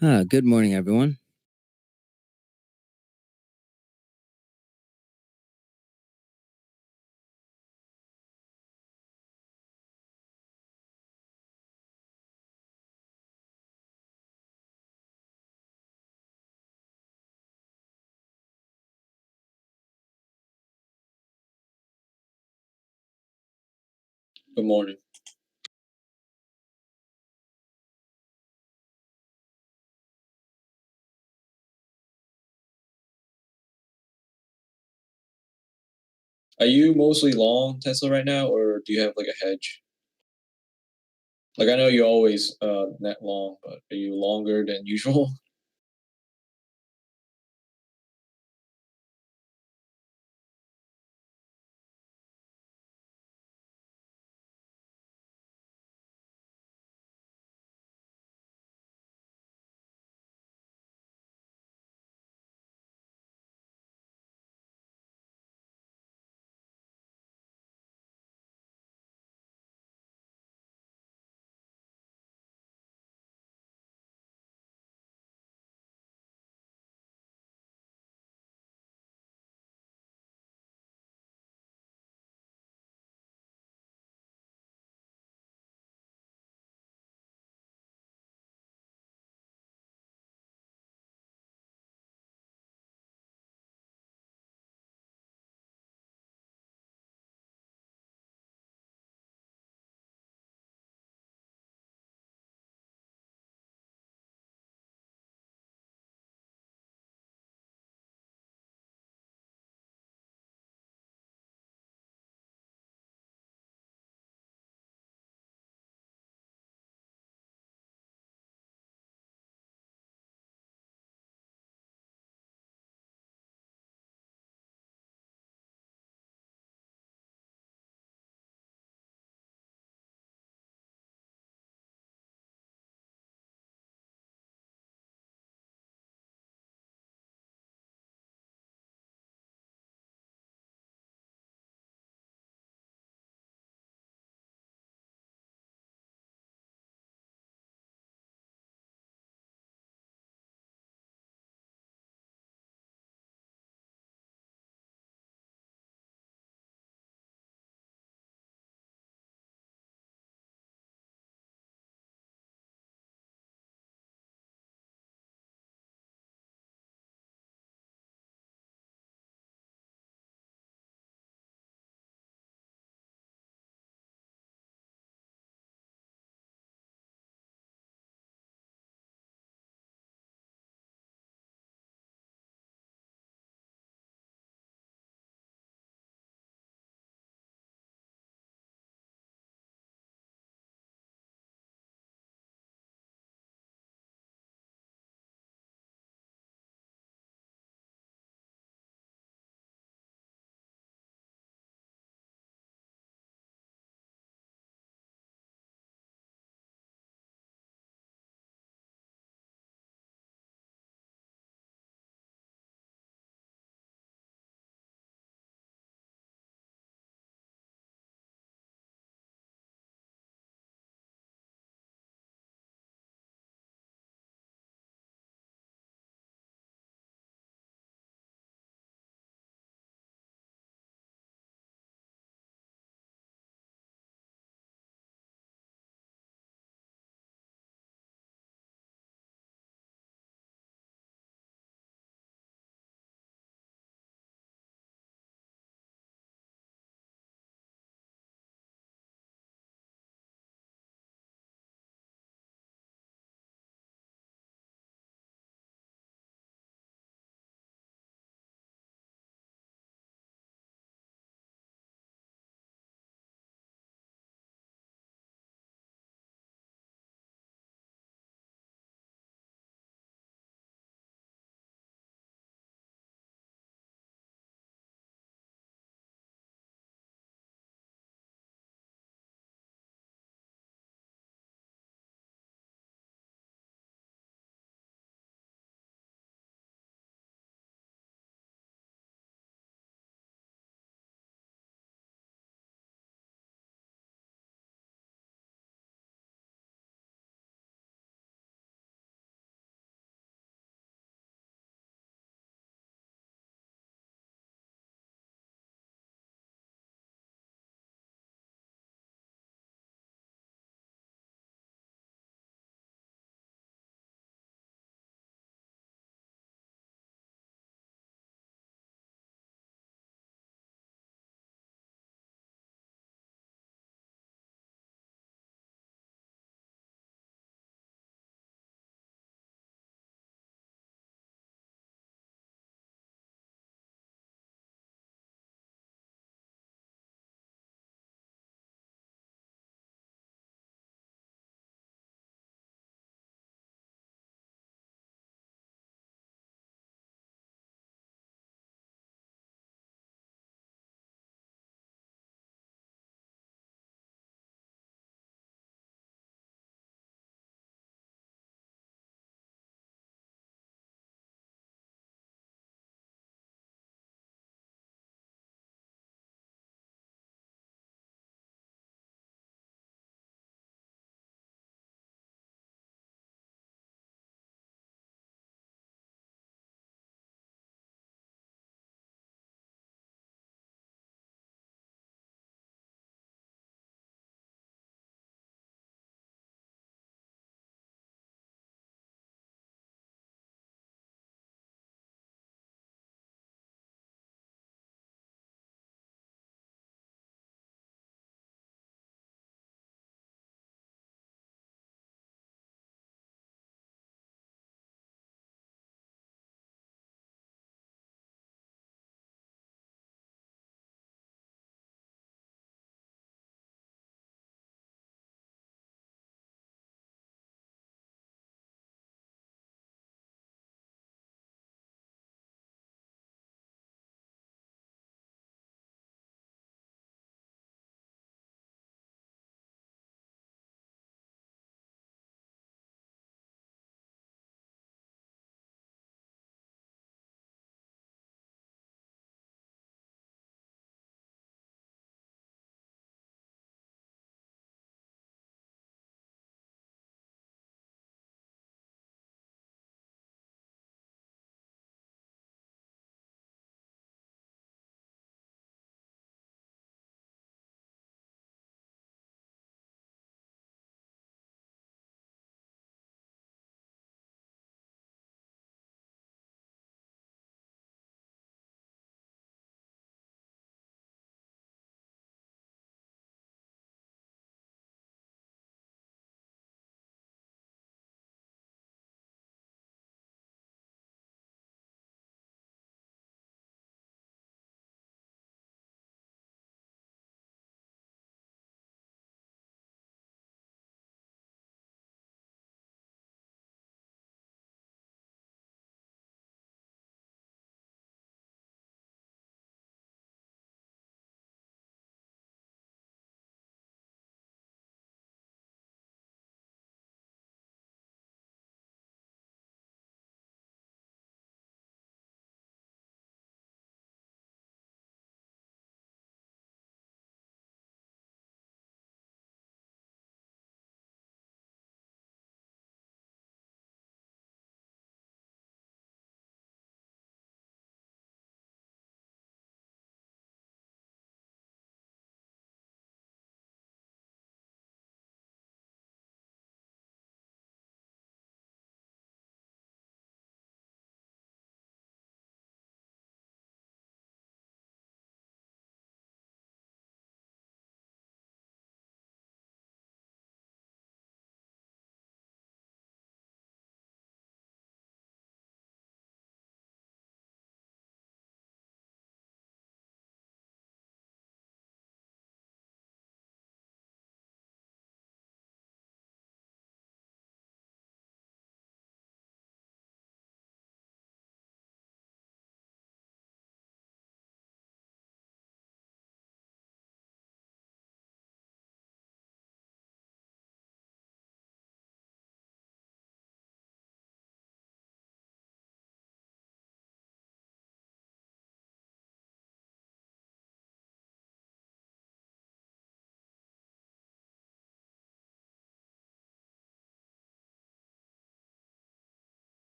Good morning, everyone. Good morning. Are you mostly long Tesla right now, or do you have like a hedge? Like I know you're always net long, but are you longer than usual?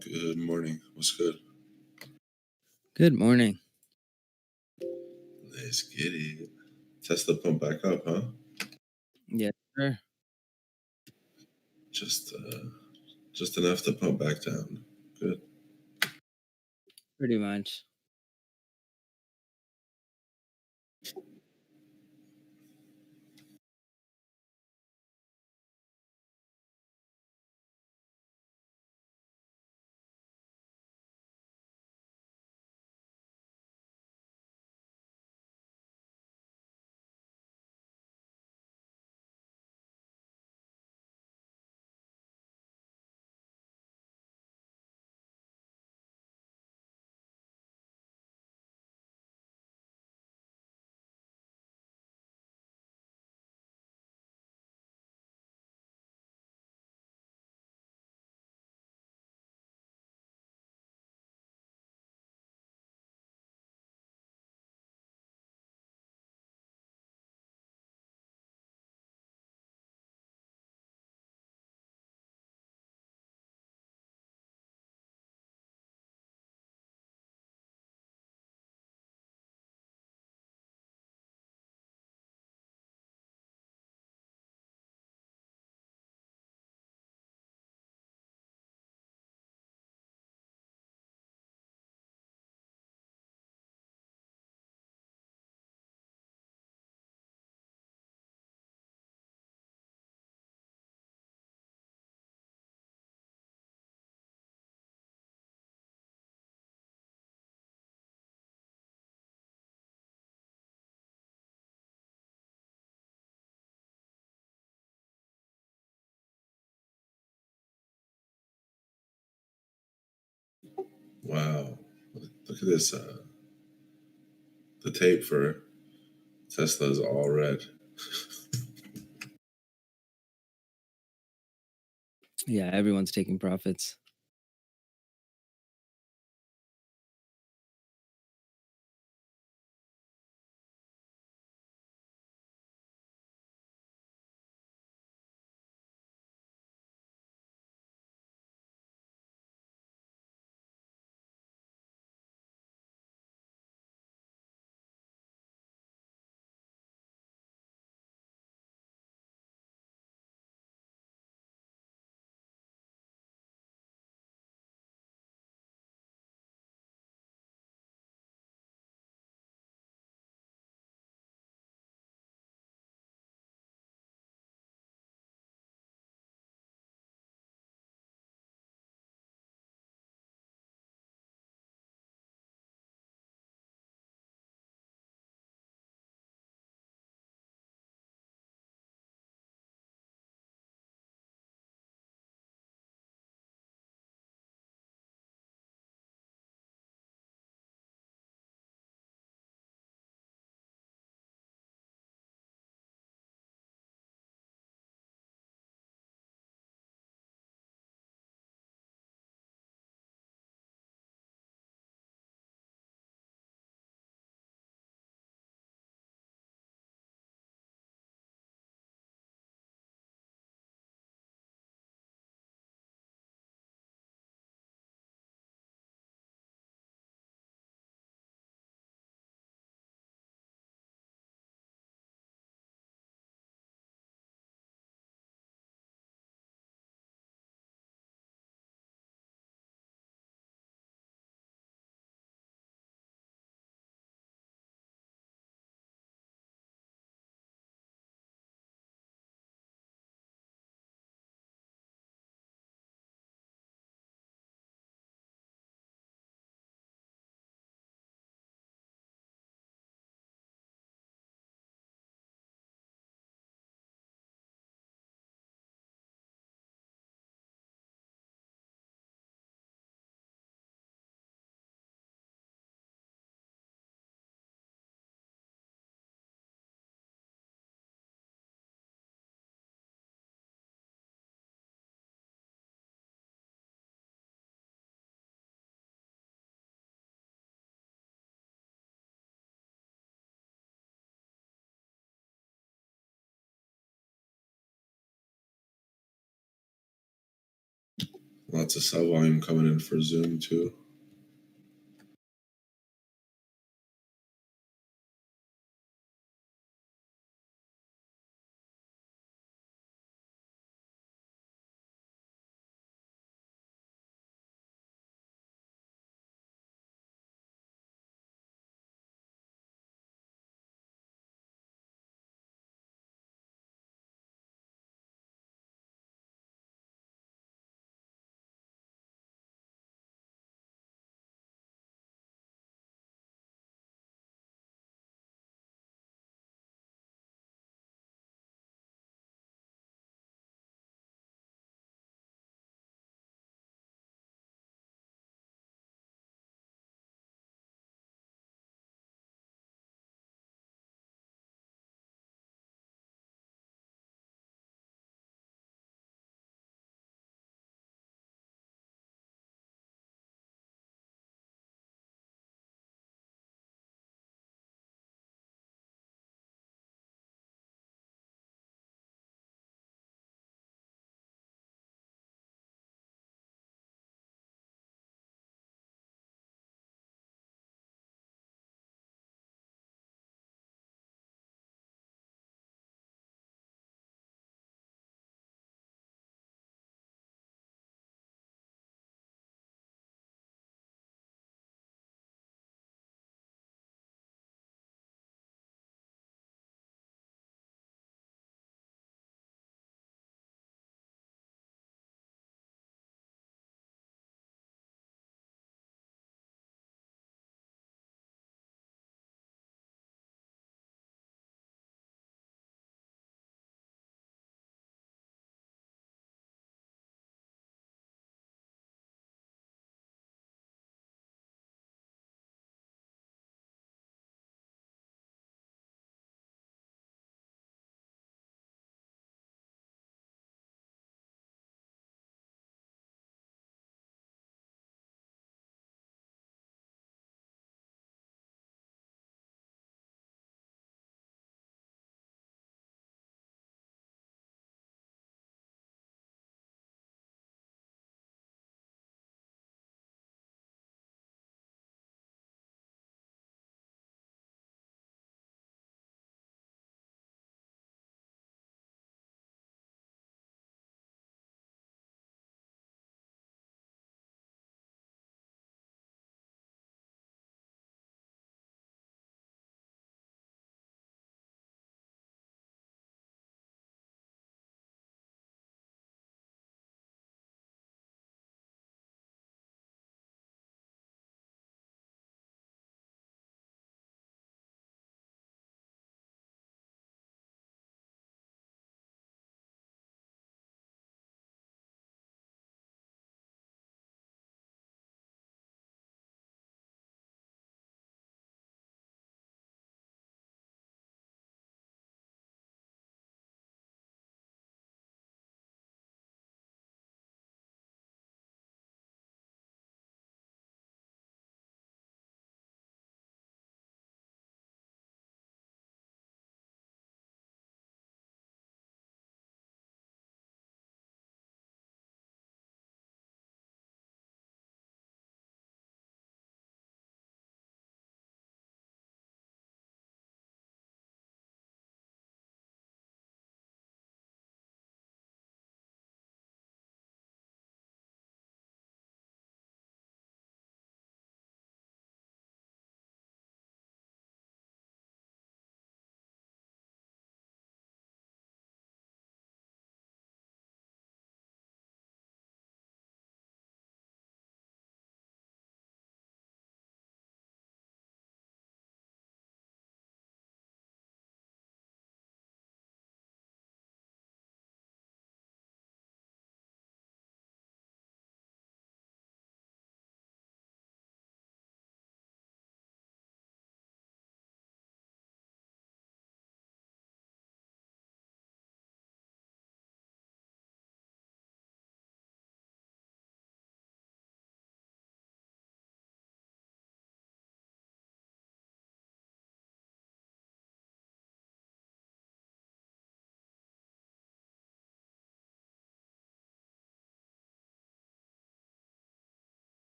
Good morning. What's good? Good morning. Let's get it. Tesla pump back up, huh? Yes, sir. Just just enough to pump back down. Good. Pretty much. Wow. Look at this. The tape for Tesla's all red. Yeah, everyone's taking profits. Lots of sell volume coming in for Zoom too.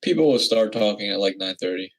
People will start talking at like 9:30.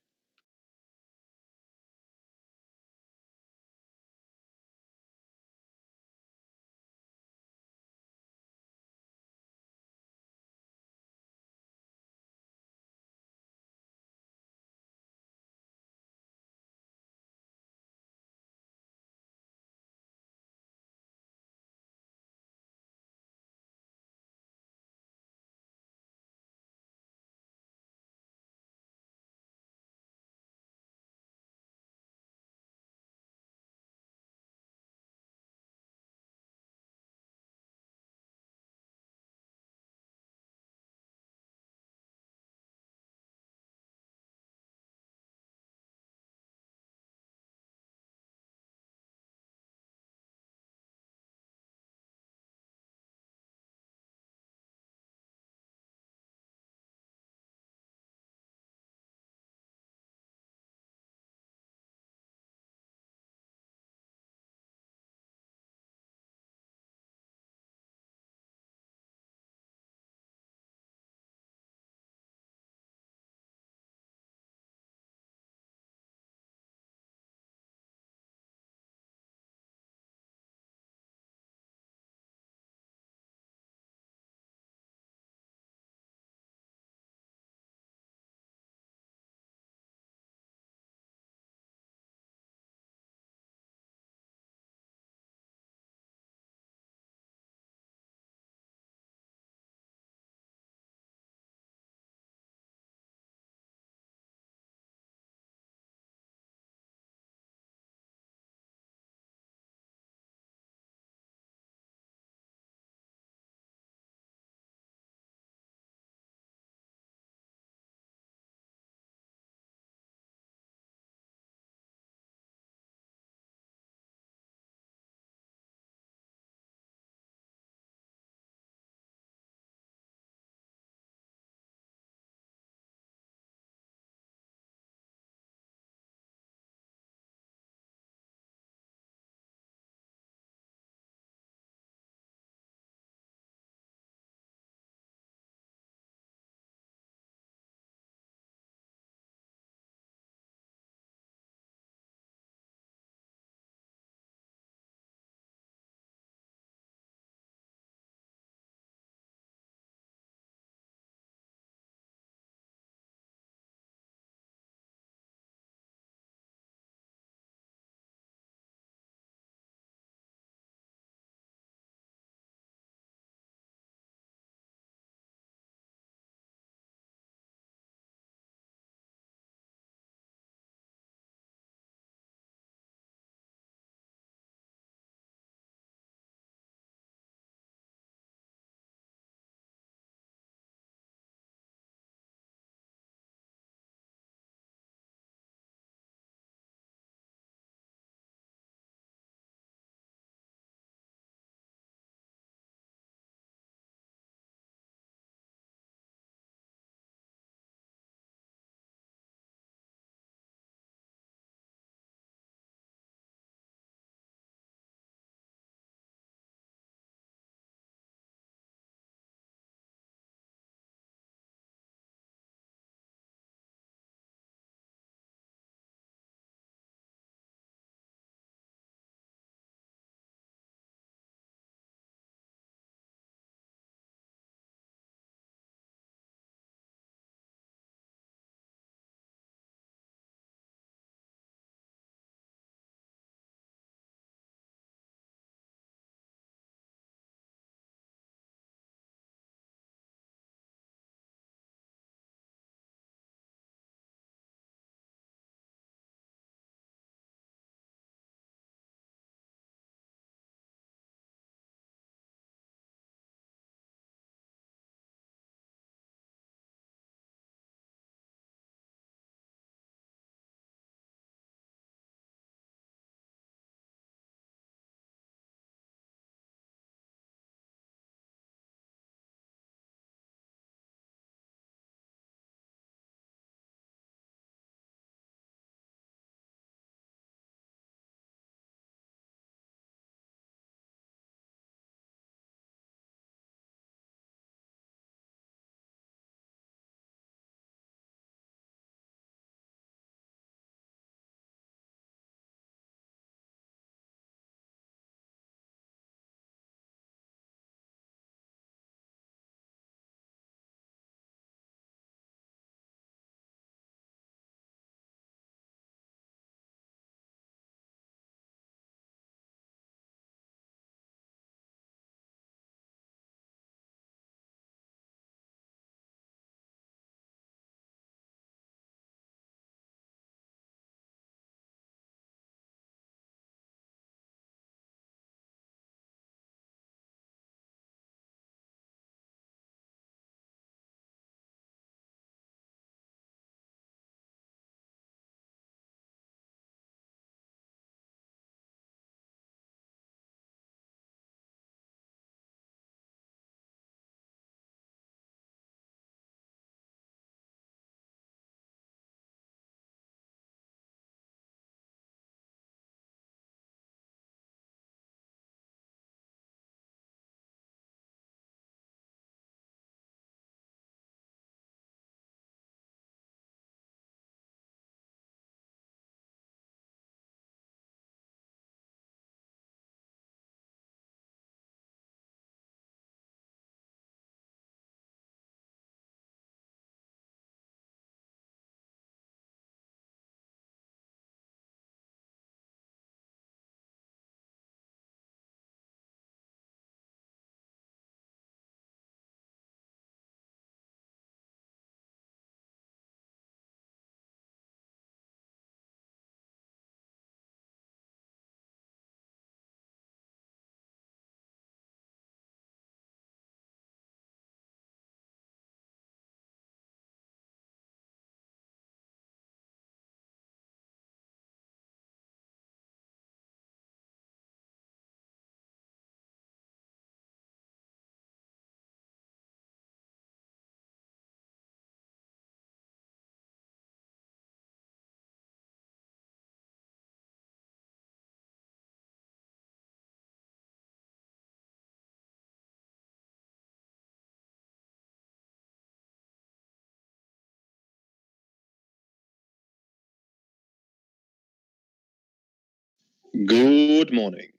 Good morning.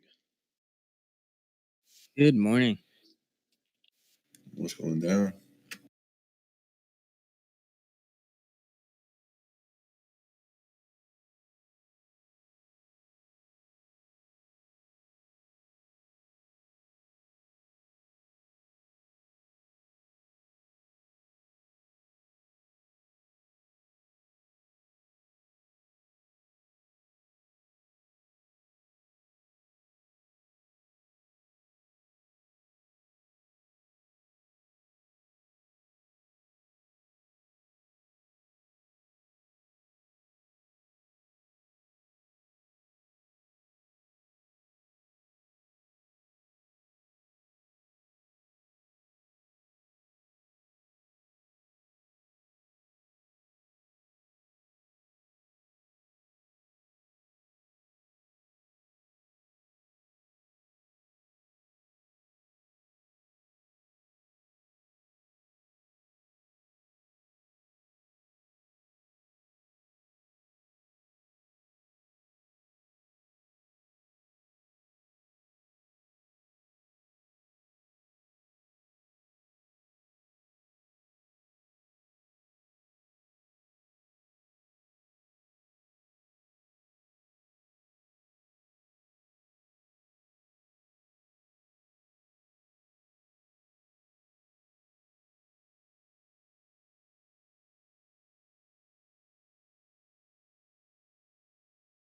Good morning. What's going down?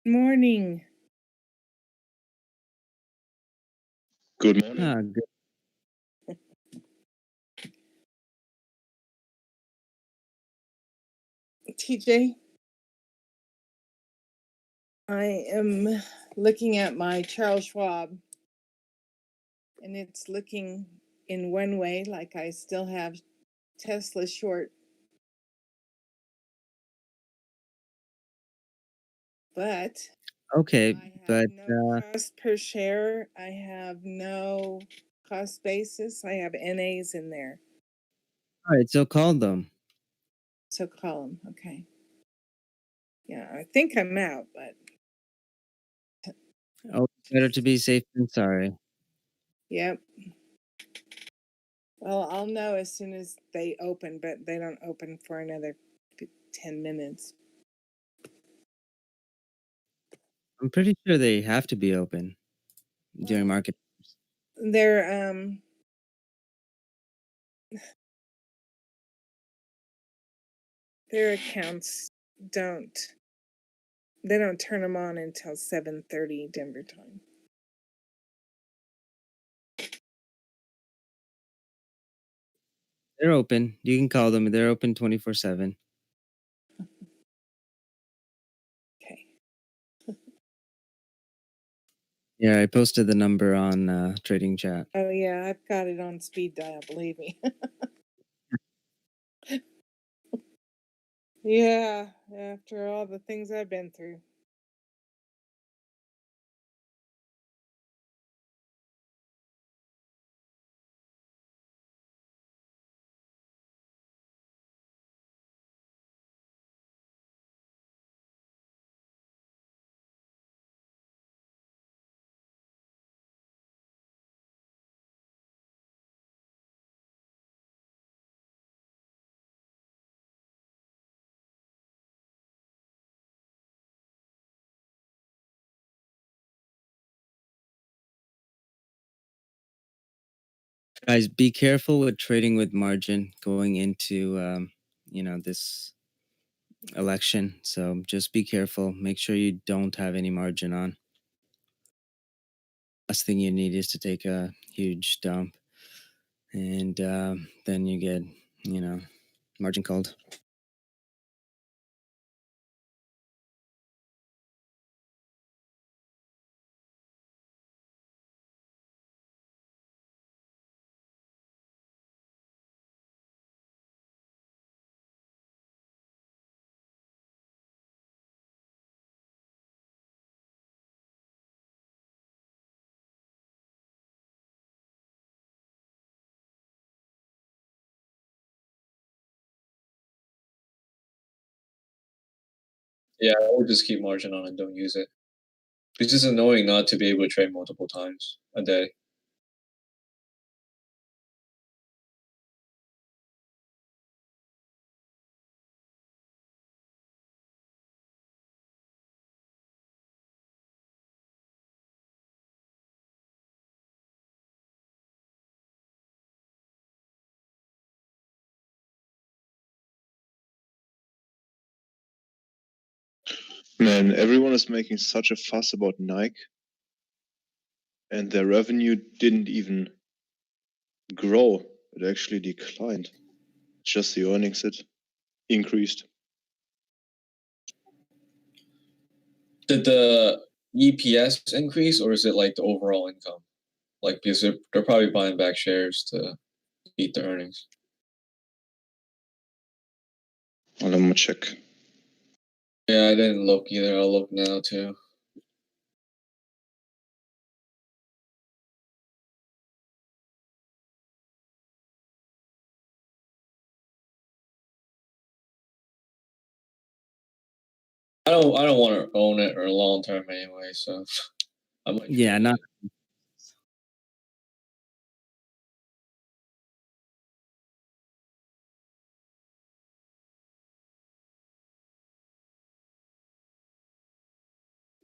Morning. Good morning. Good. TJ, I am looking at my Charles Schwab, and it's looking in one way like I still have Tesla short, but Okay, I have but no cost per share. I have no cost basis. I have NAs in there. all right, so call them. So call them. Okay. Yeah, I think I'm out, but Oh, better to be safe than sorry. yep. Well, I'll know as soon as they open, but they don't open for another 10 minutes. I'm pretty sure they have to be open during Well, market. Their their accounts don't they don't turn them on until 7:30 Denver time. They're open. You can call them. They're open 24/7. Okay. Yeah, I posted the number on Trading Chat. Oh yeah, I've got it on speed dial, believe me. Yeah, after all the things I've been through. Guys, be careful with trading with margin going into this election. So just be careful. Make sure you don't have any margin on. Last thing you need is to take a huge dump, and then you get margin called. Yeah, I would just keep margin on and don't use it. It's just annoying not to be able to trade multiple times a day. Man, everyone is making such a fuss about Nike, and their revenue didn't even grow. It actually declined. Just the earnings that increased. Did the EPS increase, or is it like the overall income? Like, because they're probably buying back shares to beat the earnings. Well, let me check. Yeah, I didn't look either. I'll look now too. I don't want to own it or long term anyway, so I might. Yeah, not.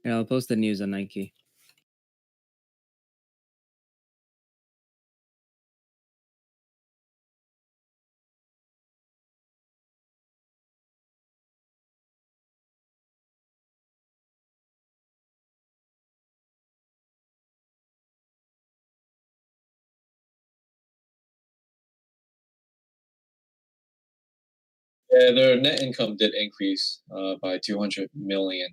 Yeah, I'll post the news on Nike. Yeah, their net income did increase by 200 million.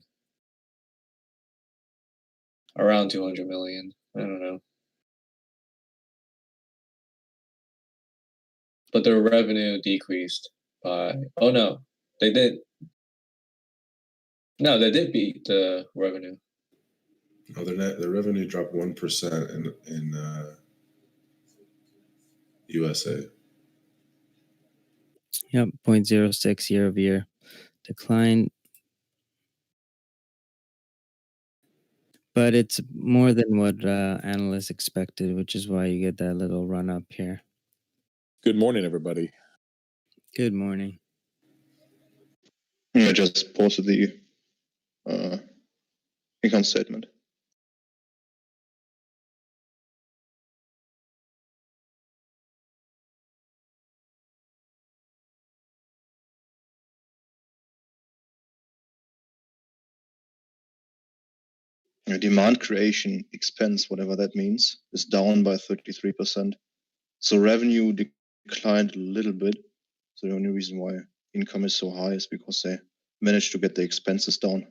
Around 200 million. I don't know. But their revenue decreased by. Oh no, they did. No, they did beat the revenue. Oh, their revenue dropped 1% in USA. Yep, 0.06 year over year decline. But it's more than what analysts expected, which is why you get that little run up here. Good morning, everybody. Good morning. I just posted the income statement. Demand creation expense, whatever that means, is down by 33%. So revenue declined a little bit. So the only reason why income is so high is because they managed to get the expenses down.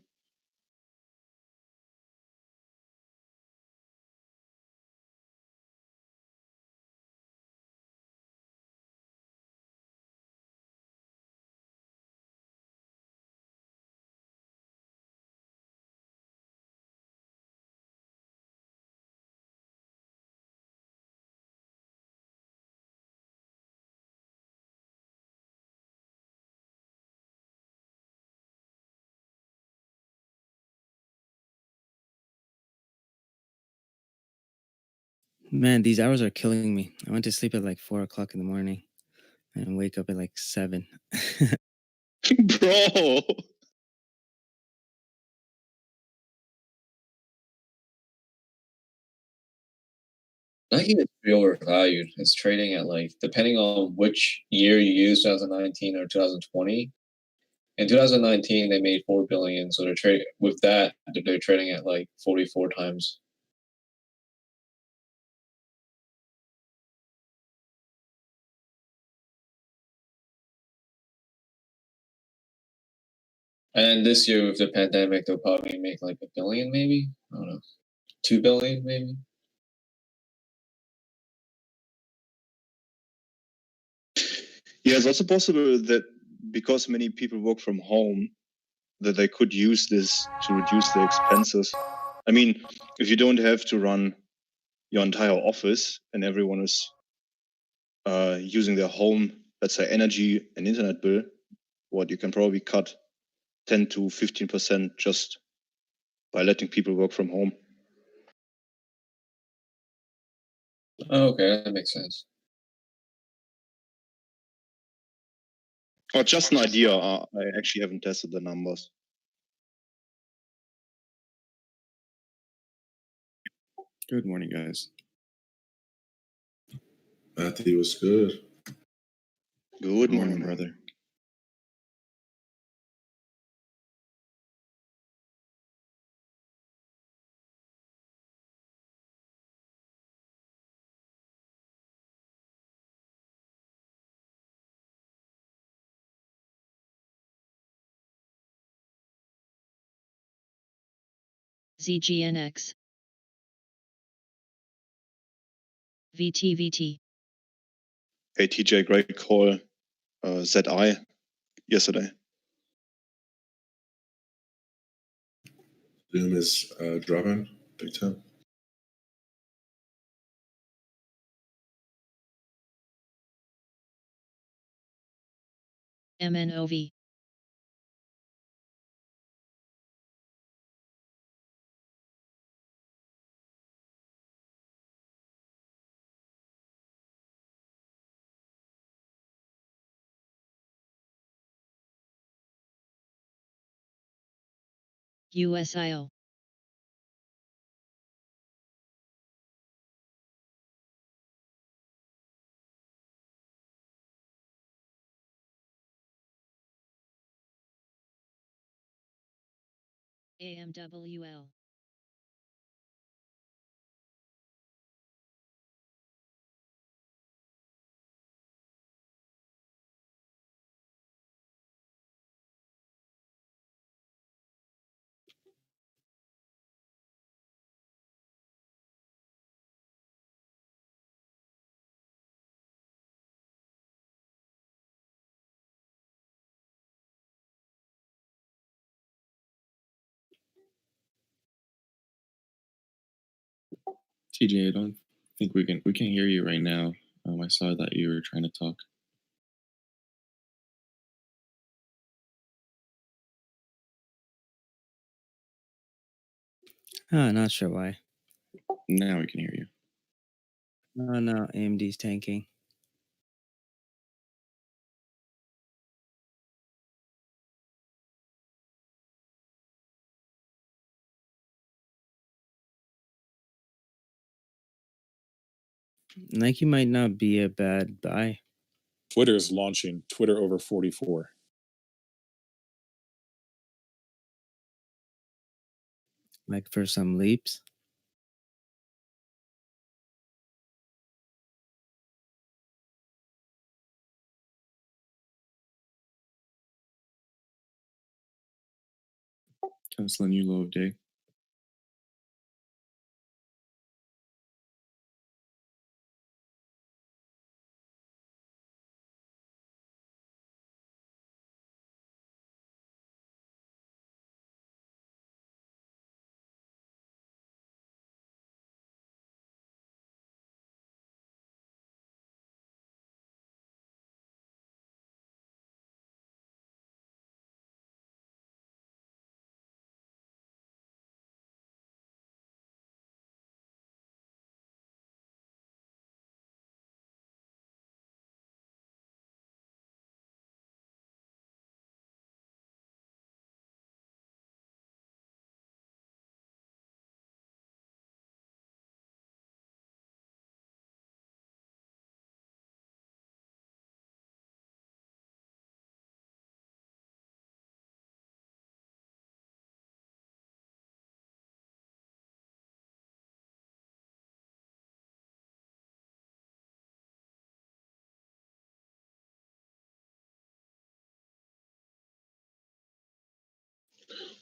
Man, these hours are killing me. I went to sleep at like 4 o'clock in the morning and wake up at like 7. Bro! Nike is pretty overvalued. It's trading at like, depending on which year you use, 2019 or 2020. In 2019, they made 4 billion. So they're trading with that. They're trading at like 44 times. And this year with the pandemic, they'll probably make like 1 billion, maybe. I don't know, 2 billion, maybe. Yeah, it's also possible that because many people work from home, that they could use this to reduce their expenses. I mean, if you don't have to run your entire office and everyone is using their home, let's say energy and internet bill, what you can probably cut 10 to 15% just by letting people work from home. Oh, okay, that makes sense. Or just an idea. I actually haven't tested the numbers. Good morning, guys. Matthew was good. Good Morning, morning, brother. ZGNX VTVT Hey TJ, great call. ZI yesterday. Zoom is dropping big time. MNOV USIO AMWL TJ, I don't think we can hear you right now. I saw that you were trying to talk. Not sure why. Now we can hear you. Oh no, AMD's tanking. Nike might not be a bad buy. Twitter is launching Twitter over 44. Like for some leaps. Tesla new low of day.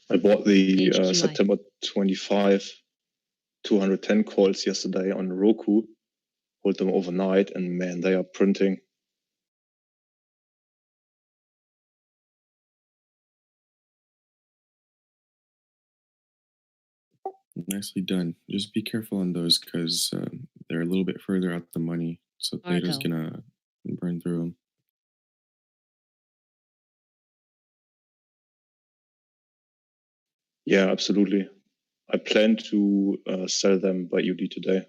I bought the HQI. September 25 210 calls yesterday on Roku. Hold them overnight, and man, they are printing. Nicely done. Just be careful on those because they're a little bit further out the money, so Theta's Arco. gonna burn through them. Yeah, absolutely. I plan to sell them by UD today.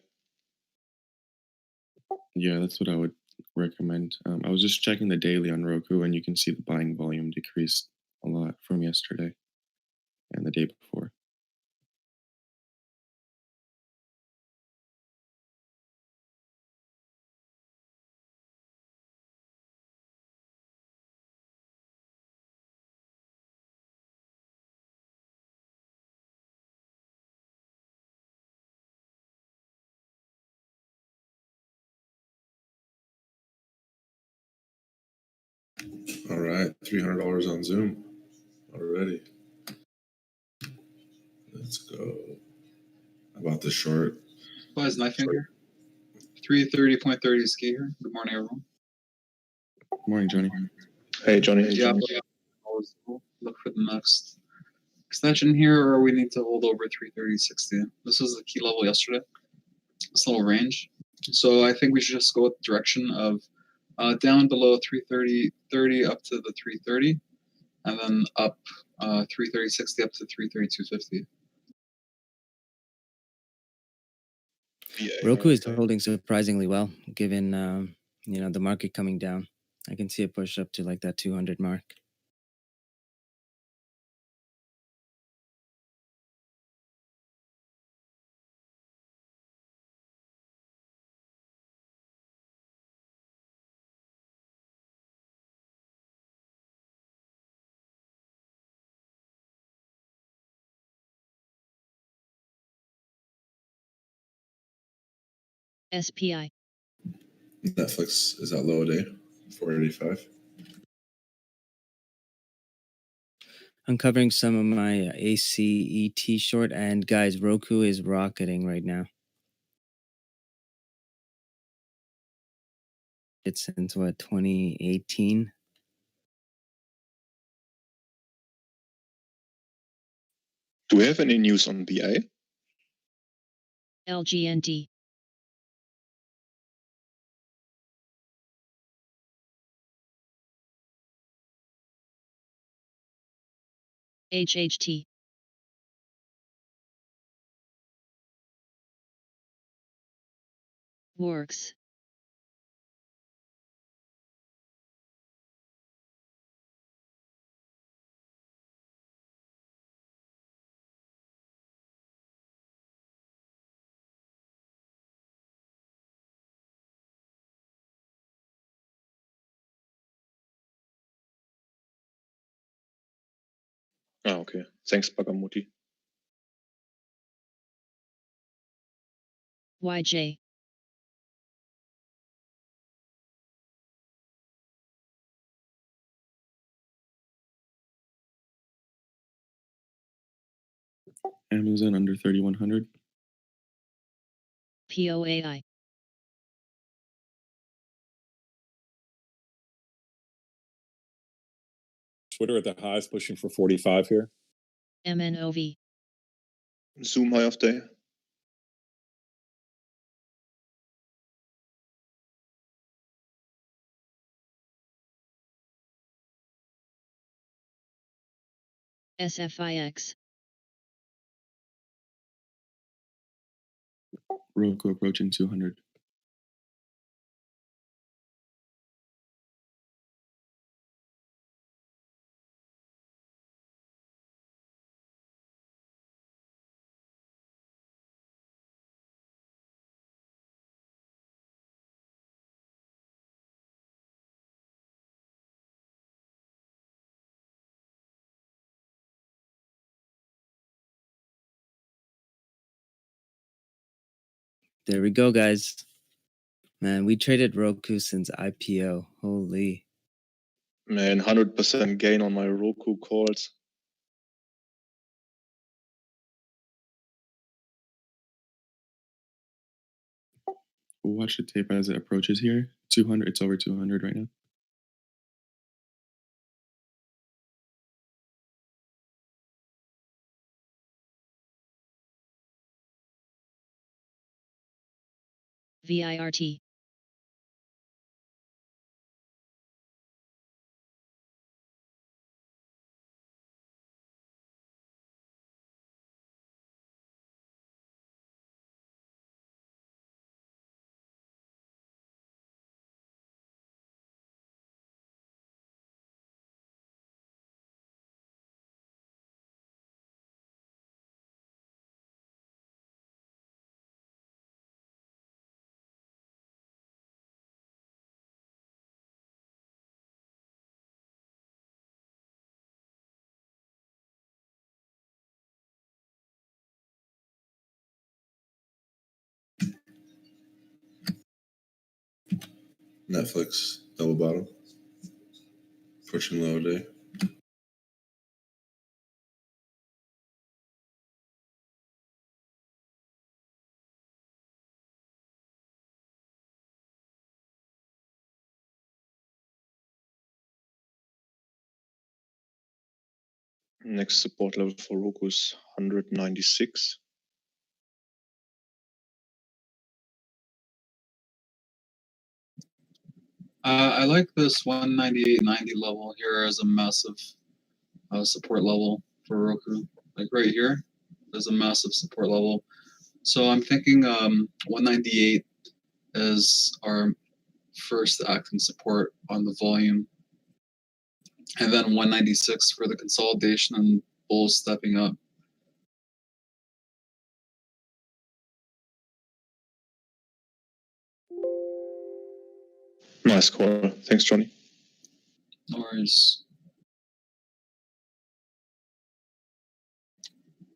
Yeah, that's what I would recommend. I was just checking the daily on Roku, and you can see the buying volume decreased a lot from yesterday and the day before. All right, $300 on Zoom already. Let's go. How about the short? Why is knife finger? 330.30 ski here. Good morning, everyone. Morning, Johnny. Hey, Johnny. Yeah, always look for the next extension here, or we need to hold over 330.60. This was the key level yesterday. This little range. So I think we should just go with the direction of down below 330.30 up to the 330, and then up 330.60 up to 332.50. Roku is holding surprisingly well, given the market coming down. I can see it push up to like that 200 mark. SPI. Netflix is at low a day, 485. Uncovering some of my ACET short, and guys, Roku is rocketing right now. It's since what, 2018? Do we have any news on BI? LGND. HHT. Works. Ah, okay. Thanks, Bagamuti. YJ. Amazon under 3,100. POAI. Twitter at the highs, pushing for 45 here. MNOV. Zoom high of day. SFIX. Roku approaching 200. There we go, guys. Man, we traded Roku since IPO. Holy. Man, 100% gain on my Roku calls. We'll watch the tape as it approaches here. 200. It's over 200 right now. VIRT. Netflix double bottom. Pushing low day. Next support level for Roku is 196. I like this 198.90 level here as a massive support level for Roku. Like right here, there's a massive support level. So I'm thinking 198 is our first acting support on the volume. And then 196 for the consolidation and bulls stepping up. Nice call. Thanks, Johnny. No worries.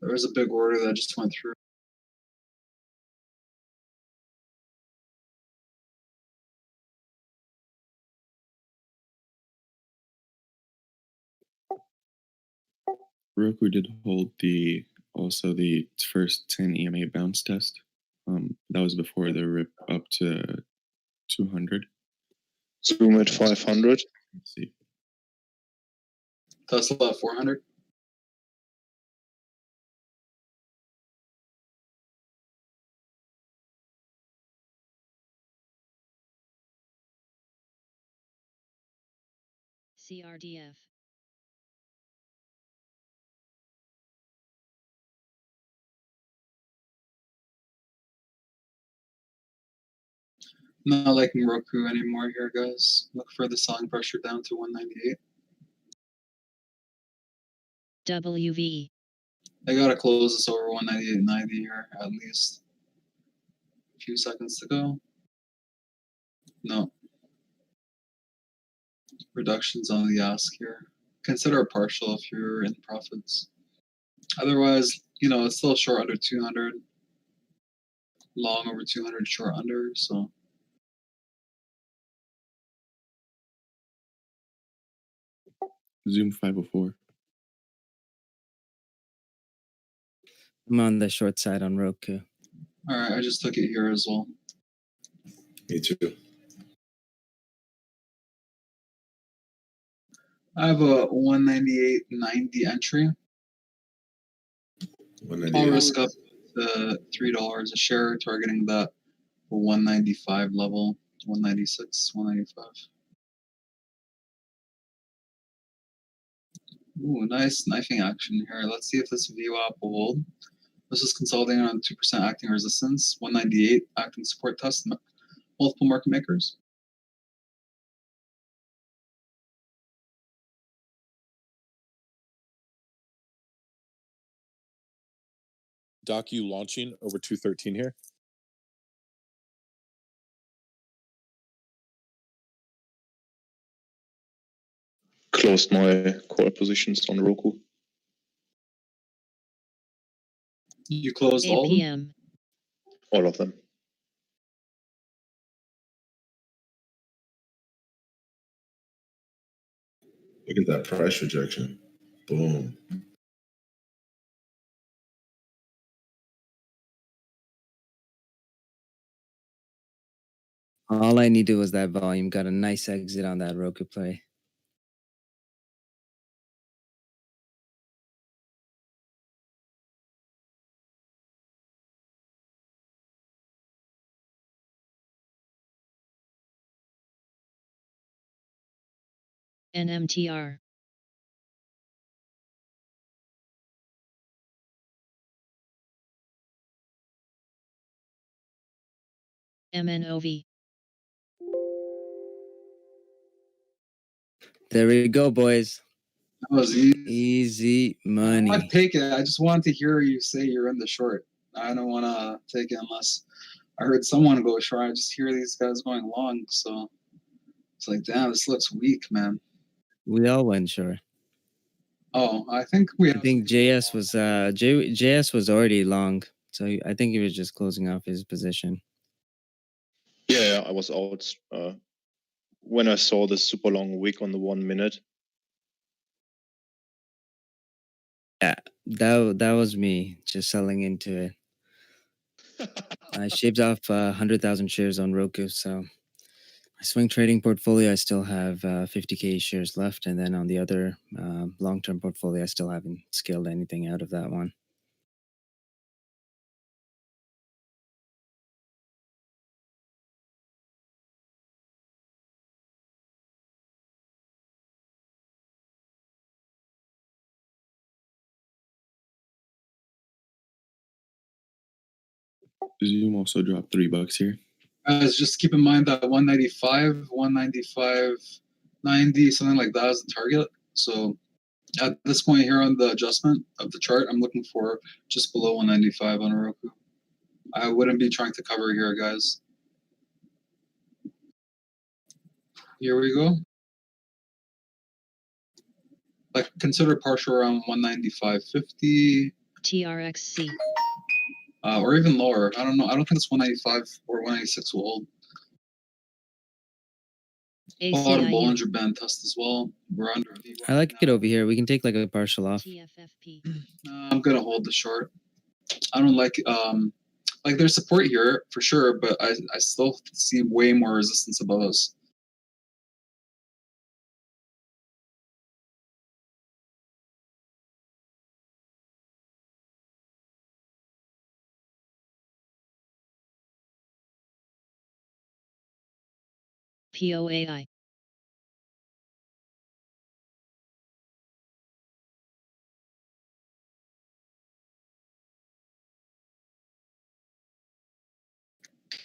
There was a big order that just went through. Roku did hold the first 10 EMA bounce test. That was before the rip up to 200. Zoom at 500. Let's see. Tesla at 400. CRDF. Not liking Roku anymore here, guys. Look for the selling pressure down to 198. WV. I gotta close this over 198.90 here at least. A few seconds to go. No. Reductions on the ask here. Consider a partial if you're in profits. Otherwise, it's still short under 200. Long over 200, short under, so. Zoom 504. I'm on the short side on Roku. All right, I just took it here as well. Me too. I have a 198.90 entry. 198. I'll risk up to $3 a share, targeting that 195 level, 196, 195. Ooh, nice knifing action here. Let's see if this VWAP will hold. This is consolidating on 2% acting resistance, 198 acting support test, multiple market makers. Docu launching over 213 here. Closed my call positions on Roku. You closed all of them? APM. All of them. Look at that price rejection. Boom. All I needed was that volume. Got a nice exit on that Roku play. NMTR. MNOV. There we go, boys. That was easy. Easy money. I'd take it. I just wanted to hear you say you're in the short. I don't want to take it unless I heard someone go short. I just hear these guys going long. So it's like, damn, this looks weak, man. We all went short. Oh, I think we I think JS was JS was already long, so I think he was just closing off his position. Yeah, I was out when I saw this super long wick on the 1 minute. Yeah, that was me just selling into it. I shaved off 100,000 shares on Roku, so my swing trading portfolio I still have 50k shares left, and then on the other long-term portfolio I still haven't scaled anything out of that one. Zoom also dropped $3 here. Guys, just keep in mind that 195, 195, 90, something like that is the target. So at this point here on the adjustment of the chart, I'm looking for just below 195 on Roku. I wouldn't be trying to cover here, guys. Here we go. Like consider partial around 195.50. TRXC. Or even lower. I don't know. I don't think it's 195 or 196 will hold. Bottom ACIU. Bollinger Band test as well. We're under. I like it over here. We can take like a partial off. TFFP. I'm gonna hold the short. I don't like there's support here for sure, but I still see way more resistance above us. POAI.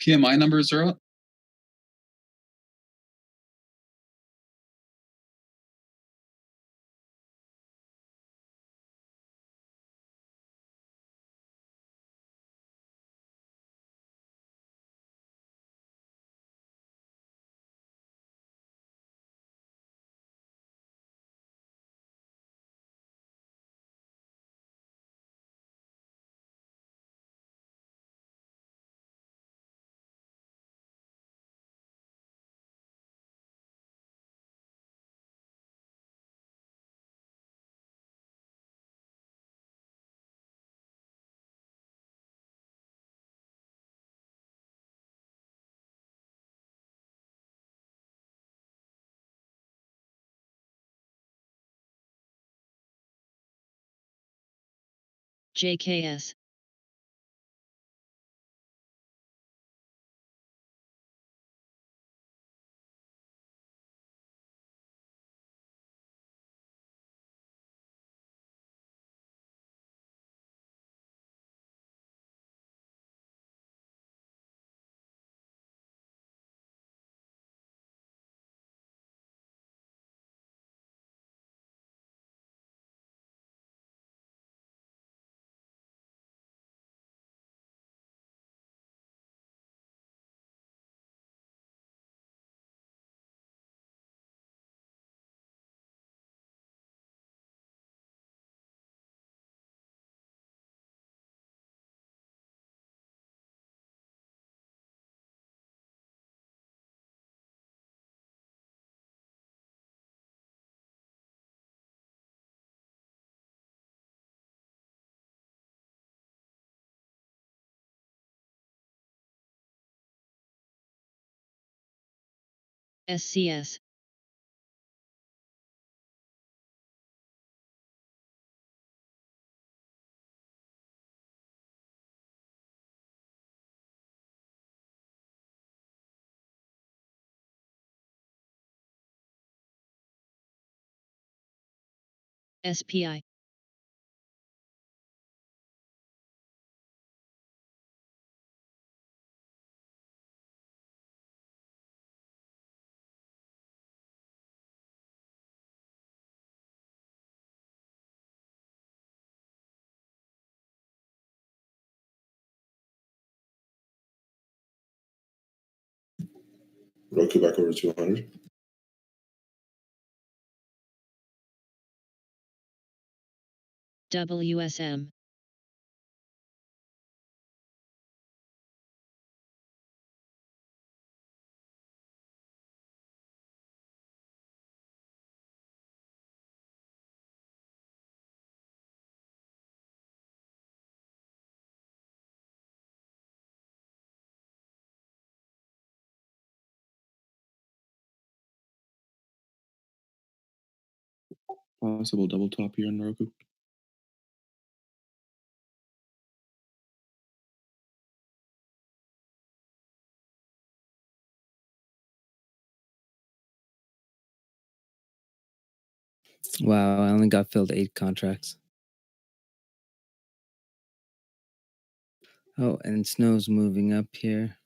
PMI numbers are up. JKS. SCS. SPI. Roku back over 200. WSM. Possible double top here on Roku. Wow, I only got filled 8 contracts. Oh, and snow's moving up here.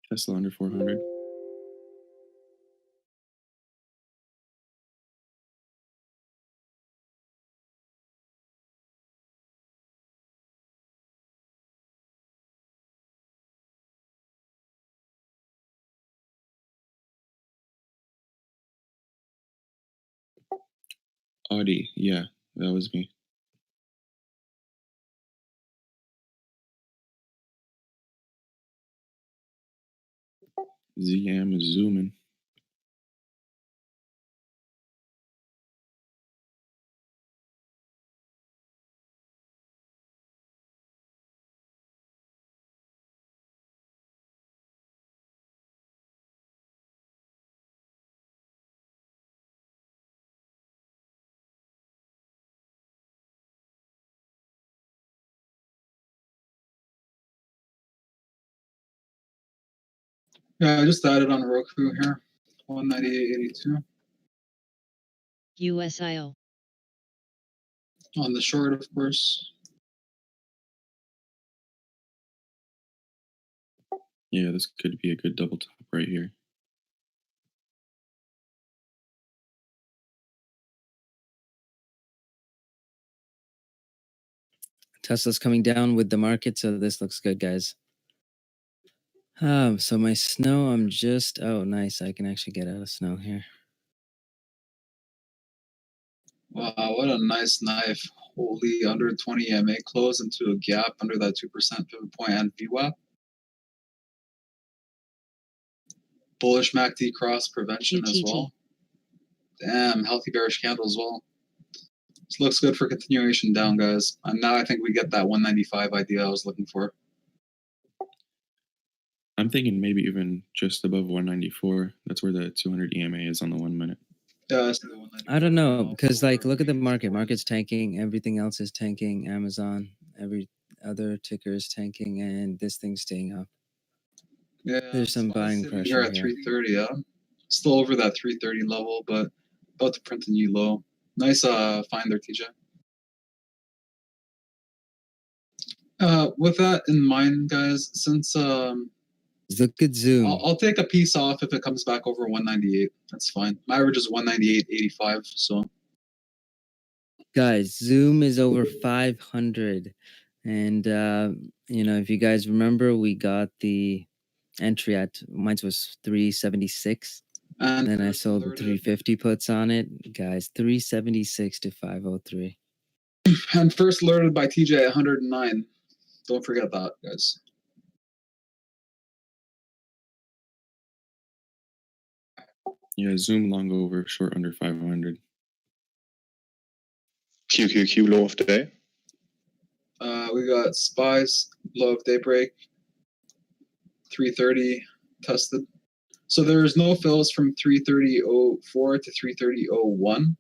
Tesla under 400. Audi, yeah, that was me. ZM is zooming. Yeah, I just added on Roku here. 198.82 USIO. on the short, of course. Yeah, this could be a good double top right here. Tesla's coming down with the market, so this looks good, guys. So my snow, I'm just, oh, nice. I can actually get out of snow here. Wow, what a nice knife. Holy, under 20 EMA close into a gap under that 2% pivot point and VWAP. Bullish MACD cross prevention as well. Damn, healthy bearish candle as well. This looks good for continuation down, guys. And now I think we get that 195 idea I was looking for. I'm thinking maybe even just above 194. That's where the 200 EMA is on the 1 minute. Yeah, I don't know, because like look at the market. Market's tanking. Everything else is tanking. Amazon, every other ticker is tanking, and this thing's staying up. Yeah, There's some buying here pressure at here. 330, yeah. Still over that 330 level, but about to print a new low. Nice find there, TJ. With that in mind, guys, since Look at Zoom. I'll take a piece off if it comes back over 198. That's fine. My average is 198.85, so Guys, Zoom is over 500. And, you know, if you guys remember, we got the entry at, mine was 376. and Then I first sold the alerted- 350 puts on it. Guys, 376 to 503. and first alerted by TJ at 109. Don't forget that, guys. Yeah, zoom long over, short under 500. QQQ low of the day. We got Spice, low of daybreak, 330 tested. So there's no fills from 330.04 to 330.01.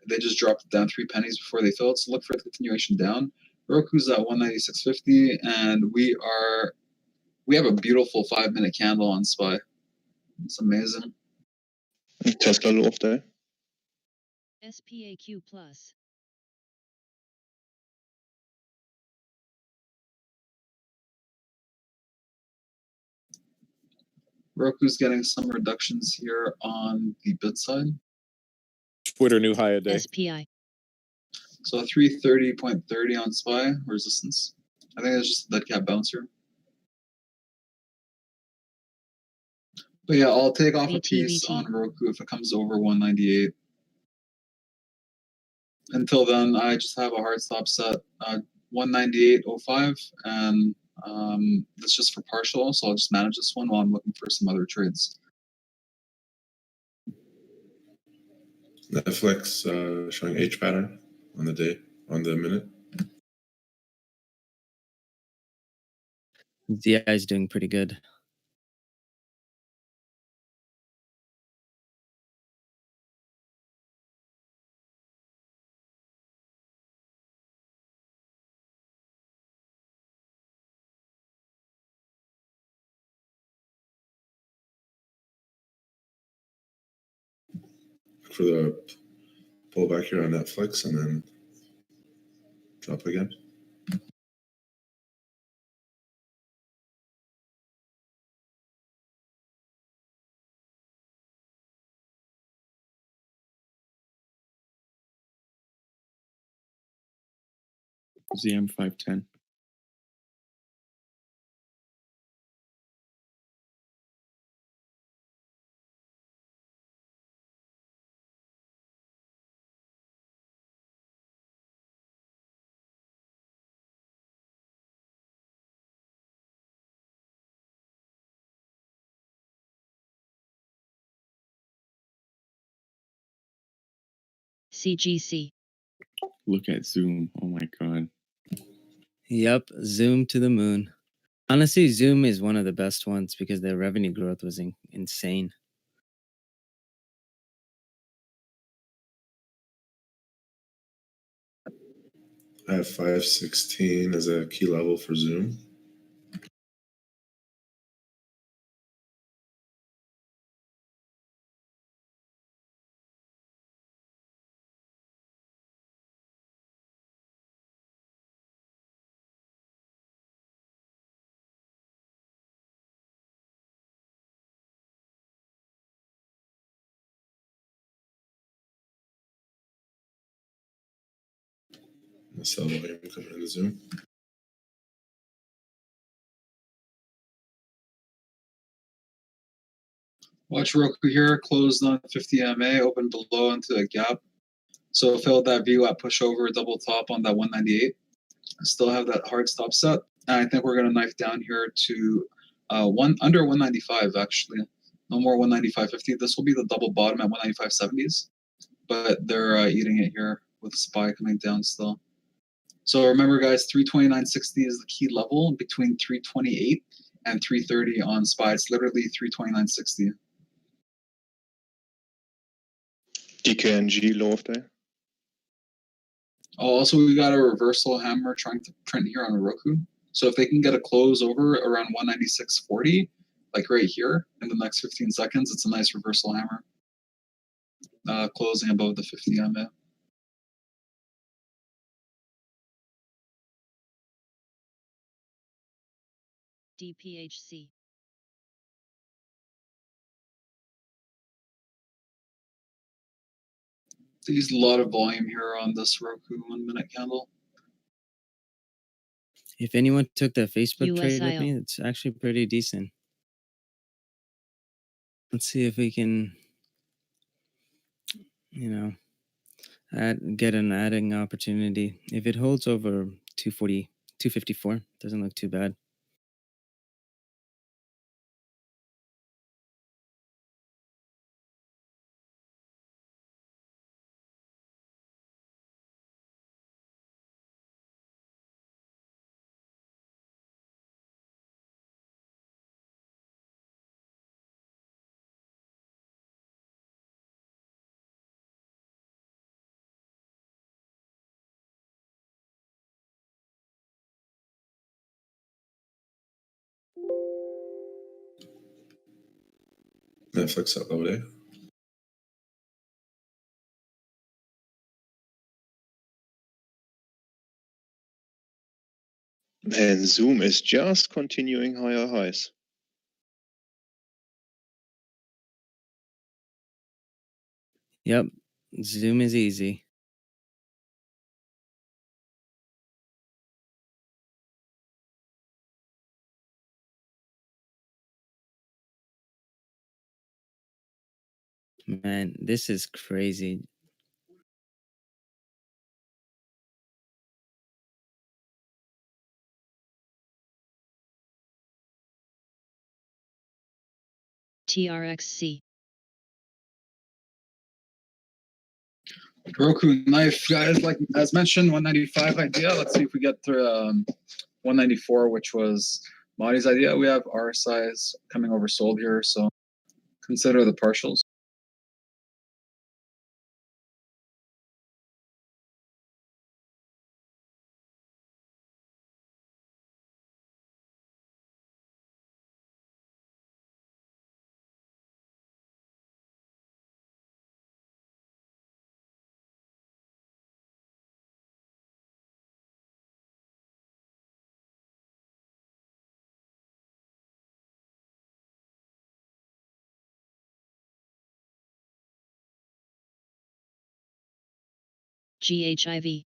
They just dropped it down 3 pennies before they filled. So look for the continuation down. Roku's at 196.50, and we have a beautiful 5-minute candle on SPY. It's amazing. Tesla low of the day. SPAQ plus. Roku's getting some reductions here on the bid side. Twitter new high a day. SPI. So 330.30 on SPY resistance. I think it's just a dead cat bouncer. But yeah, I'll take off a piece on Roku if it comes over 198. Until then, I just have a hard stop set 198.05, and that's just for partial. So I'll just manage this one while I'm looking for some other trades. Netflix showing H pattern on the day, on the minute. DI is doing pretty good. for the pullback here on Netflix and then drop again. ZM 510. CGC. Look at Zoom. Oh my god. Yep, Zoom to the moon. Honestly, Zoom is one of the best ones because their revenue growth was insane. I have 516 as a key level for Zoom. The sell volume coming into Zoom. Watch Roku here, closed on 50 MA, opened below into a gap. So filled that VWAP pushover, double top on that 198. I still have that hard stop set. And I think we're going to knife down here to under 195, actually. No more 195.50. This will be the double bottom at 195.70s. But they're eating it here with SPY coming down still. So remember, guys, 329.60 is the key level between 328 and 330 on SPY. It's literally 329.60. DKNG low of day. Oh, also, we got a reversal hammer trying to print here on Roku. So if they can get a close over around 196.40, like right here in the next 15 seconds, it's a nice reversal hammer. Closing above the 50 MA. DPHC. There's a lot of volume here on this Roku 1 minute candle. If anyone took that Facebook trade with USIO. me, it's actually pretty decent. Let's see if we can, get an adding opportunity. If it holds over 240, 254, doesn't look too bad. Netflix at low day. And Zoom is just continuing higher highs. Yep, Zoom is easy. Man, this is crazy. TRXC. Roku knife, guys, like as mentioned, 195 idea. Let's see if we get through 194, which was Marty's idea. We have RSIs coming oversold here, so consider the partials. GHIV.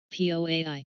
POAI.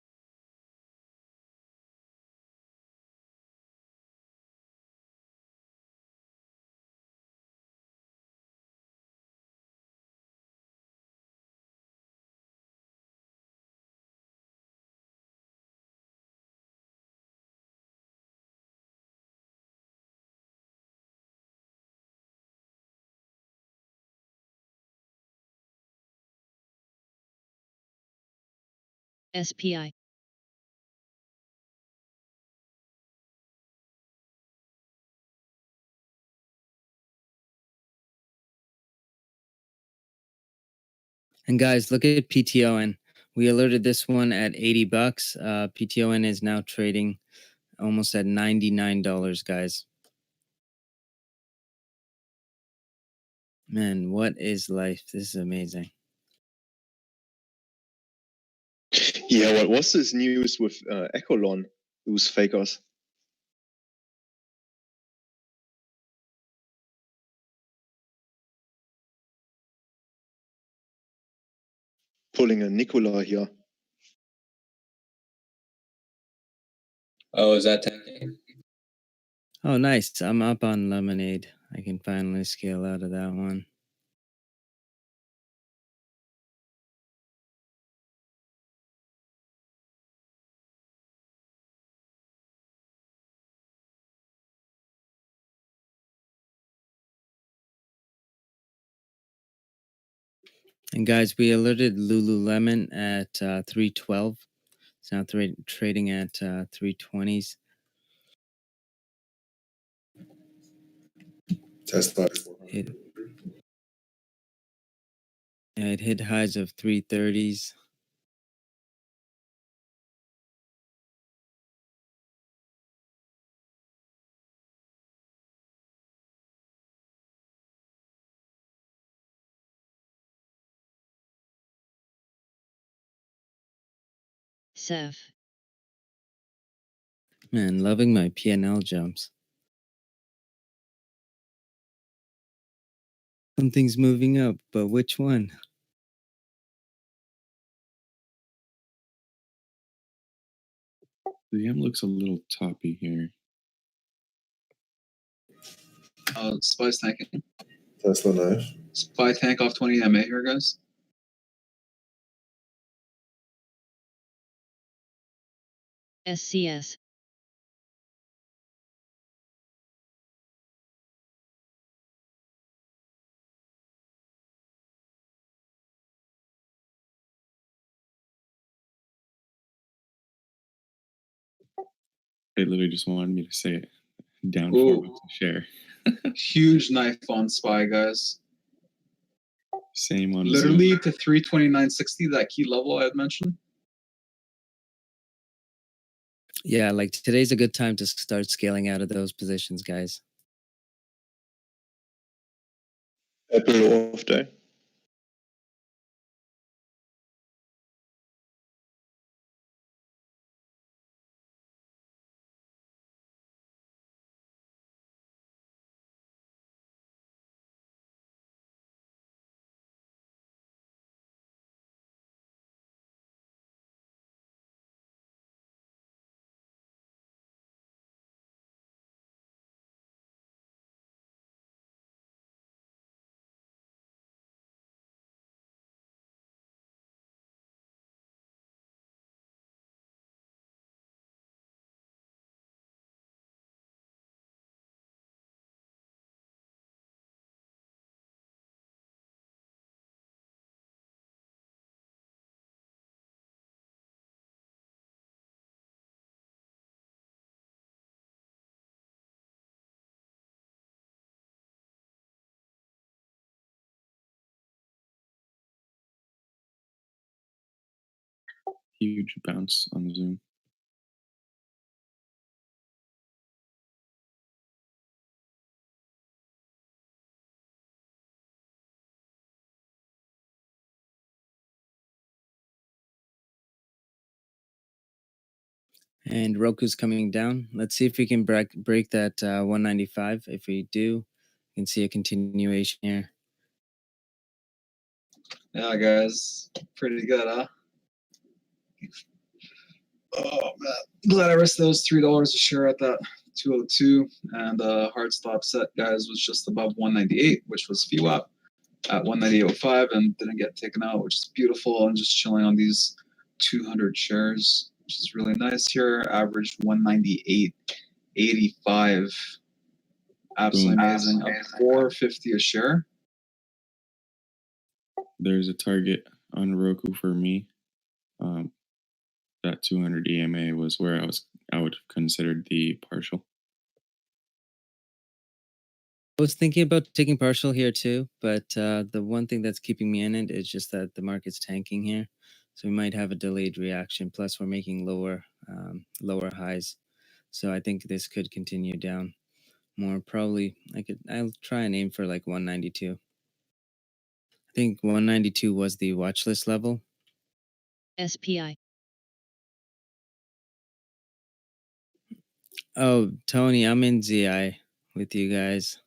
SPI. And guys, look at PTON. We alerted this one at 80 bucks. PTON is now trading almost at $99, guys. Man, what is life? This is amazing. Yeah, what was this news with Echolon, those fakers? Pulling a Nikola here. Oh, is that tanking? Oh, nice. I'm up on Lemonade. I can finally scale out of that one. And guys, we alerted Lululemon at 312. It's now trading at 320s. Tesla. It hit highs of 330s. SEF. Man, loving my PNL jumps. Something's moving up, but which one? The M looks a little toppy here. SPY's tanking. Tesla knife. SPY tank off 20 MA here, guys. SCS. They literally just wanted me to say it. Down Ooh. $4 a share. Huge knife on SPY, guys. Same on Literally Zoom. to 329.60, that key level I had mentioned. Yeah, like today's a good time to start scaling out of those positions, guys. Apple off day. huge bounce on the Zoom. And Roku's coming down. Let's see if we can break that 195. If we do, you can see a continuation here. Yeah, guys, pretty good, huh? Oh man, glad I risked those $3 a share at that 202, and hard stop set, guys, was just above 198, which was VWAP at 198.05, and didn't get taken out, which is beautiful. I'm just chilling on these 200 shares, which is really nice here. Average 198.85. Absolutely amazing. Up 450 a share. There's a target on Roku for me. That 200 EMA was where I would have considered the partial. I was thinking about taking partial here too, but the one thing that's keeping me in it is just that the market's tanking here, so we might have a delayed reaction. Plus, we're making lower highs, so I think this could continue down more. Probably, I'll try and aim for like 192. I think 192 was the watch list level. SPI. Oh, Tony, I'm in ZI with you guys.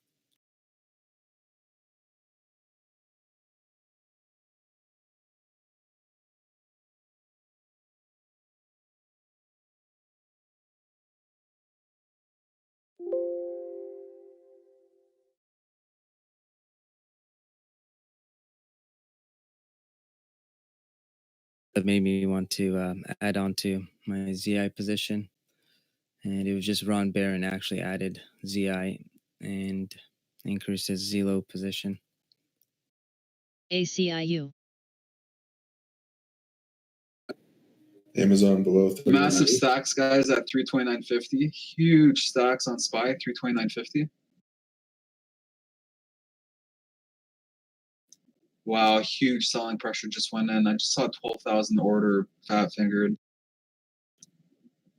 That made me want to add on to my ZI position. And it was just Ron Barron actually added ZI and increased his Zelo position. ACIU. Amazon below 30. Massive stacks, guys, at 329.50. Huge stacks on SPY, 329.50. Wow, huge selling pressure just went in. I just saw 12,000 order fat fingered.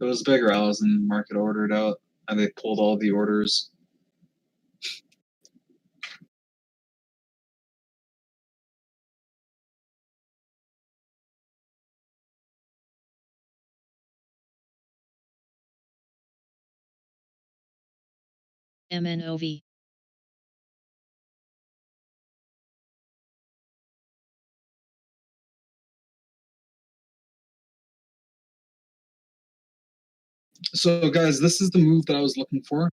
It was bigger. I was in market ordered out, and they pulled all the orders. MNOV. So, guys, this is the move that I was looking for.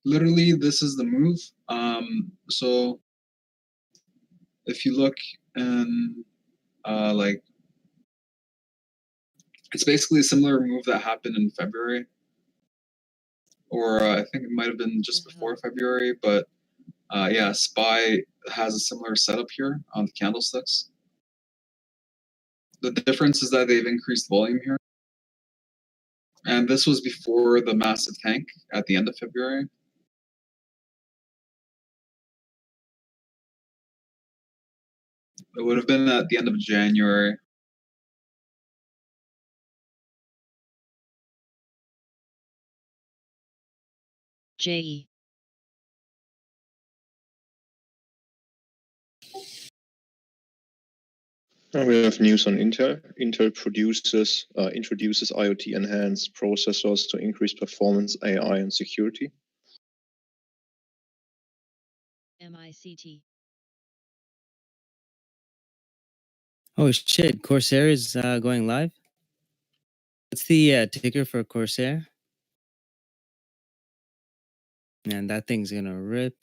Literally, this is the move. So if you look in, like, it's basically a similar move that happened in February, or I think it might have been just before February. But yeah, SPY has a similar setup here on the candlesticks. The difference is that they've increased volume here. And this was before the massive tank at the end of February. It would have been at the end of January. JE. Now we have news on Intel. Intel introduces IoT enhanced processors to increase performance, AI, and security. MICT. Oh shit, Corsair is going live? What's the ticker for Corsair? Man, that thing's gonna rip.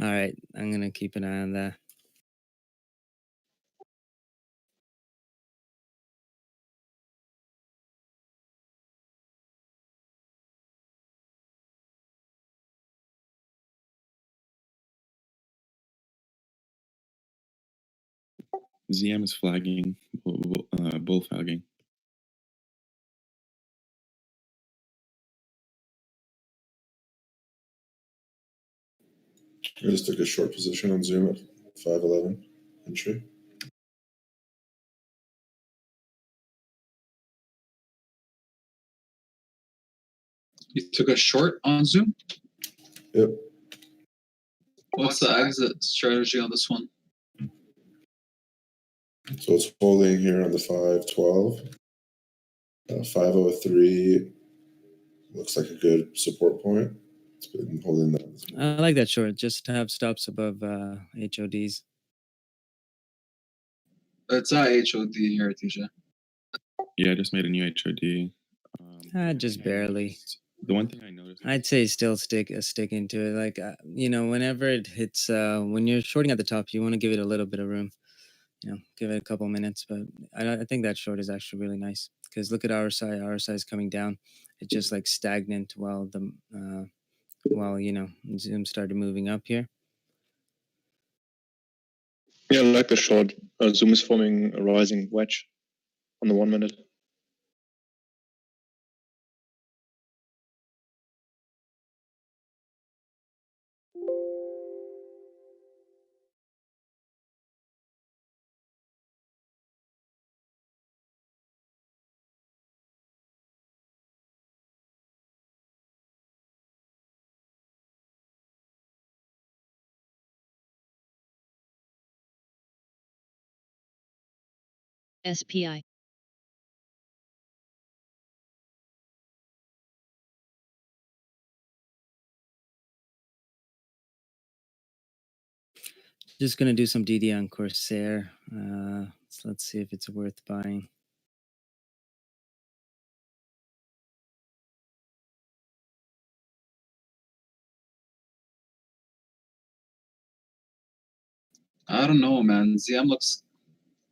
All right, I'm gonna keep an eye on that. ZM is flagging, bull flagging. I just took a short position on Zoom at 511 entry. You took a short on Zoom? Yep. What's the exit strategy on this one? So it's holding here on the 512. 503 looks like a good support point. It's been holding that. I like that short. Just to have stops above HODs. It's at HOD here, TJ. Yeah, I just made a new HOD. Just barely. The one thing I noticed. I'd say still stick into it. Like whenever it hits, when you're shorting at the top, you want to give it a little bit of room. Give it a couple minutes. But I think that short is actually really nice because look at RSI. RSI is coming down. It's just like stagnant while Zoom started moving up here. Yeah, I like the short. Zoom is forming a rising wedge on the 1 minute. SPI. Just gonna do some DD on Corsair. So let's see if it's worth buying. I don't know, man. ZM looks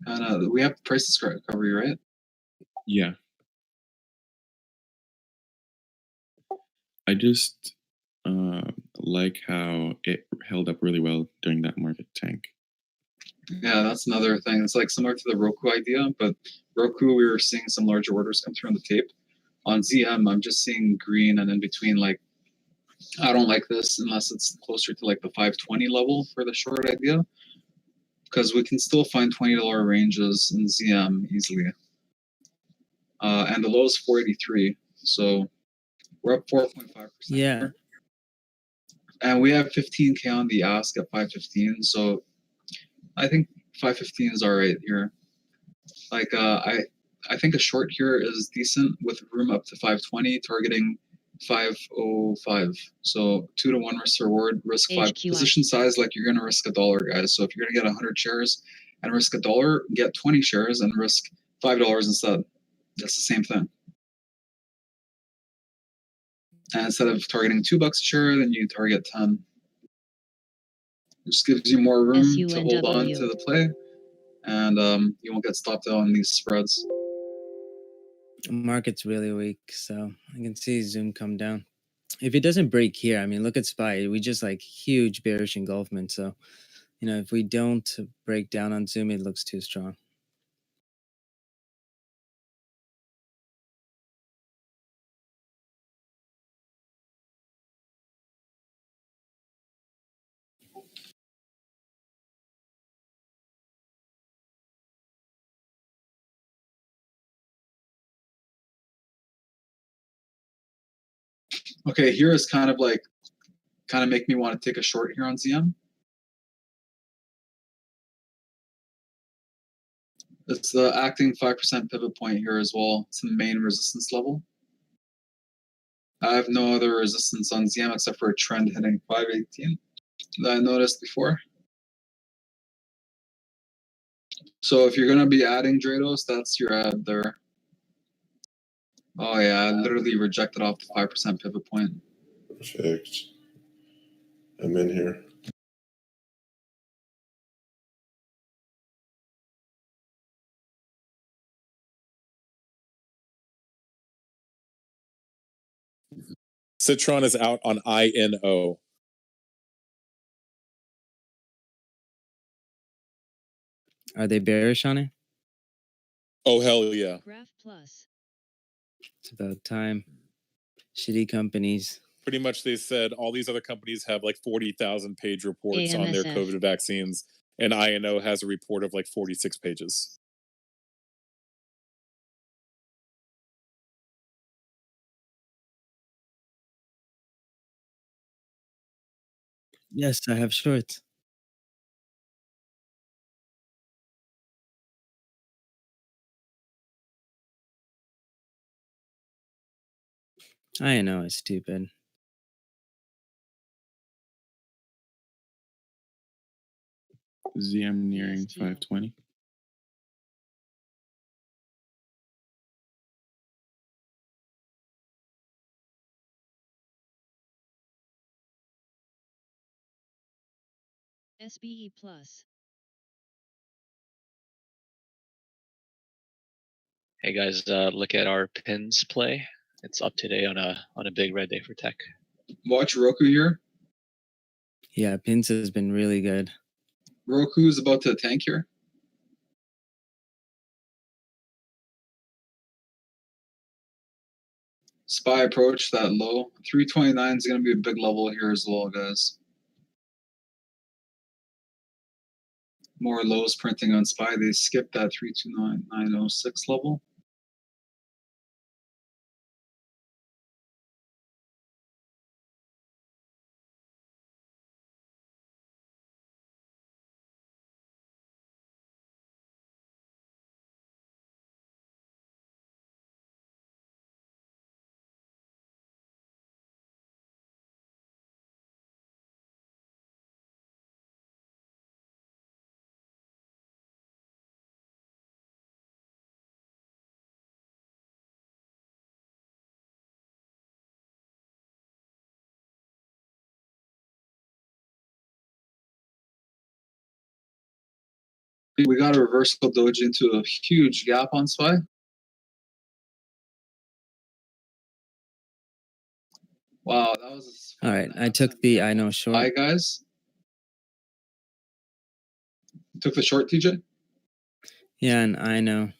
kind of. We have price discovery, right? Yeah. I just like how it held up really well during that market tank. Yeah, that's another thing. It's like similar to the Roku idea, but Roku, we were seeing some larger orders come through on the tape. On ZM, I'm just seeing green and in between, like, I don't like this unless it's closer to like the 520 level for the short idea, because we can still find $20 ranges in ZM easily. And the low is 483, so we're up 4.5%. Yeah. Here. And we have 15K on the ask at 515, so I think 515 is all right here. Like, I think a short here is decent with room up to 520, targeting 505. So 2-to-1 risk reward, risk HQI. 5. Position size, like you're gonna risk $1, guys. So if you're gonna get 100 shares and risk $1, get 20 shares and risk $5 instead. That's the same thing. And instead of targeting $2 a share, then you target 10. It just gives you more room to hold on to the play, and you won't get stopped out on these spreads. Market's really weak, so I can see Zoom come down. If it doesn't break here, I mean, look at SPY. We just like huge bearish engulfment. So, if we don't break down on Zoom, it looks too strong. Okay, here is kind of make me want to take a short here on ZM. It's the acting 5% pivot point here as well. It's the main resistance level. I have no other resistance on ZM except for a trend hitting 518 that I noticed before. So if you're going to be adding Drados, that's your ad there. Oh yeah, I literally rejected off the 5% pivot point. Perfect. I'm in here. Citron is out on INO. Are they bearish on it? Oh, hell yeah. Graph Plus. It's about time. Shitty companies. Pretty much they said all these other companies have like 40,000 page reports on their AMSF. COVID vaccines, and INO has a report of like 46 pages. Yes, I have shorts. I know it's stupid. ZM nearing ESTL. 520. SBE Plus. Hey guys, look at our pins play. It's up today on a big red day for tech. Watch Roku here. Yeah, Pins has been really good. Roku's about to tank here. SPY approach that low. 329 is going to be a big level here as well, guys. More lows printing on SPY. They skipped that 329.906 level. We got a reversal doji into a huge gap on SPY. Wow, that was All right, I took the I know short. Hi guys. Took the short, TJ. Yeah, and I know.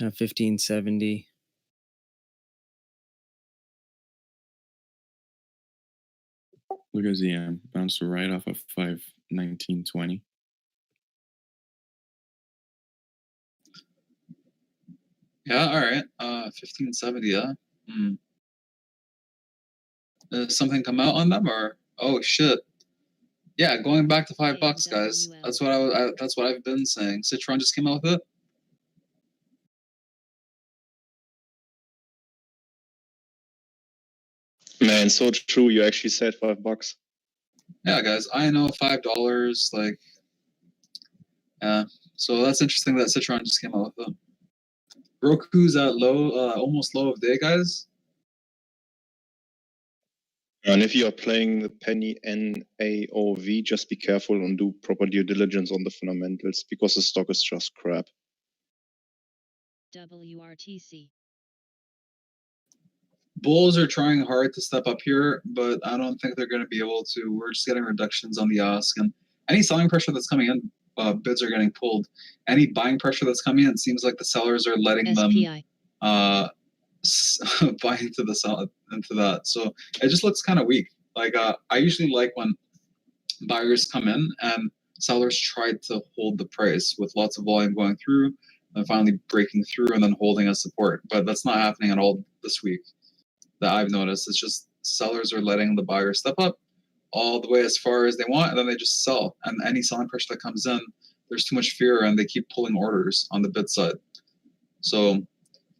1570. Look at ZM. Bounced right off of 519.20. Yeah, all right. 1570. Yeah. Something come out on them or oh shit. Yeah, going back to $5, guys. KWM. That's what that's what I've been saying. Citron just came out with it. Man, so true. You actually said $5. Yeah, guys. I know $5. Like, yeah. So that's interesting that Citron just came out with it. Roku's at low, almost low of day, guys. And if you are playing the penny NAOV, just be careful and do proper due diligence on the fundamentals because the stock is just crap. WRTC. Bulls are trying hard to step up here, but I don't think they're going to be able to. We're just getting reductions on the ask, and any selling pressure that's coming in, bids are getting pulled. Any buying pressure that's coming in, it seems like the sellers are letting SPI. them buy into that. So it just looks kind of weak. Like I usually like when buyers come in and sellers try to hold the price with lots of volume going through and finally breaking through and then holding as support. But that's not happening at all this week that I've noticed. It's just sellers are letting the buyers step up all the way as far as they want, and then they just sell. And any selling pressure that comes in, there's too much fear, and they keep pulling orders on the bid side. So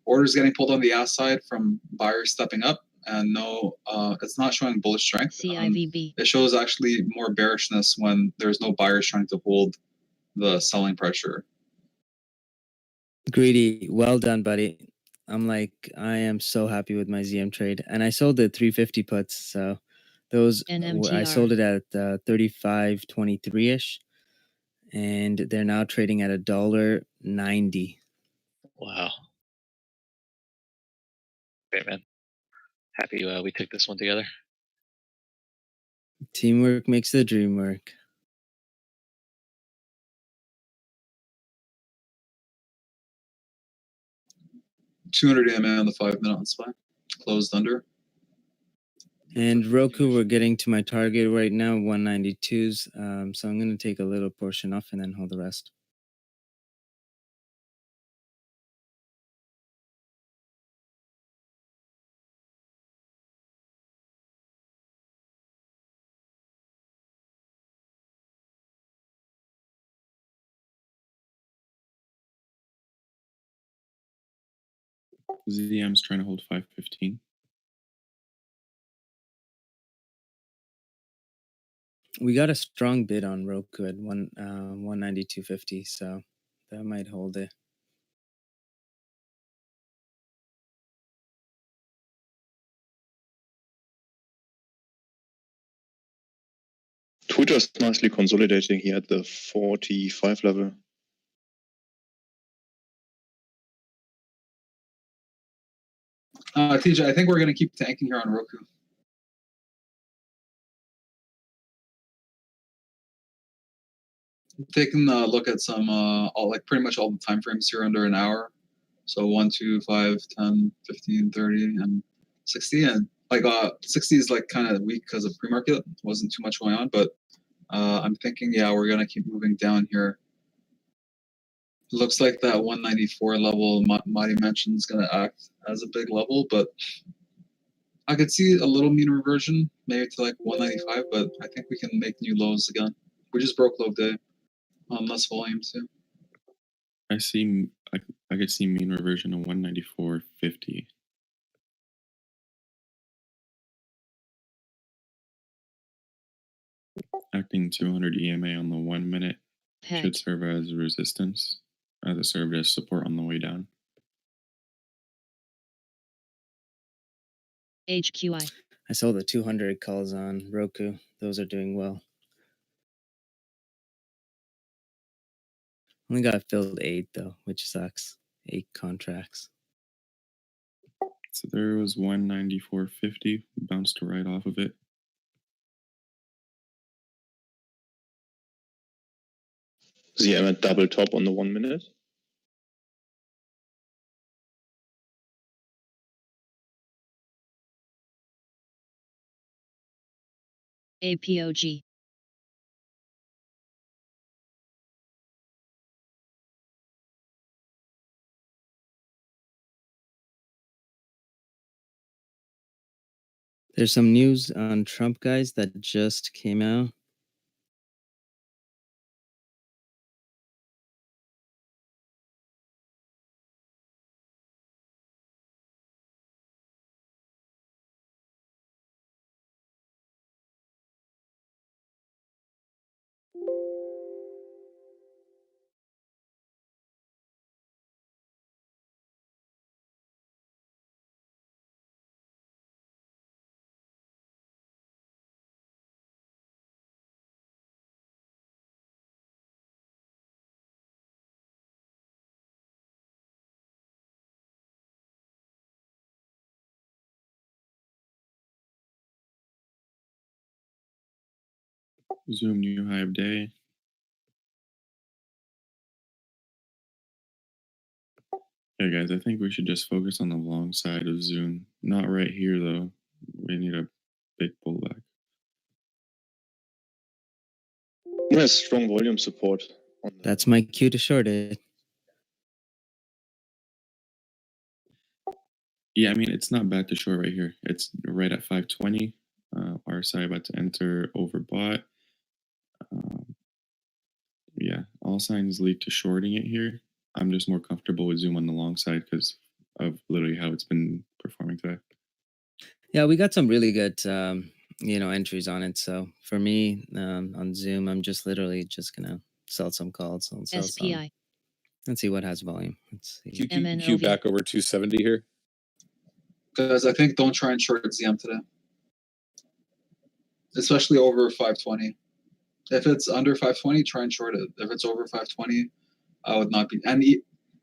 orders getting pulled on the ask side from buyers stepping up, and no, it's not showing bullish strength. CIVB. It shows actually more bearishness when there's no buyers trying to hold the selling pressure. Greedy, well done, buddy. I am so happy with my ZM trade, and I sold the 350 puts. So those I NMTR. sold it at 35.23 ish, and they're now trading at $1.90. Wow. Great, man. Happy we took this one together. Teamwork makes the dream work. $200 EMA on the 5 minute on SPY, closed under. And Roku, we're getting to my target right now, 192s. So I'm going to take a little portion off and then hold the rest. ZM's trying to hold 515. We got a strong bid on Roku at 192.50, so that might hold it. Twitter's nicely consolidating here at the 45 level. TJ, I think we're going to keep tanking here on Roku. Taking a look at some, pretty much all the time frames here under an hour. So 1, 2, 5, 10, 15, 30, and 60. And 60 is kind of weak because of pre-market. Wasn't too much going on, but I'm thinking, yeah, we're going to keep moving down here. Looks like that 194 level Marty mentioned is going to act as a big level, but I could see a little mean reversion, maybe to 195, but I think we can make new lows again. We just broke low day on less volume too. I could see mean reversion of 194.50. Acting 200 EMA on the 1 minute should serve as resistance, as it served as support on the way down. HQI. I saw the 200 calls on Roku. Those are doing well. Only got filled 8 though, which sucks. 8 contracts. So there was 194.50, bounced right off of it. ZM at double top on the 1 minute. APOG. There's some news on Trump, guys, that just came out. Zoom new high of day. Hey guys, I think we should just focus on the long side of Zoom. Not right here though. We need a big pullback. Yes, strong volume support. That's my cue to short it. Yeah, I mean, it's not bad to short right here. It's right at 520. RSI about to enter overbought. Yeah, all signs lead to shorting it here. I'm just more comfortable with Zoom on the long side because of literally how it's been performing today. Yeah, we got some really good, entries on it. So for me, on Zoom, I'm just literally just gonna sell some calls and sell some. SPI. Let's see what has volume. Let's see. Q back over 270 here. Guys, I think don't try and short ZM today, especially over 520. If it's under 520, try and short it. If it's over 520, I would not be. And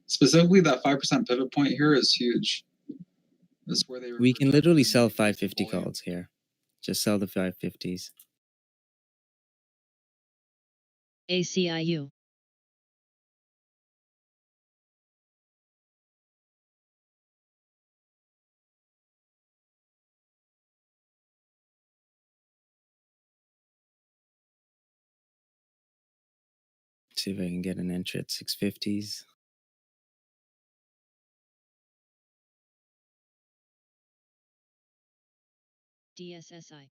specifically, that 5% pivot point here is huge. This is where they. We can literally sell 550 calls here. Just sell the 550s. ACIU. See if I can get an entry at 650s. DSSI.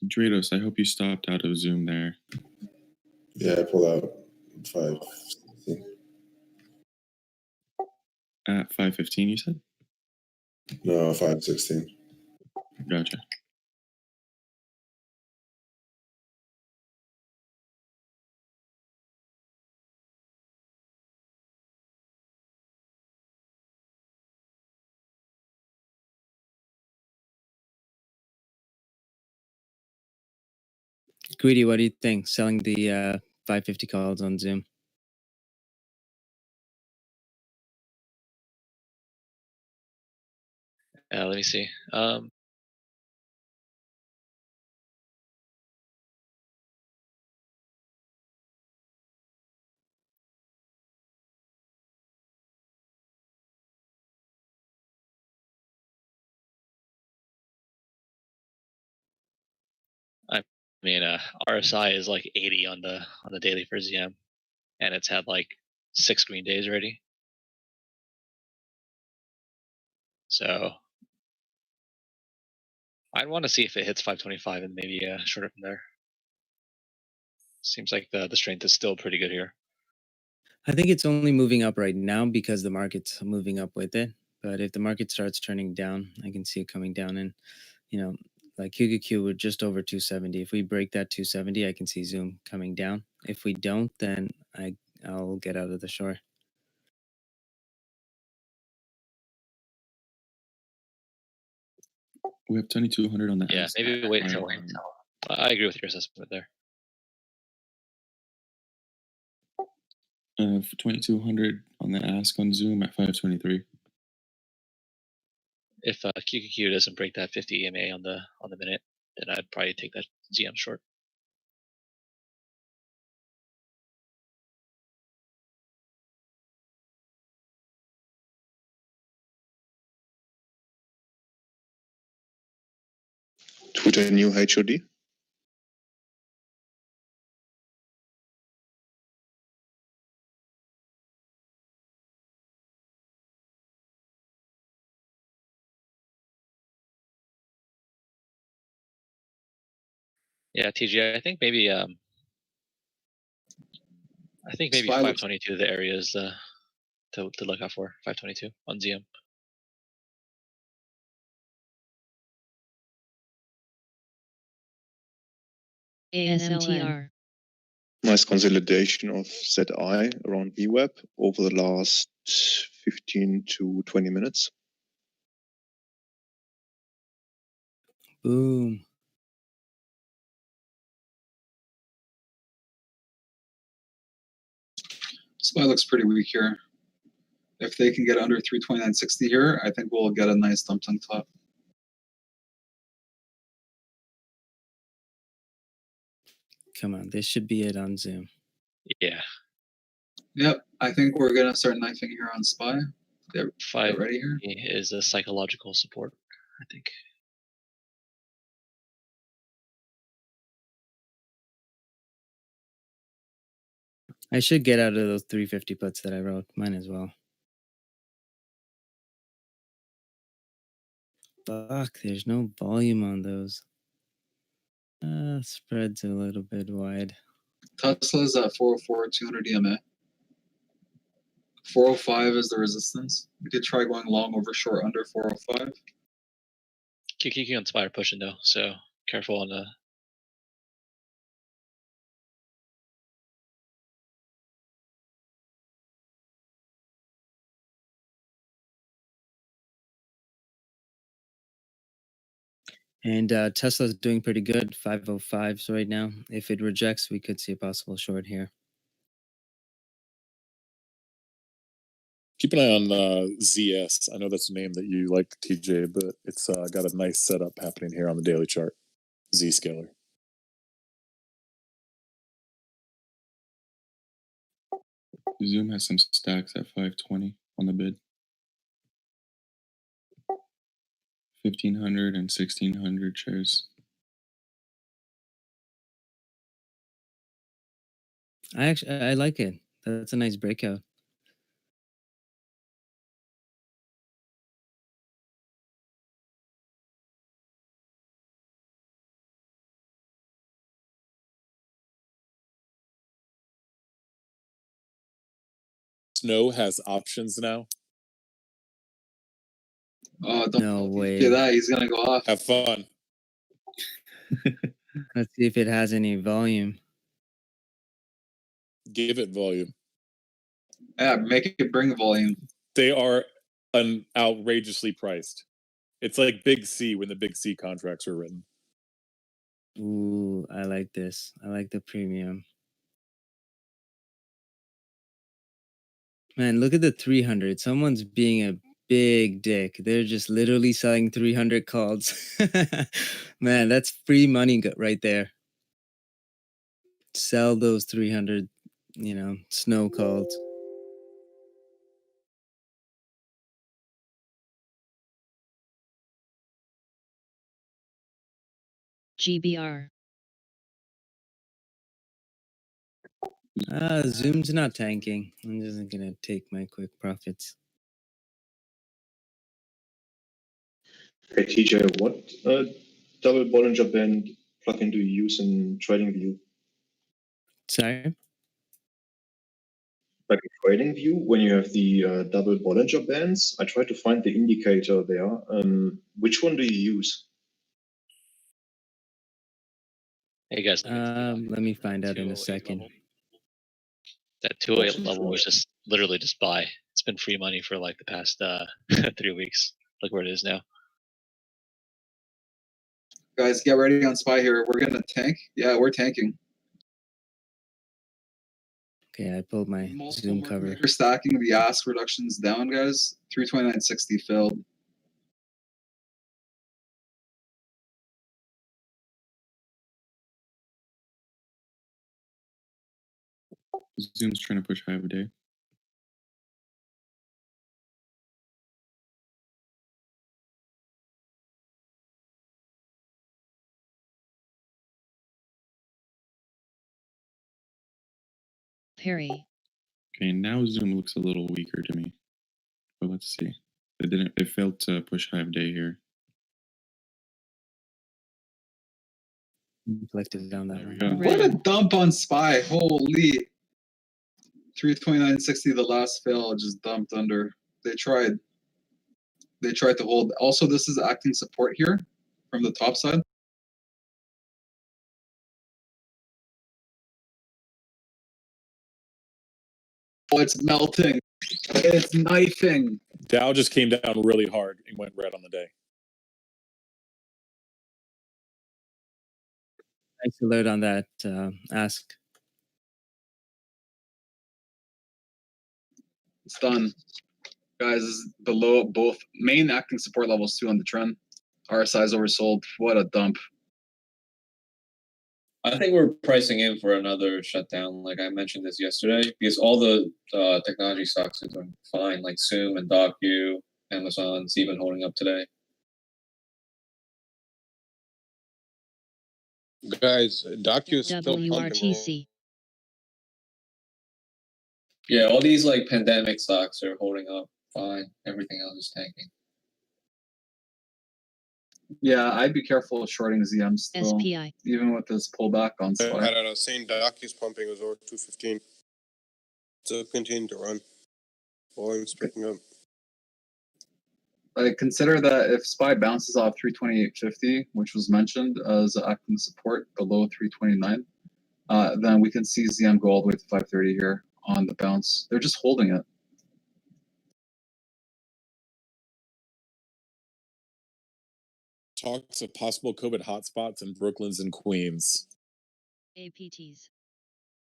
Drados, I hope you stopped out of Zoom there. Yeah, I pulled out 5. At 5:15, you said? No, 5.16. Gotcha. Greedy, what do you think? Selling the 550 calls on Zoom. Let me see. I mean, RSI is like 80 on the daily for ZM, and it's had like 6 green days already. So I'd want to see if it hits 525 and maybe short it from there. Seems like the strength is still pretty good here. I think it's only moving up right now because the market's moving up with it. But if the market starts turning down, I can see it coming down. And, like QQQ, we're just over 270. If we break that 270, I can see Zoom coming down. If we don't, then I'll get out of the short. We have 2200 on the Yeah, ask. maybe wait until. I agree with your assessment there. For 2200 on the ask on Zoom at 523. If QQQ doesn't break that 50 EMA on the minute, then I'd probably take that ZM short. Twitter new HOD. Yeah, TG, I think maybe Spy looks- 522 the area is to look out for. 522 on ZM. ASLTR. Nice consolidation of ZI around VWAP over the last 15 to 20 minutes. Boom. Spy looks pretty weak here. If they can get under 329.60 here, I think we'll get a nice dumping top. Come on, this should be it on Zoom. Yeah. Yep, I think we're gonna start knifing here on Spy. Get 5 ready here. is a psychological support, I think. I should get out of those 350 puts that I wrote. Mine as well. Fuck, there's no volume on those. Spread's a little bit wide. Tesla's at 404, 200 EMA. 405 is the resistance. We could try going long over short under 405. QQQ and SPY are pushing though, so careful on the. And Tesla's doing pretty good, 505s right now. If it rejects, we could see a possible short here. Keep an eye on ZS. I know that's a name that you like, TJ, but it's got a nice setup happening here on the daily chart. Zscaler. Zoom has some stacks at 520 on the bid. 1500 and 1600 shares. I like it. That's a nice breakout. Snow has options now. Oh, don't No do way. that. He's gonna go off. Have fun. Let's see if it has any volume. Give it volume. Yeah, make it bring volume. They are outrageously priced. It's like Big C when the Big C contracts were written. Ooh, I like this. I like the premium. Man, look at the 300. Someone's being a big dick. They're just literally selling 300 calls. Man, that's free money right there. Sell those 300, snow calls. GBR. Zoom's not tanking. I'm just gonna take my quick profits. Hey TJ, what double Bollinger Band plugin do you use in TradingView? Sorry? Like in TradingView, when you have the double Bollinger Bands, I tried to find the indicator there. Which one do you use? Hey guys, Let me find out in a 208 second. level. That 208 level was just literally just buy. It's been free money for like the past 3 weeks. Look where it is now. Guys, get ready on SPY here. We're gonna tank. Yeah, we're tanking. Okay, I pulled my Zoom cover. We're stacking the ask reductions down, guys. 329.60 failed. Zoom's trying to push high of a day. Perry. Okay, now Zoom looks a little weaker to me. But let's see. It failed to push high of day here. Reflected down that There we one. go. What a dump on SPY. Holy. 329.60, the last fail just dumped under. They tried to hold. Also, this is acting support here from the top side. Oh, it's melting. It's knifing. Dow just came down really hard and went red on the day. Nice alert on that ask. It's done. Guys, this is below both main acting support levels too on the trend. RSI is oversold. What a dump. I think we're pricing in for another shutdown. Like I mentioned this yesterday, because all the technology stocks are doing fine, like Zoom and DocU, Amazon's even holding up today. Guys, DocU is still pumping. WRTC. Yeah, all these like pandemic stocks are holding up fine. Everything else is tanking. Yeah, I'd be careful of shorting ZM still, SPI. even with this pullback on I SPY. don't know. Saying DocU's pumping was over 215. So continue to run. Volume's picking up. Like, consider that if SPY bounces off 328.50, which was mentioned as acting support below 329, then we can see ZM go all the way to 530 here on the bounce. They're just holding it. Talks of possible COVID hotspots in Brooklyn's and Queens. APTs.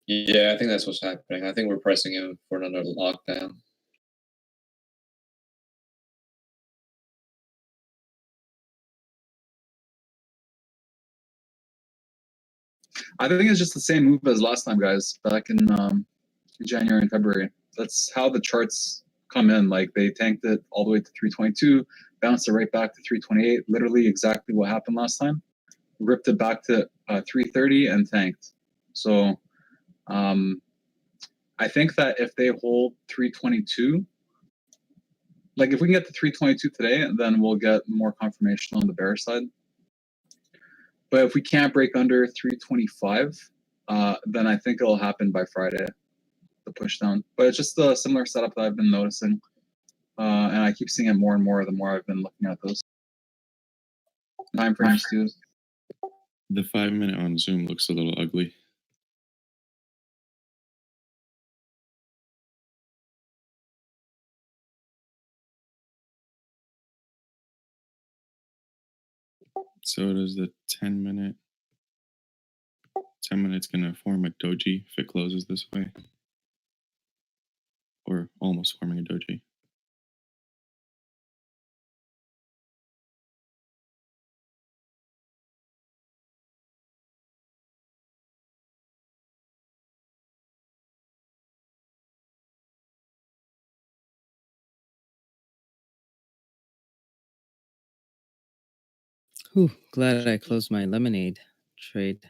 Yeah, I think that's what's happening. I think we're pressing in for another lockdown. I think it's just the same move as last time, guys, back in January and February. That's how the charts come in. Like, they tanked it all the way to 322, bounced it right back to 328, literally exactly what happened last time. Ripped it back to 330 and tanked. So I think that if they hold 322, like if we can get to 322 today, then we'll get more confirmation on the bearish side. But if we can't break under 325, then I think it'll happen by Friday. The the push down. But it's just a similar setup that I've been noticing, and I keep seeing it more and more the more I've been looking at those time frames too. The 5 minute on Zoom looks a little ugly. So does the 10 minute. 10 minutes gonna form a doji if it closes this way. Or almost forming a doji. Whew, glad I closed my lemonade trade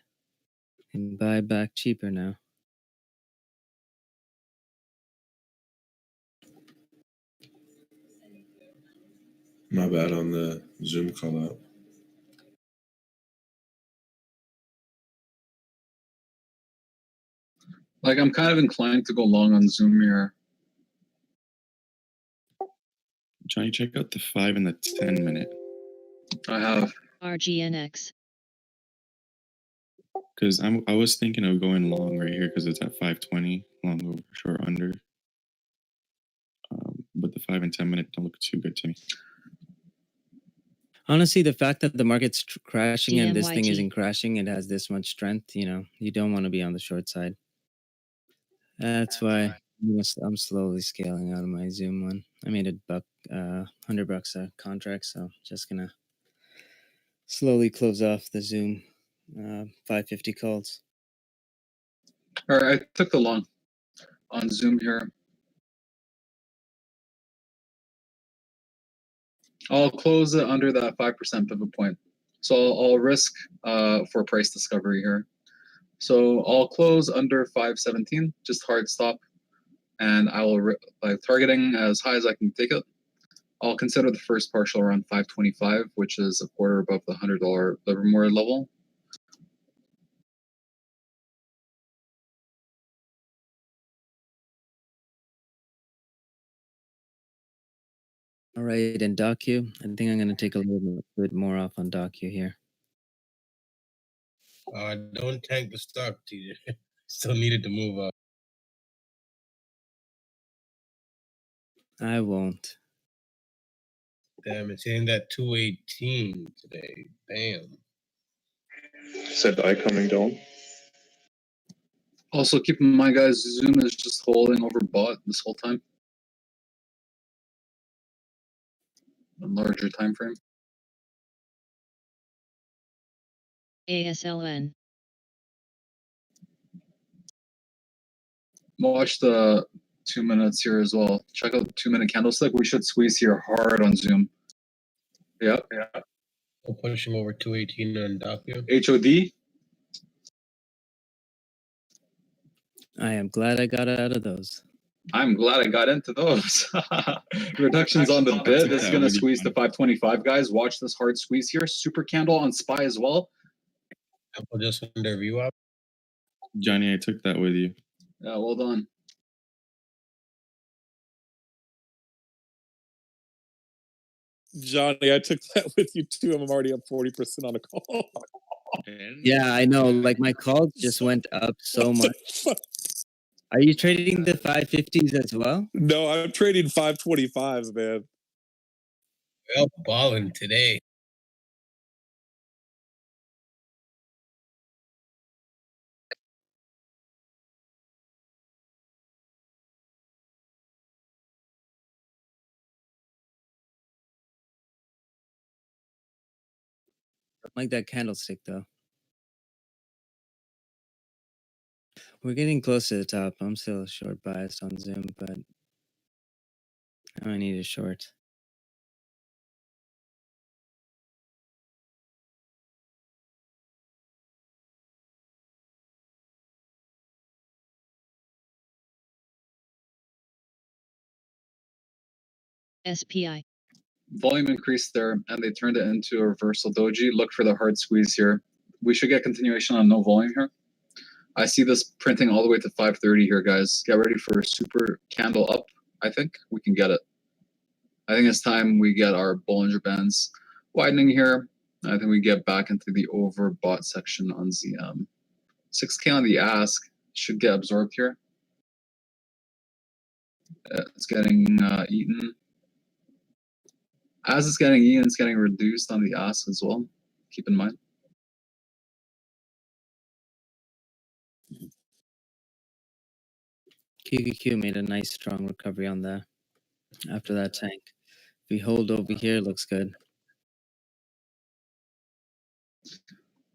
and buy back cheaper now. My bad on the Zoom call out. Like I'm kind of inclined to go long on Zoom here. Johnny, check out the 5 and the 10 minute. I have RGNX. Because I was thinking of going long right here because it's at 520, long over, short under. But the 5 and 10 minute don't look too good to me. Honestly, the fact that the market's crashing and this thing GMYT. isn't crashing, it has this much strength, you know, you don't want to be on the short side. That's why I'm slowly scaling out of my Zoom one. I made $100 a contract, so just gonna slowly close off the Zoom 550 calls. All right, I took the long on Zoom here. I'll close it under that 5% pivot point. So I'll risk for price discovery here. So I'll close under 517, just hard stop, and I will targeting as high as I can take it. I'll consider the first partial around 525, which is a quarter above the $100 Livermore level. All right, and Docu, I think I'm going to take a little bit more off on Docu here. Don't tank the stock, TJ. Still needed to move up. I won't. Damn, it's hitting that 218 today. Damn. Said I coming down. Also, keep in mind, guys, Zoom is just holding overbought this whole time. A larger time frame. ASLN. Watch the 2 minutes here as well. Check out the 2 minute candlestick. We should squeeze here hard on Zoom. Yep. We'll push him over 218 on Docu. HOD. I am glad I got out of those. I'm glad I got into those. Reductions on the bid. This is going to squeeze to 525, guys. Watch this hard squeeze here. Super candle on SPY as well. Apple just under view up. Johnny, I took that with you. Yeah, well done. Johnny, I took that with you too. I'm already up 40% on a call. Yeah, I know. Like my calls just went up so much. Are you trading the 550s as well? No, I'm trading 525s, man. Well, balling today. I like that candlestick though. We're getting close to the top. I'm still short biased on Zoom, but I need a short. SPI. Volume increased there, and they turned it into a reversal doji. Look for the hard squeeze here. We should get continuation on no volume here. I see this printing all the way to 530 here, guys. Get ready for a super candle up. I think we can get it. I think it's time we get our Bollinger Bands widening here. I think we get back into the overbought section on ZM. 6K on the ask should get absorbed here. It's getting eaten. As it's getting eaten, it's getting reduced on the ask as well. Keep in mind. QQQ made a nice strong recovery on the after that tank. If we hold over here, looks good.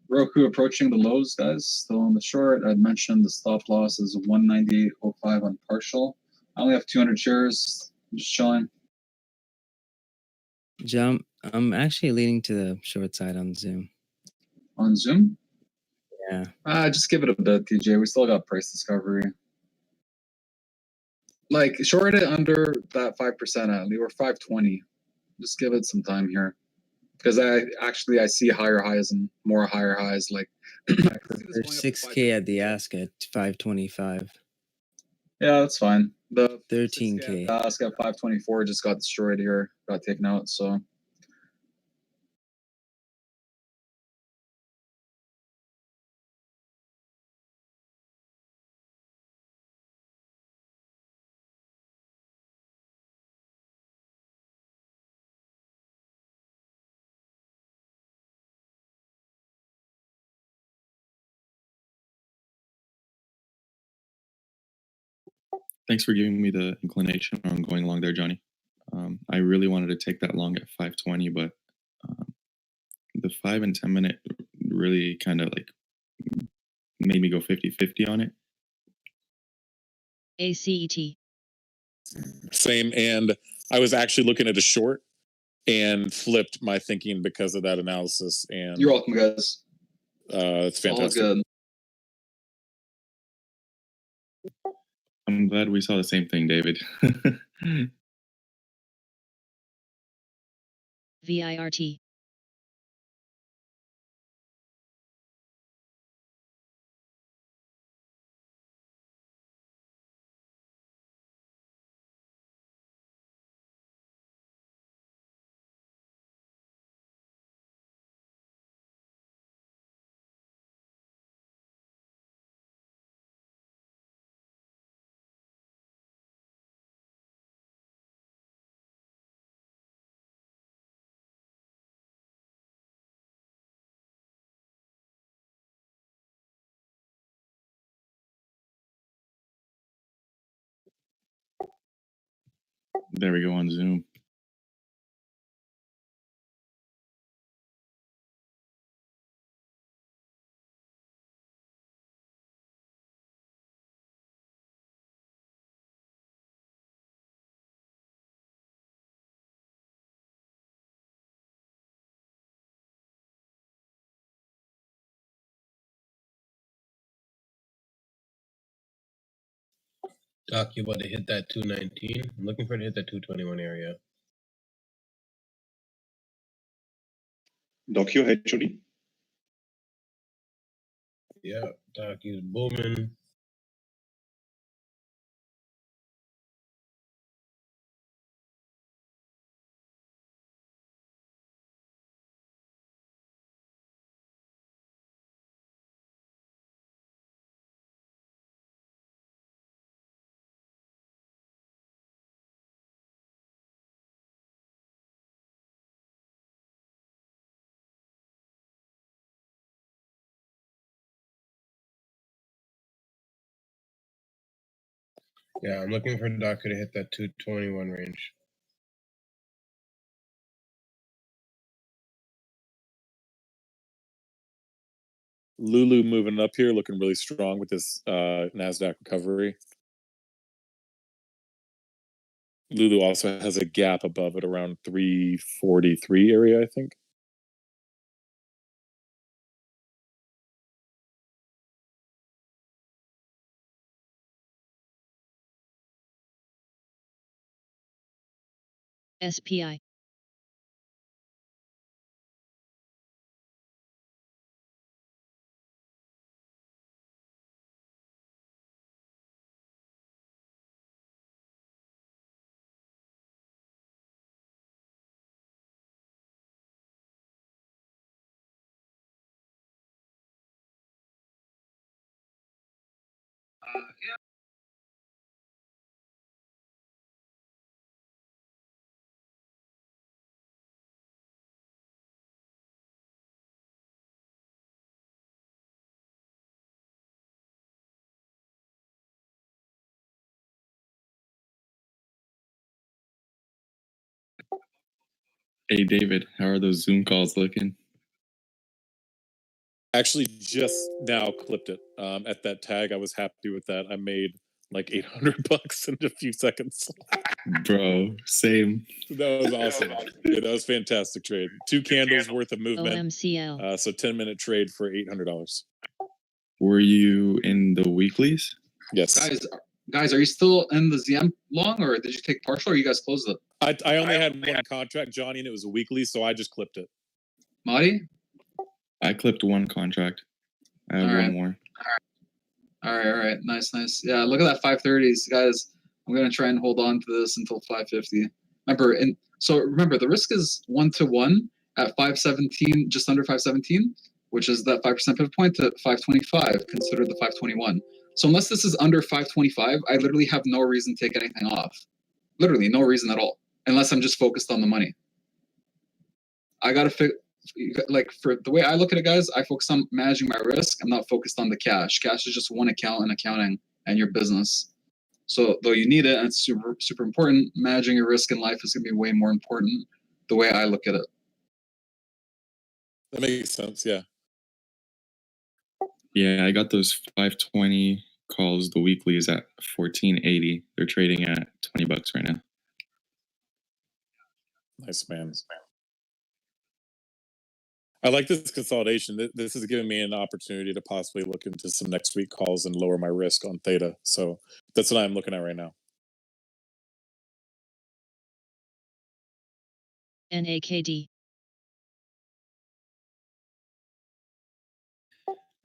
Roku approaching the lows, guys. Still on the short. I'd mentioned the stop loss is 198.05 on partial. I only have 200 shares. I'm just chilling. Jump. I'm actually leaning to the short side on Zoom. On Zoom? Yeah. Just give it a bit, TJ. We still got price discovery. Like, short it under that 5% at least, or 520. Just give it some time here. Because I see higher highs and more higher highs. Like, There's 6K at the ask at 525. Yeah, that's fine. The 13K. ask at 524 just got destroyed here, got taken out. So Thanks for giving me the inclination on going long there, Johnny. I really wanted to take that long at 520, but the 5 and 10 minute really kind of like made me go 50-50 on it. ACET. Same, and I was actually looking at a short and flipped my thinking because of that analysis. And you're welcome, guys. It's fantastic. All good. I'm glad we saw the same thing, David. VIRT. There we go on Zoom. Doc, you about to hit that 219? I'm looking for it to hit that 221 area. Doc, you had Judy? Yeah, Doc, he's booming. Yeah, I'm looking for Doc to hit that 221 range. Lulu moving up here, looking really strong with this NASDAQ recovery. Lulu also has a gap above it around 343 area, I think. SPI. Hey David, how are those Zoom calls looking? Actually, just now clipped it. At that tag, I was happy with that. I made like $800 in a few seconds. Bro, same. That was awesome. Yeah, that was fantastic trade. 2 candles worth of movement. OMCL. So 10-minute trade for $800. Were you in the weeklies? Yes. Guys, are you still in the ZM long, or did you take partial, or you guys closed it? I only had one contract, Johnny, and it was a weekly, so I just clipped it. Marty? I clipped one contract. I have All right. one more. All right. Nice. Yeah, look at that 530s, guys. I'm gonna try and hold on to this until 550. Remember, the risk is 1-to-1 at 517, just under 517, which is that 5% pivot point to 525. Consider the 521. So unless this is under 525, I literally have no reason to take anything off. Literally no reason at all, unless I'm just focused on the money. I gotta for the way I look at it, guys, I focus on managing my risk. I'm not focused on the cash. Cash is just one account in accounting and your business. So though you need it and it's super, super important, managing your risk in life is gonna be way more important the way I look at it. That makes sense, yeah. Yeah, I got those 520 calls. The weekly is at 1480. They're trading at $20 right now. Nice, man. I like this consolidation. This is giving me an opportunity to possibly look into some next week calls and lower my risk on theta. So that's what I'm looking at right now. NAKD.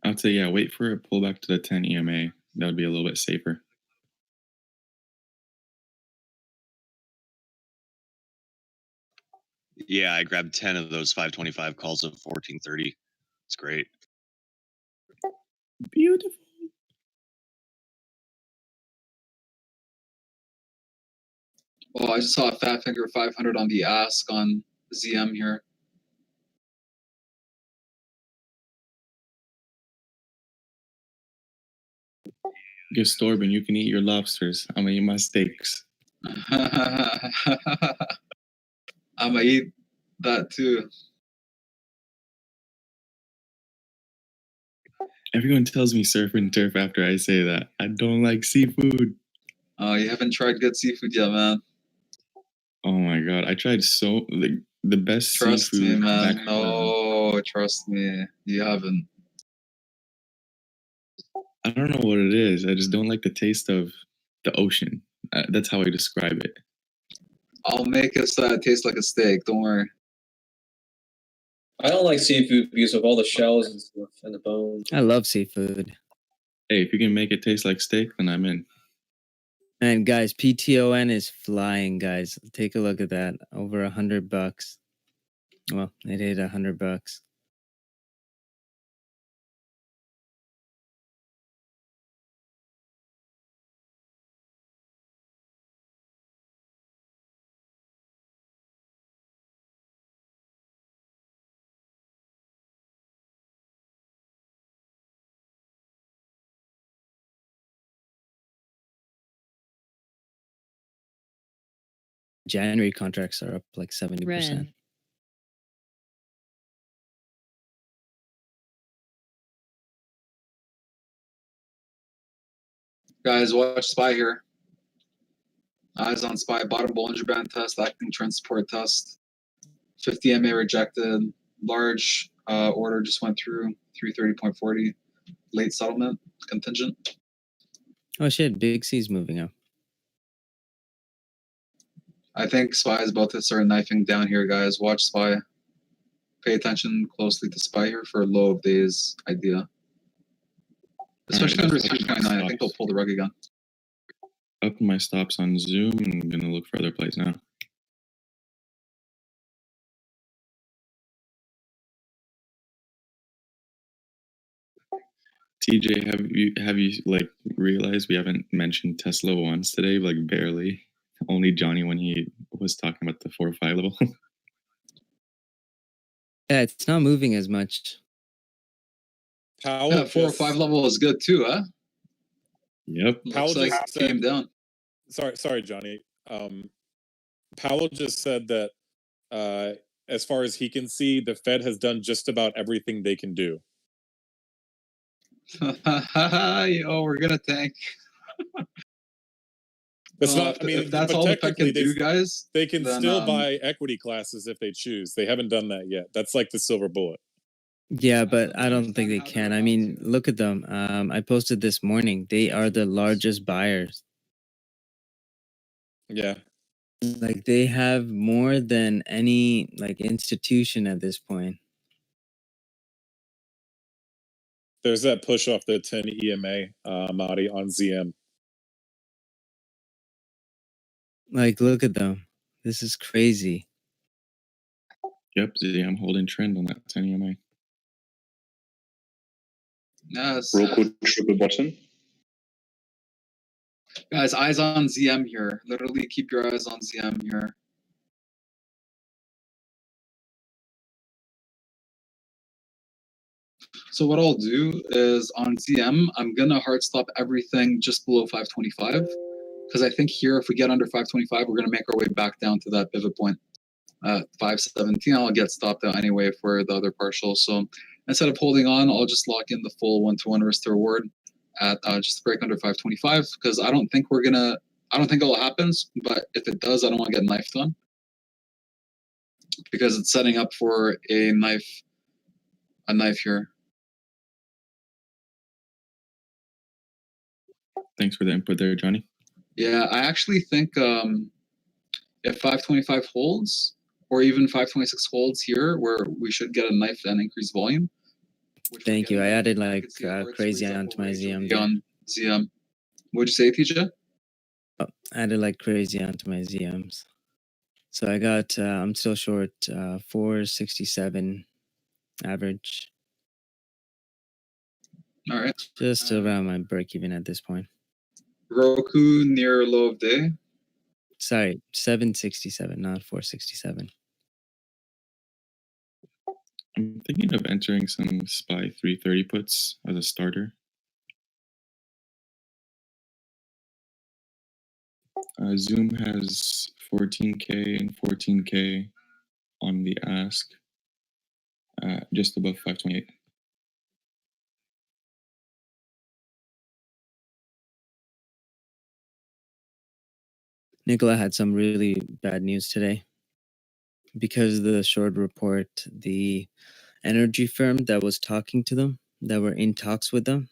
I'd say, yeah, wait for a pullback to the 10 EMA. That would be a little bit safer. Yeah, I grabbed 10 of those 525 calls at 1430. It's great. Beautiful. Well, I just saw a fat finger 500 on the ask on ZM here. Just Storben, you can eat your lobsters. I'm gonna eat my steaks. I'ma eat that too. Everyone tells me surf and turf after I say that. I don't like seafood. Oh, you haven't tried good seafood yet, man. Oh my god, I tried the best Trust seafood. me, man. back No, trust me. You haven't. I don't know what it is. I just don't like the taste of the ocean. That's how I describe it. I'll make it so it tastes like a steak. Don't worry. I don't like seafood because of all the shells and stuff and the bones. I love seafood. Hey, if you can make it taste like steak, then I'm in. And guys, PTON is flying, guys. Take a look at that. Over $100. Well, it hit $100. January contracts are up like 70%. Ren. Guys, watch SPY here. Eyes on SPY. Bottom Bollinger Band test. Acting trend support test. 50 MA rejected. Large order just went through. 330.40. Late settlement. Contingent. Oh shit, Big C's moving up. I think SPY is about to start knifing down here, guys. Watch SPY. Pay attention closely to SPY here for a low of days idea. Especially under 3.9. I think they'll pull the rug again. Up my stops on Zoom. I'm gonna look for other plays now. TJ, have you like realized we haven't mentioned Tesla once today? Like barely. Only Johnny when he was talking about the 4 or 5 level. Yeah, it's not moving as much. Powell Yeah, 4 or just- 5 level is good too, huh? Yep. Powell Looks like just it came said, down. sorry, Johnny. Powell just said that as far as he can see, the Fed has done just about everything they can do. Yo, we're gonna tank. That's not. I mean, if that's but all the Fed technically, can do, guys, they can then, still buy equity classes if they choose. They haven't done that yet. That's like the silver bullet. Yeah, but I don't think they can. I mean, look at them. I posted this morning. They are the largest buyers. Yeah. Like they have more than any like institution at this point. There's that push off the 10 EMA, Madi, on ZM. Like, look at them. This is crazy. Yep, I'm holding trend on that 10 EMA. Yes. Roku triple bottom. Guys, eyes on ZM here. Literally keep your eyes on ZM here. So what I'll do is on ZM, I'm gonna hard stop everything just below 525. Because I think here, if we get under 525, we're gonna make our way back down to that pivot point. 517, I'll get stopped out anyway for the other partial. So instead of holding on, I'll just lock in the full 1-to-1 risk to reward at just break under 525 because I don't think it'll happen, but if it does, I don't want to get knifed on because it's setting up for a knife here. Thanks for the input there, Johnny. Yeah, I actually think if 525 holds or even 526 holds here, where we should get a knife and increase volume. Thank you. I added like crazy onto my ZM. there. On ZM. What'd you say, TJ? Oh, I added like crazy onto my ZMs. So I got, I'm still short 467 average. All right. Just around my break even at this point. Roku near low of day. Sorry, 767, not 467. I'm thinking of entering some SPY 330 puts as a starter. Zoom has 14K and 14K on the ask, just above 528. Nicola had some really bad news today. Because of the short report, the energy firm that was talking to them, that were in talks with them,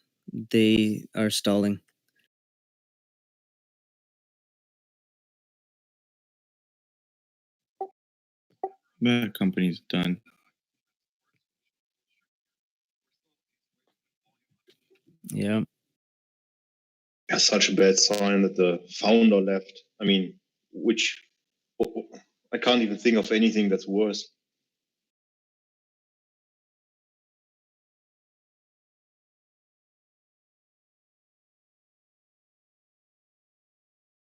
they are stalling. That company's done. Yeah. That's such a bad sign that the founder left. I mean, I can't even think of anything that's worse.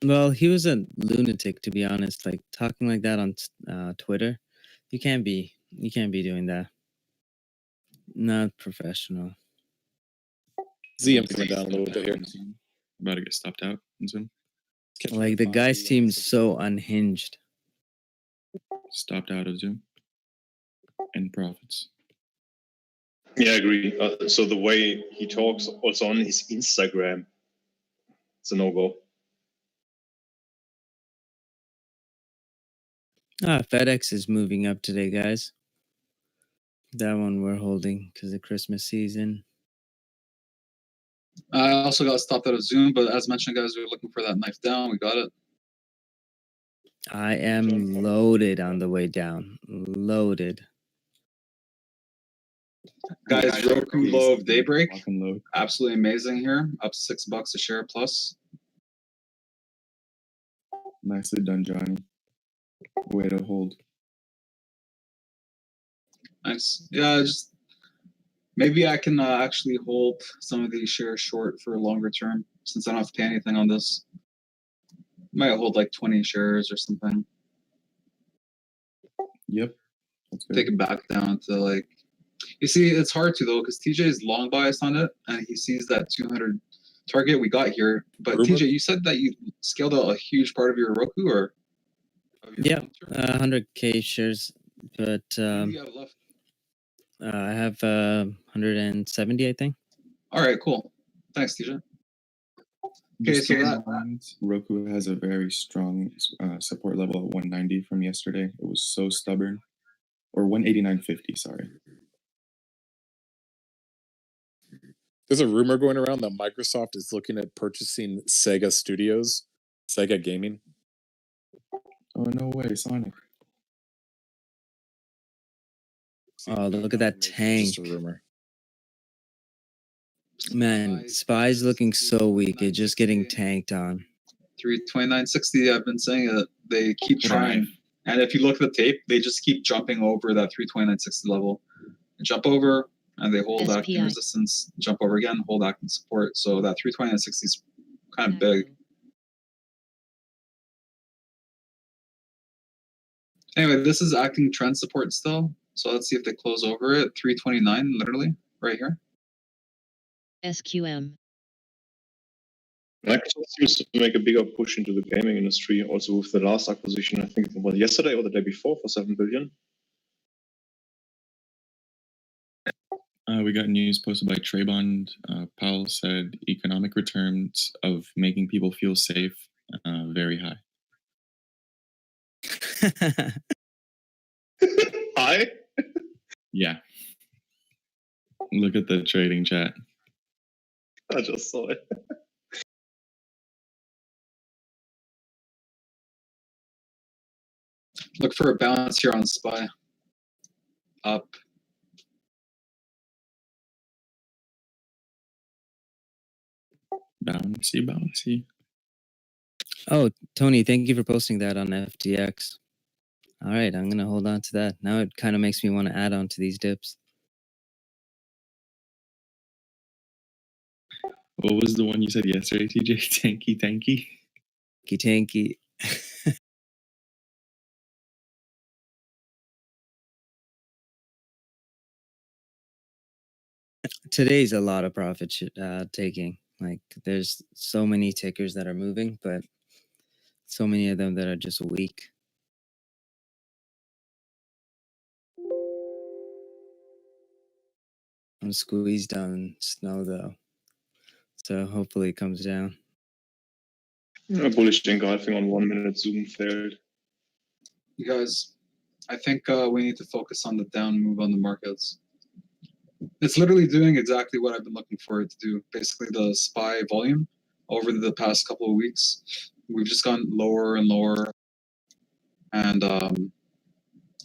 Well, he was a lunatic, to be honest. Like talking like that on Twitter, you can't be doing that. Not professional. ZM coming down a little bit here. About to get stopped out in Zoom. Like the guy seems so unhinged. Stopped out of Zoom. And profits. Yeah, I agree. So the way he talks also on his Instagram, it's a no-go. FedEx is moving up today, guys. That one we're holding because of Christmas season. I also got stopped out of Zoom, but as mentioned, guys, we were looking for that knife down. We got it. I am loaded on the way down. Loaded. Guys, Roku low of daybreak. Absolutely amazing here. Up $6 a share plus. Nicely done, Johnny. Way to hold. Nice. Yeah, just Maybe I can actually hold some of these shares short for a longer term since I don't have to pay anything on this. Might hold like 20 shares or something. Yep. That's good. Take it back down to like. You see, it's hard to though because TJ is long biased on it, and he sees that 200 target we got here. But Rumor? TJ, you said that you scaled out a huge part of your Roku, or? Of your Yeah, long-term? 100K shares, but What do you have left? I have 170, I think. All right, cool. Thanks, TJ. Okay, Just so keep in that mind, Roku has a very strong support level at 190 from yesterday. It was so stubborn. Or 189.50, sorry. There's a rumor going around that Microsoft is looking at purchasing Sega Studios, Sega Gaming. Oh, no way, Sonic. Oh, look at that tank. Just a rumor. Man, Spy's looking so weak. It's just getting tanked on. 329.60. I've been saying it. They keep trying, and if you look at the tape, they just keep jumping over that 329.60 level. They jump over, and they hold acting SPI. resistance. Jump over again, hold acting support. So that 329.60 is kind of big. Anyway, this is acting trend support still. So let's see if they close over it. 329, literally, right here. SQM. Microsoft seems to make a bigger push into the gaming industry, also with the last acquisition, I think it was yesterday or the day before, for 7 billion. We got news posted by Trebond. Powell said economic returns of making people feel safe very high. Hi. Yeah. Look at the trading chat. I just saw it. Look for a bounce here on SPY. Up. Bouncy, bouncy. Oh, Tony, thank you for posting that on FTX. All right, I'm going to hold on to that. Now it kind of makes me want to add on to these dips. What was the one you said yesterday, TJ? Tanky, tanky? Tanky. Today's a lot of profit taking. Like, there's so many tickers that are moving, but so many of them that are just weak. I'm squeezed on snow, though. So hopefully it comes down. Bullish engulfing on 1 minute Zoom failed. You guys, I think we need to focus on the down move on the markets. It's literally doing exactly what I've been looking for it to do. Basically, the SPY volume over the past couple of weeks, we've just gone lower and lower. And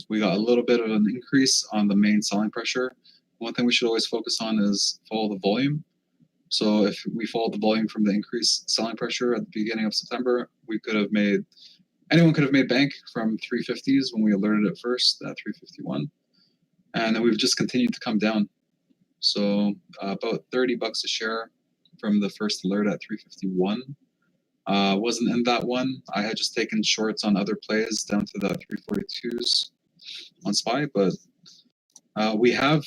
we got a little bit of an increase on the main selling pressure. One thing we should always focus on is follow the volume. So if we followed the volume from the increased selling pressure at the beginning of September, anyone could have made bank from 350s when we alerted it first at 351. And then we've just continued to come down. So about $30 a share from the first alert at 351. Wasn't in that one. I had just taken shorts on other plays down to the 342s on SPY, but we have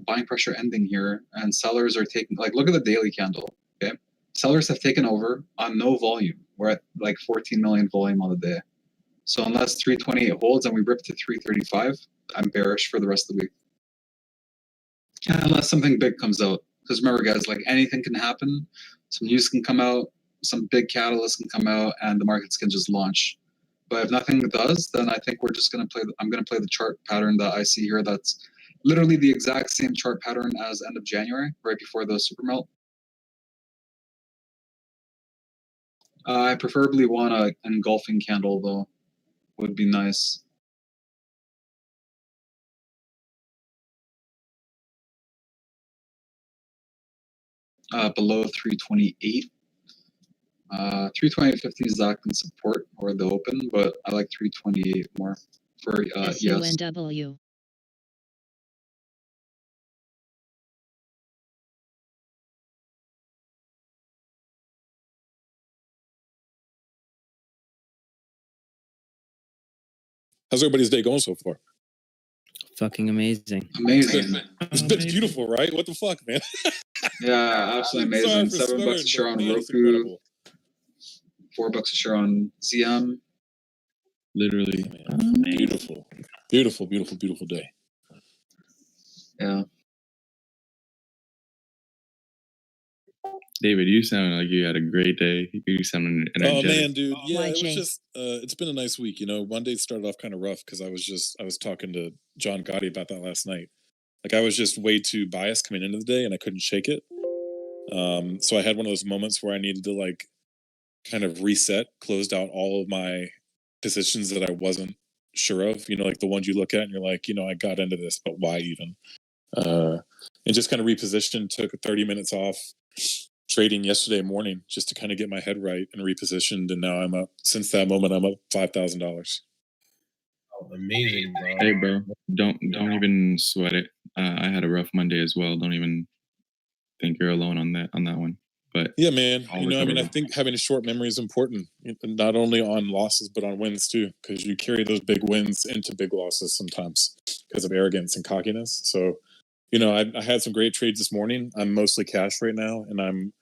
buying pressure ending here, and sellers are taking, like, look at the daily candle, okay? Sellers have taken over on no volume. We're at like 14 million volume on the day. So unless 328 holds and we rip to 335, I'm bearish for the rest of the week. Unless something big comes out. Because remember, guys, like, anything can happen. Some news can come out, some big catalyst can come out, and the markets can just launch. But if nothing does, then I think we're just going to play, I'm going to play the chart pattern that I see here. That's literally the exact same chart pattern as end of January, right before the super melt. I preferably want an engulfing candle, though. Would be nice. Below 328. 328.50 is acting support or the open, but I like 328 more for yes. SUNW. How's everybody's day going so far? Fucking amazing. Amazing. It's been beautiful, right? What the fuck, man? Yeah, absolutely Sorry amazing. for $7 a swearing, share but on man, it's Roku. incredible. $4 a share on ZM. Literally. Beautiful. Beautiful, beautiful, beautiful day. Yeah. David, you sound like you had a great day. You sound energetic. Oh man, dude. Yeah, it YJ. was just it's been a nice week. You know, one day started off kind of rough because I was talking to John Gotti about that last night. Like I was just way too biased coming into the day and I couldn't shake it. So I had one of those moments where I needed to like kind of reset, closed out all of my positions that I wasn't sure of, you know, like the ones you look at and you're like, you know, I got into this, but why even? And just kind of repositioned, took 30 minutes off trading yesterday morning just to kind of get my head right and repositioned. And now I'm up, since that moment, I'm up $5,000. Oh, amazing, bro. Hey, bro, don't even sweat it. I had a rough Monday as well. Don't even think you're alone on that one. But yeah, man, I'll you know, I mean, I recover. think having a short memory is important, not only on losses, but on wins too, because you carry those big wins into big losses sometimes because of arrogance and cockiness. So, you know, I had some great trades this morning. I'm mostly cash right now, and I'm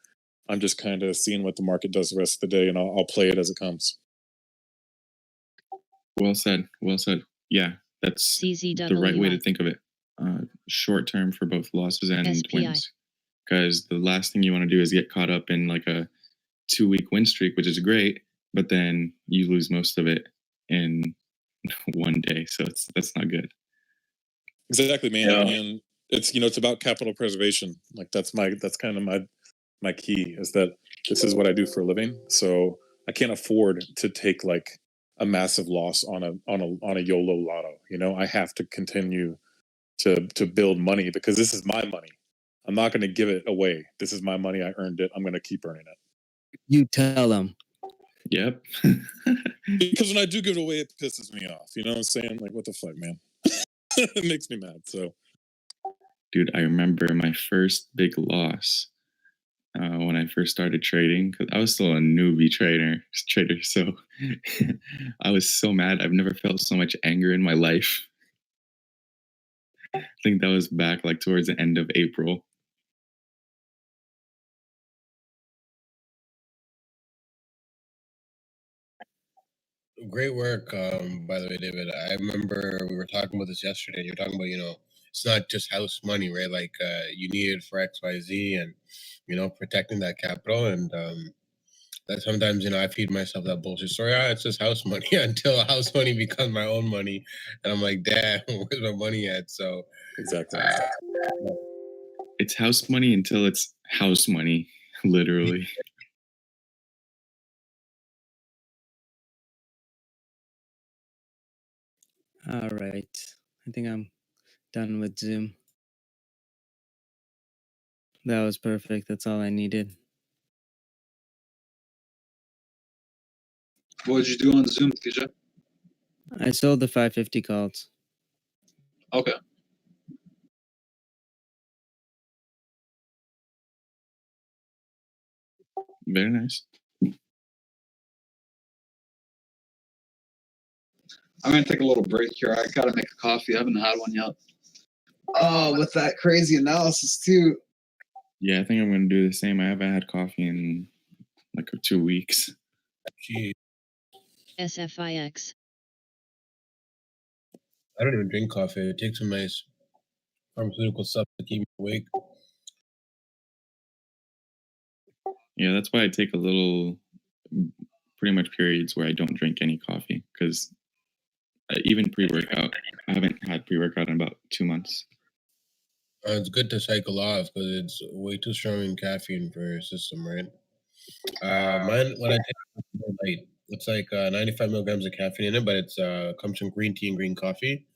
just kind of seeing what the market does the rest of the day, and I'll play it as it comes. Well said. Well said. Yeah, that's the right way to CZWI. think of it. Short term for both losses and SPI. wins. Because the last thing you want to do is get caught up in like a 2-week win streak, which is great, but then you lose most of it in one day. So that's not good. Exactly, man. Yeah. And it's, you know, it's about capital preservation. Like that's kind of my key is that this is what I do for a living. So I can't afford to take like a massive loss on a YOLO lotto. You know, I have to continue to build money because this is my money. I'm not going to give it away. This is my money. I earned it. I'm going to keep earning it. You tell them. Yep. Because when I do give it away, it pisses me off. You know what I'm saying? Like, what the fuck, man? It makes me mad. So, Dude, I remember my first big loss when I first started trading, because I was still a newbie trader. So I was so mad. I've never felt so much anger in my life. I think that was back like towards the end of April. Great work, by the way, David. I remember we were talking about this yesterday. You were talking about, you know, it's not just house money, right? Like you need it for XYZ and, you know, protecting that capital. And that sometimes, you know, I feed myself that bullshit story. It's just house money until house money becomes my own money. And I'm like, damn, where's my money at? So exactly. It's house money until it's house money, literally. All right. I think I'm done with Zoom. That was perfect. That's all I needed. What did you do on Zoom, TJ? I sold the 550 calls. Okay. Very nice. I'm gonna take a little break here. I gotta make a coffee. I haven't had one yet. Oh, with that crazy analysis too. Yeah, I think I'm going to do the same. I haven't had coffee in like 2 weeks. Gee, SFIX. I don't even drink coffee. It takes some nice pharmaceutical stuff to keep me awake. Yeah, that's why I take a little, pretty much periods where I don't drink any coffee. Because even pre-workout, I haven't had pre-workout in about 2 months. It's good to cycle off because it's way too strong in caffeine for your system, right? Mine, when I take it light, it's like 95 milligrams of caffeine in it, but it's comes from green tea and green coffee.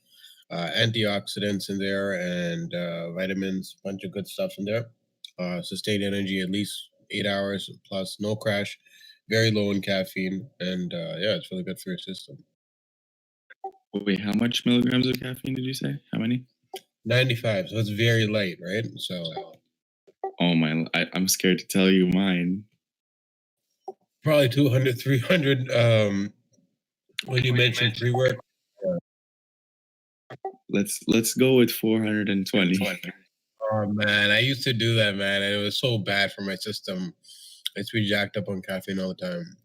Antioxidants in there and vitamins, bunch of good stuff in there. Sustained energy, at least 8 hours plus, no crash, very low in caffeine, and yeah, it's really good for your system. Wait, how much milligrams of caffeine did you say? How many? 95, so it's very light, right? So Oh my, I'm scared to tell you mine. probably 200, 300. When you mentioned pre-work, Let's go with 420. Oh man, I used to do that, man, and it was so bad for my system. I used to be jacked up on caffeine all the time.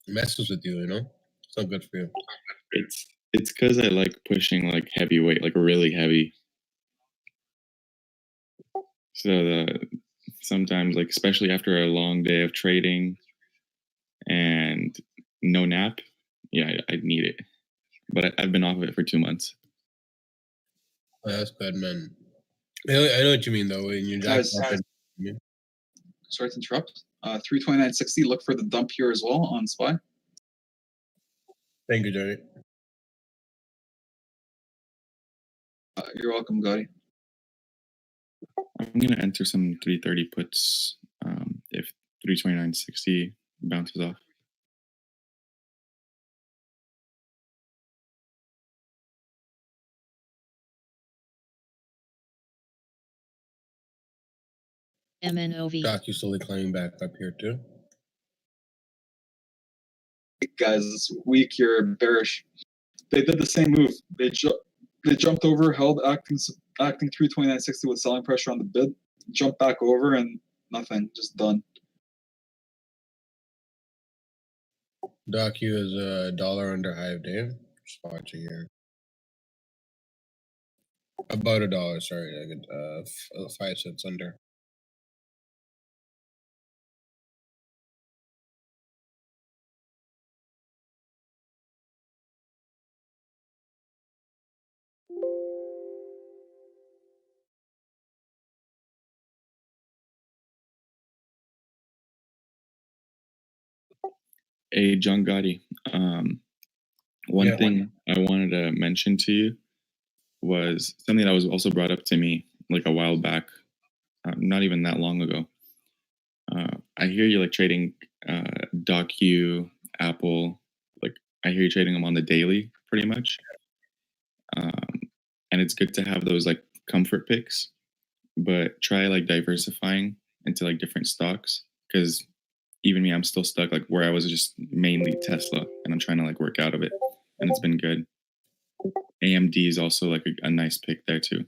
It messes with you, you know. It's not good for you. It's because I like pushing like heavyweight, like really heavy. So sometimes, like especially after a long day of trading and no nap, yeah, I need it. But I've been off of it for 2 months. Oh, that's good, man. I know what you mean though. When you jacked Guys, up sorry to interrupt. 329.60. Look for the dump here as well on SPY. Thank you, Johnny. You're welcome, Gotti. I'm gonna enter some 330 puts if 329.60 bounces off. MNOV. Doc, you slowly climbing back up here too. Guys, this week you're bearish. They did the same move. They jumped over, held acting 329.60 with selling pressure on the bid, jumped back over, and nothing, just done. Doc, you is $1 under Hive, Dave. Just watching here. About $1, sorry, I get 5 cents under. Hey, John Gotti. One thing I wanted to mention to you was something that was also brought up to me like a while back, not even that long ago. I hear you like trading DocU, Apple. Like I hear you trading them on the daily, pretty much. And it's good to have those like comfort picks, but try like diversifying into like different stocks because even me, I'm still stuck like where I was just mainly Tesla, and I'm trying to like work out of it, and it's been good. AMD is also like a nice pick there too.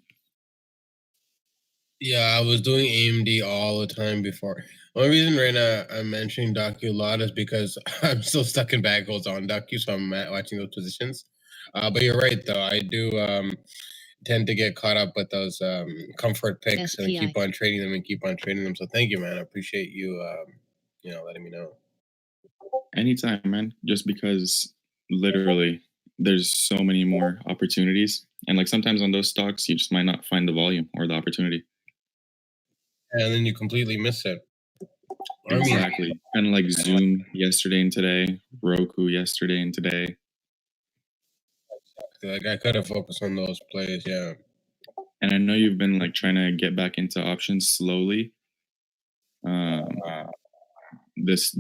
Yeah, I was doing AMD all the time before. One reason right now I'm mentioning DocU a lot is because I'm still stuck in bag holds on DocU, so I'm watching those positions. But you're right though. I do tend to get caught up with those comfort picks and keep on trading them and keep on trading them. So thank you, man. I appreciate you letting me know. Anytime, man. Just because literally there's so many more opportunities, and like sometimes on those stocks you just might not find the volume or the opportunity. And then you completely miss it. Exactly. Kind of like Zoom yesterday and today, Roku yesterday and today. Like I could have focused on those plays, yeah. And I know you've been like trying to get back into options slowly. This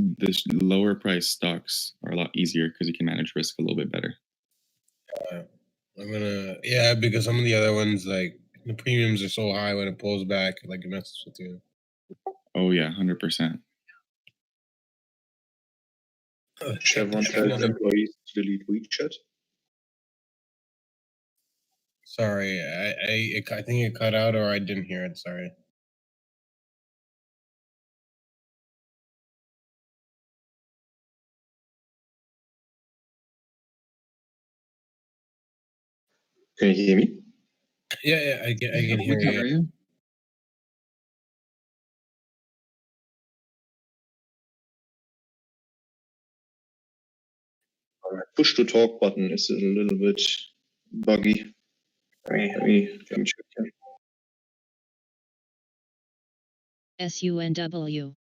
lower price stocks are a lot easier because you can manage risk a little bit better. I'm gonna because some of the other ones like the premiums are so high when it pulls back, like it messes with you. Oh yeah, 100%. Chevron tells employees to delete WeChat. Sorry, I think it cut out or I didn't hear it. Sorry. Can you hear me? Yeah, I can hear you. Push to talk button is a little bit buggy. Let me check here. SUNW.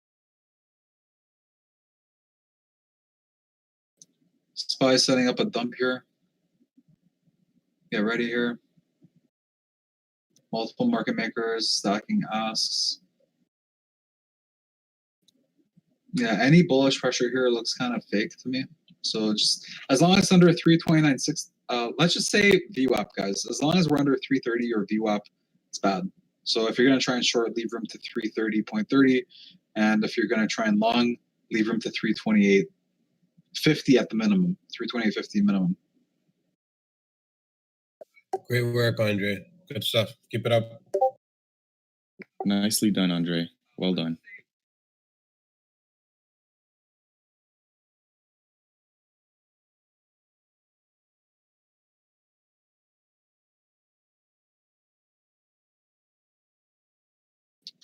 SPY setting up a dump here. Get ready here. Multiple market makers, stacking asks. Yeah, any bullish pressure here looks kind of fake to me. So just as long as it's under 329.6, let's just say VWAP, guys. As long as we're under 330 or VWAP, it's bad. So if you're going to try and short, leave room to 330.30. And if you're going to try and long, leave room to 328.50 at the minimum, 328.50 minimum. Great work, Andre. Good stuff. Keep it up. Nicely done, Andre. Well done.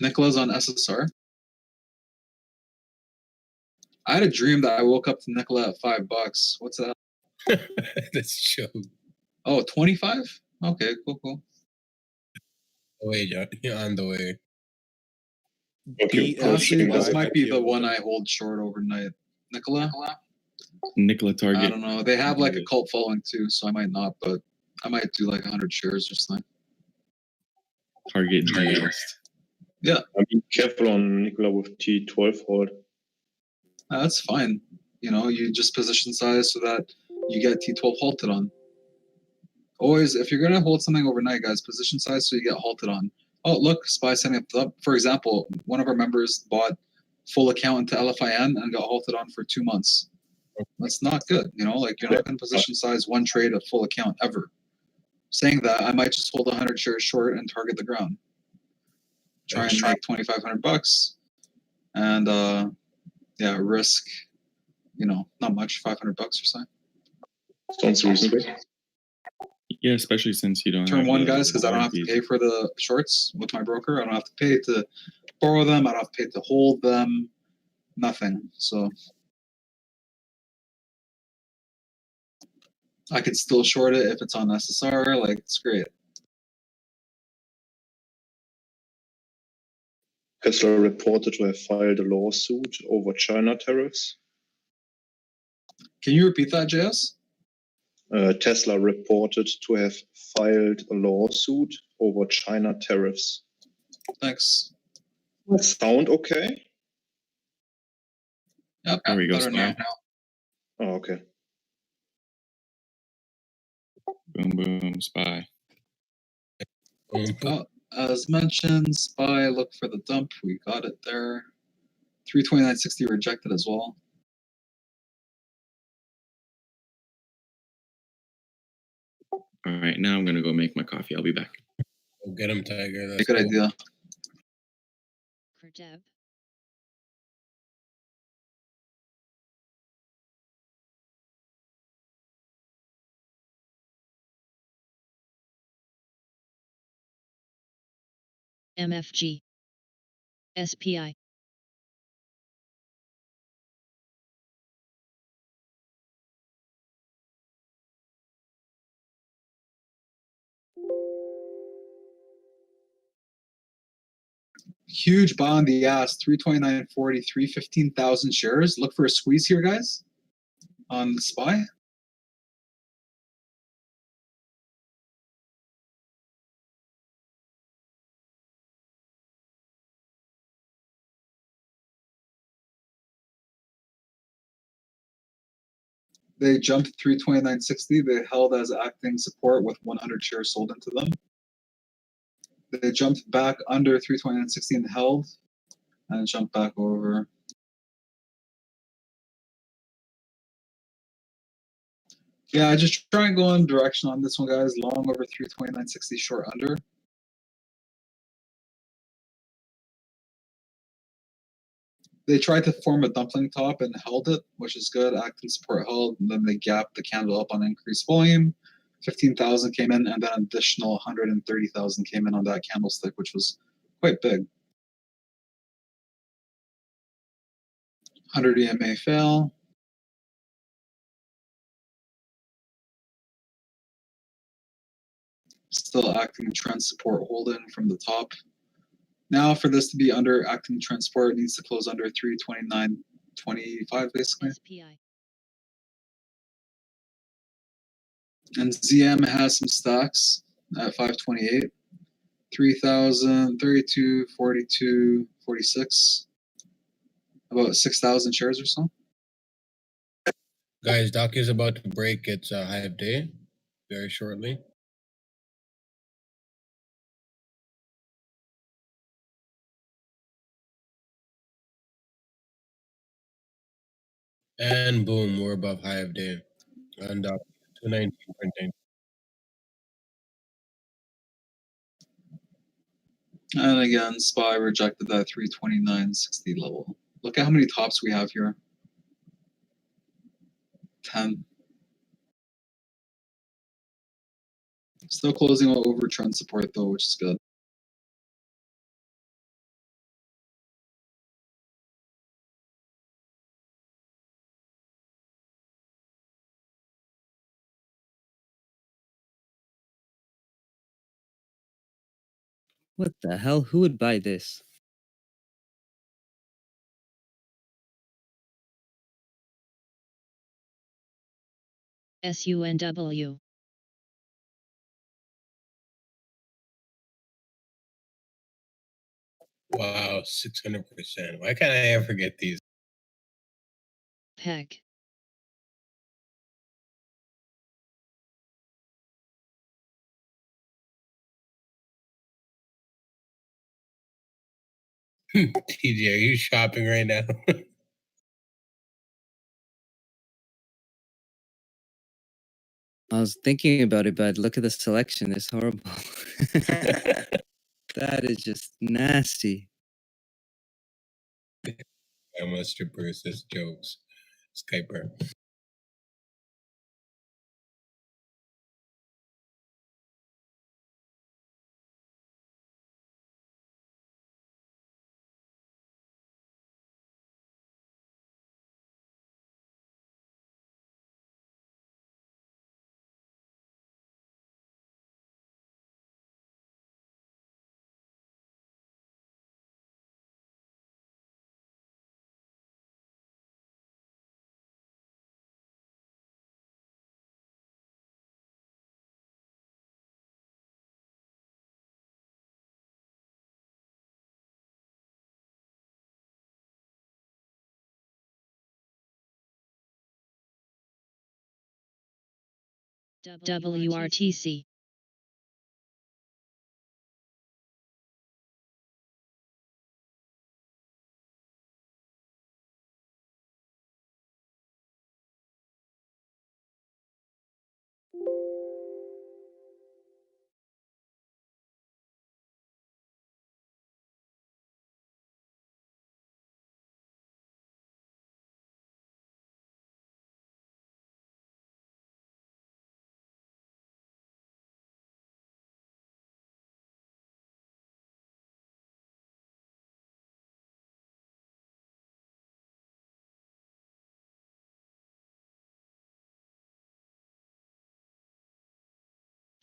Nicola's on SSR. I had a dream that I woke up to Nicola at $5. What's that? That's true. Oh, 25? Okay, cool. Wait, you're on the way. Okay, Honestly, pushing this the might be the IPO. one I hold short overnight. Nicola? Nicola I Target. don't know. They have like a cult following too, so I might not, but I might do like 100 shares or something. Target GS. Yeah, I mean, careful on Nicola with T12 hold. that's fine. You know, you just position size so that you get T12 halted on. Always, if you're gonna hold something overnight, guys, position size so you get halted on. Oh, look, SPY setting up. For example, one of our members bought full account into LFIN and got halted on for 2 months. That's not good. You know, like you're not gonna position size one trade at full account ever. Saying that, I might just hold 100 shares short and target the ground. Try and make $2,500 and risk, not much, $500 or something. Sounds reasonable. Yeah, especially since you don't Turn have one, the guys, because I don't have to warranties. pay for the shorts with my broker. I don't have to pay to borrow them. I don't have to pay to hold them. Nothing. So I could still short it if it's on SSR. Like, it's great. Tesla reported to have filed a lawsuit over China tariffs. Can you repeat that, JS? Tesla reported to have filed a lawsuit over China tariffs. Thanks. That sound okay? Yep. There we go, Better SPY. now. Oh, okay. Boom, boom, SPY. Oh, as mentioned, SPY, look for the dump. We got it there. 329.60 rejected as well. All right, now I'm gonna go make my coffee. I'll be back. Go get him, Tiger. A That's good cool. idea. Kerdeb. MFG. SPI. Huge buy on the ass, 329.40, 315,000 shares. Look for a squeeze here, guys, on the SPY. They jumped 329.60. They held as acting support with 100 shares sold into them. They jumped back under 329.60 and held, and jumped back over. Yeah, just try and go in direction on this one, guys. Long over 329.60, short under. They tried to form a dumpling top and held it, which is good. Acting support held, and then they gapped the candle up on increased volume. 15,000 came in, and then an additional 130,000 came in on that candlestick, which was quite big. 100 EMA fail. Still acting trend support holding from the top. Now for this to be under acting trend support, it needs to close under 329.25 basically. SPI. And ZM has some stocks at 528. 3,000, 32, 42, 46. About 6,000 shares or so. Guys, Doc is about to break its high of day very shortly. And boom, we're above high of day. And 219.9. And again, SPY rejected that 329.60 level. Look at how many tops we have here. 10. Still closing over trend support though, which is good. What the hell? Who would buy this? SUNW. Wow, 600%. Why can't I ever get these? PEG. TJ, are you shopping right now? I was thinking about it, but look at the selection. It's horrible. That is just nasty. I'm a stripper, says jokes. Skyper. WRTC.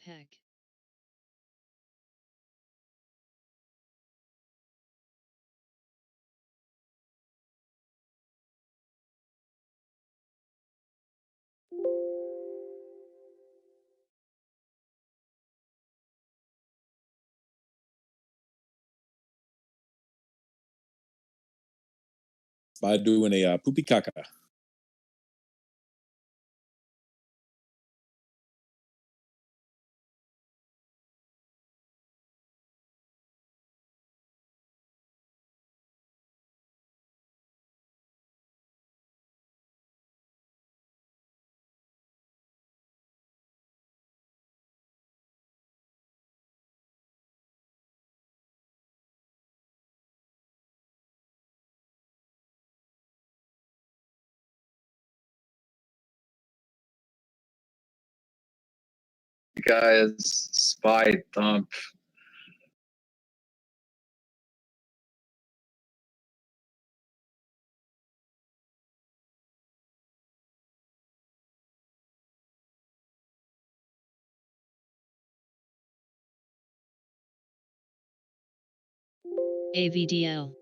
PEG. By doing a poopy caca. Guys, SPY dump. AVDL.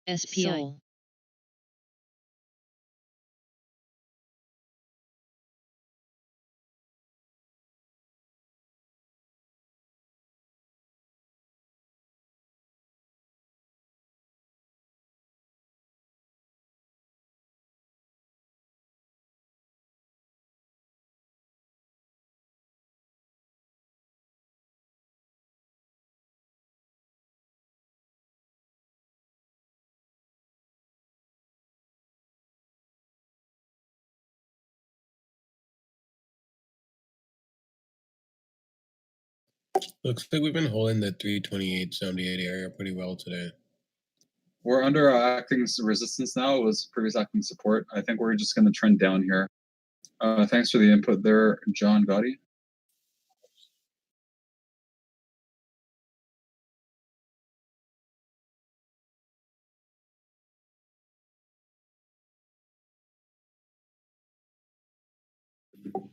SPI. Looks like we've been holding the 328.78 area pretty well today. We're under acting resistance now. It was previous acting support. I think we're just going to trend down here. Thanks for the input there, John Gotti.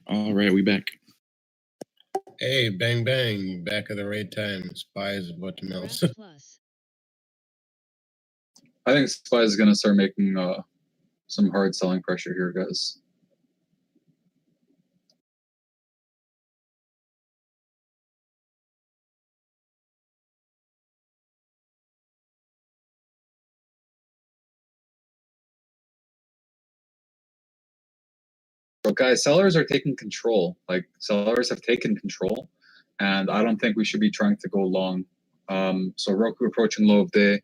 All right, we back. Hey, bang bang, back at the right time. SPY is about to melt. Plus. I think SPY is going to start making some hard selling pressure here, guys. But guys, sellers are taking control. Like sellers have taken control, and I don't think we should be trying to go long. So Roku approaching low of day.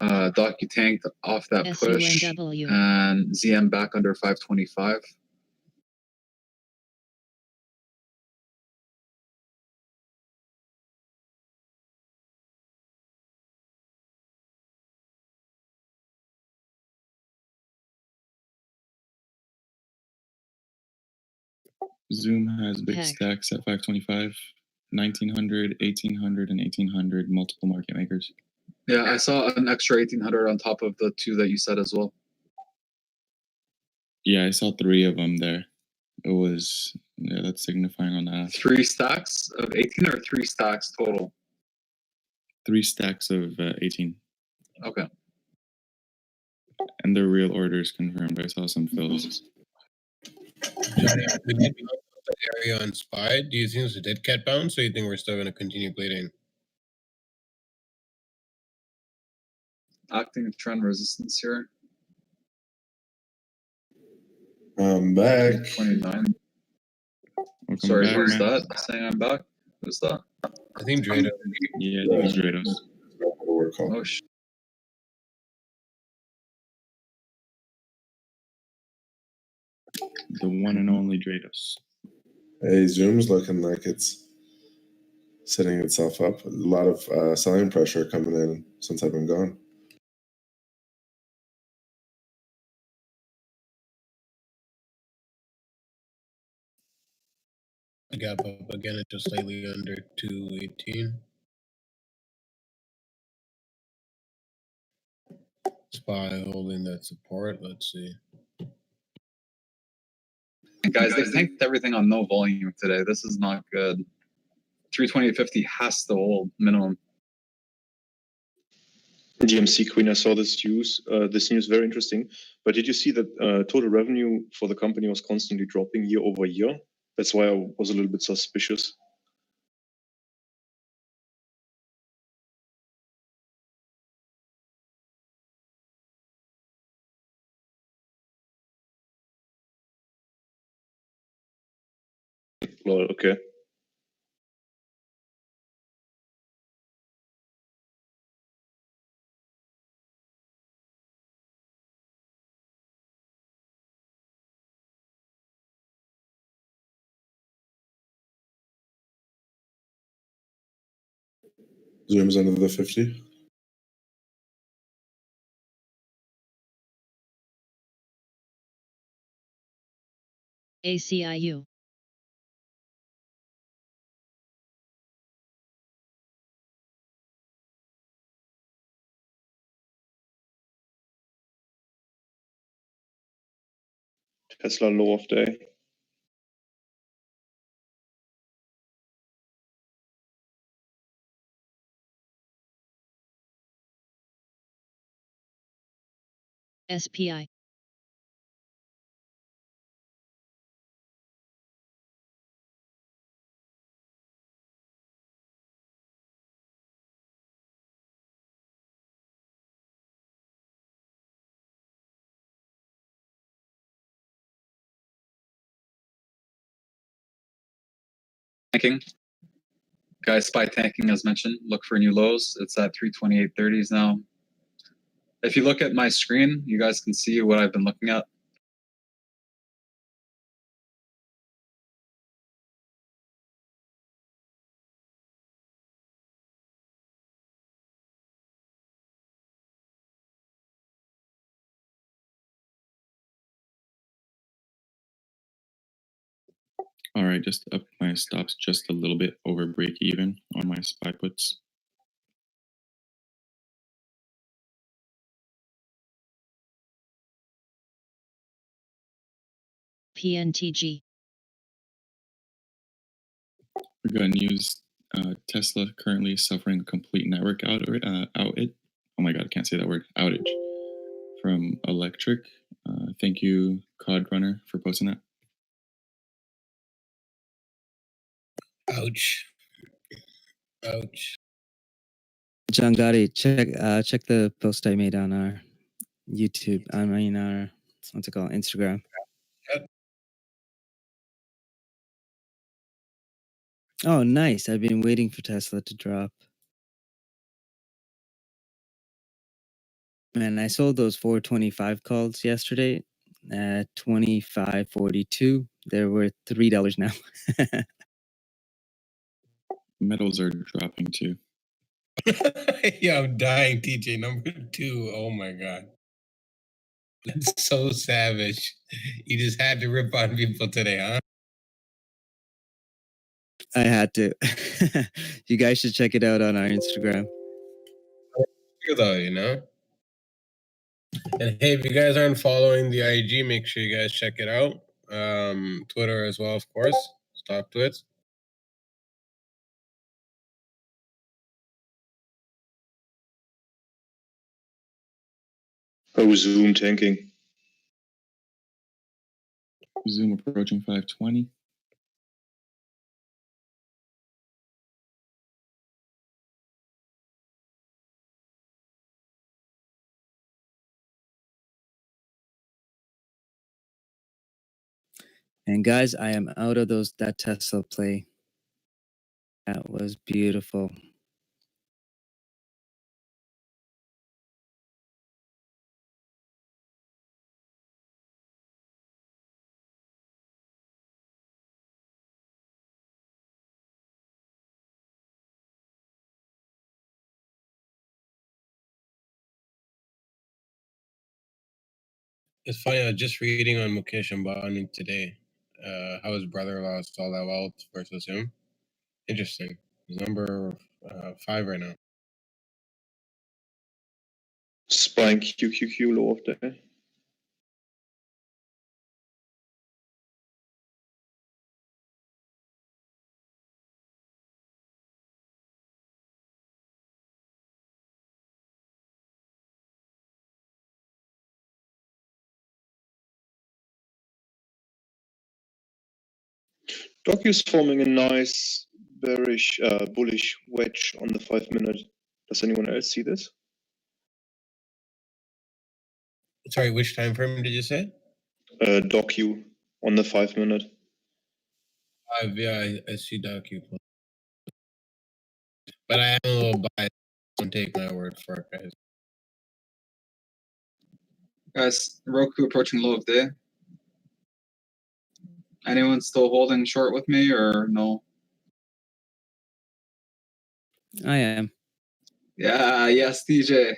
Docu tanked off that push, SUNW. and ZM back under 525. Zoom has big Heck. stacks at 525, 1900, 1800, and 1800 multiple market makers. Yeah, I saw an extra 1800 on top of the two that you said as well. Yeah, I saw 3 of them there. It was, yeah, that's signifying on that. 3 stacks of 18 or 3 stacks total? 3 stacks of 18. Okay. And they're real orders confirmed. I saw some fills. Johnny, we need to know the area on SPY. Do you think it's a dead cat bounce, or you think we're still going to continue bleeding? Acting trend resistance here. I'm back. 29. Welcome Sorry, back, who's man. that saying I'm back? Who's that? I think Drado. Yeah, I think it's Drados. Oh, The one and only Drados. Hey, Zoom's looking like it's setting itself up. A lot of selling pressure coming in since I've been gone. Gap up again at just slightly under 218. SPY holding that support. Let's see. guys, they tanked everything on no volume today. This is not good. 328.50 has to hold minimum. GMC Queen, I saw this news. This news very interesting. But did you see that total revenue for the company was constantly dropping year over year? That's why I was a little bit suspicious. Lol, okay. Zoom's under the 50. ACIU. Tesla low of day. SPI. Tanking. Guys, SPY tanking as mentioned. Look for new lows. It's at 328.30s now. If you look at my screen, you guys can see what I've been looking at. All right, just up my stops just a little bit over break even on my SPY puts. PNTG. We got news. Tesla currently suffering a complete network outage. Oh my god, I can't say that word. Outage from Electric. Thank you, Cod Runner, for posting that. Ouch. Ouch. John Gotti, check the post I made on our YouTube. I mean our what's it called? Instagram. Oh, nice. I've been waiting for Tesla to drop. Man, I sold those 425 calls yesterday at 25.42. They're worth $3 now. Metals are dropping too. Yeah, I'm dying, TJ. Number 2. Oh my god. That's so savage. You just had to rip on people today, huh? I had to. You guys should check it out on our Instagram. Good though, you know? And hey, if you guys aren't following the IG, make sure you guys check it out. Twitter as well, of course. Stock Twits. Oh, Zoom tanking. Zoom approaching 520. And guys, I am out of that Tesla play. That was beautiful. It's funny, I was just reading on Mukesh Ambani today how his brother lost all that wealth versus him. Interesting. He's number 5 right now. Spike QQQ low of the day. Docu's forming a nice bearish, bullish wedge on the 5-minute. Does anyone else see this? Sorry, which time frame did you say? Docu on the 5-minute. 5, yeah, I see Docu. But I am a little biased. Don't take my word for it, guys. Guys, Roku approaching low of day. Anyone still holding short with me or no? I am. Yeah, yes, DJ.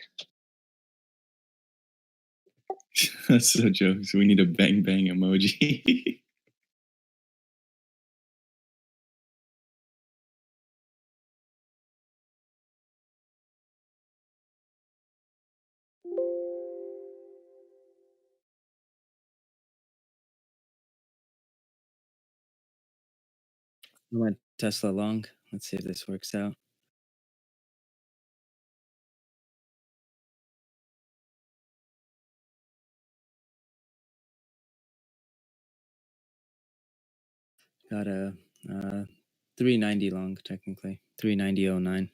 That's so jokes. We need a bang bang emoji. I went Tesla long. Let's see if this works out. Got a 390 long, technically 390.09.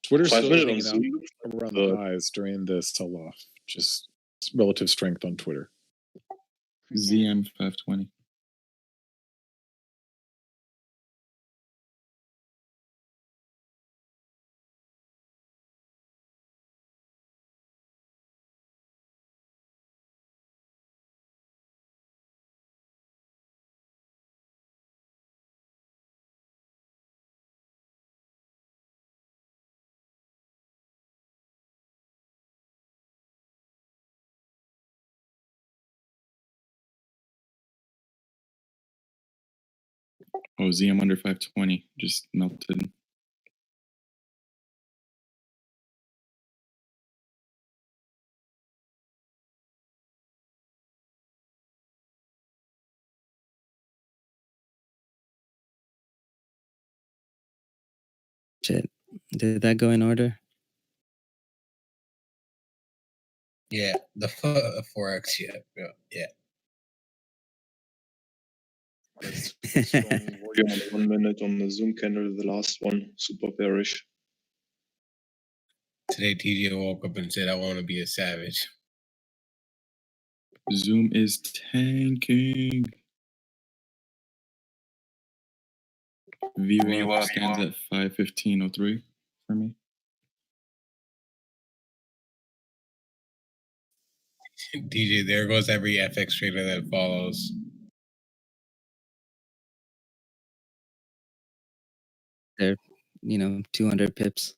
Twitter's 5 still minute on hanging out Zoom. around the highs during the sell-off. Just relative strength on Twitter. ZM 520. Oh, ZM under 520 just melted. Shit. Did that go in order? Yeah, the Forex. Yeah. Strong volume on the 1 minute on the Zoom candle, the last one, super bearish. Today, TJ woke up and said, "I want to be a savage." Zoom is tanking. VWAP stands at 515.03 for me. DJ, there goes every FX trader that follows. They're 200 pips.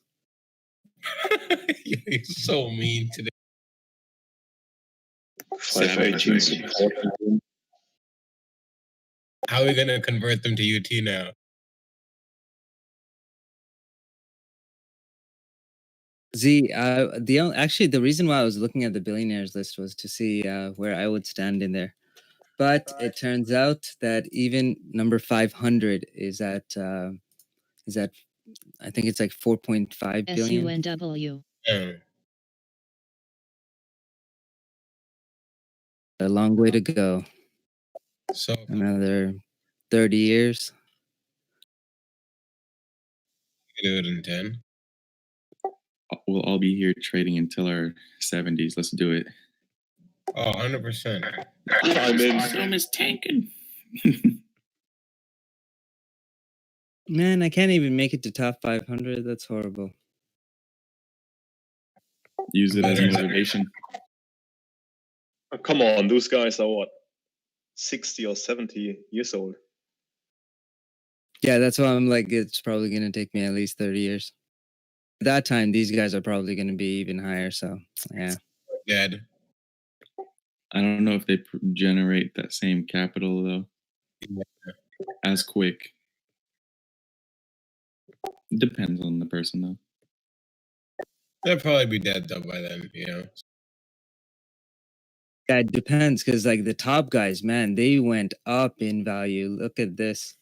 You're so mean today. 518 support. How are we gonna convert them to UT now? The reason why I was looking at the billionaires list was to see where I would stand in there, but it turns out that even number 500 is at I think it's like 4.5 billion. SUNW. A long way to go. So another 30 years. Do it in 10. We'll all be here trading until our 70s. Let's do it. Oh, 100%. I'm in. Zoom is tanking. Man, I can't even make it to top 500. That's horrible. Use it as motivation. Oh, come on, those guys are what? 60 or 70 years old. Yeah, that's why I'm like, it's probably going to take me at least 30 years. At that time, these guys are probably going to be even higher. So, yeah. Dead. I don't know if they generate that same capital, though. Yeah. As quick. Depends on the person, though. They'll probably be dead, though, by then, Yeah, it depends, because like the top guys, man, they went up in value. Look at this.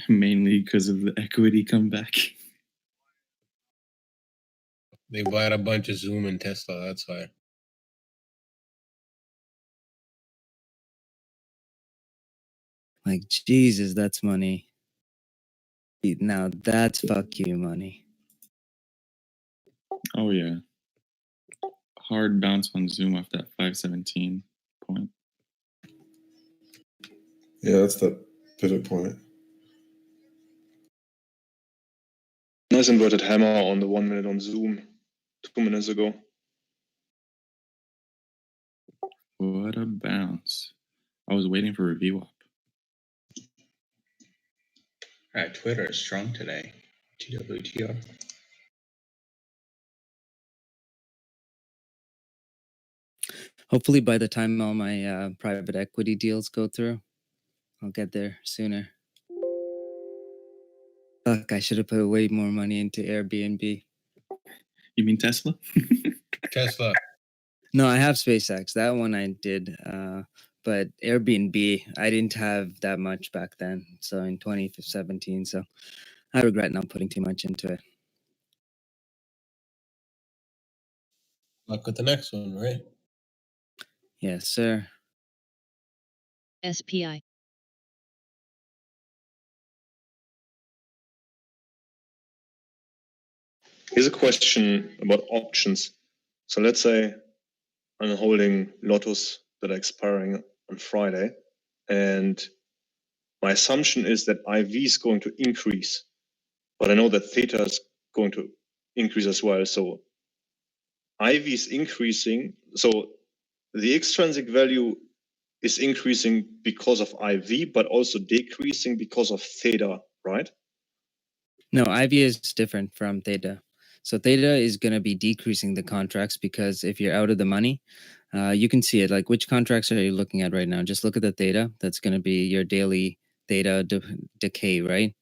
Mainly because of the equity comeback. They bought a bunch of Zoom and Tesla, that's why. Like, Jesus, that's money. Now that's fuck you money. Oh, yeah. Hard bounce on Zoom off that 517 point. Yeah, that's the pivot point. Nice inverted hammer on the 1 minute on Zoom 2 minutes ago. What a bounce. I was waiting for a VWAP. All right, Twitter is strong today. TWTR. Hopefully by the time all my private equity deals go through, I'll get there sooner. Fuck, I should have put way more money into Airbnb. You mean Tesla? Tesla. No, I have SpaceX. That one I did. But Airbnb, I didn't have that much back then. So in 2017. So I regret not putting too much into it. Luck with the next one, right? Yes, sir. SPI. Here's a question about options. So let's say I'm holding Lotus that are expiring on Friday, and my assumption is that IV is going to increase, but I know that theta is going to increase as well. So IV is increasing. So the extrinsic value is increasing because of IV, but also decreasing because of theta, right? No, IV is different from theta. So theta is going to be decreasing the contracts because if you're out of the money, you can see it. Like, which contracts are you looking at right now? Just look at the theta. That's going to be your daily theta decay, right?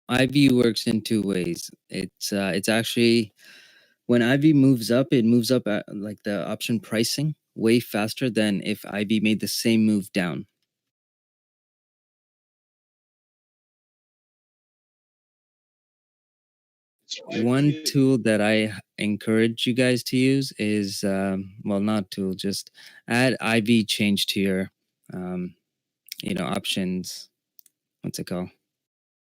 IV works in two ways. It's actually when IV moves up, it moves up at like the option pricing way faster than if IV made the same move down. One tool that I encourage you guys to use is, well, not tool, just add IV change to your, options. What's it called?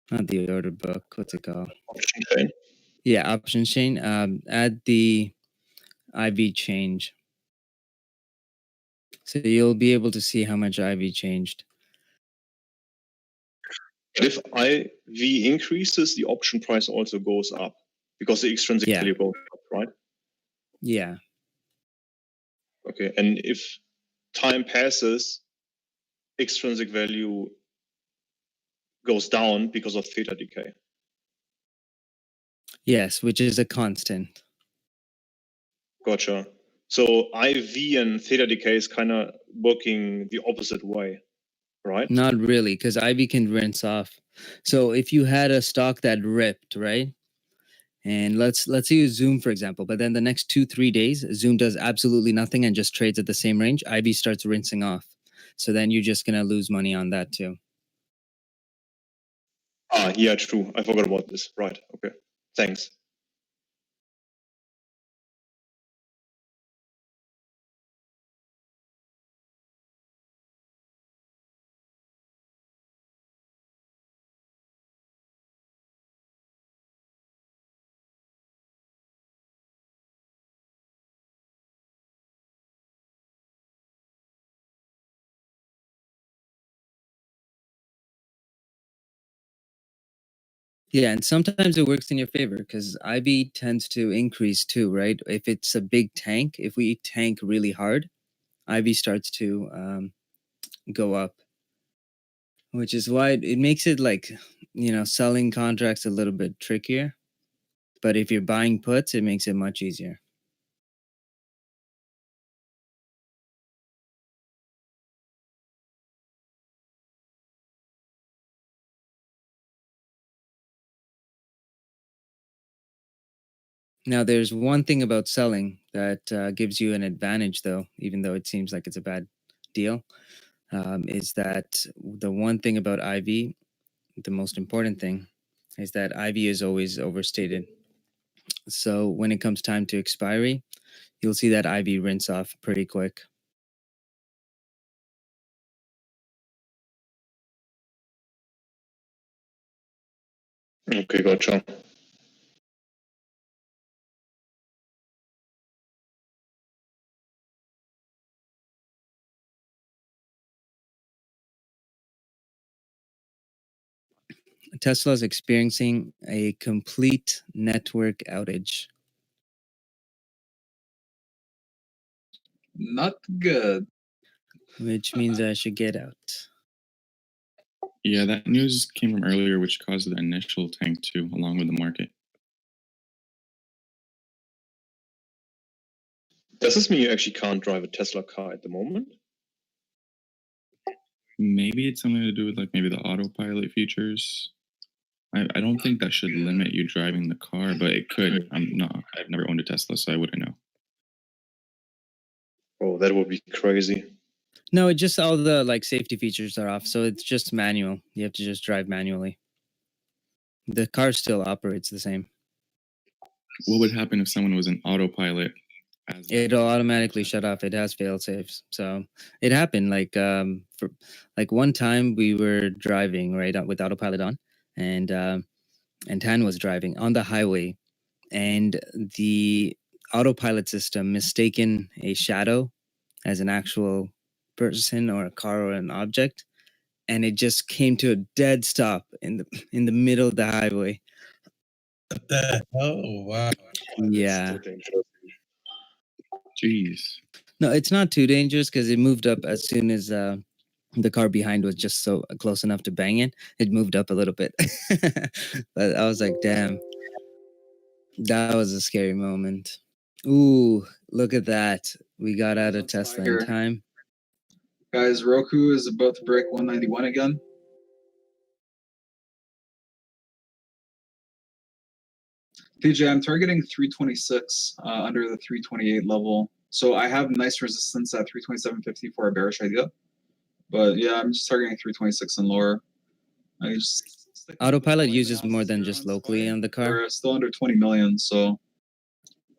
Not the order book. What's it called? Option chain. Yeah, options chain. Add the IV change. So you'll be able to see how much IV changed. But if IV increases, the option price also goes up because the extrinsic value goes up, right? Yeah. Okay, and if time passes, extrinsic value goes down because of theta decay. Yes, which is a constant. Gotcha. So IV and theta decay is kind of working the opposite way, right? Not really, because IV can rinse off. So if you had a stock that ripped, right? And let's use Zoom, for example, but then the next 2-3 days, Zoom does absolutely nothing and just trades at the same range, IV starts rinsing off. So then you're just going to lose money on that too. Yeah, true. I forgot about this. Right. Okay. Thanks. Yeah, and sometimes it works in your favor because IV tends to increase too, right? If it's a big tank, if we tank really hard, IV starts to go up, which is why it makes it like, selling contracts a little bit trickier. But if you're buying puts, it makes it much easier. Now, there's one thing about selling that gives you an advantage, though, even though it seems like it's a bad deal, is that the one thing about IV, the most important thing, is that IV is always overstated. So when it comes time to expiry, you'll see that IV rinse off pretty quick. Okay, gotcha. Tesla is experiencing a complete network outage. Not good. Which means I should get out. Yeah, that news came from earlier, which caused the initial tank too, along with the market. Does this mean you actually can't drive a Tesla car at the moment? Maybe it's something to do with like maybe the autopilot features. I don't think that should limit you driving the car, but it could. I've never owned a Tesla, so I wouldn't know. Oh, that would be crazy. No, it just all the like safety features are off, so it's just manual. You have to just drive manually. The car still operates the same. What would happen if someone was in autopilot? It'll automatically shut off. It has fail safes. So it happened for like one time we were driving right with autopilot on, and Tan was driving on the highway, and the autopilot system mistaken a shadow as an actual person or a car or an object, and it just came to a dead stop in the middle of the highway. What the hell? Wow. Yeah. Jeez. No, it's not too dangerous because it moved up as soon as the car behind was just so close enough to bang it. It moved up a little bit. But I was like, damn. That was a scary moment. Ooh, look at that. We got out of Tesla in Fire. time. Guys, Roku is about to break 191 again. TJ, I'm targeting 326 under the 328 level. So I have nice resistance at 327.50 for a bearish idea. But yeah, I'm just targeting 326 and lower. I just Autopilot uses more than just locally on the car. We're still under 20 million, so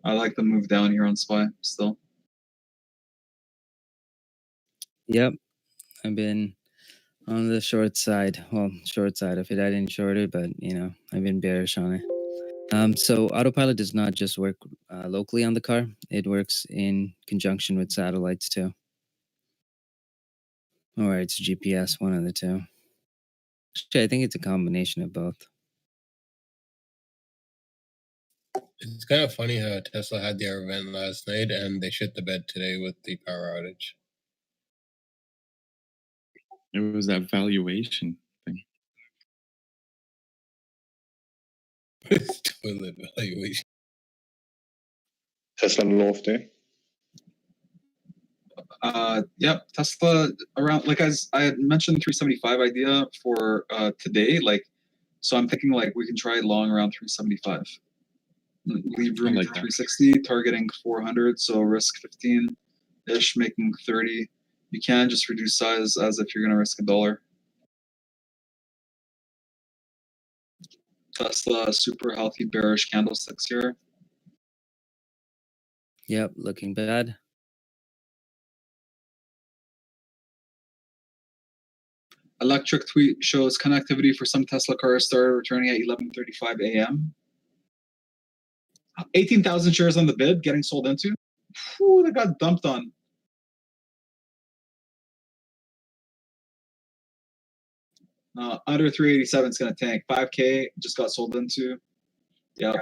I like the move down here on SPY still. Yep. I've been on the short side. Well, short side of it. I didn't short it, but I've been bearish on it. So autopilot does not just work locally on the car. It works in conjunction with satellites too. Or it's GPS, one of the two. Actually, I think it's a combination of both. It's kind of funny how Tesla had their event last night and they shit the bed today with the power outage. It was that valuation thing. Toilet valuation. Tesla loft, eh? Yep, Tesla around, like as I had mentioned, 375 idea for today. So I'm thinking we can try long around 375. Leave room like for that. 360, targeting 400, so risk 15-ish, making 30. You can just reduce size as if you're going to risk $1. Tesla, super healthy bearish candlesticks here. Yep, looking bad. Electric tweet shows connectivity for some Tesla cars started returning at 11:35 a.m. 18,000 shares on the bid getting sold into. Whew, they got dumped on. Under 387 is going to tank. 5K just got sold into. Yeah,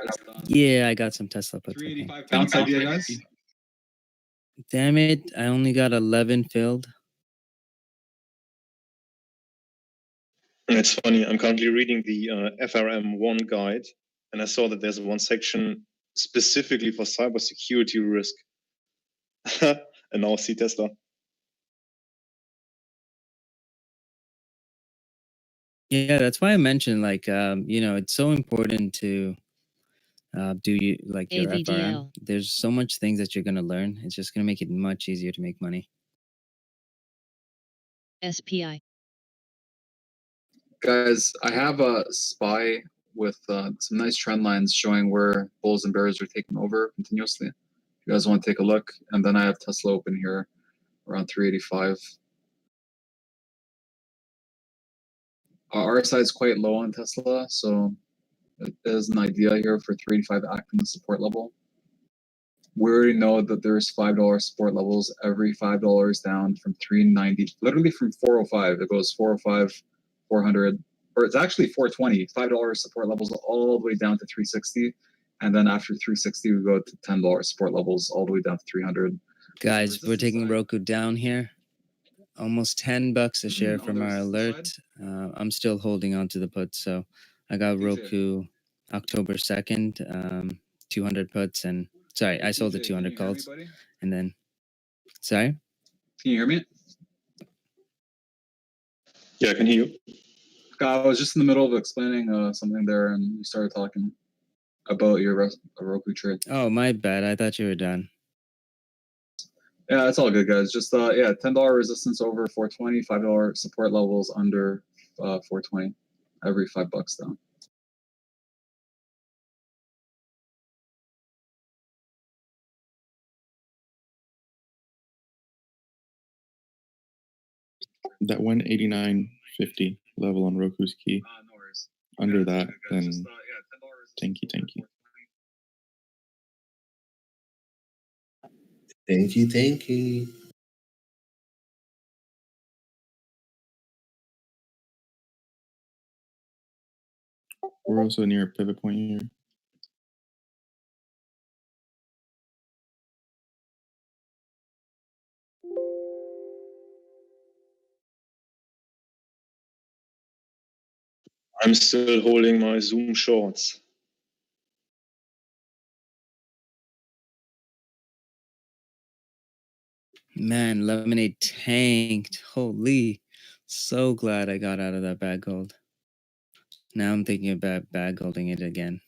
Yeah, I got some Tesla puts. 385 bounce idea, guys. Damn it, I only got 11 filled. It's funny. I'm currently reading the FRM1 guide, and I saw that there's one section specifically for cybersecurity risk. And now I see Tesla. Yeah, that's why I mentioned it's so important to do your FRM. AVDL. There's so much things that you're gonna learn. It's just gonna make it much easier to make money. SPI. Guys, I have a SPY with some nice trend lines showing where bulls and bears are taking over continuously. If you guys want to take a look, and then I have Tesla open here around 385. Our RSI is quite low on Tesla, so it is an idea here for 385 acting as support level. We already know that there's $5 support levels every $5 down from 390, literally from 405. It goes 405, 400, or it's actually 420. $5 support levels all the way down to 360, and then after 360 we go to $10 support levels all the way down to 300. Guys, we're taking Roku down here. Almost $10 a share from our alert. I'm still holding on to the puts, so I got Roku October 2nd, 200 puts, and sorry, I sold the 200 calls, and then sorry. Can you hear me? Yeah, I can hear you. I was just in the middle of explaining something there, and you started talking about your Roku trade. Oh, my bad. I thought you were done. Yeah, it's all good, guys. Just yeah, $10 resistance over 420, $5 support levels under 420, every $5 down. That 189.50 level on Roku's key. No worries. Under Yeah, that, guys, then just, tanky. Thank you. We're also near a pivot point here. I'm still holding my Zoom shorts. Man, Lemonade tanked. Holy. So glad I got out of that bag hold. Now I'm thinking about bag holding it again.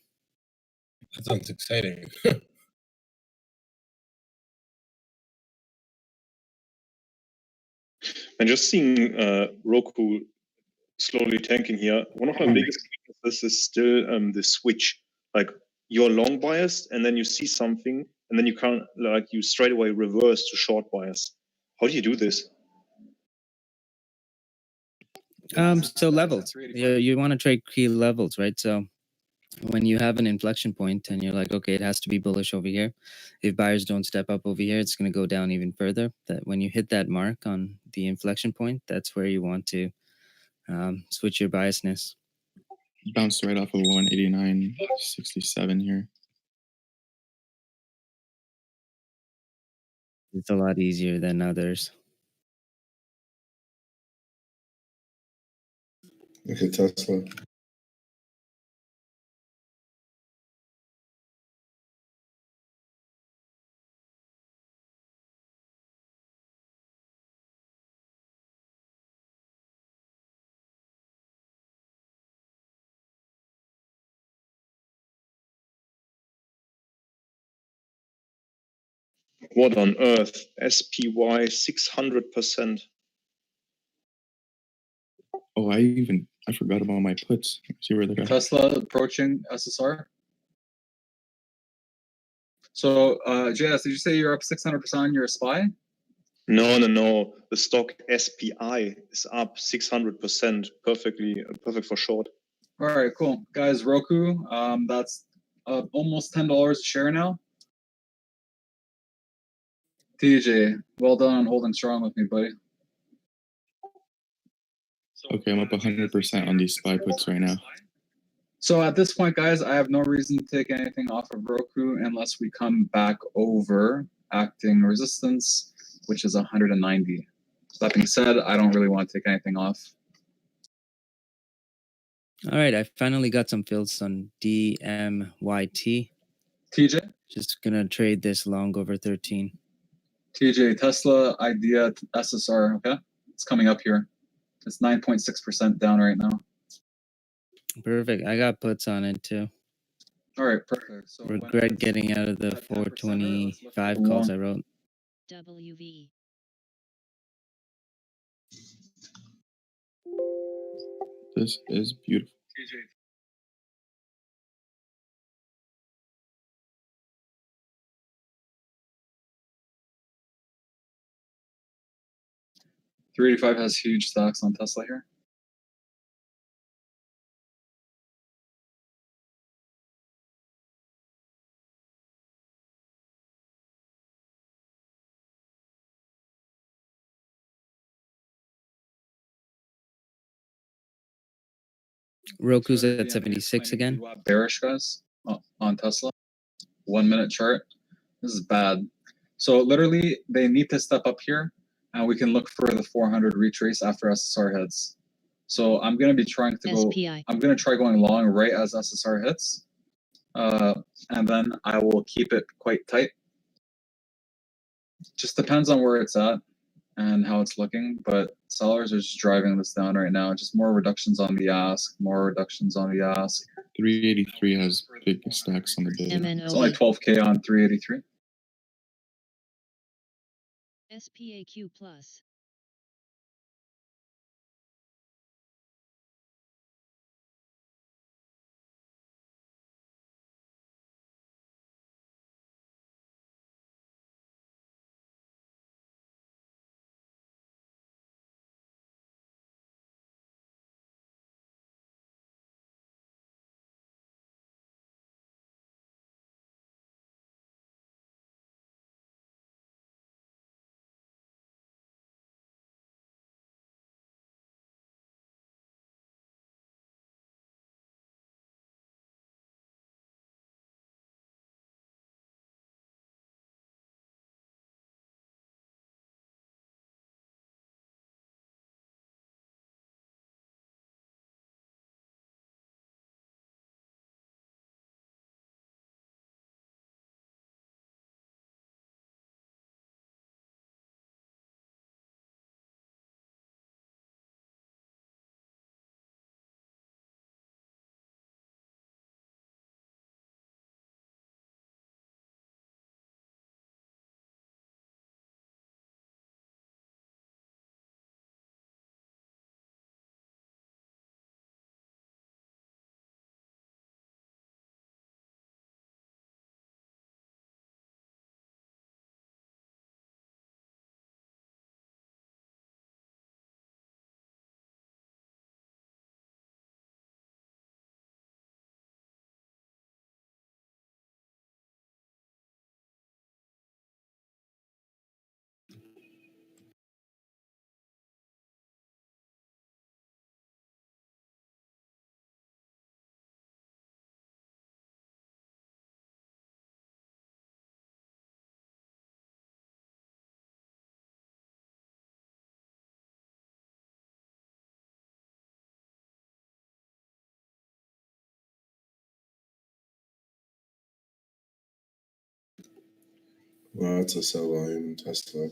That sounds exciting. And just seeing Roku slowly tanking here, one of my biggest weaknesses is still the switch. Like you're long biased and then you see something and then you can't, like, you straight away reverse to short bias. How do you do this? So levels. You want to trade key levels, right? So when you have an inflection point and you're like, okay, it has to be bullish over here. If buyers don't step up over here, it's going to go down even further. That when you hit that mark on the inflection point, that's where you want to switch your biasness. Bounced right off of 189.67 here. It's a lot easier than others. Look at Tesla. What on earth? SPY 600%. Oh, I forgot about my puts. Let's see where they're at. Tesla approaching SSR. So, JS, did you say you're up 600% on your SPY? No. The stock SPI is up 600%. Perfect for short. All right, cool. Guys, Roku, that's almost $10 a share now. TJ, well done on holding strong with me, buddy. Okay, I'm up 100% on these SPY puts right now. So at this point, guys, I have no reason to take anything off of Roku unless we come back over acting resistance, which is 190. That being said, I don't really want to take anything off. All right, I finally got some fills on DMYT. TJ? Just going to trade this long over 13. TJ, Tesla idea SSR, okay? It's coming up here. It's 9.6% down right now. Perfect. I got puts on it too. All right, perfect. So regret getting out of the 425 calls I wrote. WV. This is beautiful. TJ. $385 has huge stocks on Tesla here. Roku's at 76 again. Bearish, guys, on Tesla. 1 minute chart. This is bad. So literally, they need to step up here, and we can look for the 400 retrace after SSR hits. So I'm going to be trying to go. SPI. I'm going to try going long right as SSR hits, and then I will keep it quite tight. Just depends on where it's at. and how it's looking, but sellers are just driving this down right now. Just more reductions on the ask, more reductions on the ask. 383 has big stacks on the daily. It's only 12K on 383. SPAQ plus. Wow, it's a sell volume Tesla.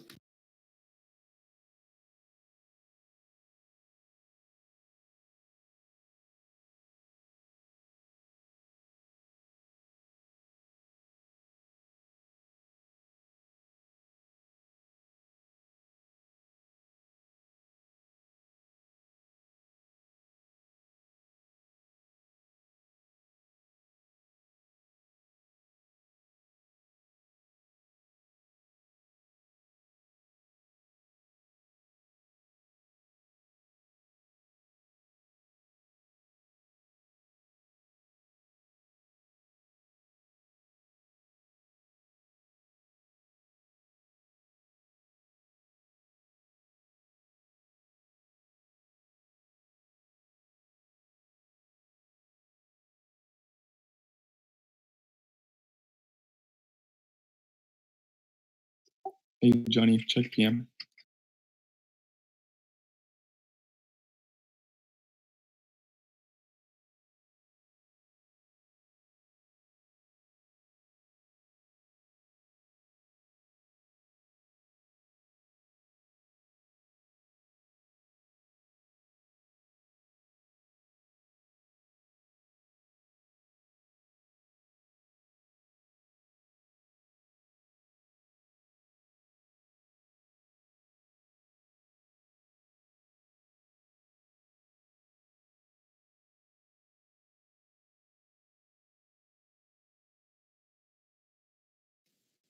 Hey, Johnny, check PM.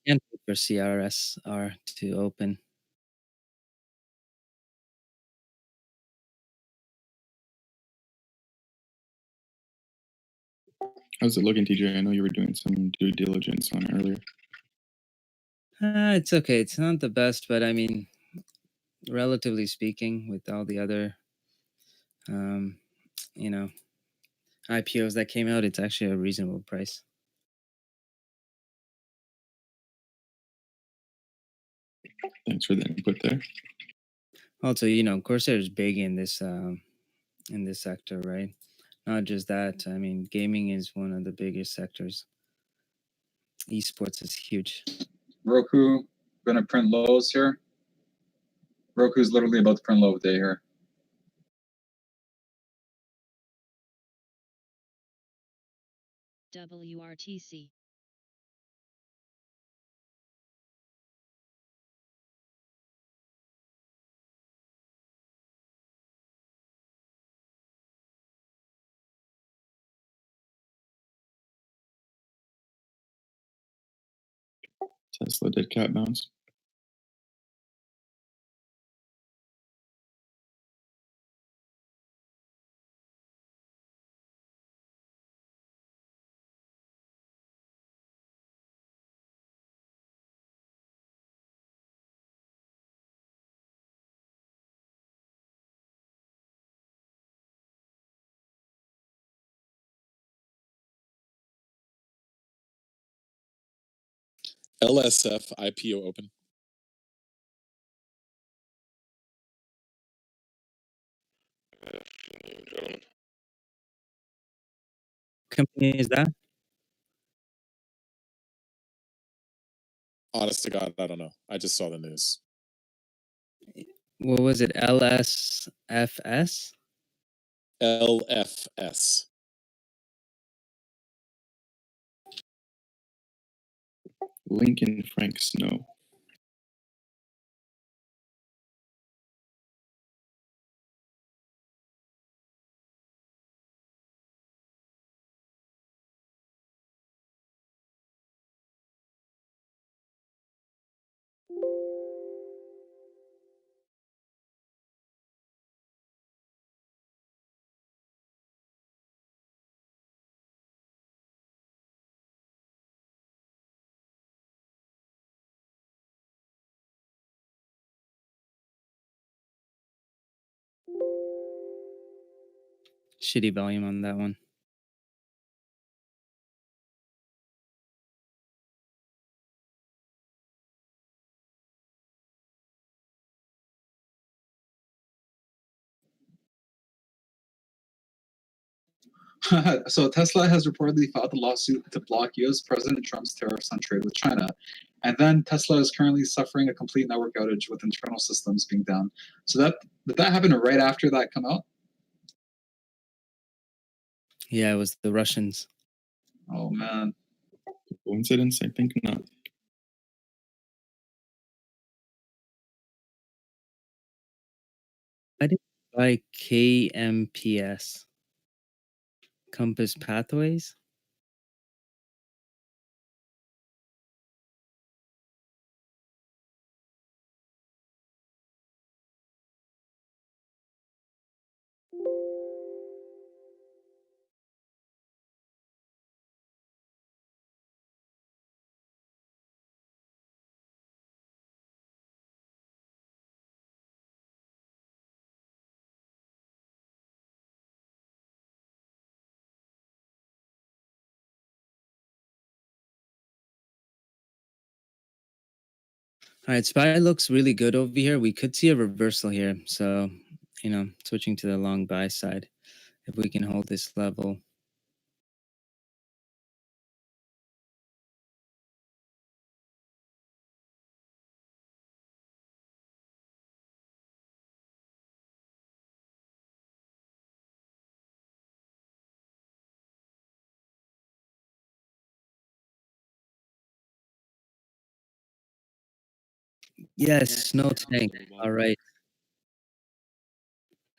And wait for CRSR to open. How's it looking, TJ? I know you were doing some due diligence on it earlier. It's okay. It's not the best, but I mean, relatively speaking, with all the other, you know, IPOs that came out, it's actually a reasonable price. Thanks for the input there. Also, you know, Corsair is big in this sector, right? Not just that. I mean, gaming is one of the biggest sectors. Esports is huge. Roku gonna print lows here. Roku's literally about to print low of day here. WRTC. Tesla did cat bounce. LSF IPO open. Company is that? Honest to God, I don't know. I just saw the news. What was it? LSFS? LFS. Lincoln Frank Snow. Shitty volume on that one. So Tesla has reportedly filed a lawsuit to block U.S. President Trump's tariffs on trade with China. And then Tesla is currently suffering a complete network outage with internal systems being down. So did that happen right after that come out? Yeah, it was the Russians. Oh man. Coincidence? I think not. I did buy KMPS. Compass Pathways. All right, SPY looks really good over here. We could see a reversal here. So, switching to the long buy side, if we can hold this level. Yes, no tank. All right.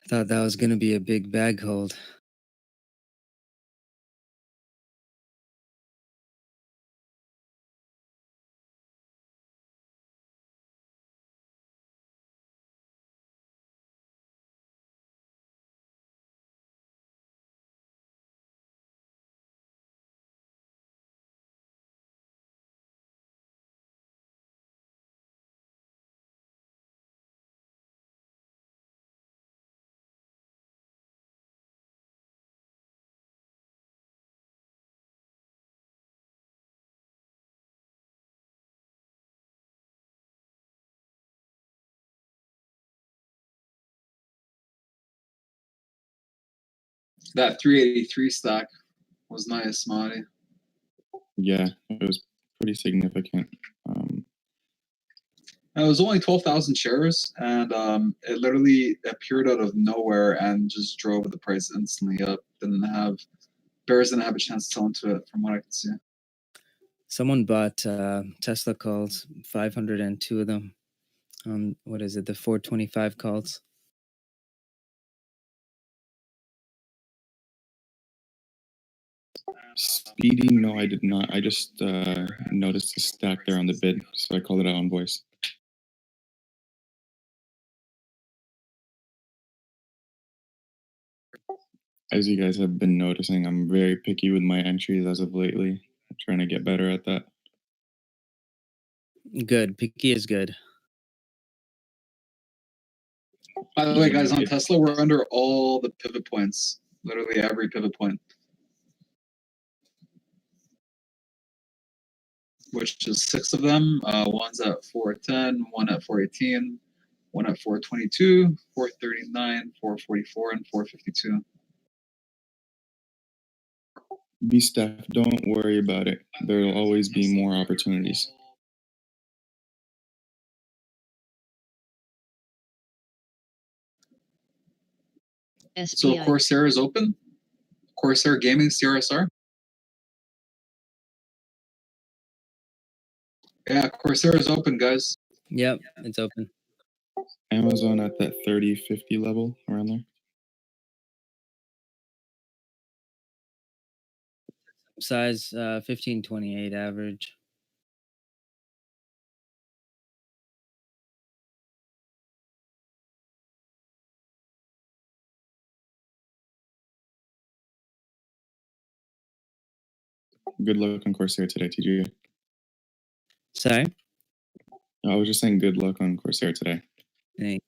I thought that was going to be a big bag hold. That 383 stack was nice, Marty. Yeah, it was pretty significant. It was only 12,000 shares, and it literally appeared out of nowhere and just drove the price instantly up. Bears didn't have a chance to sell into it, from what I can see. Someone bought Tesla calls, 502 of them on, what is it, the 425 calls. Speedy, no, I did not. I just noticed the stack there on the bid, so I called it out on voice. As you guys have been noticing, I'm very picky with my entries as of lately. I'm trying to get better at that. Good. Picky is good. By the way, guys, on Tesla, we're under all the pivot points. Literally every pivot point. Which is 6 of them. One's at 410, one at 418, one at 422, 439, 444, and 452. Be Steph, don't worry about it. There'll always be more opportunities. So Corsair is open? Corsair Gaming CRSR? Yeah, Corsair is open, guys. Yep, it's open. Amazon at that 30-50 level, around there. Size 1528 average. Good luck on Corsair today, TJ. Sorry? I was just saying good luck on Corsair today. Thanks.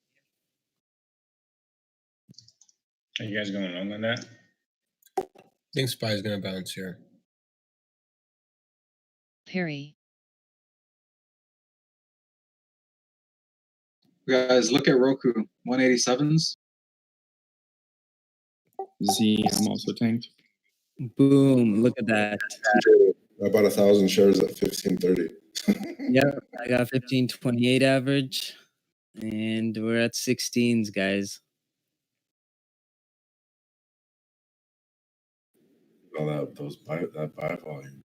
Are you guys going long on that? I think SPY is going to bounce here. Perry. Guys, look at Roku. 187s. Z, I'm also tanked. Boom, look at that. About 1,000 shares at 1530. Yep, I got 1528 average. And we're at 16s, guys. All that buy volume.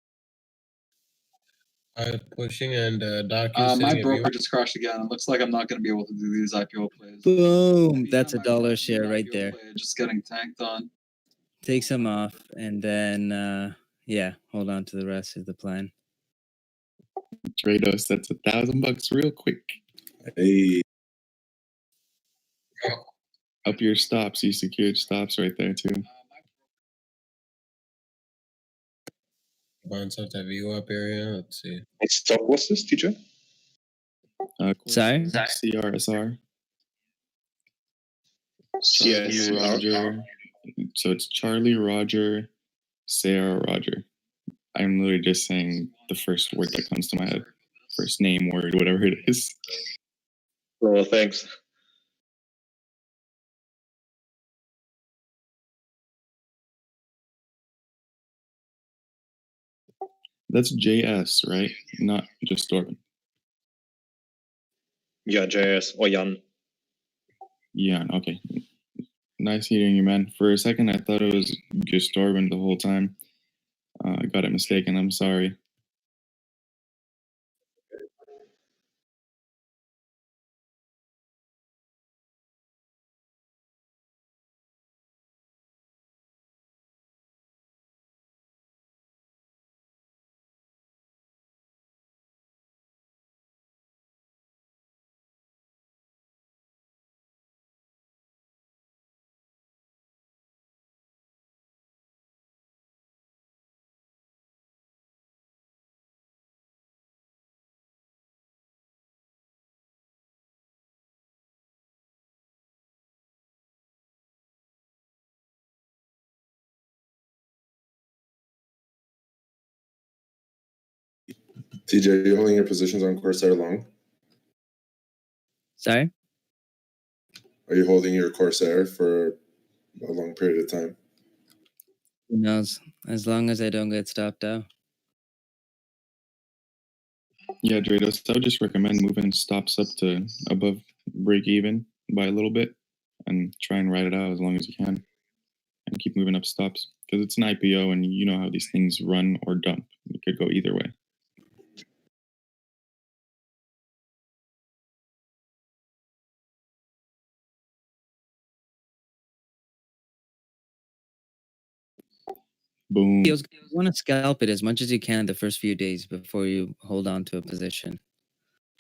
Pushing and Doc. My broker just crashed again. It looks like I'm not going to be able to do these IPO plays. Boom, that's $1 share right there. Just getting tanked on. Take some off, and then, yeah, hold on to the rest of the plan. Trados, that's $1,000 real quick. Hey. Up your stops. You secured stops right there, too. Bounce out that view up area. Let's see. What stock was this, TJ? Sorry? CRSR. Charlie, CSR. Roger. So it's Charlie, Roger, Sarah, Roger. I'm literally just saying the first word that comes to my head. First name, word, whatever it is. Oh, thanks. That's JS, right? Not just Dorban. Yeah, JS or Jan. Yeah, okay. Nice hearing you, man. For a second, I thought it was just Dorban the whole time. I got it mistaken. I'm sorry. TJ, are you holding your positions on Corsair long? Sorry? Are you holding your Corsair for a long period of time? Who knows? As long as I don't get stopped out. Yeah, Drados, I would just recommend moving stops up to above break even by a little bit and try and ride it out as long as you can and keep moving up stops because it's an IPO and you know how these things run or dump. It could go either way. Boom. You want to scalp it as much as you can the first few days before you hold on to a position.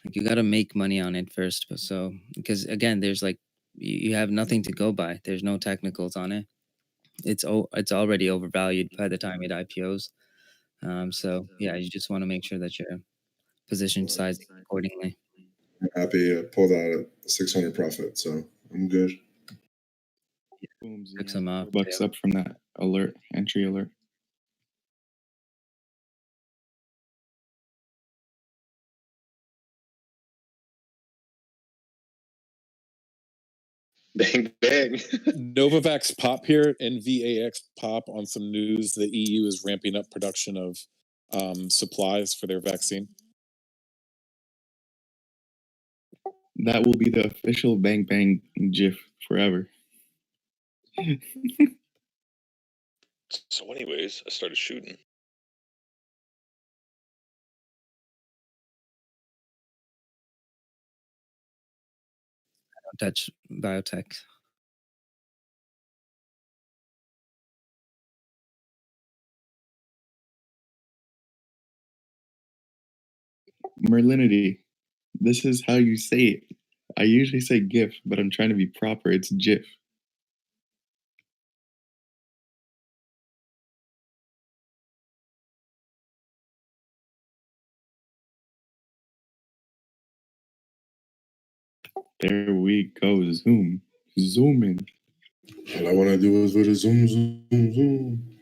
Like you got to make money on it first. So because again, there's like you have nothing to go by. There's no technicals on it. It's already overvalued by the time it IPOs. So yeah, you just want to make sure that you're position sizing accordingly. I'm happy I pulled out a 600 profit, so I'm good. Boom. Took some off. Bucks up from that alert, entry alert. Bang, bang. Novavax pop here, NVAX pop on some news. The EU is ramping up production of supplies for their vaccine. That will be the official Bang Bang GIF forever. So, anyways, I started shooting. Don't touch biotech. Merlinity. This is how you say it. I usually say GIF, but I'm trying to be proper. It's GIF. There we go. Zoom. Zoom in. All I want to do is really zoom, zoom, zoom.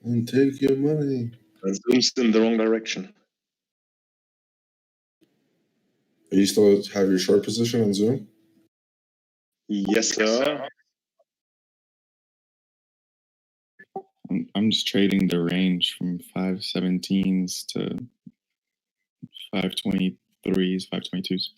And take your money. And zooms in the wrong direction. Are you still have your short position on Zoom? Yes, sir. I'm just trading the range from 517s to 523s, 522s.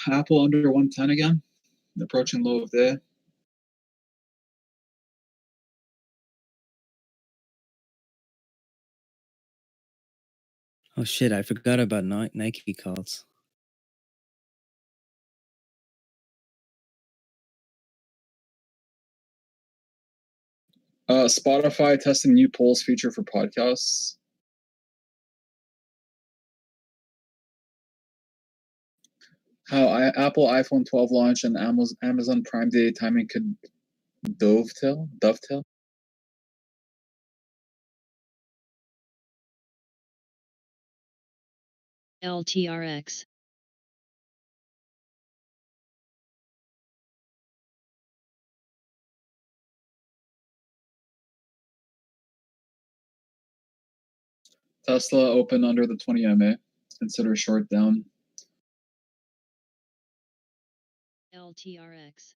Apple under 110 again, approaching low of day. Oh shit! I forgot about Nike calls. Spotify testing new polls feature for podcasts. How Apple iPhone 12 launch and Amazon Prime Day timing could dovetail. LTRX. Tesla open under the 20 MA. Consider short down. LTRX.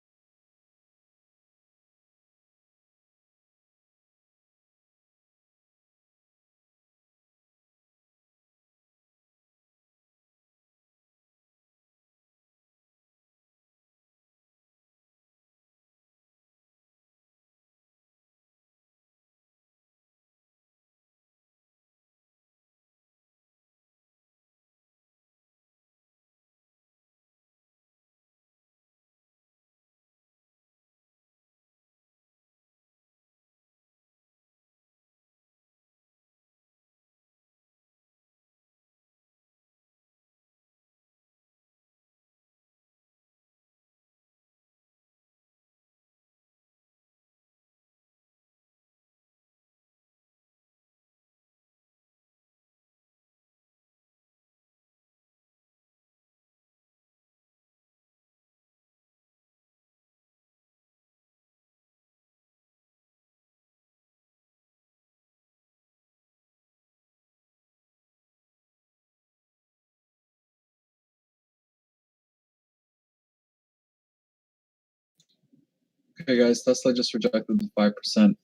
Okay, guys, Tesla just rejected the 5%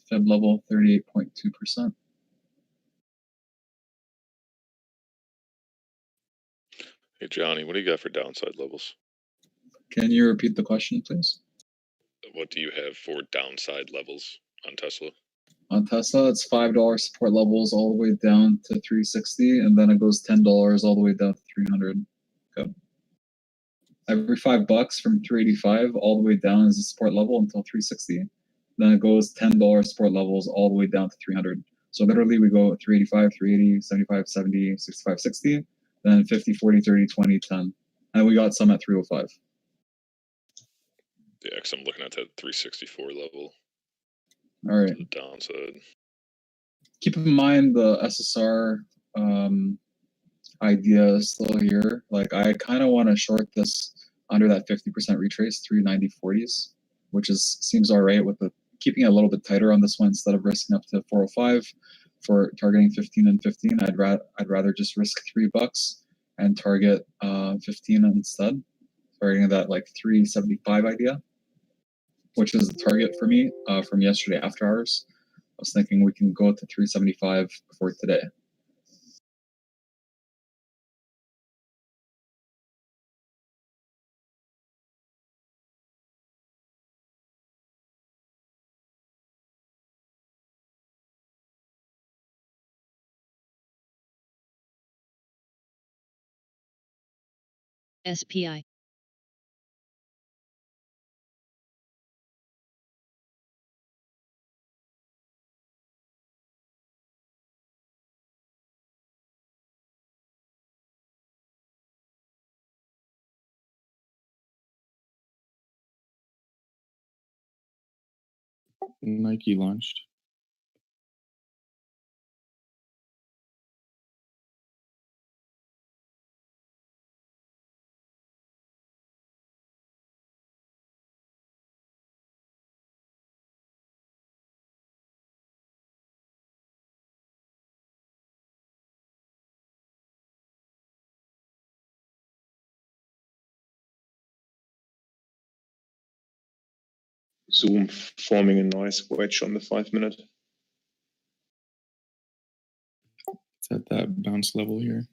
Fib level, 38.2%. Hey Johnny, what do you got for downside levels? Can you repeat the question, please? What do you have for downside levels on Tesla? On Tesla, it's $5 support levels all the way down to 360, and then it goes $10 all the way down to 300. Okay. Every $5 from 385 all the way down is the support level until 360. Then it goes $10 support levels all the way down to 300. So literally we go 385, 380, 75, 70, 65, 60, then 50, 40, 30, 20, 10. And we got some at 305. Yeah, because I'm looking at that 364 level. All right. The downside. Keep in mind the SSR idea is still here. Like I kind of want to short this under that 50% retrace, 390.40s, which seems all right with the keeping it a little bit tighter on this one instead of risking up to 405 for targeting 15 and 15. I'd rather just risk $3 and target 15 instead, targeting that like 375 idea, which is the target for me from yesterday after hours. I was thinking we can go to 375 for today. SPI. Nike launched. Zoom forming a nice wedge on the 5 minute. It's at that bounce level here.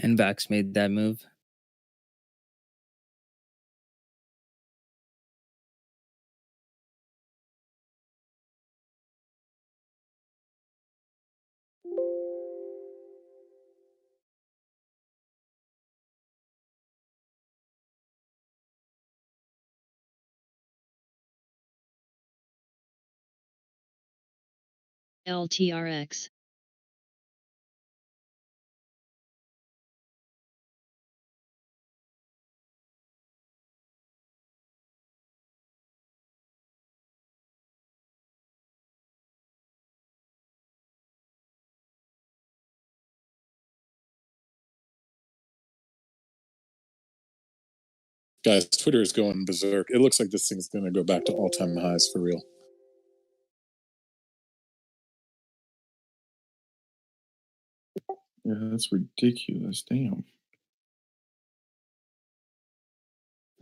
And Vax made that move. LTRX. Guys, Twitter is going berserk. It looks like this thing's going to go back to all-time highs for real. Yeah, that's ridiculous. Damn.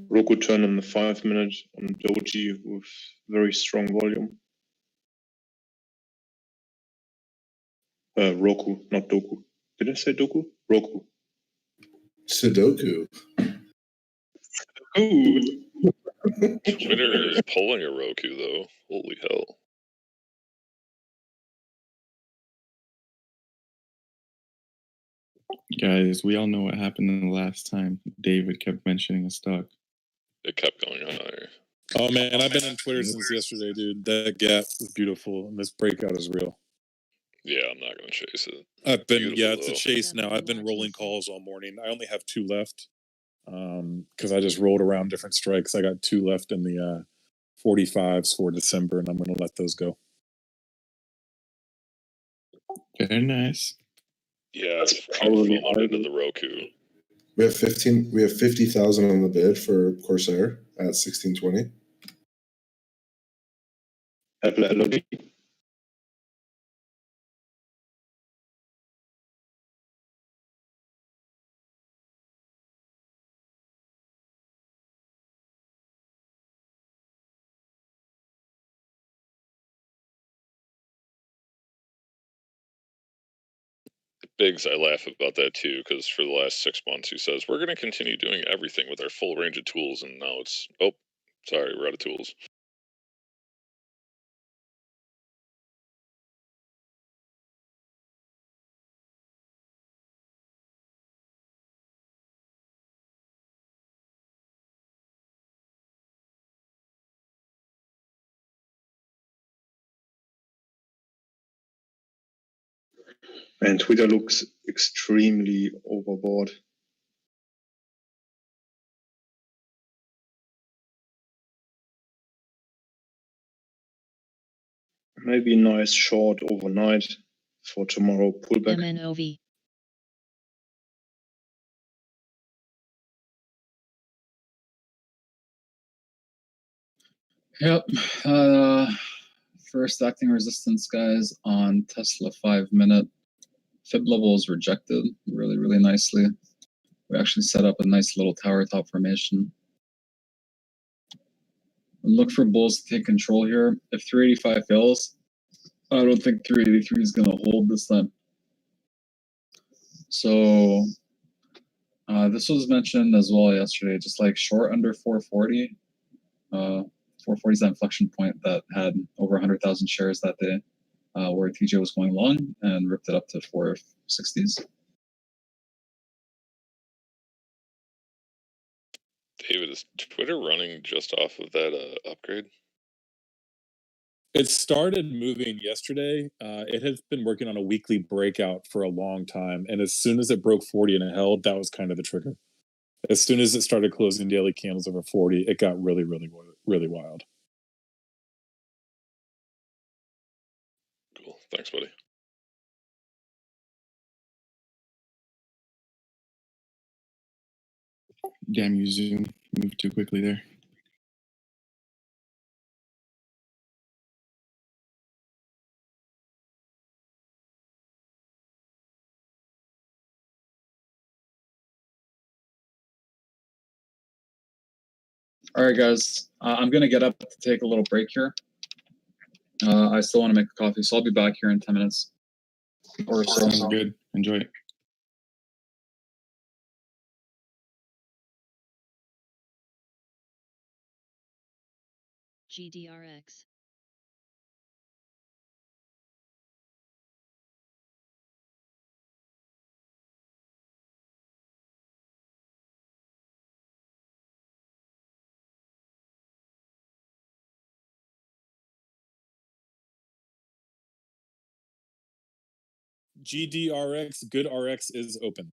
Roku turn on the 5 minute on Doji with very strong volume. Roku, not Doku. Did I say Doku? Roku. Sudoku. Ooh. Twitter is pulling a Roku though. Holy hell. Guys, we all know what happened in the last time David kept mentioning a stock. It kept going higher. Oh man, I've been on Twitter since yesterday, dude. That gap is beautiful, and this breakout is real. Yeah, I'm not gonna chase it. I've been Beautiful, it's a though. chase now. I've been rolling calls all morning. I only have 2 left. Because I just rolled around different strikes. I got 2 left in the 45s for December, and I'm gonna let those go. Very nice. Yeah, it's probably falling into the Roku. We have 15. We have 50,000 on the bid for Corsair at 1620. Apple LOD. Biggs, I laugh about that too, because for the last 6 months he says we're going to continue doing everything with our full range of tools, and now it's sorry, we're out of tools. And Twitter looks extremely overbought. Maybe a nice short overnight for tomorrow pullback. MNOV. Yep. First acting resistance, guys, on Tesla 5-minute. Fib level is rejected really, really nicely. We actually set up a nice little tower top formation. Look for bulls to take control here. If 385 fails, I don't think 383 is going to hold this time. So this was mentioned as well yesterday, just like short under 440. 440 is that inflection point that had over 100,000 shares that day, where TJ was going long and ripped it up to 460s. David, is Twitter running just off of that upgrade? It started moving yesterday. It has been working on a weekly breakout for a long time, and as soon as it broke 40 and it held, that was kind of the trigger. As soon as it started closing daily candles over 40, it got really, really, really wild. Cool. Thanks, buddy. Damn you, Zoom. Moved too quickly there. All right, guys, I'm going to get up to take a little break here. I still want to make a coffee, so I'll be back here in 10 minutes or so. Sounds good. Enjoy it. GDRX. GDRX, Good RX is open.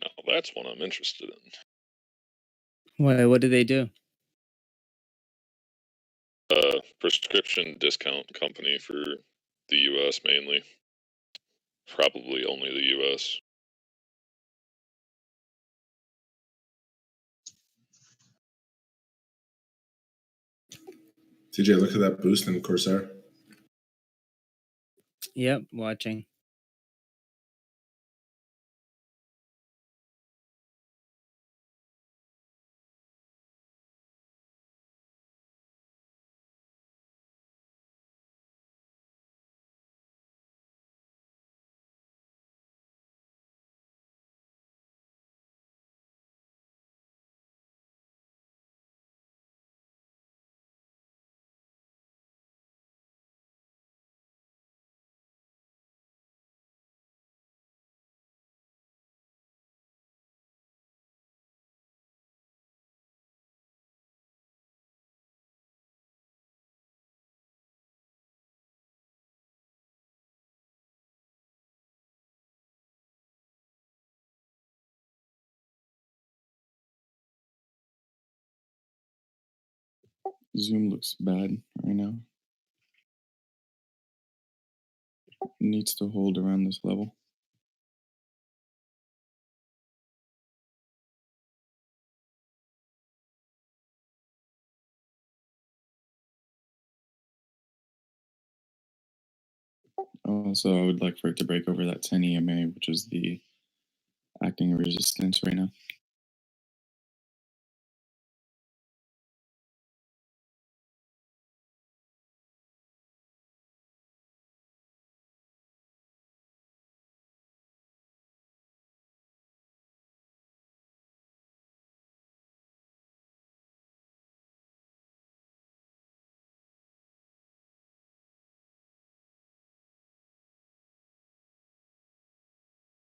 No, that's one I'm interested in. What do they do? Prescription discount company for the U.S. mainly. Probably only the U.S. TJ, look at that boost in Corsair. Yep, watching. Zoom looks bad right now. It needs to hold around this level. Also, I would like for it to break over that 10 EMA, which is the acting resistance right now.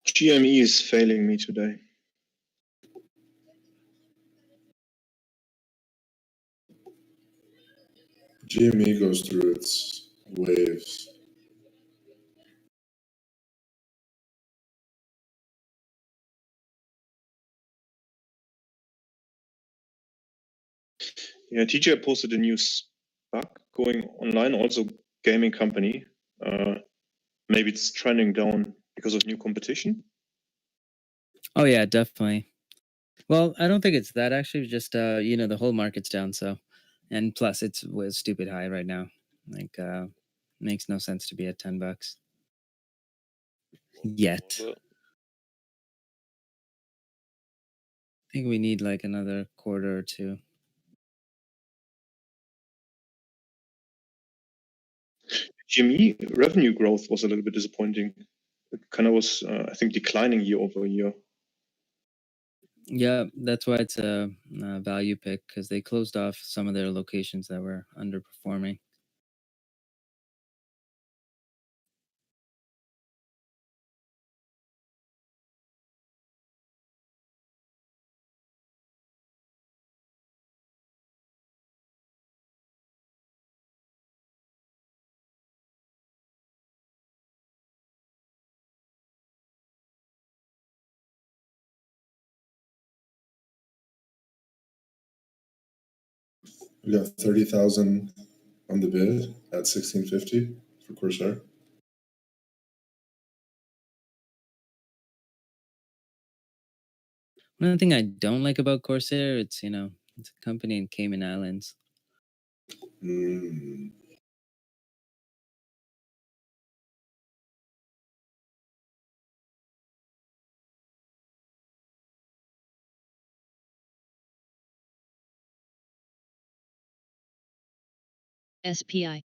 GME is failing me today. GME goes through its waves. Yeah, TJ posted a new SPAC going online, also gaming company. Maybe it's trending down because of new competition. Oh yeah, definitely. Well, I don't think it's that actually. Just the whole market's down. So, and plus, it's stupid high right now. Like, makes no sense to be at $10 yet. I think we need like another quarter or two. GME revenue growth was a little bit disappointing. It kind of was, I think, declining year over year. Yeah, that's why it's a value pick because they closed off some of their locations that were underperforming. We got 30,000 on the bid at 1650 for Corsair. One thing I don't like about Corsair, it's it's a company in Cayman Islands. Mm. SPI.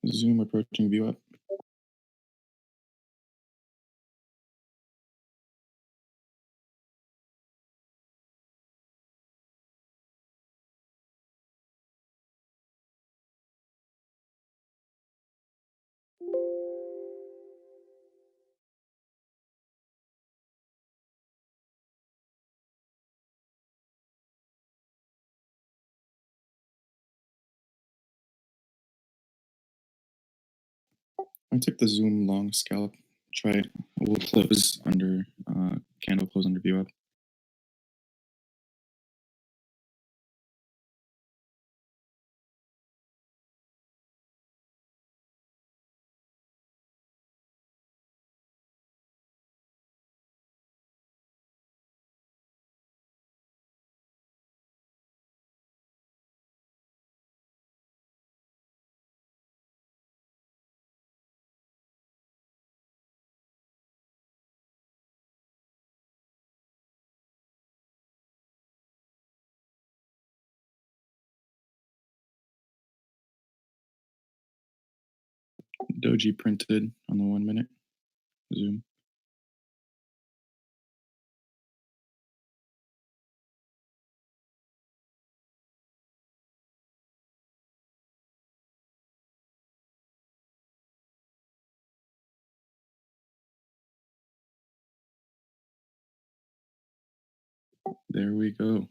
Zoom approaching view up. I took the Zoom long scalp. Try it. We'll close under candle close under view up. Doji printed on the 1 minute. Zoom. There we go.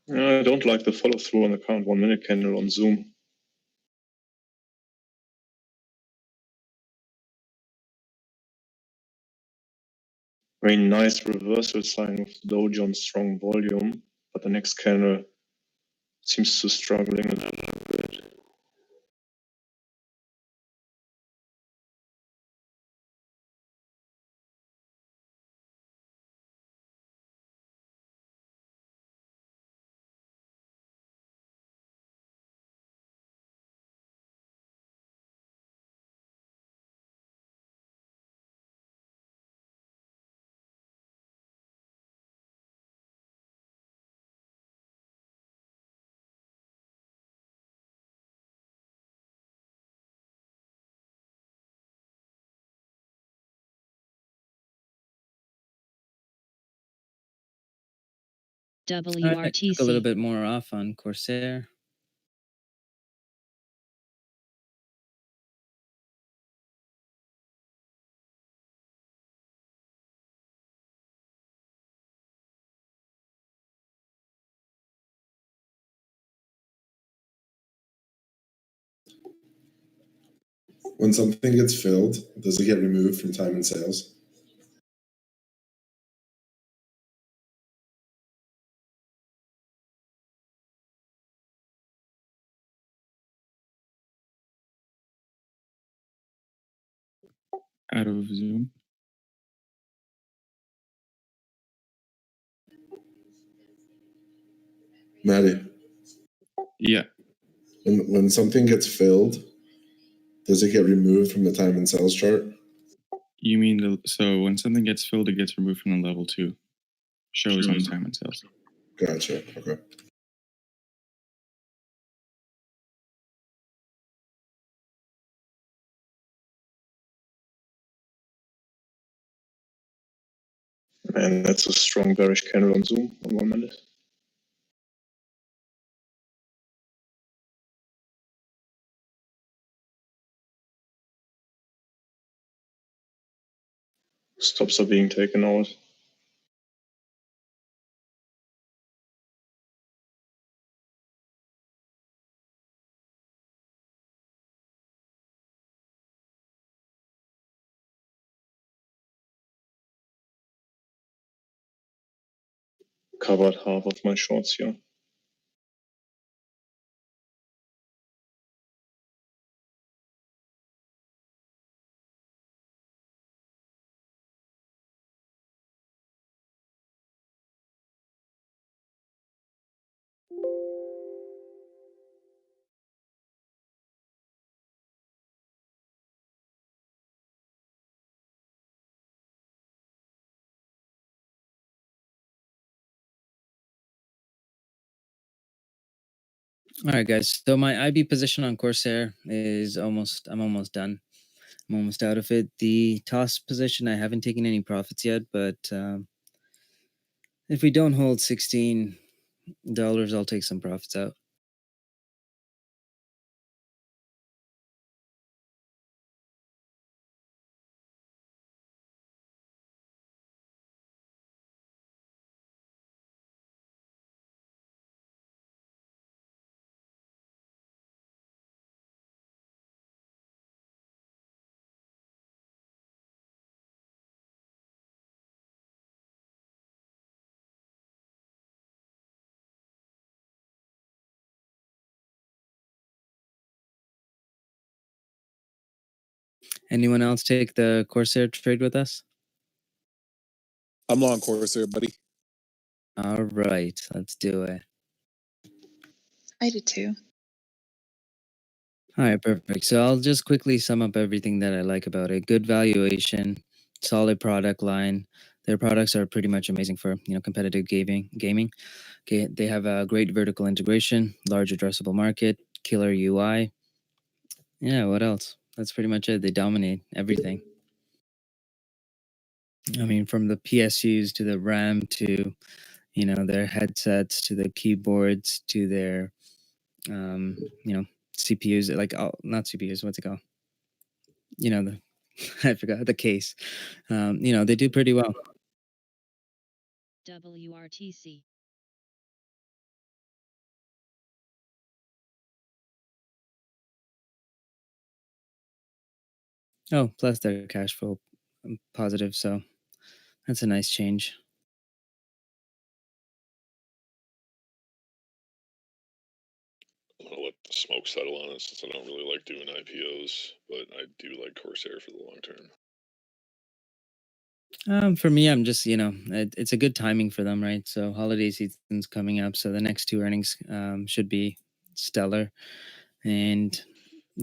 I don't like the follow through on the current 1 minute candle on Zoom. Very nice reversal sign of Dow Jones strong volume, but the next candle seems to struggling a little bit. Alright, took a little WRTC. bit more off on Corsair. When something gets filled, does it get removed from time and sales? Out of Zoom. Maddie, Yeah. when something gets filled, does it get removed from the time and sales chart? You mean so when something gets filled, it gets removed from the level 2. Shows on time and sales. Gotcha. Okay. Man, that's a strong bearish candle on Zoom on 1 minute. Stops are being taken out. Covered half of my shorts here. All right, guys. So my IB position on Corsair is I'm almost done. I'm almost out of it. The toss position, I haven't taken any profits yet, but if we don't hold $16, I'll take some profits out. Anyone else take the Corsair trade with us? I'm long Corsair, buddy. All right, let's do it. I did too. All right, perfect. So I'll just quickly sum up everything that I like about it. Good valuation, solid product line. Their products are pretty much amazing for competitive gaming. Okay, they have a great vertical integration, large addressable market, killer UI. Yeah, what else? That's pretty much it. They dominate everything. I mean, from the PSUs to the RAM to their headsets to the keyboards to their CPUs, like not CPUs, what's it called? The I forgot the case. They do pretty well. WRTC. Oh, plus their cash flow positive, so that's a nice change. I'm gonna let the smoke settle on it since I don't really like doing IPOs, but I do like Corsair for the long term. For me, I'm just it's a good timing for them, right? So holiday season's coming up, so the next two earnings should be stellar. And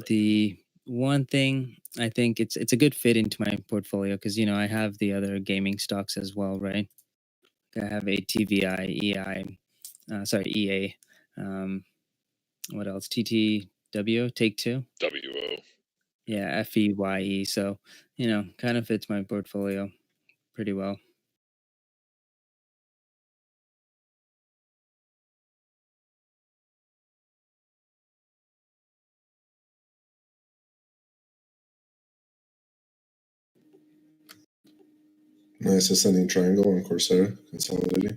the one thing I think it's a good fit into my portfolio because I have the other gaming stocks as well, right? I have ATVI, EA. What else? TTW, Take Two. WO. Yeah, FEYE. So kind of fits my portfolio pretty well. Nice ascending triangle on Corsair, consolidating.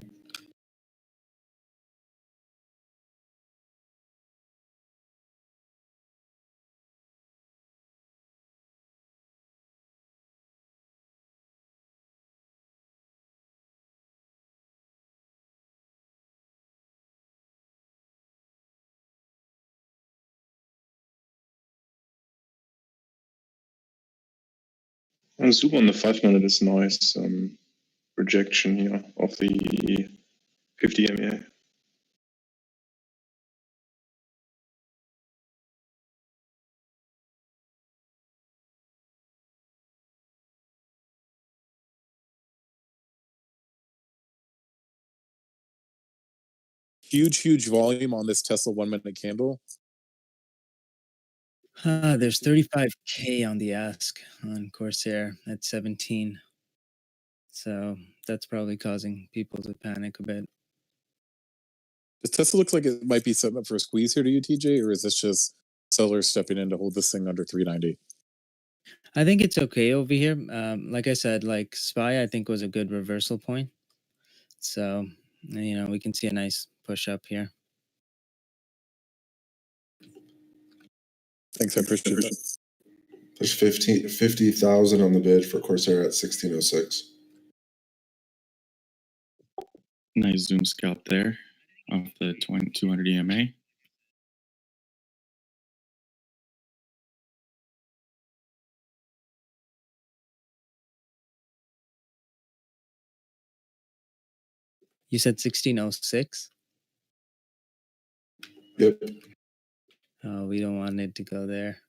And zoom on the 5 minute is nice. Projection here of the 50 MA. Huge volume on this Tesla 1 minute candle. There's 35K on the ask on Corsair at 17. So that's probably causing people to panic a bit. Does Tesla look like it might be setting up for a squeeze here to you, TJ, or is this just sellers stepping in to hold this thing under 390? I think it's okay over here. Like I said, like SPY, I think was a good reversal point. So, we can see a nice push up here. Thanks, I appreciate that. There's 50,000 on the bid for Corsair at 1606. Nice zoom scalp there off the 200 EMA. You said 1606? Yep. Oh, we don't want it to go there.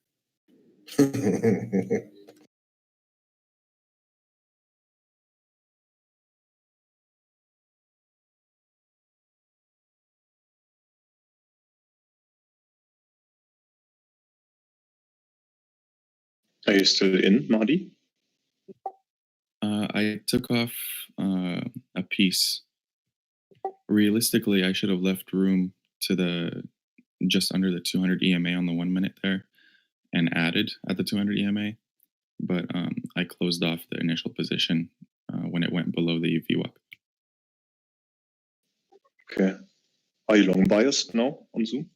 Are you still in, Mahdi? I took off a piece. Realistically, I should have left room to the just under the 200 EMA on the 1 minute there and added at the 200 EMA, but I closed off the initial position when it went below the VWAP. Okay. Are you long biased now on Zoom?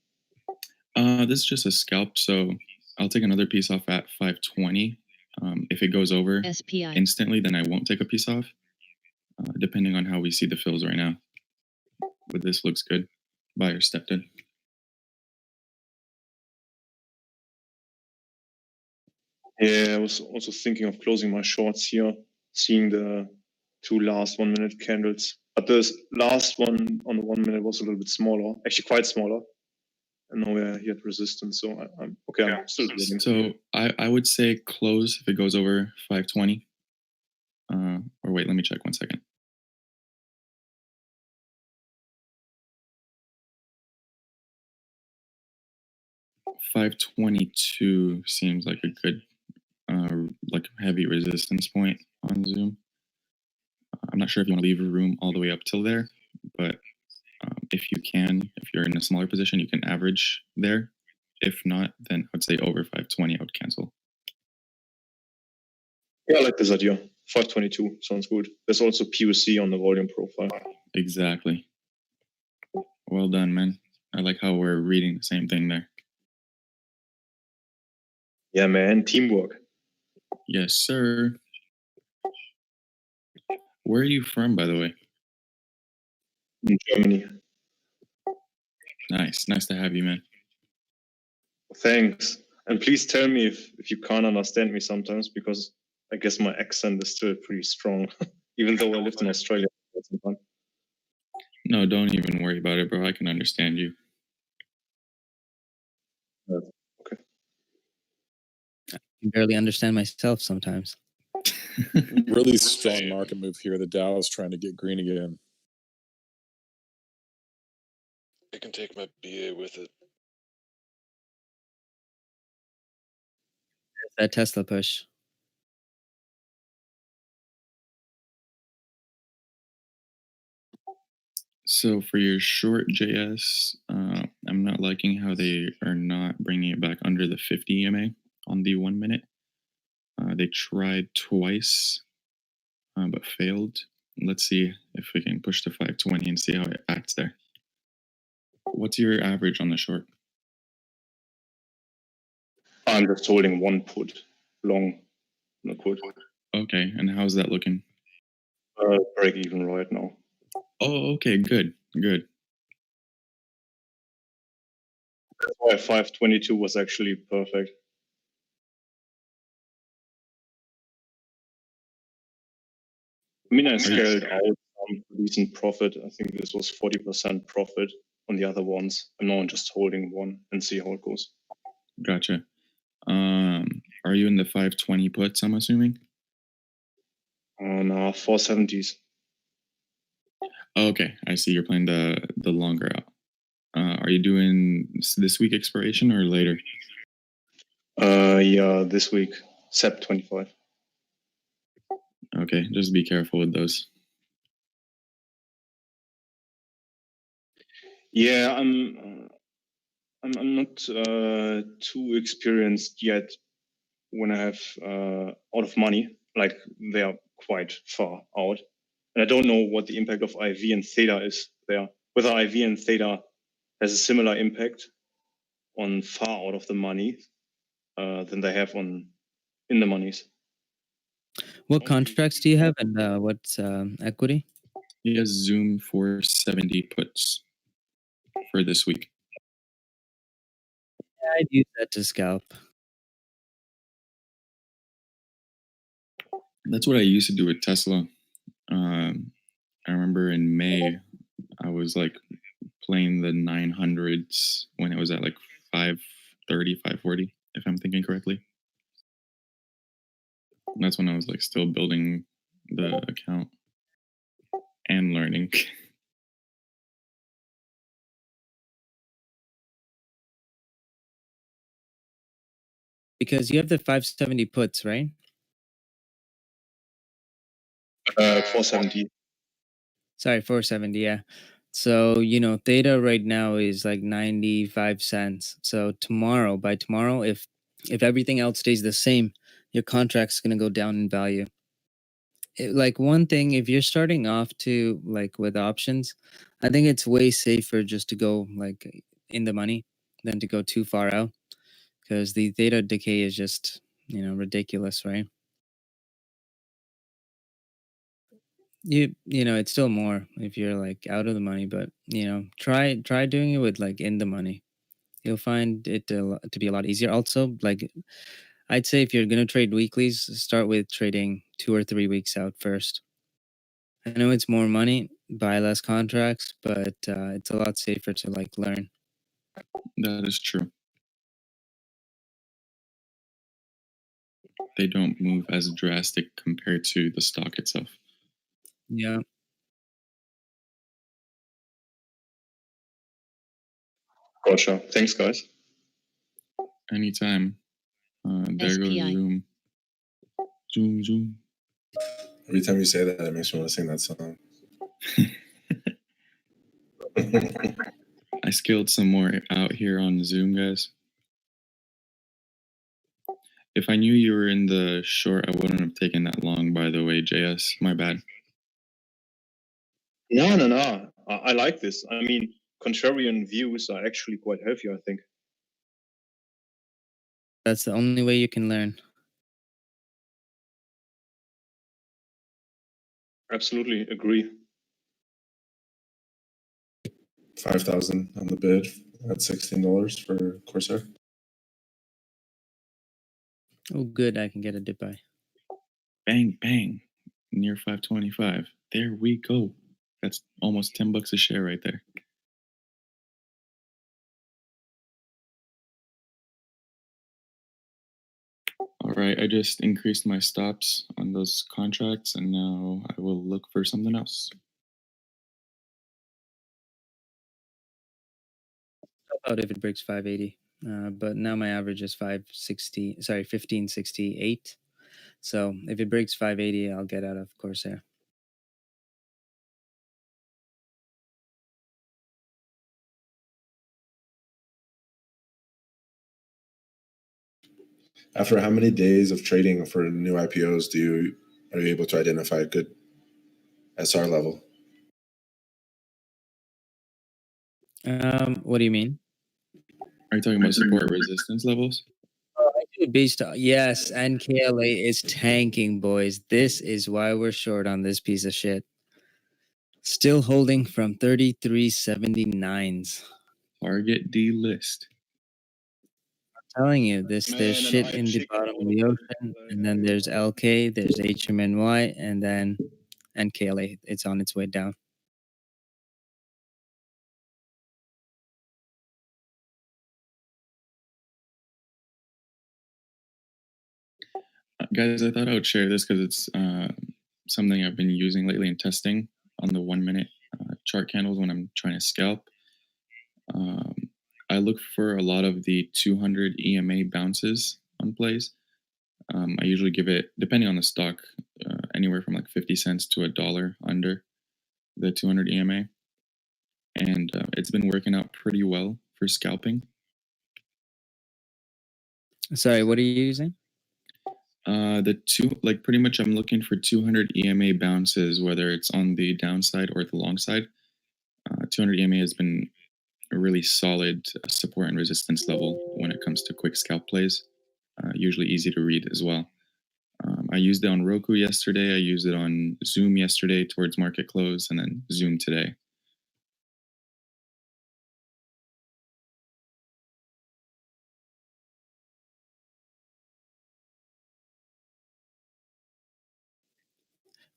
This is just a scalp, so I'll take another piece off at 520. If it goes over SPI. instantly, then I won't take a piece off, depending on how we see the fills right now. But this looks good. Buyer stepped in. Yeah, I was also thinking of closing my shorts here, seeing the two last 1 minute candles. But the last one on the 1 minute was a little bit smaller, actually quite smaller. And now we're here at resistance, so I'm okay. I'm still waiting. So I would say close if it goes over 520. Or wait, let me check 1 second. $522 seems like a good, like heavy resistance point on Zoom. I'm not sure if you want to leave room all the way up till there, but if you can, if you're in a smaller position, you can average there. If not, then I would say over 520, I would cancel. Yeah, I like this idea. 522 sounds good. There's also POC on the volume profile. Exactly. Well done, man. I like how we're reading the same thing there. Yeah, man. Teamwork. Yes, sir. Where are you from, by the way? In Germany. Nice. Nice to have you, man. Thanks. And please tell me if you can't understand me sometimes, because I guess my accent is still pretty strong, even though I lived in Australia for some time. No, don't even worry about it, bro. I can understand you. Okay. I can barely understand myself sometimes. Really strong market move here. The Dow is trying to get green again. I can take my BA with it. That Tesla push. So for your short JS, I'm not liking how they are not bringing it back under the 50 EMA on the 1 minute. They tried twice, but failed. Let's see if we can push to 520 and see how it acts there. What's your average on the short? I'm just holding one put, long on the put. Okay, and how's that looking? Break even right now. Oh, okay, good, good. That's why 522 was actually perfect. I mean, I scaled out some decent profit. I think this was 40% profit on the other ones. And now I'm just holding one and see how it goes. Gotcha. Are you in the 520 puts, I'm assuming? On 470s. Okay, I see. You're playing the longer out. Are you doing this week expiration or later? Yeah, this week, SEP 25. Okay, just be careful with those. Yeah, I'm not too experienced yet when I have out of money. Like, they are quite far out. And I don't know what the impact of IV and theta is there. Whether IV and theta has a similar impact on far out of the money than they have on in the monies. What contracts do you have, and what's equity? He has Zoom 470 puts for this week. Yeah, I'd use that to scalp. That's what I used to do with Tesla. I remember in May, I was like playing the 900s when it was at like 530, 540, if I'm thinking correctly. And that's when I was like still building the account and learning. Because you have the 570 puts, right? 470. Sorry, 470, yeah. So, theta right now is like 95 cents. So by tomorrow, if everything else stays the same, your contract's going to go down in value. Like, one thing, if you're starting off to like with options, I think it's way safer just to go like in the money than to go too far out, because the theta decay is just, ridiculous, right? It's still more if you're like out of the money, but try doing it with like in the money. You'll find it to be a lot easier. Also, like, I'd say if you're gonna trade weeklies, start with trading 2 or 3 weeks out first. I know it's more money, buy less contracts, but it's a lot safer to like learn. That is true. They don't move as drastic compared to the stock itself. Yeah. Gotcha. Thanks, guys. Anytime. There goes SPI. Zoom. Zoom, Zoom. Every time you say that, it makes me want to sing that song. I scaled some more out here on Zoom, guys. If I knew you were in the short, I wouldn't have taken that long, by the way, JS. My bad. No. I like this. I mean, contrarian views are actually quite healthy, I think. That's the only way you can learn. Absolutely agree. 5,000 on the bid at $16 for Corsair. Oh, good. I can get a dip buy. Bang, bang. Near 525. There we go. That's almost $10 a share right there. All right, I just increased my stops on those contracts, and now I will look for something else. How about if it breaks 580? But now my average is 1568. So if it breaks 580, I'll get out of Corsair. After how many days of trading for new IPOs are you able to identify a good SR level? What do you mean? Are you talking about support resistance levels? I do it based on, yes, and KLA is tanking, boys. This is why we're short on this piece of shit. Still holding from 33.79s. Target delist. Telling you, there's shit in the bottom of the ocean, and then there's LK, there's HMNY, and then KLA. It's on its way down. Guys, I thought I would share this because it's something I've been using lately in testing on the 1 minute chart candles when I'm trying to scalp. I look for a lot of the 200 EMA bounces on plays. I usually give it, depending on the stock, anywhere from like 50 cents to $1 under the 200 EMA. And it's been working out pretty well for scalping. Sorry, what are you using? Pretty much I'm looking for 200 EMA bounces, whether it's on the downside or the long side. 200 EMA has been a really solid support and resistance level when it comes to quick scalp plays. Usually easy to read as well. I used it on Roku yesterday. I used it on Zoom yesterday towards market close, and then Zoom today.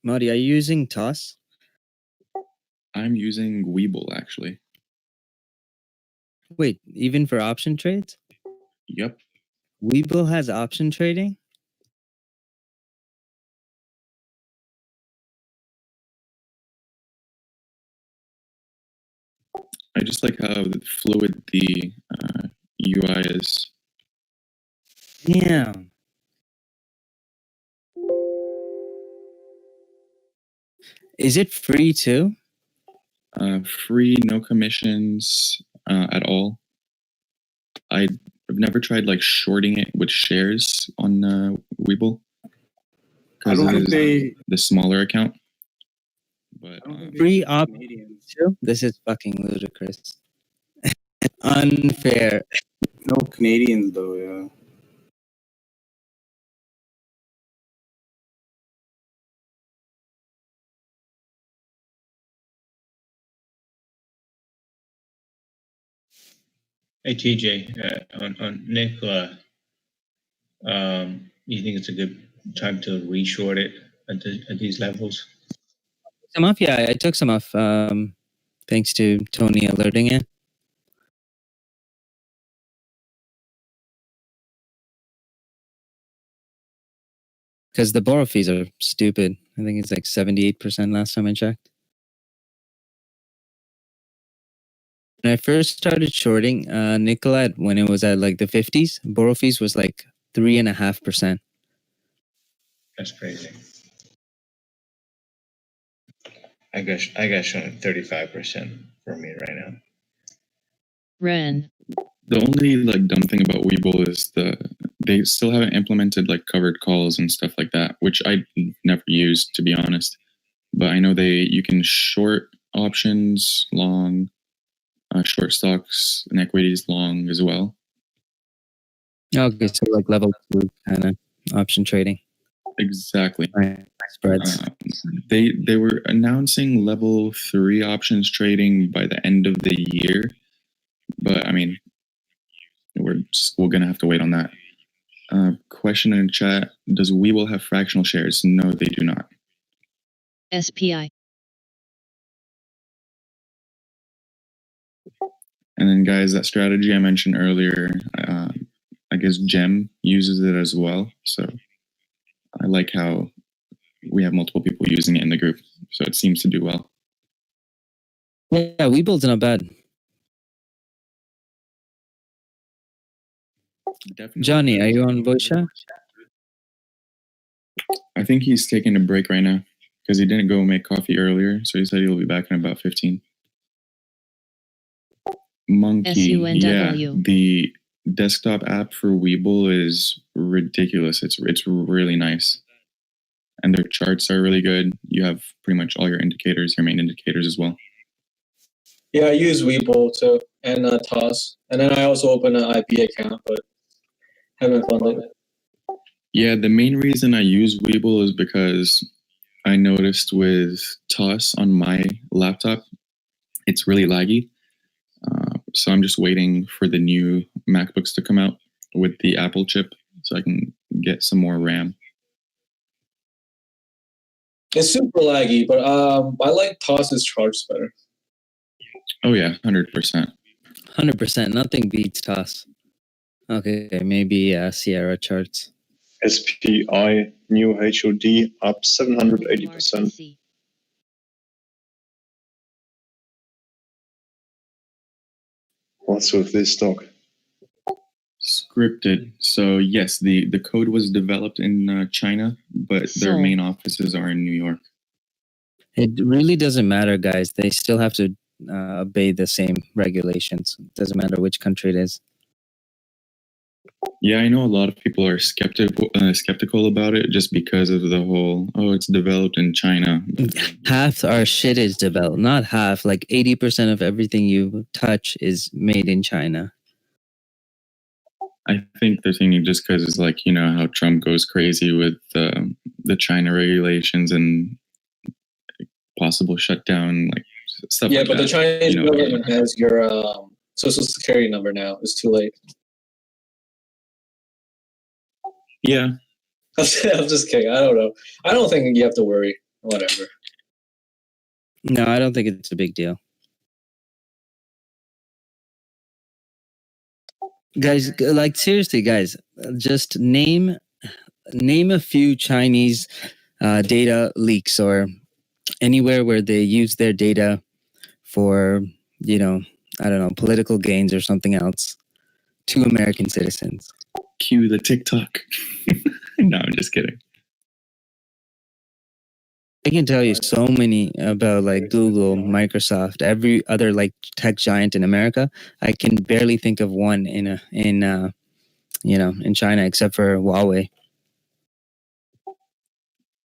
Marty, are you using TOS? I'm using Webull, actually. Wait, even for option trades? Yep. Webull has option trading? I just like how fluid the UI is. Damn. Is it free too? Free, no commissions at all. I've never tried like shorting it with shares on Webull because it is the smaller account. But Free option too? This is fucking ludicrous. Unfair. No Canadians though, yeah. Hey TJ, on Nikola, you think it's a good time to reshort it at these levels? Some off, yeah, I took some off. Thanks to Tony alerting it. Because the borrow fees are stupid. I think it's like 78% last time I checked. When I first started shorting Nikola, when it was at like the 50s, borrow fees was like 3.5%. That's crazy. I got shown at 35% for me right now. Ren. the only like dumb thing about Webull is they still haven't implemented like covered calls and stuff like that, which I never used, to be honest. But I know you can short options long, short stocks and equities long as well. Okay, so like level 2 kind of option trading. Exactly. Spreads. They were announcing level 3 options trading by the end of the year, but I mean, we're gonna have to wait on that. Question in the chat: does Webull have fractional shares? No, they do not. SPI. And then, guys, that strategy I mentioned earlier, I guess Gem uses it as well. So I like how we have multiple people using it in the group. So it seems to do well. Yeah, Webull's not bad. Definitely. Johnny, are you on voice chat? I think he's taking a break right now because he didn't go make coffee earlier. So he said he'll be back in about 15. Monkey, yeah, SUNW. the desktop app for Webull is ridiculous. It's really nice, and their charts are really good. You have pretty much all your indicators, your main indicators as well. Yeah, I use Webull too, and Toss. And then I also open an IP account, but haven't funded it. Yeah, the main reason I use Webull is because I noticed with Toss on my laptop, it's really laggy. So I'm just waiting for the new MacBooks to come out with the Apple chip so I can get some more RAM. It's super laggy, but I like Toss's charts better. Oh yeah, 100%. 100%. Nothing beats Toss. Okay, maybe Sierra charts. SPI new HOD up 780%. What's with this stock? Scripted. So yes, the code was developed in China, but their main offices are in New York. It really doesn't matter, guys. They still have to obey the same regulations. It doesn't matter which country it is. Yeah, I know a lot of people are skeptical about it just because of the whole, oh, it's developed in China. Half our shit is developed. Not half, like 80% of everything you touch is made in China. I think they're thinking just because it's like, you know, how Trump goes crazy with the China regulations and possible shutdown, like stuff Yeah, like but that. the Chinese You know, government has your social security number now. It's too late. Yeah. I'm just kidding. I don't know. I don't think you have to worry. Whatever. No, I don't think it's a big deal. Guys, like seriously, guys, just name a few Chinese data leaks or anywhere where they use their data for, you know, I don't know, political gains or something else to American citizens. Cue the TikTok. No, I'm just kidding. I can tell you so many about like Google, Microsoft, every other like tech giant in America. I can barely think of one in China except for Huawei.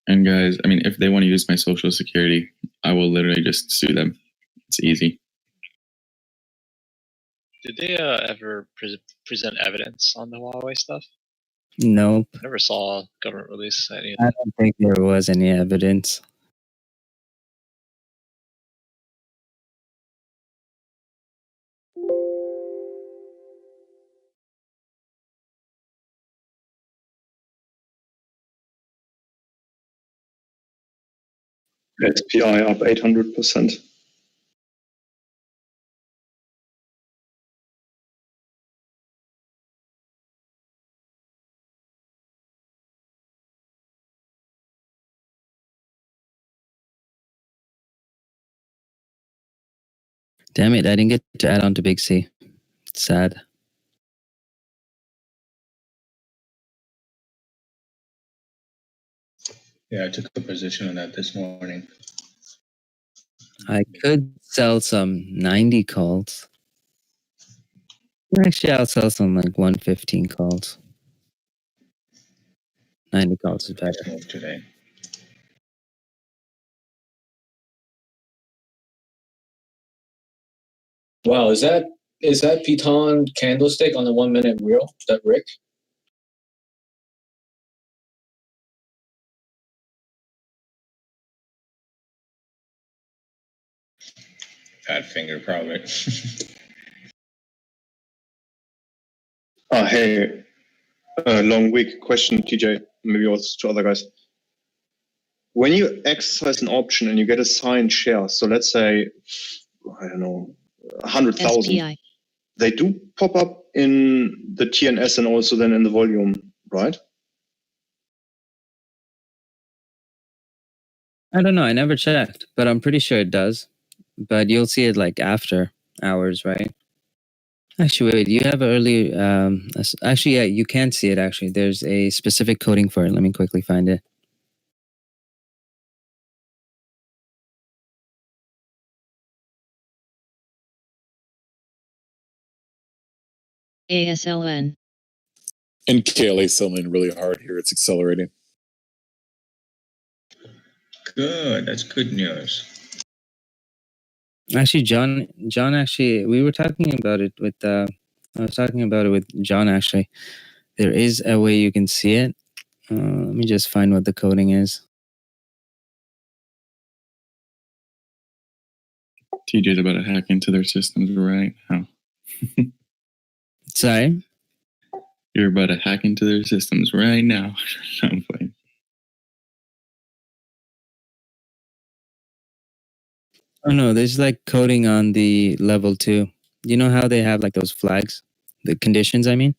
And guys, I mean, if they want to use my social security, I will literally just sue them. It's easy. Did they ever present evidence on the Huawei stuff? Nope. I never saw government release any of I that. don't think there was any evidence. SPI up 800%. Damn it, I didn't get to add on to Big C. Sad. Yeah, I took a position on that this morning. I could sell some 90 calls. Actually, I'll sell some like 115 calls. 90 calls is better. Move today. Wow, is that Piton candlestick on the 1 minute reel? Is that Rick? Fat finger, probably. Hey, long week question, TJ, maybe also to other guys. When you exercise an option and you get assigned shares, so let's say, I don't know, 100,000, SPI. they do pop up in the TNS and also then in the volume, right? I don't know. I never checked, but I'm pretty sure it does. But you'll see it like after hours, right? Actually, wait. You have early. Actually, yeah, you can see it. Actually, there's a specific coding for it. Let me quickly find it. ASLN. And KLA selling really hard here. It's accelerating. Good. That's good news. Actually, John. Actually, we were talking about it with. I was talking about it with John. Actually, there is a way you can see it. Let me just find what the coding is. TJ's about to hack into their systems right now. Sorry? You're about to hack into their systems right now. I'm playing. Oh no, there's like coding on the level 2. You know how they have like those flags? The conditions, I mean?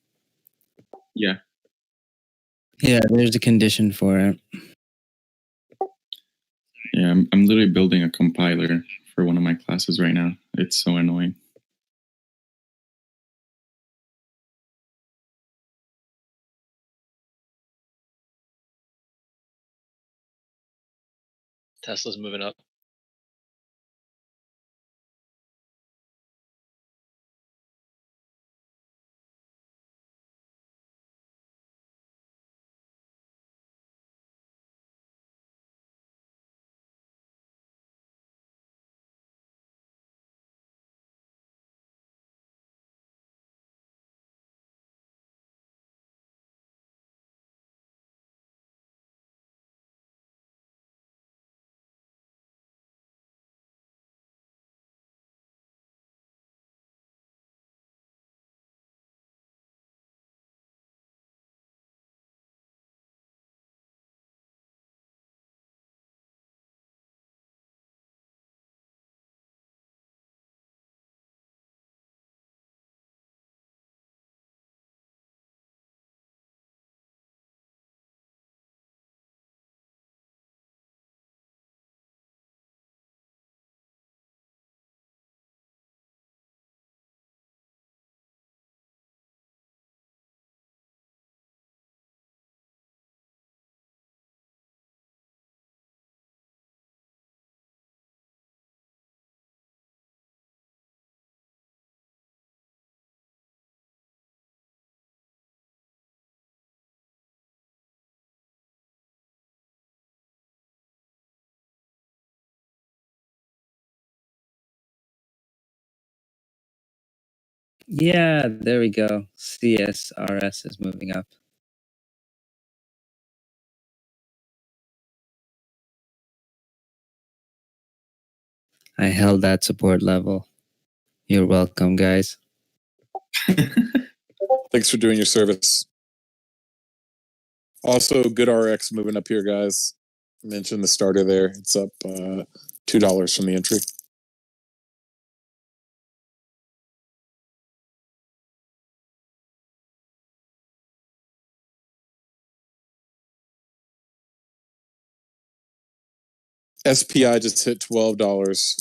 Yeah. Yeah, there's a condition for it. Yeah, I'm literally building a compiler for one of my classes right now. It's so annoying. Tesla's moving up. Yeah, there we go. CSRS is moving up. I held that support level. You're welcome, guys. Thanks for doing your service. Also, good RX moving up here, guys. Mentioned the starter there. It's up $2 from the entry. SPI just hit $12.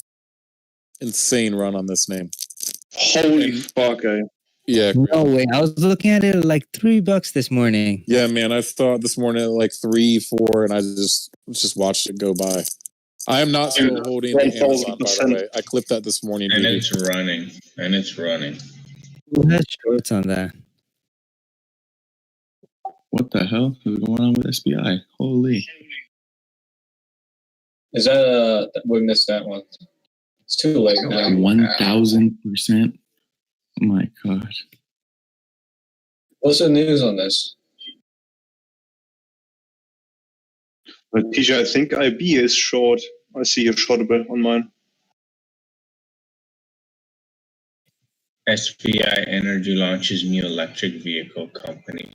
Insane run on this name. Holy fuck, eh? Yeah. No way. I was looking at it at like $3 this morning. Yeah, man. I thought this morning at like 3, 4, and I just watched it go by. I am not still holding the Amazon, by the way. I clipped that this morning. And dude. it's running. And it's running. Who has shorts on that? What the hell is going on with SPI? Holy. Is that we missed that one? It's too late now. 1,000%. Oh my god. What's the news on this? But TJ, I think IB is short. I see you're short a bit on mine. SPI Energy launches new electric vehicle company.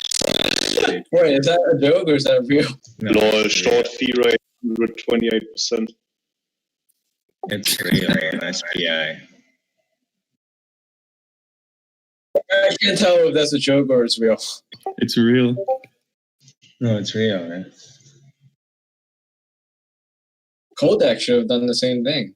Wait, is that a joke or is that real? No, Lol, it's short real. fee rate 128%. It's real, man. SPI. I can't tell if that's a joke or it's real. It's real. No, it's real, man. Kodak should have done the same thing.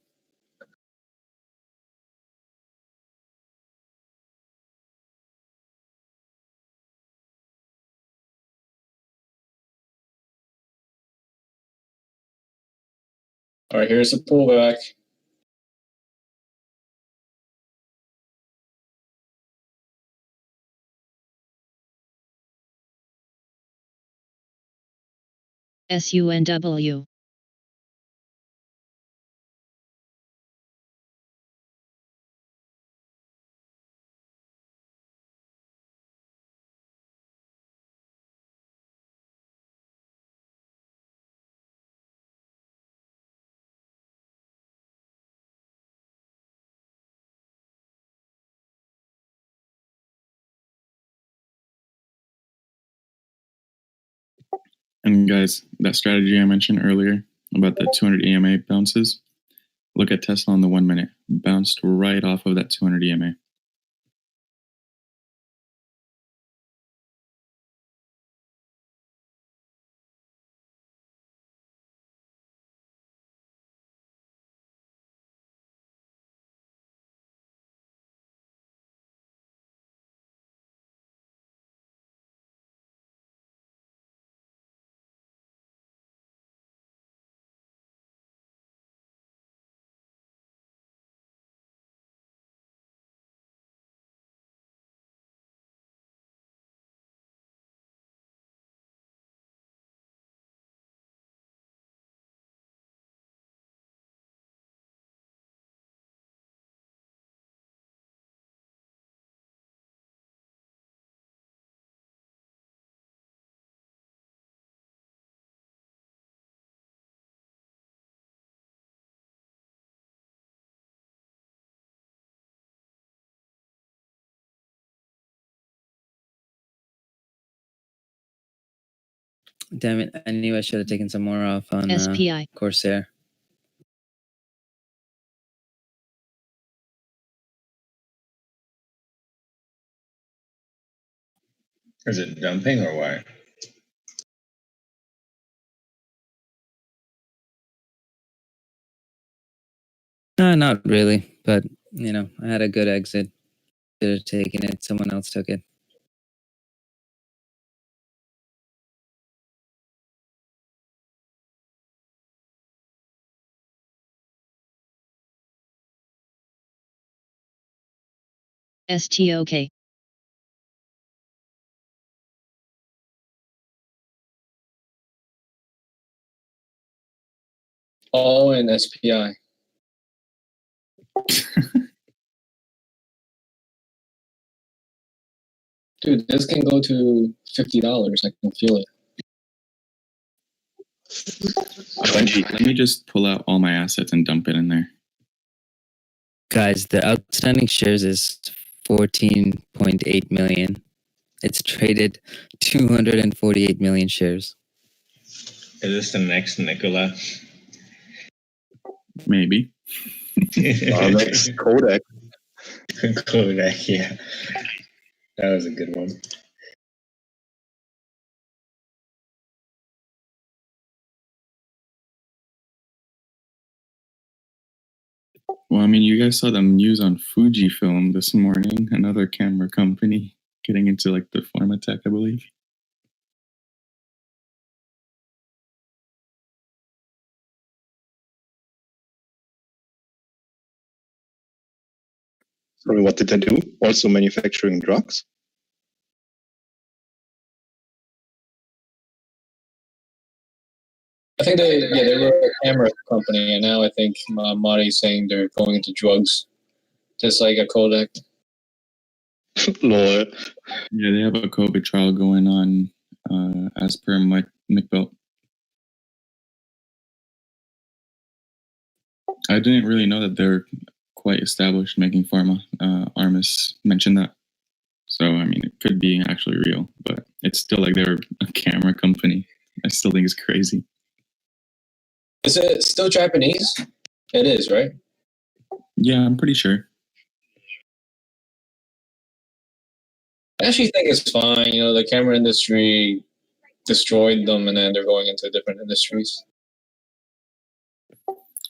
All right, here's the pullback. SUNW. And guys, that strategy I mentioned earlier about the 200 EMA bounces, look at Tesla on the 1 minute. Bounced right off of that 200 EMA. Damn it! I knew I should have taken some more off on SPI. Corsair. Is it dumping or what? Not really, but I had a good exit. Should have taken it. Someone else took it. STOK. All in SPI. Dude, this can go to $50. I can feel it. 20. Let me just pull out all my assets and dump it in there. Guys, the outstanding shares is 14.8 million. It's traded 248 million shares. Is this the next Nikola? Maybe. Next Kodak. Kodak, yeah. That was a good one. Well, I mean, you guys saw the news on Fujifilm this morning, another camera company getting into like the pharma tech, I believe. Sorry, what did they do? Also manufacturing drugs? I think they were a camera company, and now I think Marty's saying they're going into drugs, just like a Kodak. Lol. Yeah, they have a COVID trial going on, as per Mike McBelt. I didn't really know that they're quite established making pharma. Armis mentioned that. So, I mean, it could be actually real, but it's still like they're a camera company. I still think it's crazy. Is it still Japanese? It is, right? Yeah, I'm pretty sure. I actually think it's fine. You know, the camera industry destroyed them, and then they're going into different industries.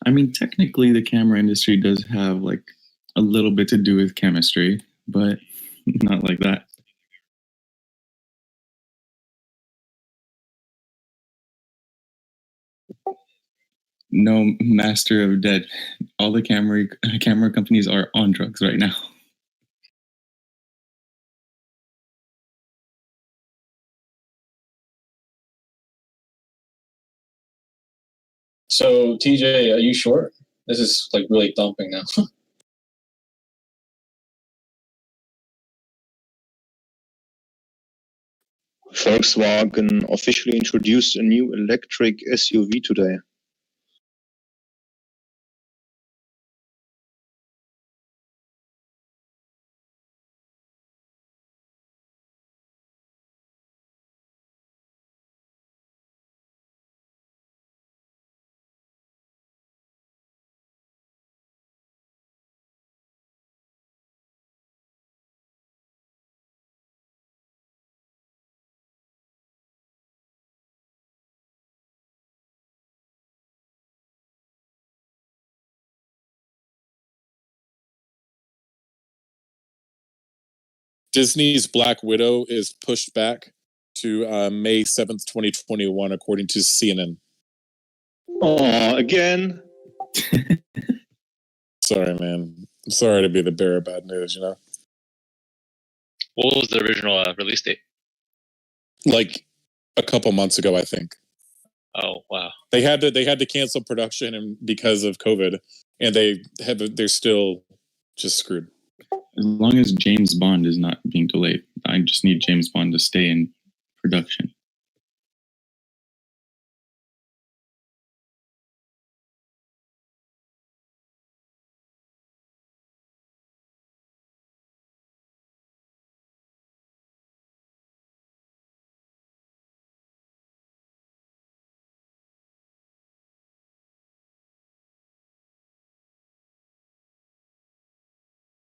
I mean, technically, the camera industry does have like a little bit to do with chemistry, but not like that. No, master of dead. All the camera companies are on drugs right now. So, TJ, are you short? This is like really thumping now. Volkswagen officially introduced a new electric SUV today. Disney's Black Widow is pushed back to May 7th, 2021, according to CNN. Oh, again? Sorry, man. I'm sorry to be the bearer of bad news, you know? What was the original release date? Like a couple months ago, I think. Oh, wow. They had to cancel production and because of COVID, and they're still just screwed. As long as James Bond is not being delayed, I just need James Bond to stay in production.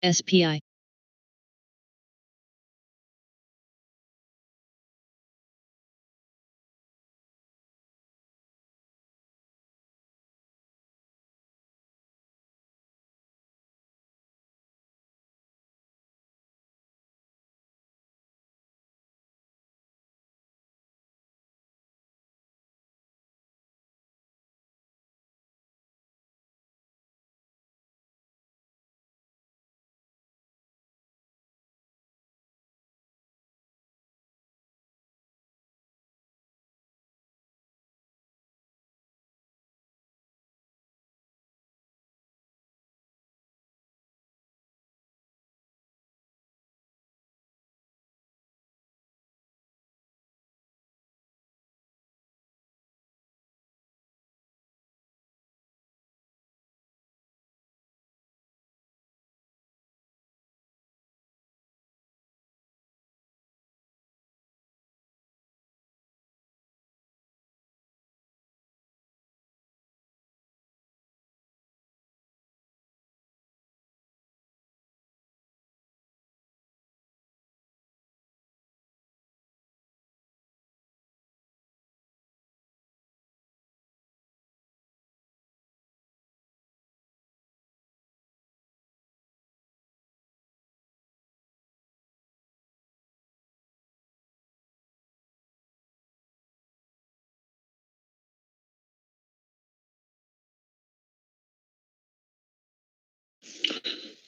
SPI.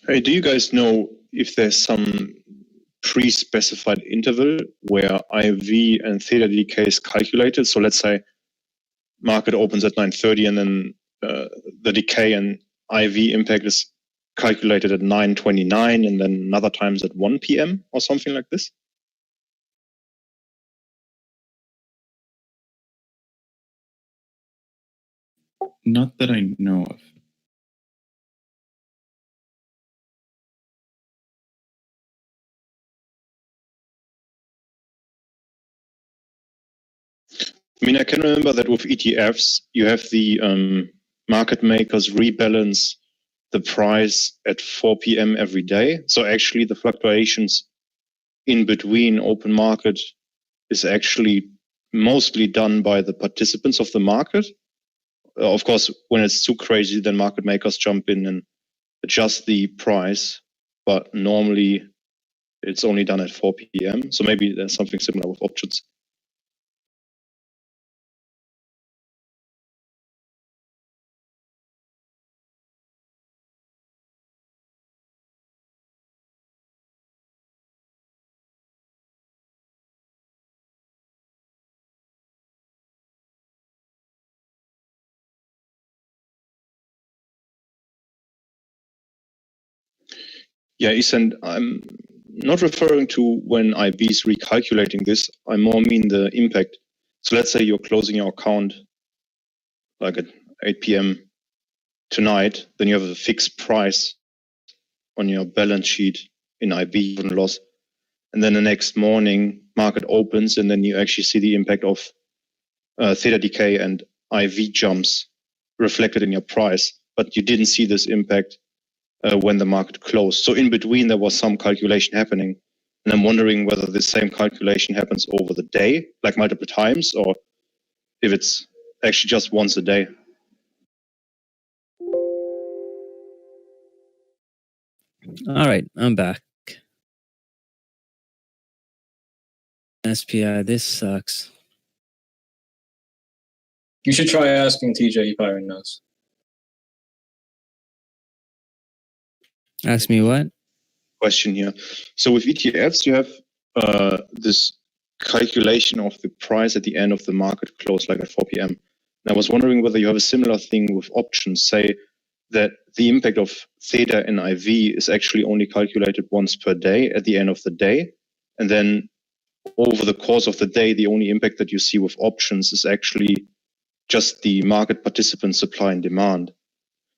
Hey, do you guys know if there's some pre-specified interval where IV and theta decay is calculated? So let's say market opens at 9:30 and then the decay and IV impact is calculated at 9:29 and then another times at 1 p.m. or something like this? Not that I know of. I mean, I can remember that with ETFs, you have the market makers rebalance the price at 4 p.m. every day. So actually the fluctuations in between open market is actually mostly done by the participants of the market. Of course, when it's too crazy, then market makers jump in and adjust the price. But normally it's only done at 4 p.m. So maybe there's something similar with options. Yeah, Ethan, I'm not referring to when IB is recalculating this. I more mean the impact. So let's say you're closing your account like at 8 p.m. tonight, then you have a fixed price on your balance sheet in IB and loss. And then the next morning, market opens, and then you actually see the impact of theta decay and IV jumps reflected in your price. But you didn't see this impact when the market closed. So in between, there was some calculation happening. And I'm wondering whether the same calculation happens over the day, like multiple times, or if it's actually just once a day. All right, I'm back. SPI, this sucks. You should try asking TJ. He probably knows. Ask me what? Question here. So with ETFs, you have this calculation of the price at the end of the market close, like at 4 p.m. And I was wondering whether you have a similar thing with options, say that the impact of theta and IV is actually only calculated once per day at the end of the day. And then over the course of the day, the only impact that you see with options is actually just the market participant supply and demand.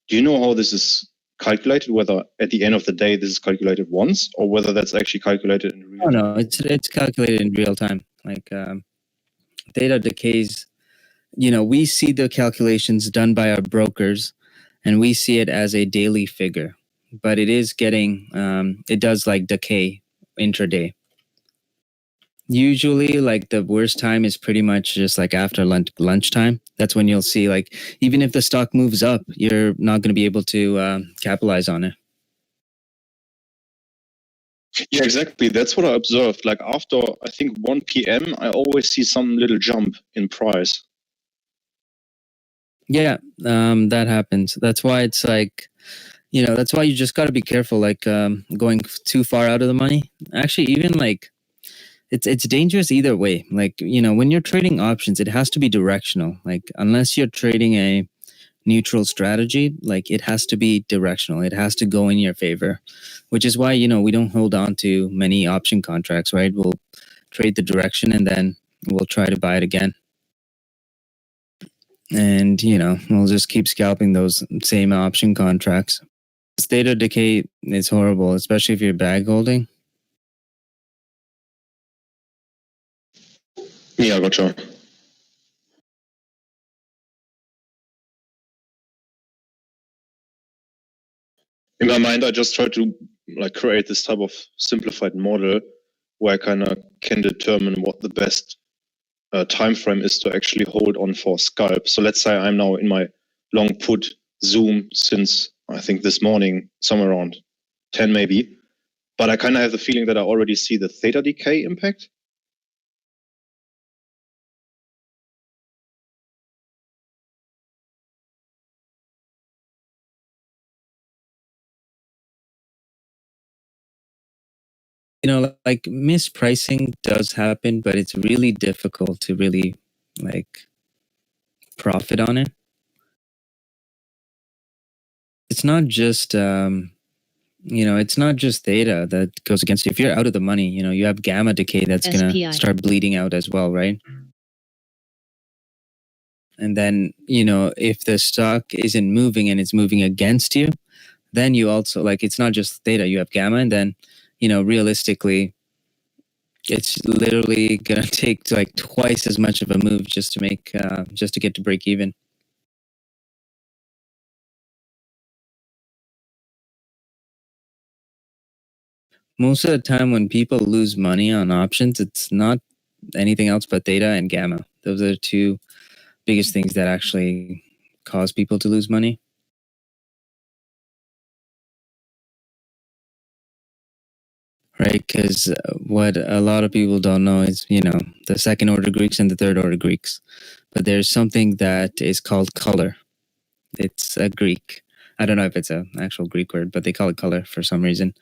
Do you know how this is calculated, whether at the end of the day this is calculated once, or whether that's actually calculated in real time? No, it's calculated in real time. Like theta decays, we see the calculations done by our brokers, and we see it as a daily figure, but it is getting it does like decay intraday. Usually, like the worst time is pretty much just like after lunchtime. That's when you'll see, like, even if the stock moves up, you're not going to be able to capitalize on it. Yeah, exactly. That's what I observed. Like after, I think 1 p.m., I always see some little jump in price. Yeah, that happens. That's why it's like, that's why you just got to be careful, like going too far out of the money. Actually, even like, it's dangerous either way. Like, when you're trading options, it has to be directional. Like, unless you're trading a neutral strategy, like it has to be directional. It has to go in your favor, which is why, we don't hold on to many option contracts, right? We'll trade the direction and then we'll try to buy it again. And, we'll just keep scalping those same option contracts. Theta decay is horrible, especially if you're bag holding. Yeah, gotcha. In my mind, I just try to like create this type of simplified model where I kind of can determine what the best time frame is to actually hold on for scalp. So let's say I'm now in my long put Zoom since I think this morning, somewhere around 10 maybe, but I kind of have the feeling that I already see the theta decay impact. Like mispricing does happen, but it's really difficult to really like profit on it. It's not just it's not just theta that goes against you. If you're out of the money, you have gamma decay that's gonna start bleeding out as well, right? And then, if the stock isn't moving and it's moving against you, then you also, like, it's not just theta, you have gamma, and then, realistically, It's literally gonna take like twice as much of a move just to make just to get to break even. Most of the time when people lose money on options, it's not anything else but theta and gamma. Those are the two biggest things that actually cause people to lose money. Right, because what a lot of people don't know is, the second order Greeks and the third order Greeks. But there's something that is called color. It's a Greek. I don't know if it's an actual Greek word, but they call it color for some reason.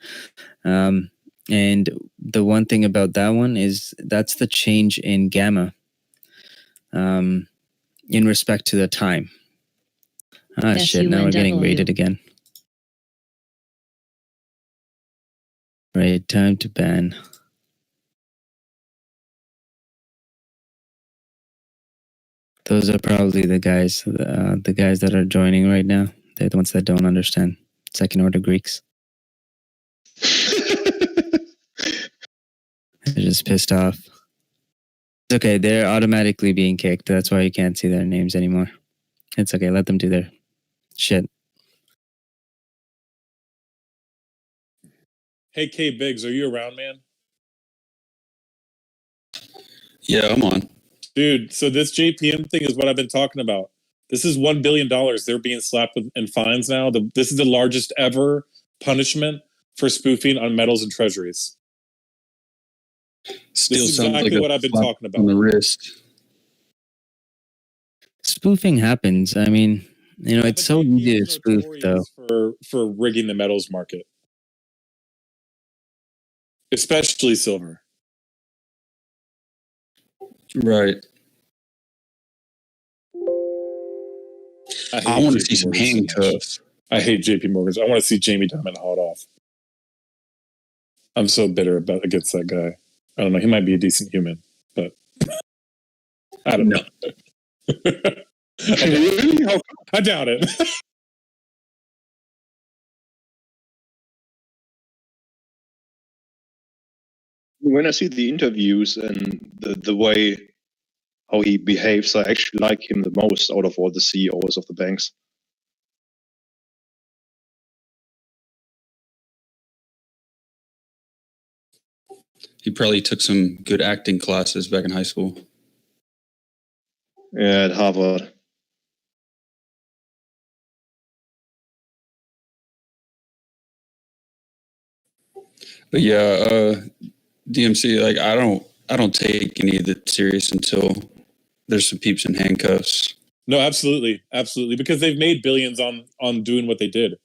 And the one thing about that one is that's the change in gamma in respect to the time. Ah, shit, now we're getting rated again. Right, time to ban. Those are probably the guys that are joining right now. They're the ones that don't understand second order Greeks. They're just pissed off. It's okay, they're automatically being kicked. That's why you can't see their names anymore. It's okay, let them do their shit. Hey, K Biggs, are you around, man? Yeah, I'm on. Dude, so this JPM thing is what I've been talking about. This is $1 billion. They're being slapped in fines now. This is the largest ever punishment for spoofing on metals and treasuries. Still this is sounds exactly like a what I've been slap talking about. on the wrist. Spoofing happens. I mean, it's so easy to spoof, though. For rigging the metals market, especially silver. Right. I want to see some handcuffs. I hate JP Morgan's. I want to see Jamie Dimon hauled off. I'm so bitter against that guy. I don't know. He might be a decent human, but I don't know. I doubt it. When I see the interviews and the way how he behaves, I actually like him the most out of all the CEOs of the banks. He probably took some good acting classes back in high school. Yeah, at Harvard. But yeah, DMC, like I don't take any of it serious until there's some peeps in handcuffs. No, absolutely, because they've made billions on doing what they did.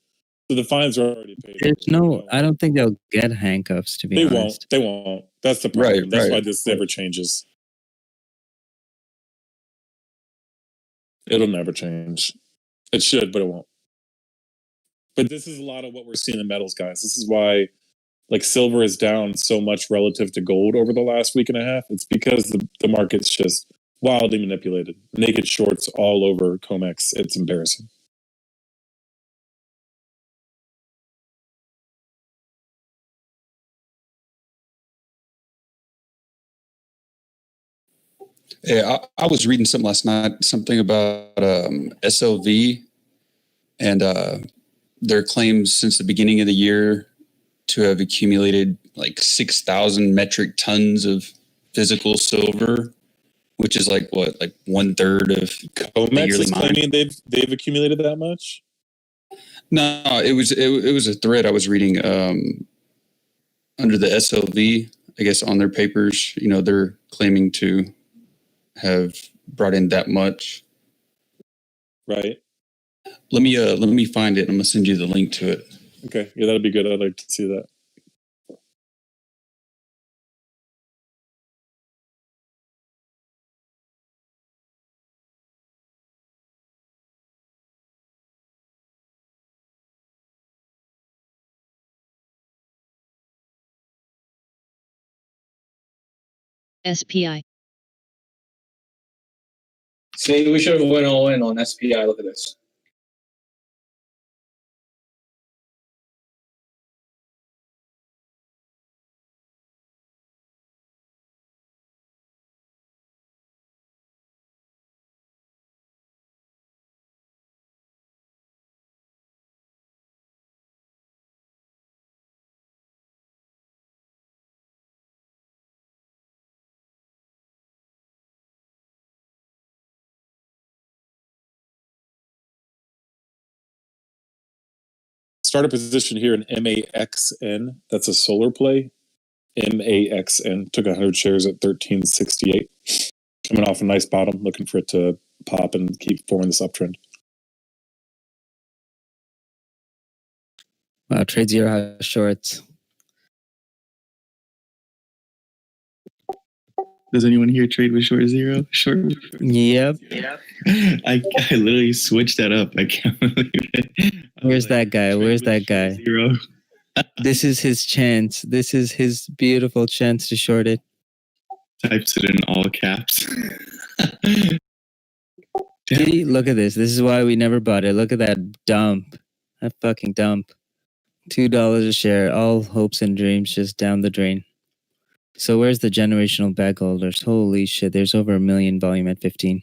So the fines are already paid. There's I don't think they'll get handcuffs, to be They honest. won't. They won't. That's the problem. Right, That's right. why this never changes. It'll never change. It should, but it won't. But this is a lot of what we're seeing in metals, guys. This is why, like, silver is down so much relative to gold over the last week and a half. It's because the market's just wildly manipulated. Naked shorts all over COMEX. It's embarrassing. Yeah, I was reading something last night, something about SLV and their claims since the beginning of the year to have accumulated like 6,000 metric tons of physical silver, which is like what, like 1/3 of COMEX is claiming they've accumulated that much. No, it was a thread I was reading under the SLV, I guess, on their papers. They're claiming to have brought in that much. Right. Let me find it. I'm gonna send you the link to it. Okay. Yeah, that'd be good. I'd like to see that. SPI. See, we should have went all in on SPI. Look at this. Start a position here in MAXN. That's a solar play. MAXN took 100 shares at 1368. Coming off a nice bottom, looking for it to pop and keep forming this uptrend. Wow, Trade Zero has shorts. Does anyone here trade with short zero? Short. Yep. I literally switched that up. I can't believe it. Where's that guy? Where's that guy? Zero. This is his chance. This is his beautiful chance to short it. Types it in all caps. See, look at this. This is why we never bought it. Look at that dump. That fucking dump. $2 a share. All hopes and dreams just down the drain. So where's the generational bag holders? Holy shit, there's over 1 million volume at 15.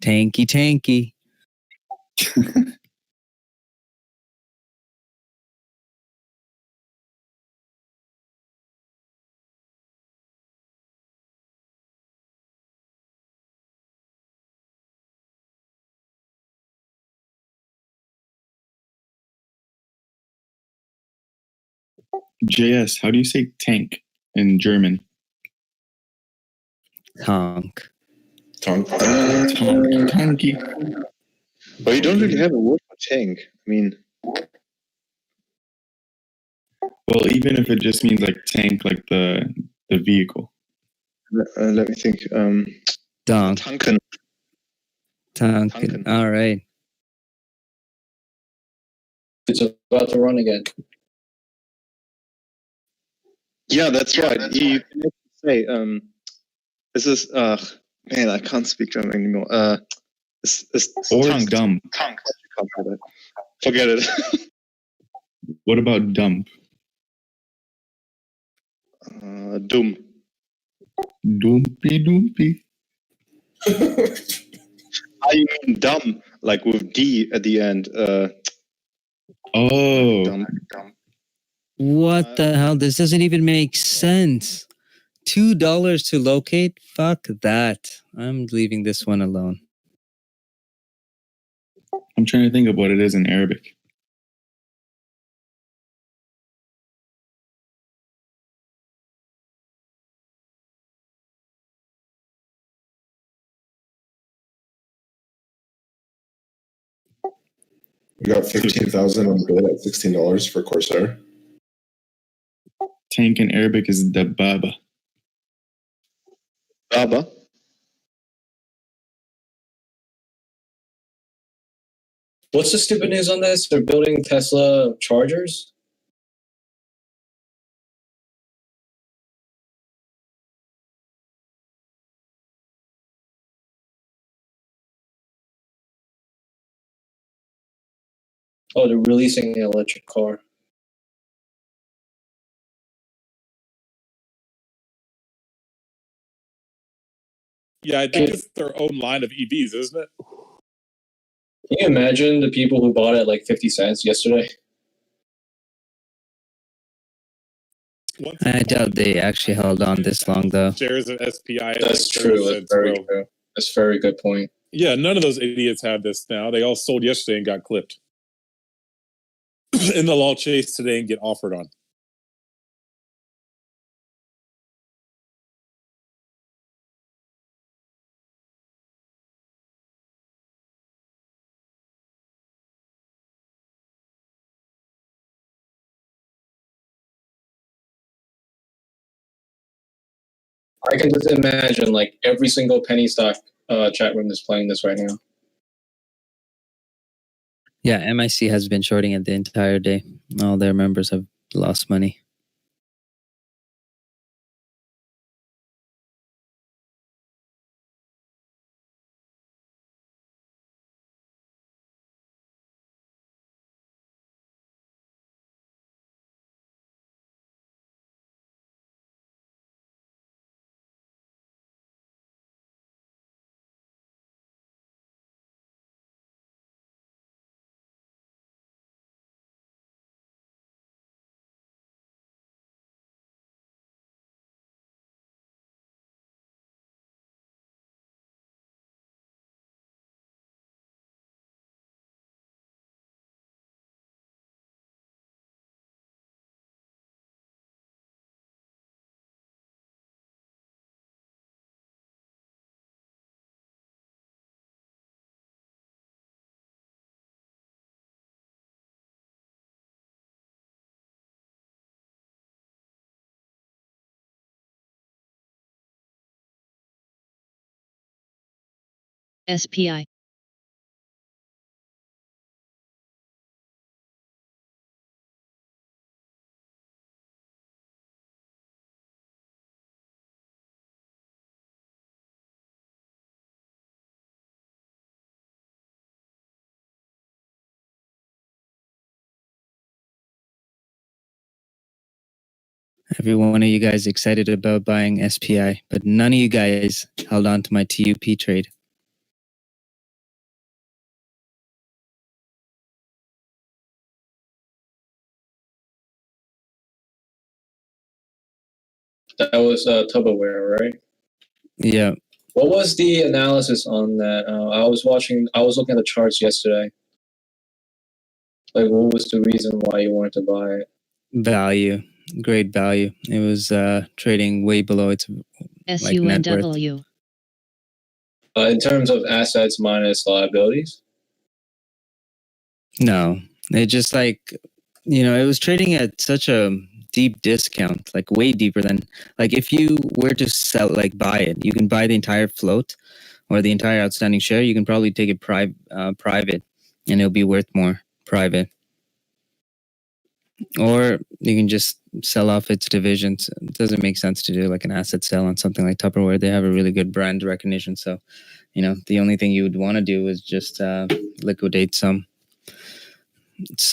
Tanky, tanky. JS, how do you say tank in German? Honk. Tanky. But you don't really have a word for tank. I mean, Well, even if it just means like tank, like the vehicle. let me think. Donk. Tanken. Tanken. All right. It's about to run again. Yeah, that's right. You can say, this is, man, I can't speak German anymore. It's Or tanked. dump. Forget it. What about dump? Dumm. Dumpy. I mean dumb, like with D at the end. Oh. Dumb. What the hell? This doesn't even make sense. $2 to locate? Fuck that. I'm leaving this one alone. I'm trying to think of what it is in Arabic. We got 15,000 on the bid at $16 for Corsair. Tank in Arabic is dababa. Baba. What's the stupid news on this? They're building Tesla chargers? Oh, they're releasing an electric car. Yeah, I think it's their own line of EVs, isn't it? Can you imagine the people who bought it at like 50 cents yesterday? I doubt they actually held on this long, though. Shares of SPI. at That's like true. 30 That's cents, very bro. true. That's a very good point. Yeah, none of those idiots have this now. They all sold yesterday and got clipped. And they'll all chase today and get offered on. I can just imagine like every single penny stock chat room is playing this right now. Yeah, MIC has been shorting it the entire day. All their members have lost money. SPI. Every one of you guys excited about buying SPI, but none of you guys held on to my TUP trade. That was Tupperware, right? Yeah. What was the analysis on that? I was looking at the charts yesterday. Like, what was the reason why you wanted to buy it? Value, great value. It was trading way below its like net worth. SUNW. In terms of assets minus liabilities? No, it just like, it was trading at such a deep discount, like way deeper than, like if you were to sell, like buy it, you can buy the entire float or the entire outstanding share. You can probably take it private and it'll be worth more private. Or you can just sell off its divisions. It doesn't make sense to do like an asset sale on something like Tupperware. They have a really good brand recognition. So, the only thing you would want to do is just liquidate some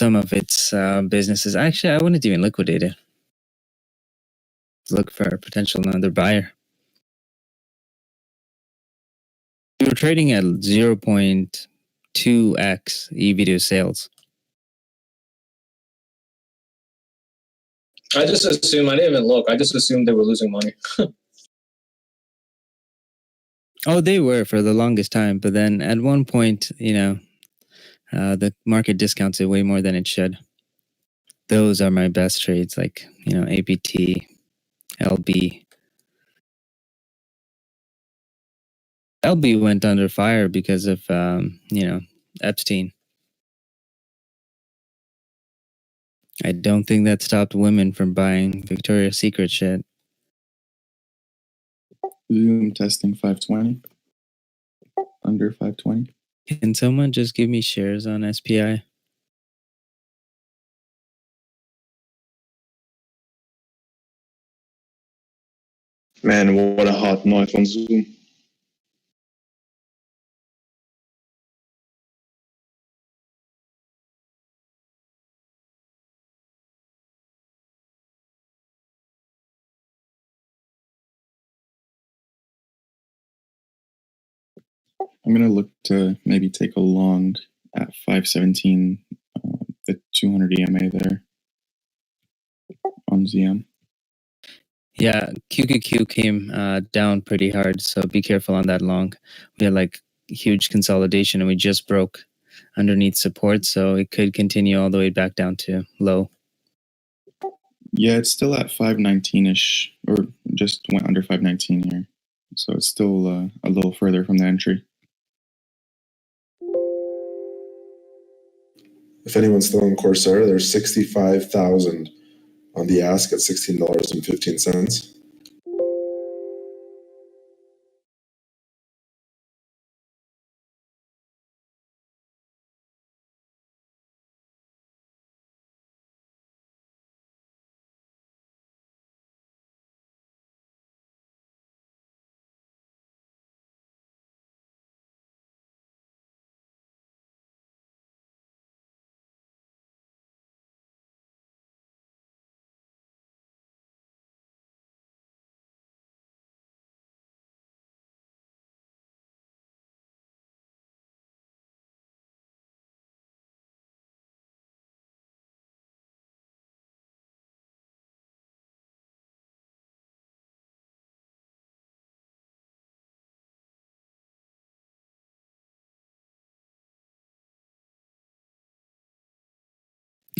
of its businesses. Actually, I wouldn't even liquidate it. Look for a potential another buyer. We were trading at 0.2x EV to sales. I just assumed, I didn't even look. I just assumed they were losing money. Oh, they were for the longest time. But then at one point, the market discounts it way more than it should. Those are my best trades, like, APT, LB. LB went under fire because of, Epstein. I don't think that stopped women from buying Victoria's Secret shit. Zoom testing 520. Under 520. Can someone just give me shares on SPI? Man, what a hot knife on Zoom. I'm going to look to maybe take a long at 517, the 200 EMA there on ZM. Yeah, QQQ came down pretty hard, so be careful on that long. We had like huge consolidation and we just broke underneath support, so it could continue all the way back down to low. Yeah, it's still at 519-ish, or just went under 519 here. So it's still a little further from the entry. If anyone's still in Coursera, there's 65,000 on the ask at $16.15.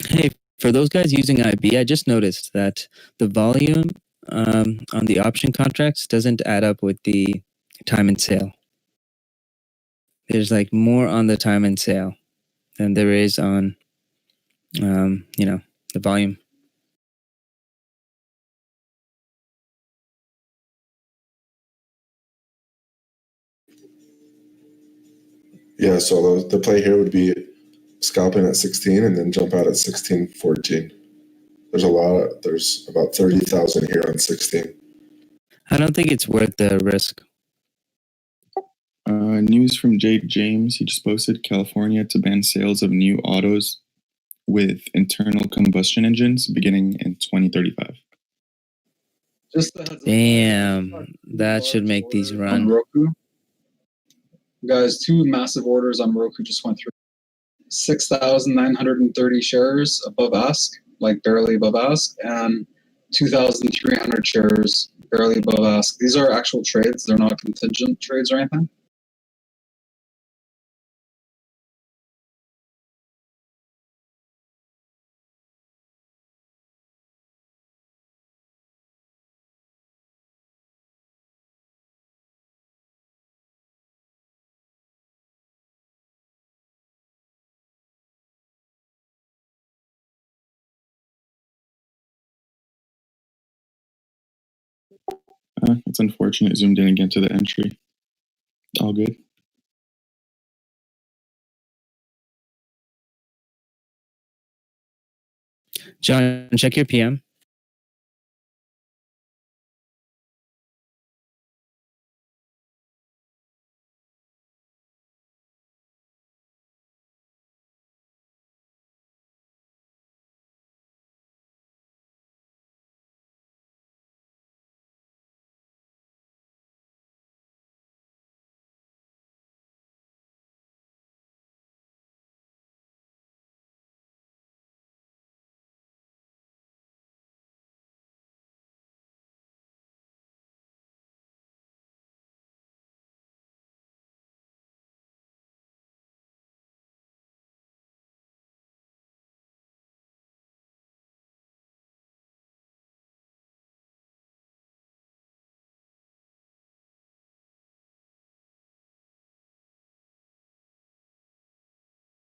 Hey, for those guys using IB, I just noticed that the volume on the option contracts doesn't add up with the time and sale. There's like more on the time and sale than there is on, the volume. Yeah, so the play here would be scalping at 16 and then jump out at 16.14. There's about 30,000 here on 16. I don't think it's worth the risk. News from Jade James. He just posted California to ban sales of new autos with internal combustion engines beginning in 2035. Just a heads up, Damn, that should make these on run. Roku. Guys, 2 massive orders on Roku just went through. 6,930 shares above ask, like barely above ask, and 2,300 shares barely above ask. These are actual trades. They're not contingent trades or anything. It's unfortunate Zoom didn't get to the entry. All good. John, check your PM.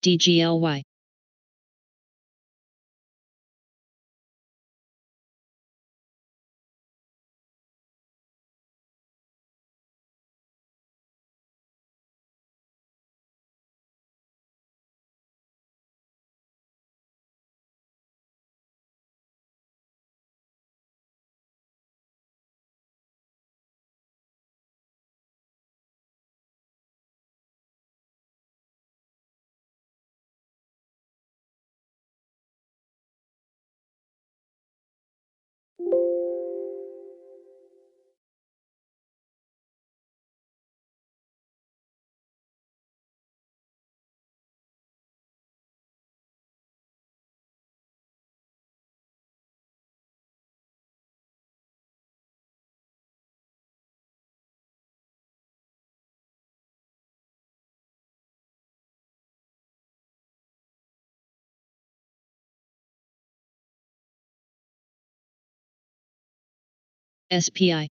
DGLY. SPI.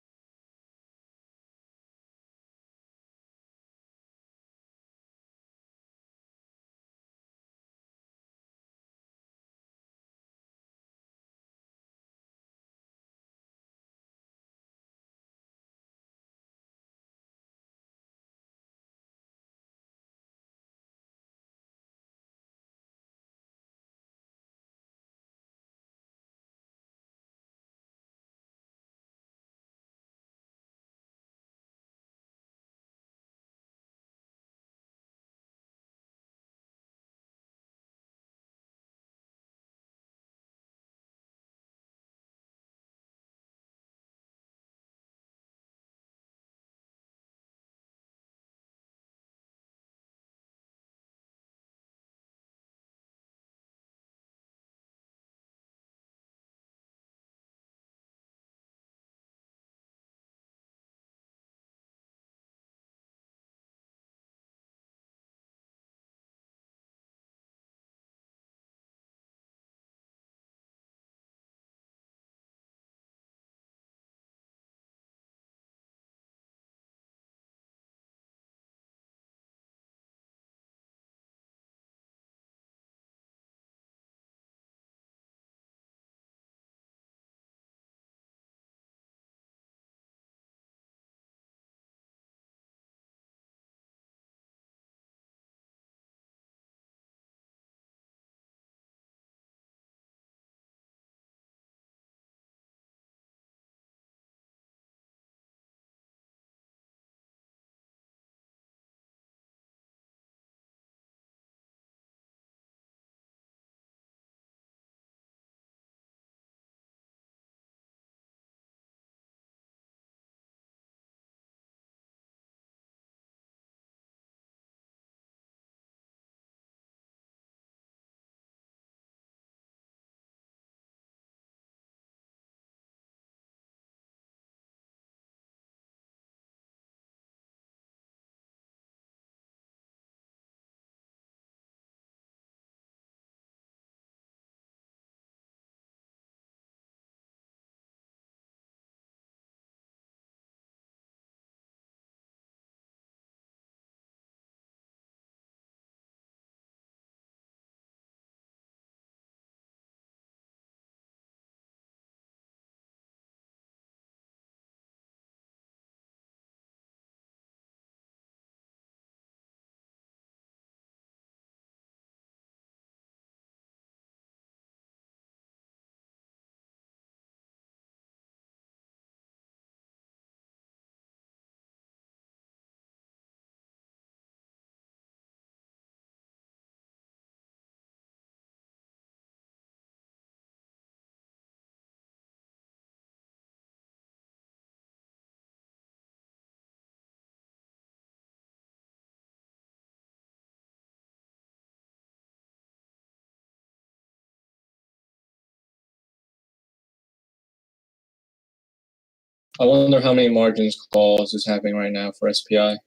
I wonder how many margins calls is happening right now for SPI.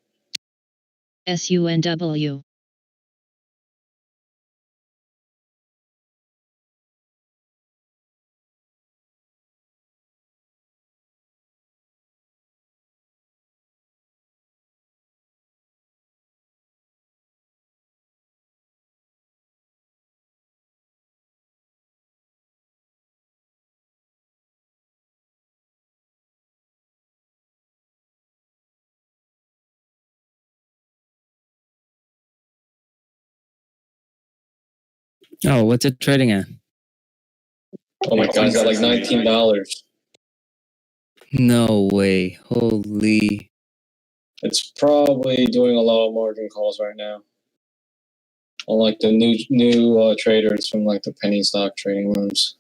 SUNW. Oh, what's it trading at? Oh my god, it's at like $19. No way. Holy. It's probably doing a lot of margin calls right now. On like the new traders from like the penny stock trading rooms.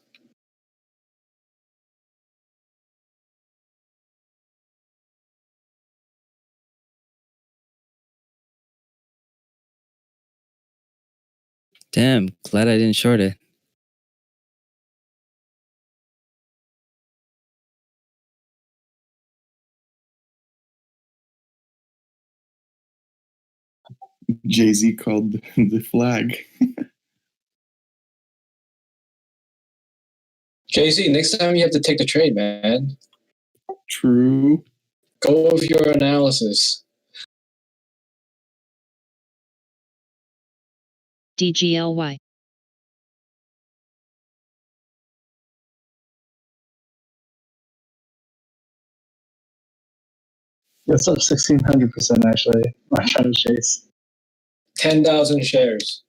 Damn, glad I didn't short it. Jay-Z called the flag. JC, next time you have to take the trade, man. True. Go with your analysis. DGLY. It's up 1,600% actually. I'm trying to chase 10,000 shares.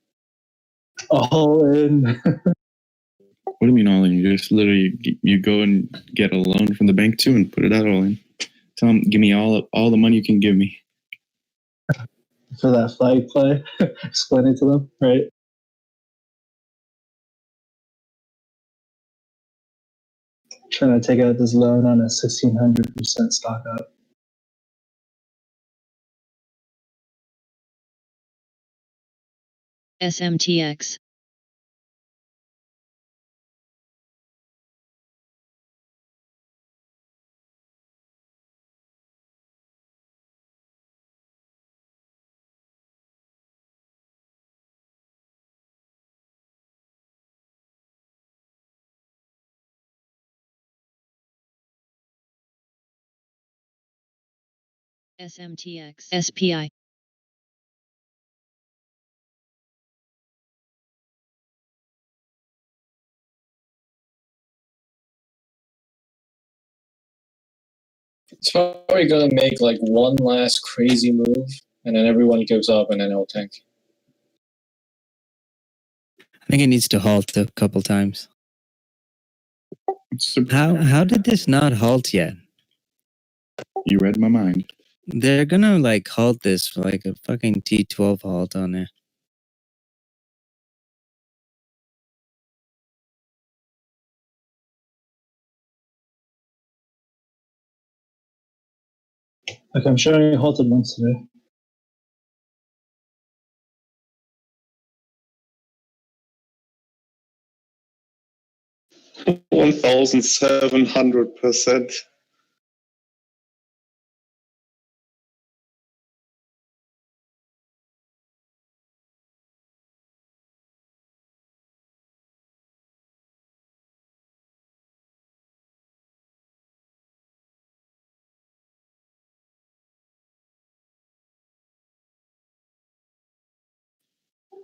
all in. What do you mean all in? You just literally you go and get a loan from the bank too and put it out all in. Tell them, give me all the money you can give me. For that flag play. Explain it to them, right? Trying to take out this loan on a 1,600% stock up. SMTX. SMTX. SPI. It's probably gonna make like one last crazy move, and then everyone gives up, and then it'll tank. I think it needs to halt a couple times. How did this not halt yet? You read my mind. They're gonna like halt this for like a fucking T12 halt on it. Like I'm showing it halted once today. $1,700%.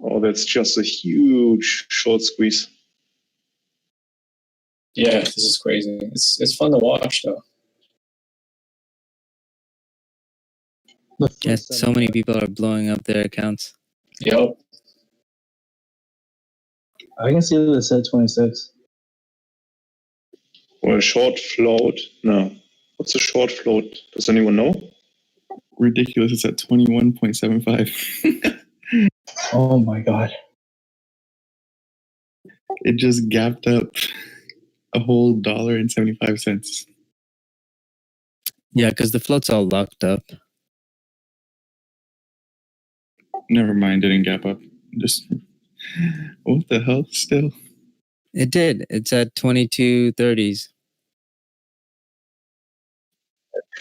Oh, that's just a huge short squeeze. Yeah, this is crazy. It's fun to watch though. Yeah, so many people are blowing up their accounts. Yep. I can see this at 26. Or a short float. No. What's a short float? Does anyone know? Ridiculous. It's at 21.75. Oh my god. It just gapped up a whole $1.75. Yeah, because the float's all locked up. Never mind, didn't gap up. Just what the hell? Still, It did. It's at 22.30s.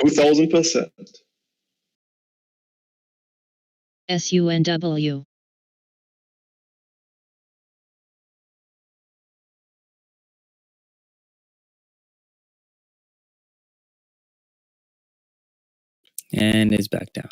2000%. SUNW. And it's back down.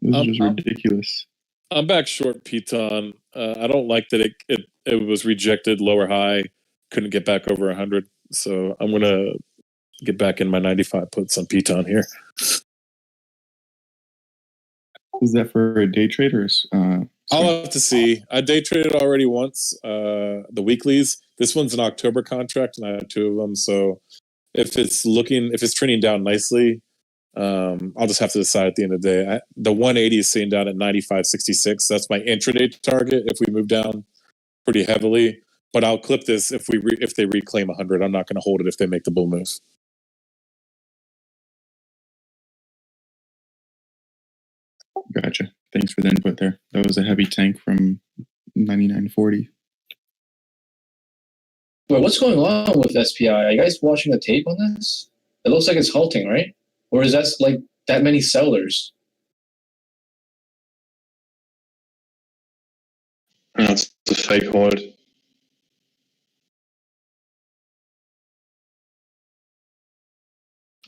This is Um, just ridiculous. I'm back short Piton. I don't like that it was rejected lower high, couldn't get back over 100. So I'm gonna get back in my 95 puts on Piton here. Is that for a day trade or? I'll have to see. I day traded already once, the weeklies. This one's an October contract, and I have two of them. So if it's trending down nicely, I'll just have to decide at the end of the day. The 180 is sitting down at 95.66. That's my intraday target if we move down pretty heavily. But I'll clip this if they reclaim 100. I'm not going to hold it if they make the bull move. Gotcha. Thanks for the input there. That was a heavy tank from 99.40. Wait, what's going on with SPI? Are you guys watching the tape on this? It looks like it's halting, right? Or is that like that many sellers? That's a fake hold.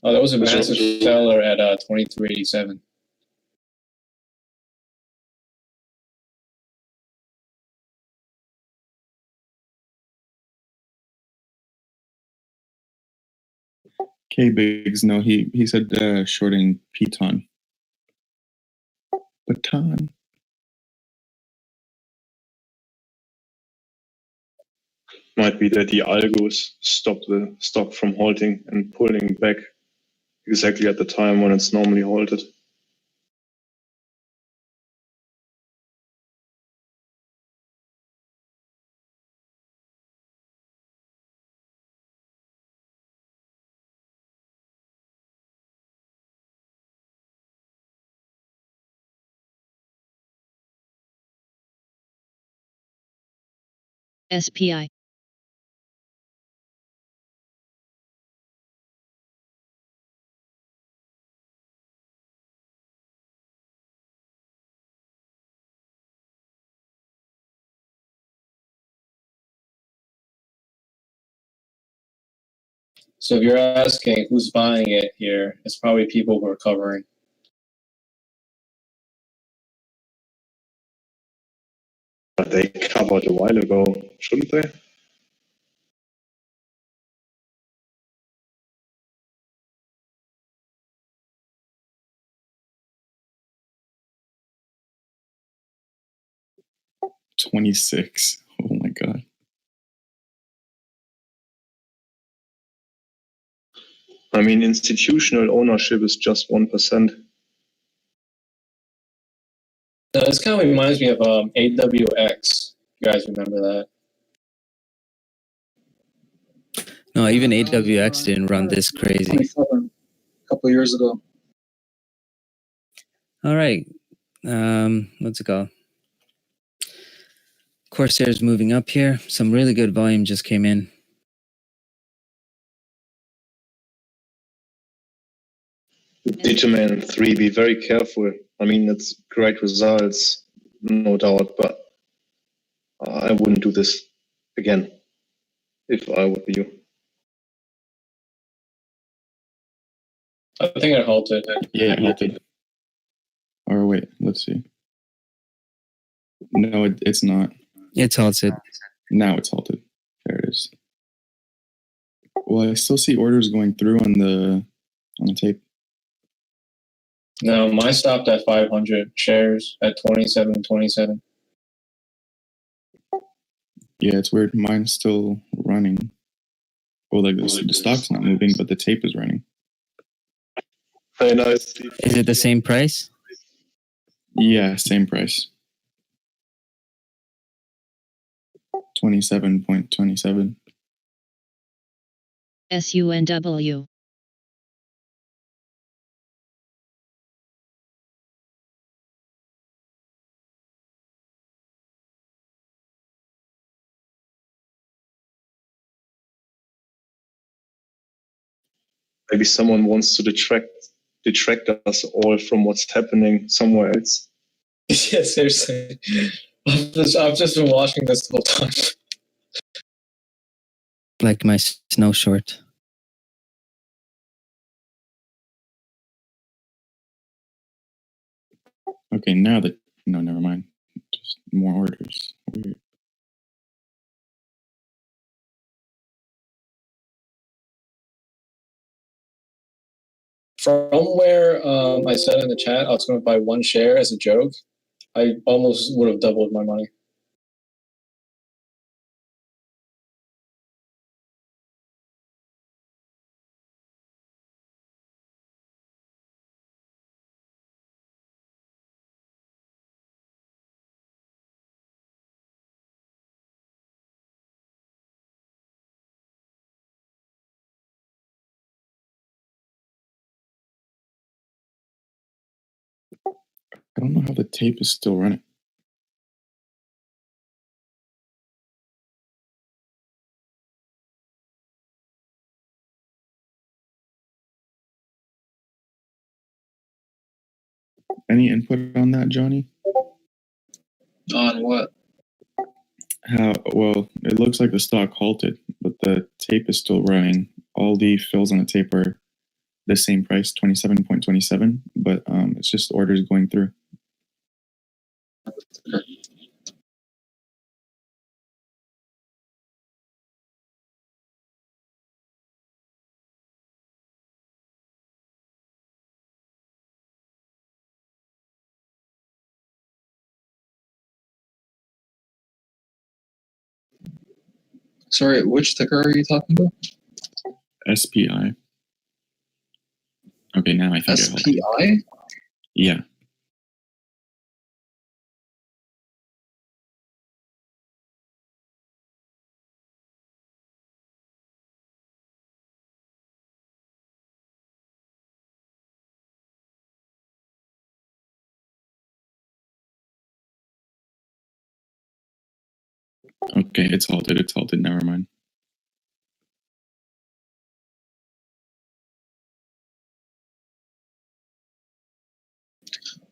Oh, that was a massive seller at 2387. K Biggs, no, he said shorting Piton. Baton. Might be that the algos stopped the stock from halting and pulling back exactly at the time when it's normally halted. SPI. So if you're asking who's buying it here, it's probably people who are covering. But they covered a while ago, shouldn't they? $26. Oh my god. I mean, institutional ownership is just 1%. This kind of reminds me of AWX. You guys remember that? No, even AWX didn't run this crazy. 27, a couple of years ago. All right. What's it called? Corsair's moving up here. Some really good volume just came in. Digimon 3, be very careful. I mean, it's great results, no doubt, but I wouldn't do this again if I would be you. I think it halted. Yeah, it halted. Or wait, let's see. No, it's not. It's halted. Now it's halted. There it is. Well, I still see orders going through on the tape. No, mine stopped at 500 shares at 27.27. Yeah, it's weird. Mine's still running. Well, like the stock's not moving, but the tape is running. Very nice. Is it the same price? Yeah, same price. 27.27. SUNW. Maybe someone wants to detract us all from what's happening somewhere else. Yeah, seriously. I've just been watching this the whole time. Like my snow short. Okay, now that no, never mind. Just more orders. Weird. From where I said in the chat I was going to buy one share as a joke, I almost would have doubled my money. I don't know how the tape is still running. Any input on that, Johnny? On what? How well it looks like the stock halted, but the tape is still running. All the fills on the tape are the same price, 27.27, but it's just orders going through. Sorry, which ticker are you talking about? SPI. Okay, now I think it halted. SPI? Yeah. Okay, it's halted. It's halted. Never mind.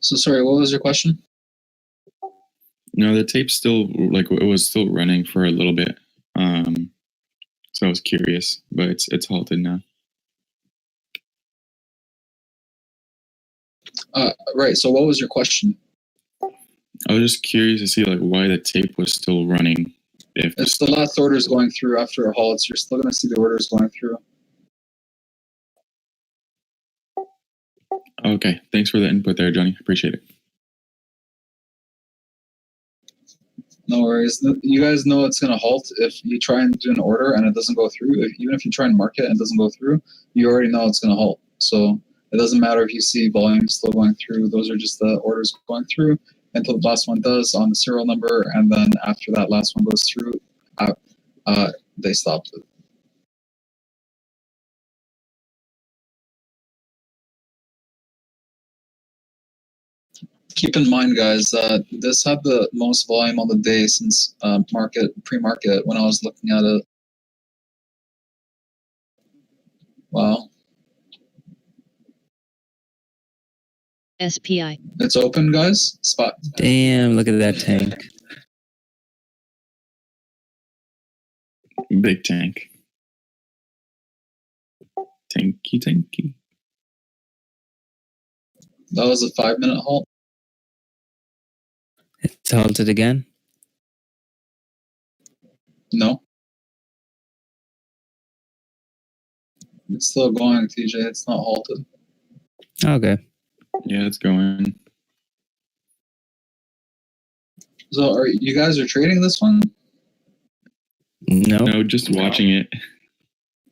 So sorry, what was your question? No, the tape's still like it was still running for a little bit. So I was curious, but it's halted now. Right. So what was your question? I was just curious to see like why the tape was still running. If It's the last orders going through after a halt. So you're still going to see the orders going through. Okay, thanks for the input there, Johnny. Appreciate it. No worries. You guys know it's going to halt if you try and do an order and it doesn't go through. Even if you try and mark it and it doesn't go through, you already know it's going to halt. So it doesn't matter if you see volume still going through. Those are just the orders going through until the last one does on the serial number, and then after that last one goes through, they stop it. Keep in mind, guys, that this had the most volume on the day since pre-market when I was looking at it. Wow. SPI. It's open, guys. Spot. Damn, look at that tank. Big tank. Tanky. That was a 5-minute halt. It's halted again. No. It's still going, TJ. It's not halted. Okay. Yeah, it's going. So are you guys are trading this one? No, just watching it.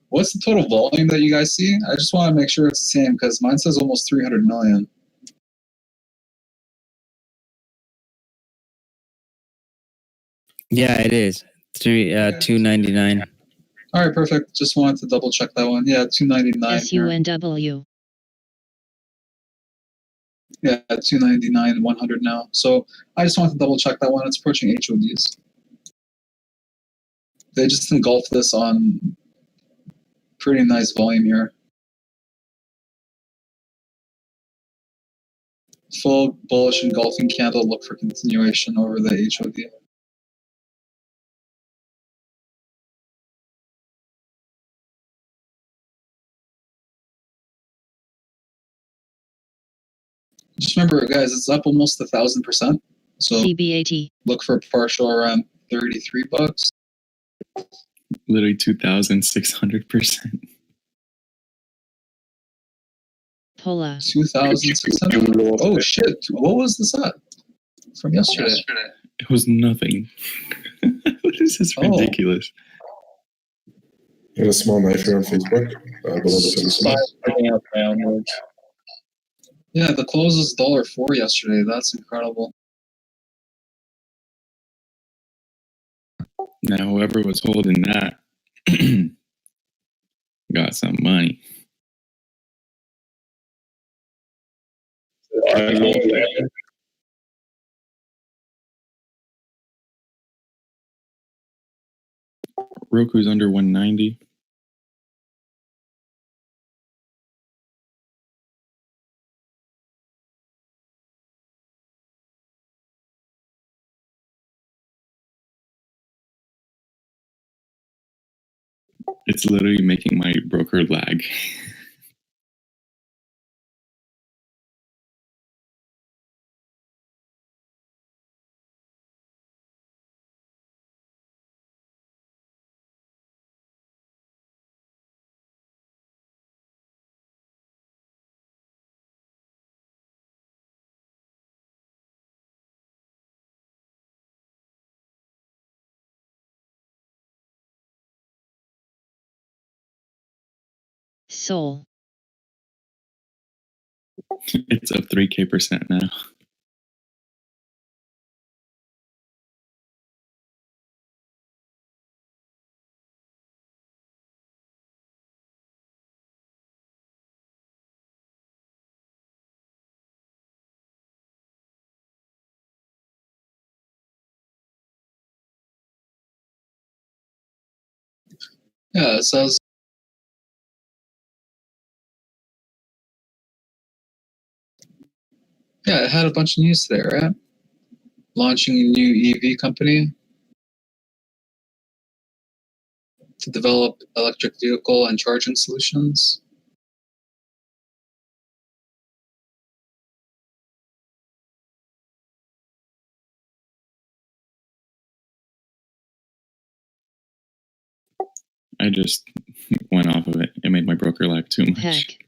What's the total volume that you guys see? I just want to make sure it's the same because mine says almost 300 million. Yeah, it is. 299. All right, perfect. Just wanted to double check that one. Yeah, 299. here. SUNW. Yeah, 299, 100 now. So I just wanted to double check that one. It's approaching HODs. They just engulf this on pretty nice volume here. Full bullish engulfing candle. Look for continuation over the HOD. Just remember, guys, it's up almost 1,000%. So CBAT. look for partial around $33. Literally 2,600%. Pola. 2,600. Oh shit! What was this at from yesterday? It was nothing. This is ridiculous. You got a small knife here on Facebook. Below the pin. Yeah, the close was $1.04 yesterday. That's incredible. Now, whoever was holding that got some money. Roku's under 190. It's literally making my broker lag. Soul. It's up 3K% now. Yeah, it says. Yeah, it had a bunch of news today, right? Launching a new EV company to develop electric vehicle and charging solutions. I just went off of it. It made my broker lag too much. Heck.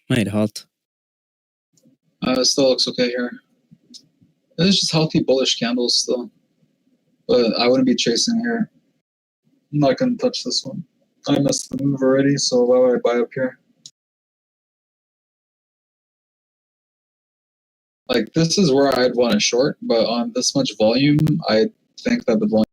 Might halt. It still looks okay here. It's just healthy bullish candles still. But I wouldn't be chasing here. I'm not going to touch this one. I missed the move already, so why would I buy up here? Like, this is where I'd want to short, but on this much volume, I think that the volume.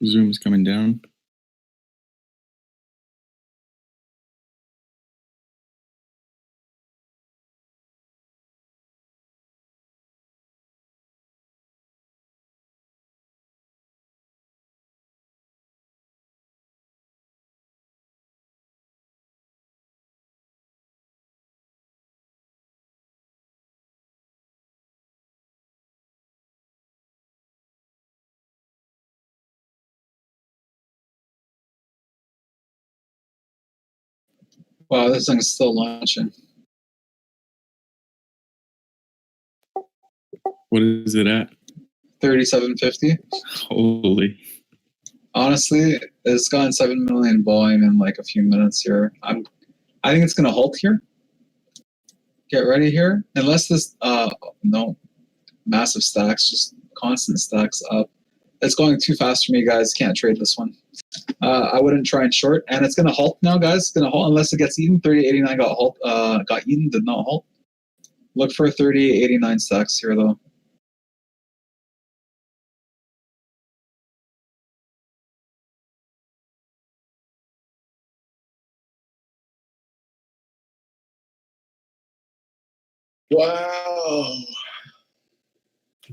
Zoom's coming down. Wow, this thing is still launching. What is it at? 37.50. Holy. Honestly, it's gotten 7 million volume in like a few minutes here. I think it's gonna halt here. Get ready here, unless this no massive stacks, just constant stacks up. It's going too fast for me, guys. Can't trade this one. I wouldn't try and short, and it's gonna halt now, guys. It's gonna halt unless it gets eaten. 38.89 got eaten, did not halt. Look for 38.89 stacks here though. Wow.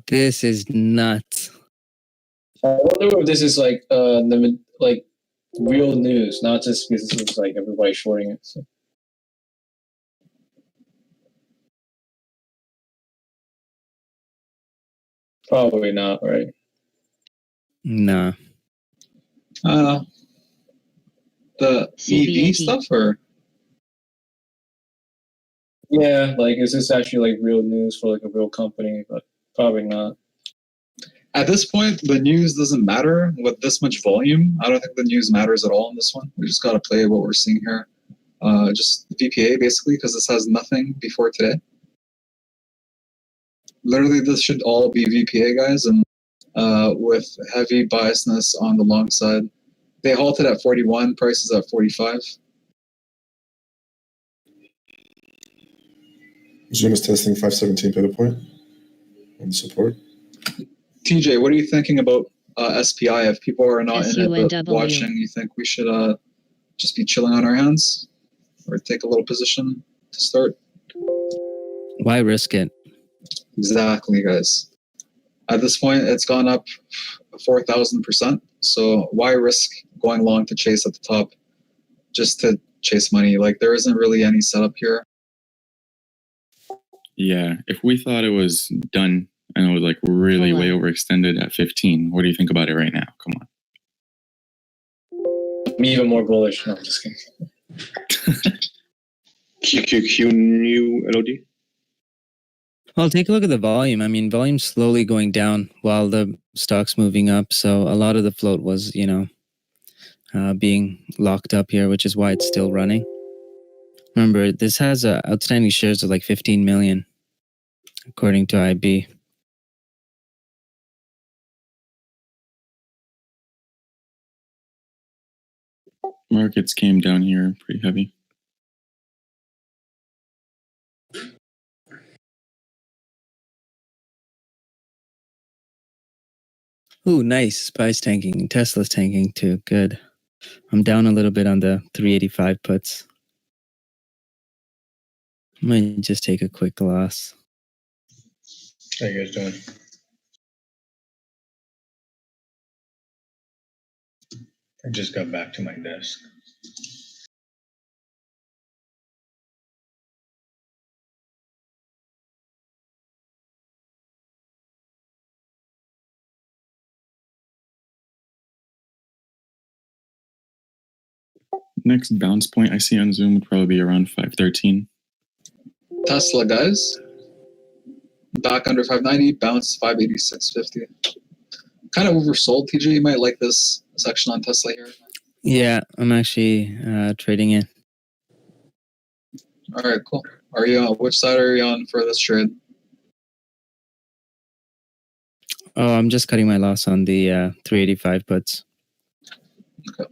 This is nuts. I wonder if this is like like real news, not just because it's like everybody shorting it. So. Probably not, right? Nah. The EV stuff, or yeah, like is this actually like real news for like a real company? But probably not. at this point, the news doesn't matter with this much volume. I don't think the news matters at all in this one. We just got to play what we're seeing here. Just VPA basically, because this has nothing before today. Literally, this should all be VPA, guys, and with heavy biasness on the long side. They halted at 41, prices at 45. Zoom is testing 517 pivot point on support. TJ, what are you thinking about SPI? If people are not in it but SUNW. watching, you think we should just be chilling on our hands or take a little position to start? Why risk it? Exactly, guys. At this point, it's gone up 4,000%. So why risk going long to chase at the top just to chase money? Like, there isn't really any setup here. Yeah, if we thought it was done and it was like really way overextended at 15, what do you think about it right now? Come on. I'm even more bullish. No, I'm just kidding. QQQ new LOD. Well, take a look at the volume. I mean, volume's slowly going down while the stock's moving up. So a lot of the float was, being locked up here, which is why it's still running. Remember, this has outstanding shares of like 15 million, according to IB. Markets came down here pretty heavy. Ooh, nice. SPY's tanking. Tesla's tanking too. Good. I'm down a little bit on the 385 puts. Might just take a quick loss. How you guys doing? I just got back to my desk. Next bounce point I see on Zoom would probably be around 513. Tesla, guys. Back under 590, bounce 586.50. Kind of oversold, TJ. You might like this section on Tesla here. Yeah, I'm actually trading it. All right, cool. Are you on which side are you on for this trade? Oh, I'm just cutting my loss on the 385 puts. Okay.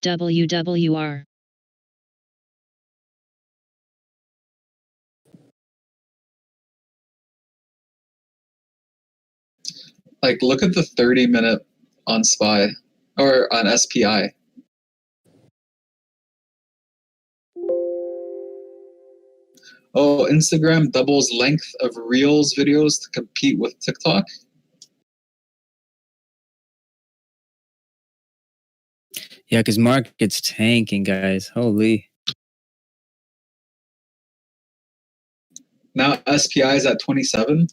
WWR. Like, look at the 30-minute on SPY or on SPI. Oh, Instagram doubles length of Reels videos to compete with TikTok. Yeah, because market's tanking, guys. Holy. Now SPI is at 27.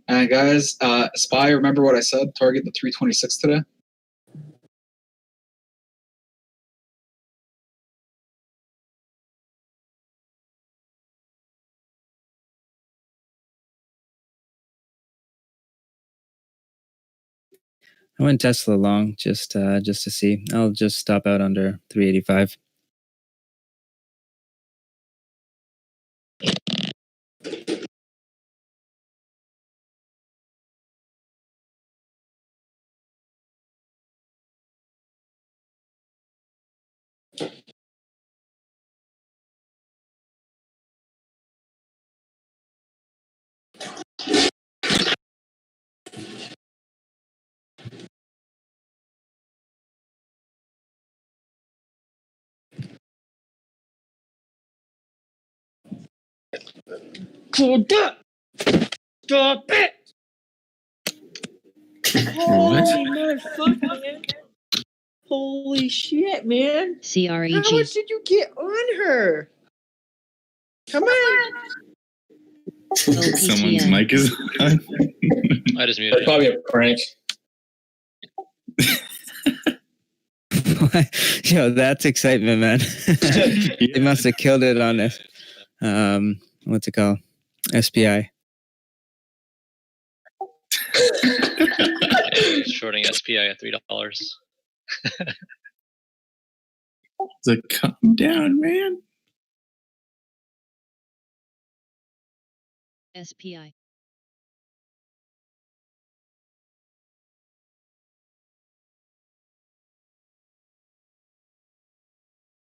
And guys, SPY, remember what I said? Target the 326 today. I went Tesla long just to see. I'll just stop out under 385. Stop it! Holy motherfucker, man. Holy shit, man. CREG. How much did you get on her? Come on. Someone's mic is on. I just muted. Probably a prank. Yo, that's excitement, man. They must have killed it on it. What's it called? SPI. Shorting SPI at $3. It's like, calm down, man. SPI.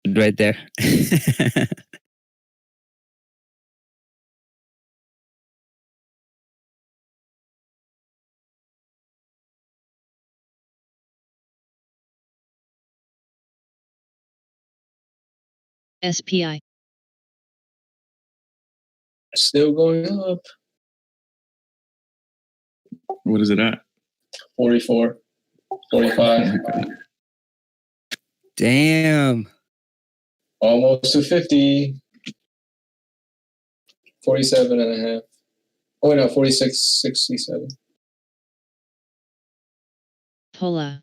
Right there. SPI. Still going up. What is it at? 44, 45. Damn. Almost to 50. 47 and a half. Oh, no, 46.67. Pola.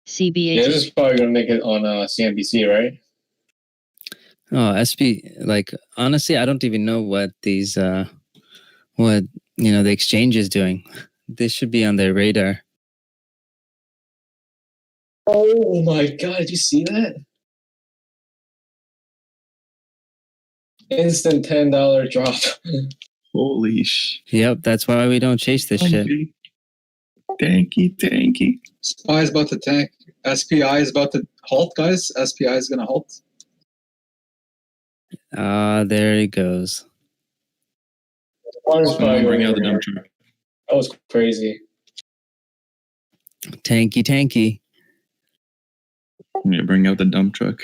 CBH. Yeah, this is probably going to make it on CNBC, right? Oh, SP, like, honestly, I don't even know what these, what, the exchange is doing. This should be on their radar. Oh my God, did you see that? Instant $10 drop. Holy sh! Yep, that's why we don't chase this shit. Tanky. SPI is about to tank. SPI is about to halt, guys. SPI is going to halt. There it goes. Someone bring out the dump truck. That was crazy. Tanky. Yeah, bring out the dump truck.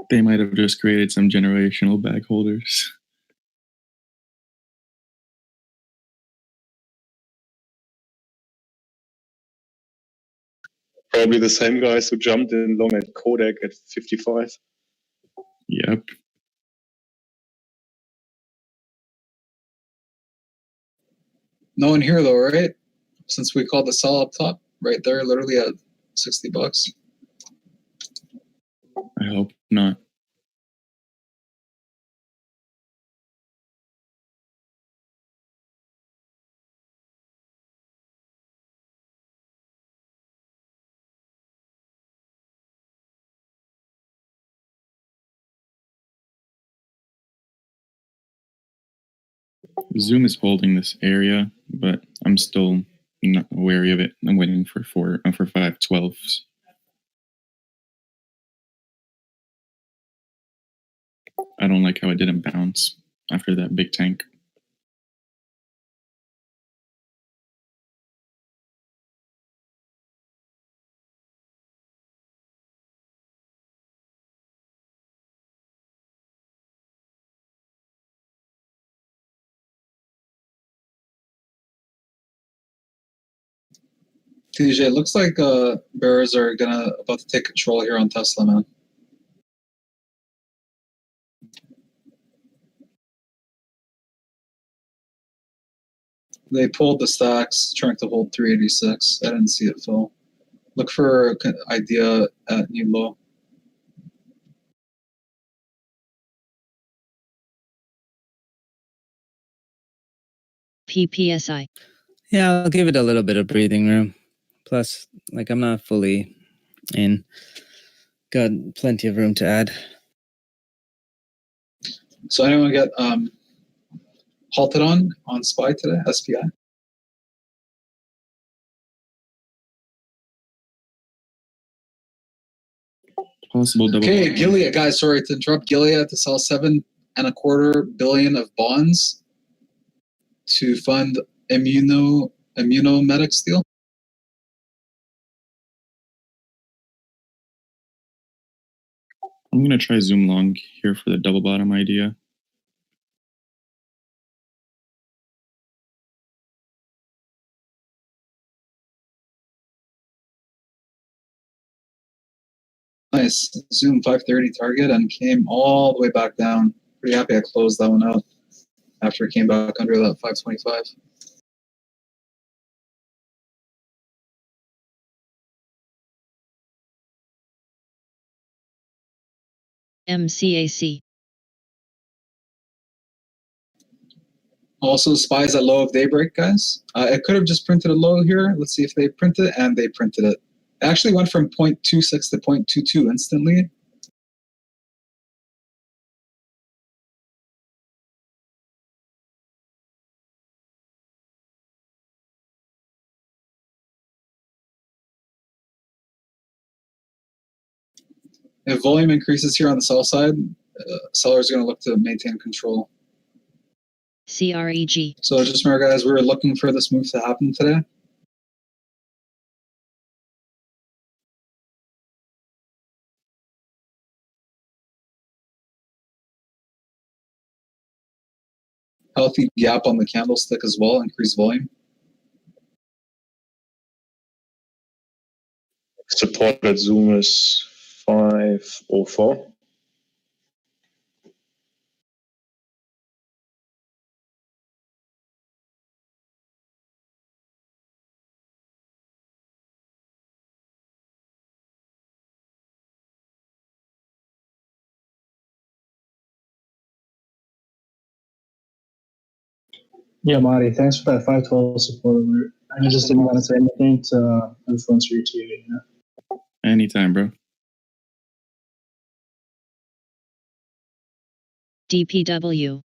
They might have just created some generational bag holders. Probably the same guys who jumped in long at Kodak at 55. Yep. No one here though, right? Since we called the sell up top, right there, literally at $60. I hope not. Zoom is holding this area, but I'm still not wary of it. I'm waiting for 512s. I don't like how it didn't bounce after that big tank. TJ, looks like bears are about to take control here on Tesla, man. They pulled the stocks, trying to hold 386. I didn't see it fall. Look for idea at new low. PPSI. Yeah, I'll give it a little bit of breathing room. Plus, like, I'm not fully in. Got plenty of room to add. So anyone get halted on SPY today, SPI? Possible double. Okay, Gilead, guys, sorry to interrupt. Gilead to sell $7.25 billion of bonds to fund Immunomedics deal. I'm gonna try zoom long here for the double bottom idea. Nice. Zoom 530 target and came all the way back down. Pretty happy I closed that one out after it came back under that 525. MCAC. Also, SPY's at low of daybreak, guys. It could have just printed a low here. Let's see if they printed it, and they printed it. It actually went from 0.26 to 0.22 instantly. If volume increases here on the sell side, sellers are going to look to maintain control. CREG. So just remember, guys, we were looking for this move to happen today. Healthy gap on the candlestick as well, increased volume. Support at Zoom is 504. Yeah, Marty, thanks for that 512 support alert. I just didn't want to say anything to influence your TV. You know? Anytime, bro. DPW.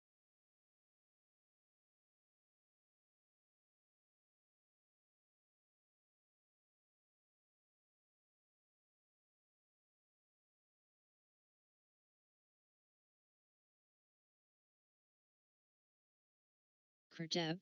Kurdev.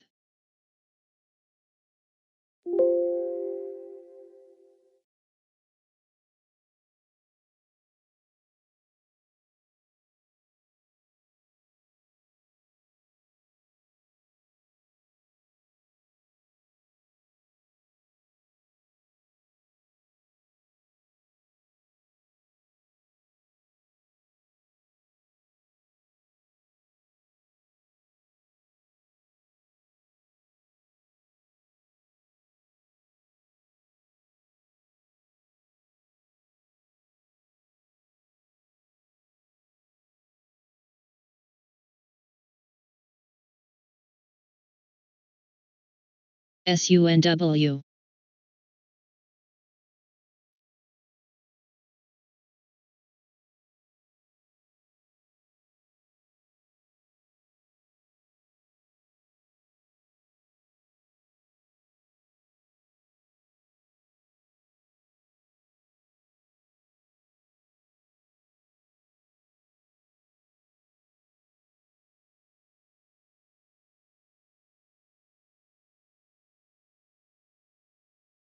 SUNW.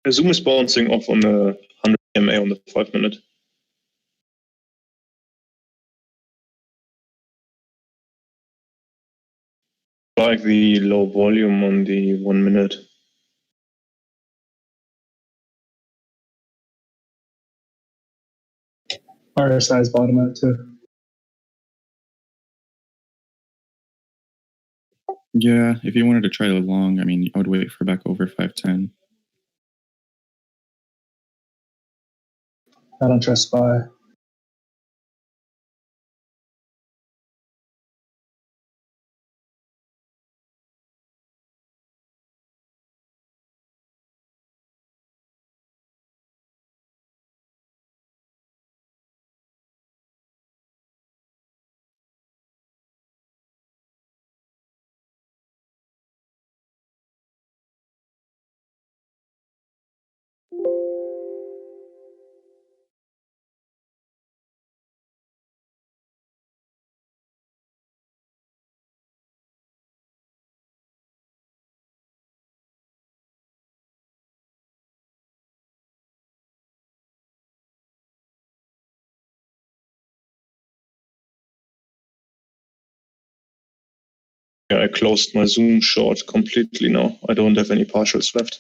Zoom is bouncing off on the 100 EMA on the 5 minute. Like the low volume on the 1 minute. RSI's bottom out too. Yeah, if you wanted to try the long, I mean, I would wait for back over 510. I don't trust SPY. Yeah, I closed my Zoom short completely now. I don't have any partials left.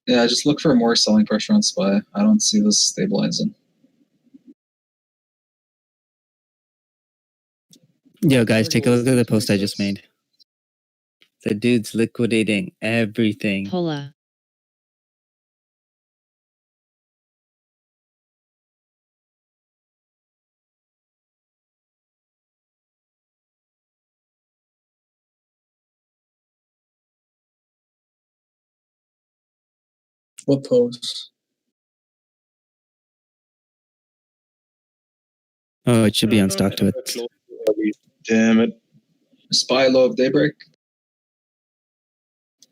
Yeah, just look for more selling pressure on SPY. I don't see this stabilizing. Yo, guys, take a look at the post I just made. The dude's liquidating everything. Hola. What post? Oh, it should be on StockTwits. Damn it. SPY low of daybreak.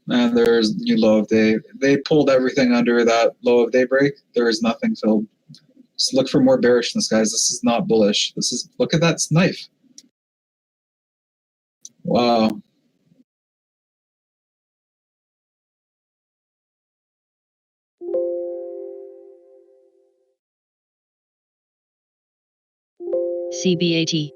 And there's new low of day. They pulled everything under that low of daybreak. There is nothing filled. Just look for more bearishness, guys. This is not bullish. This is, look at that knife. Wow. CBAT.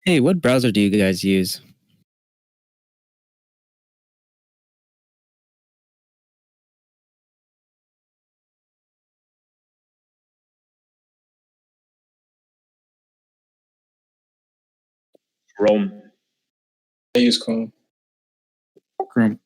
Hey, what browser do you guys use? Chrome. I use Chrome. Chrome.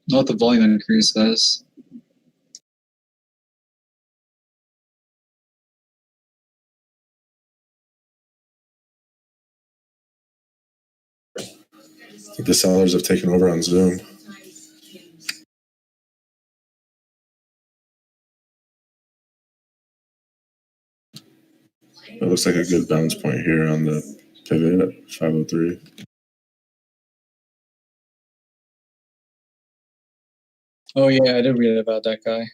Not the volume increase, guys. I think the sellers have taken over on Zoom. It looks like a good bounce point here on the pivot at 503. Oh yeah, I did read about that guy.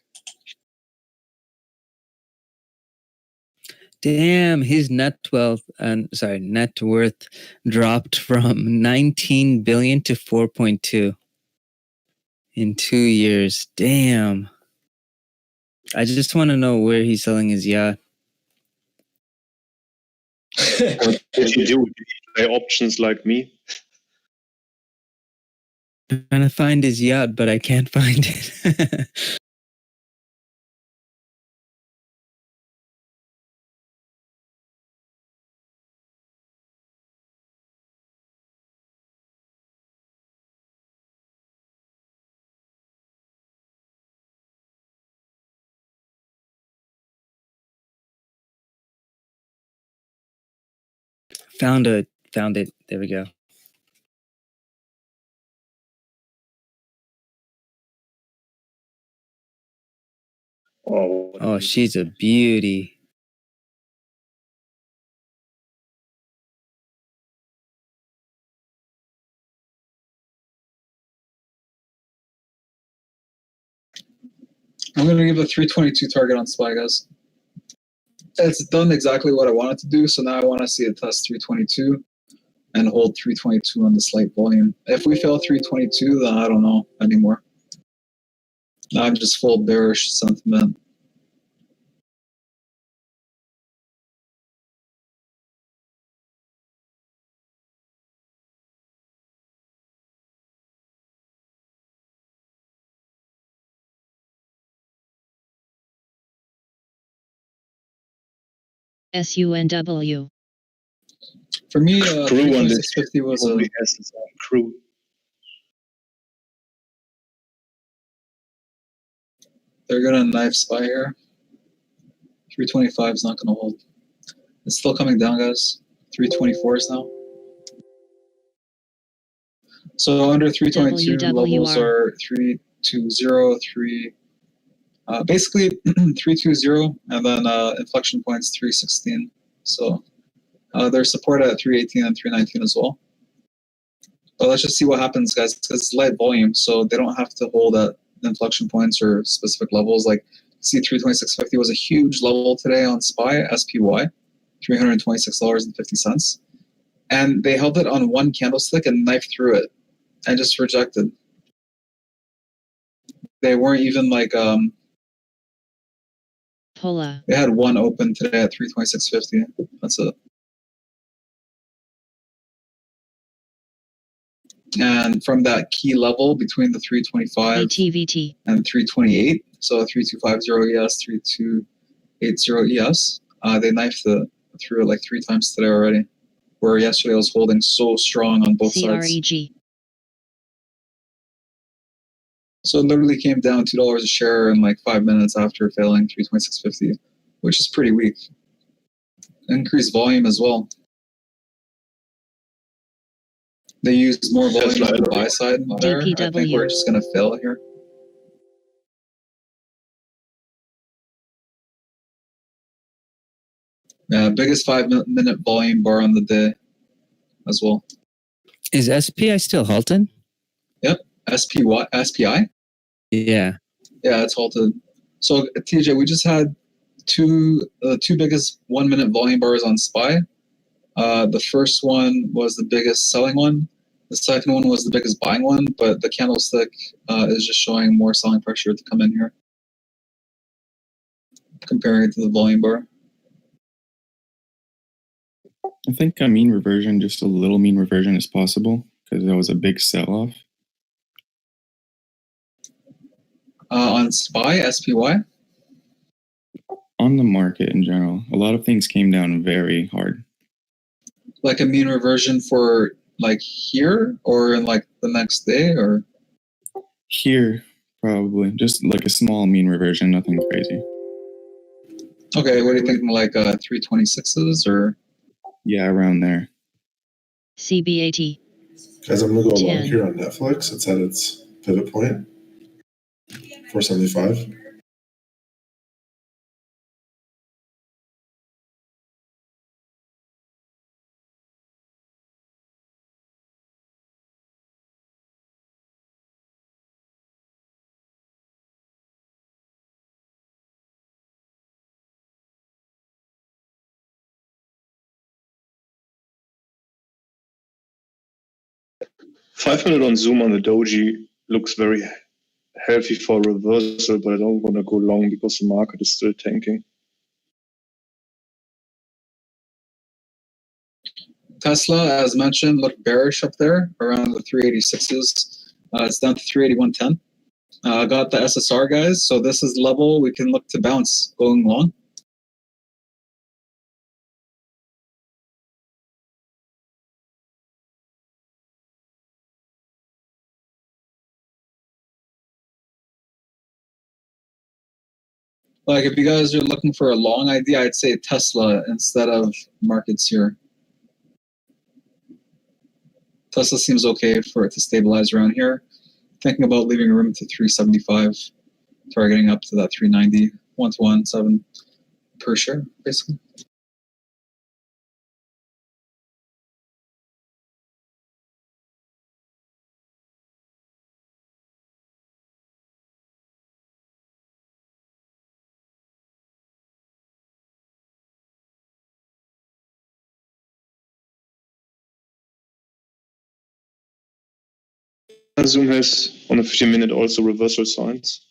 Damn, his net worth dropped from 19 billion to 4.2 in 2 years. Damn. I just want to know where he's selling his yacht. What did you do? Did you play options like me? I'm trying to find his yacht, but I can't find it. Found it. There we go. Oh, she's a beauty. I'm gonna give a 322 target on SPY, guys. It's done exactly what I wanted to do, so now I want to see it test 322 and hold 322 on the slight volume. If we fail 322, then I don't know anymore. Now I'm just full bearish sentiment. SUNW. For me, Crew on this 32650 was a probably has its own crew. they're gonna knife SPY here. 325 is not gonna hold. It's still coming down, guys. 324s now. So under 322 levels are 320, 3. Basically 320, and then inflection points 316. So there's support at 318 and 319 as well. But let's just see what happens, guys. It's light volume, so they don't have to hold at inflection points or specific levels. Like, see, 326.50 was a huge level today on SPY, SPY, $326.50. And they held it on one candlestick and knifed through it and just rejected. They weren't even like, Pola. they had one open today at 326.50. That's it. And from that key level between the 325 ATVT. and 328, so 3250 ES, 3280 ES, they knifed through it like 3 times today already, where yesterday I was holding so strong on both sides. CREG. So it literally came down $2 a share in like 5 minutes after failing 326.50, which is pretty weak. Increased volume as well. They used more volume on the buy side there. I think we're just going to fail here. Yeah, biggest 5-minute volume bar on the day as well. Is SPI still halted? Yep. SPI? Yeah. Yeah, it's halted. So TJ, we just had two biggest 1-minute volume bars on SPY. The first one was the biggest selling one. The second one was the biggest buying one, but the candlestick is just showing more selling pressure to come in here, comparing it to the volume bar. I think a mean reversion, just a little mean reversion is possible because that was a big sell-off. On SPY, SPY? On the market in general, a lot of things came down very hard. Like a mean reversion for like here or in like the next day or? Here, probably. Just like a small mean reversion, nothing crazy. Okay, what are you thinking, like 326s or? Yeah, around there. CBAT. Guys, I'm gonna go 10. long here on Netflix. It's at its pivot point. 475. $500 on Zoom on the Doji looks very healthy for reversal, but I don't want to go long because the market is still tanking. Tesla, as mentioned, looked bearish up there around the 386s. It's down to 381.10. Got the SSR, guys. So this is level we can look to bounce going long. Like if you guys are looking for a long idea, I'd say Tesla instead of markets here. Tesla seems okay for it to stabilize around here. Thinking about leaving room to 375, targeting up to that 390 1 to 1.7 per share, basically. Zoom has on the 15-minute also reversal signs.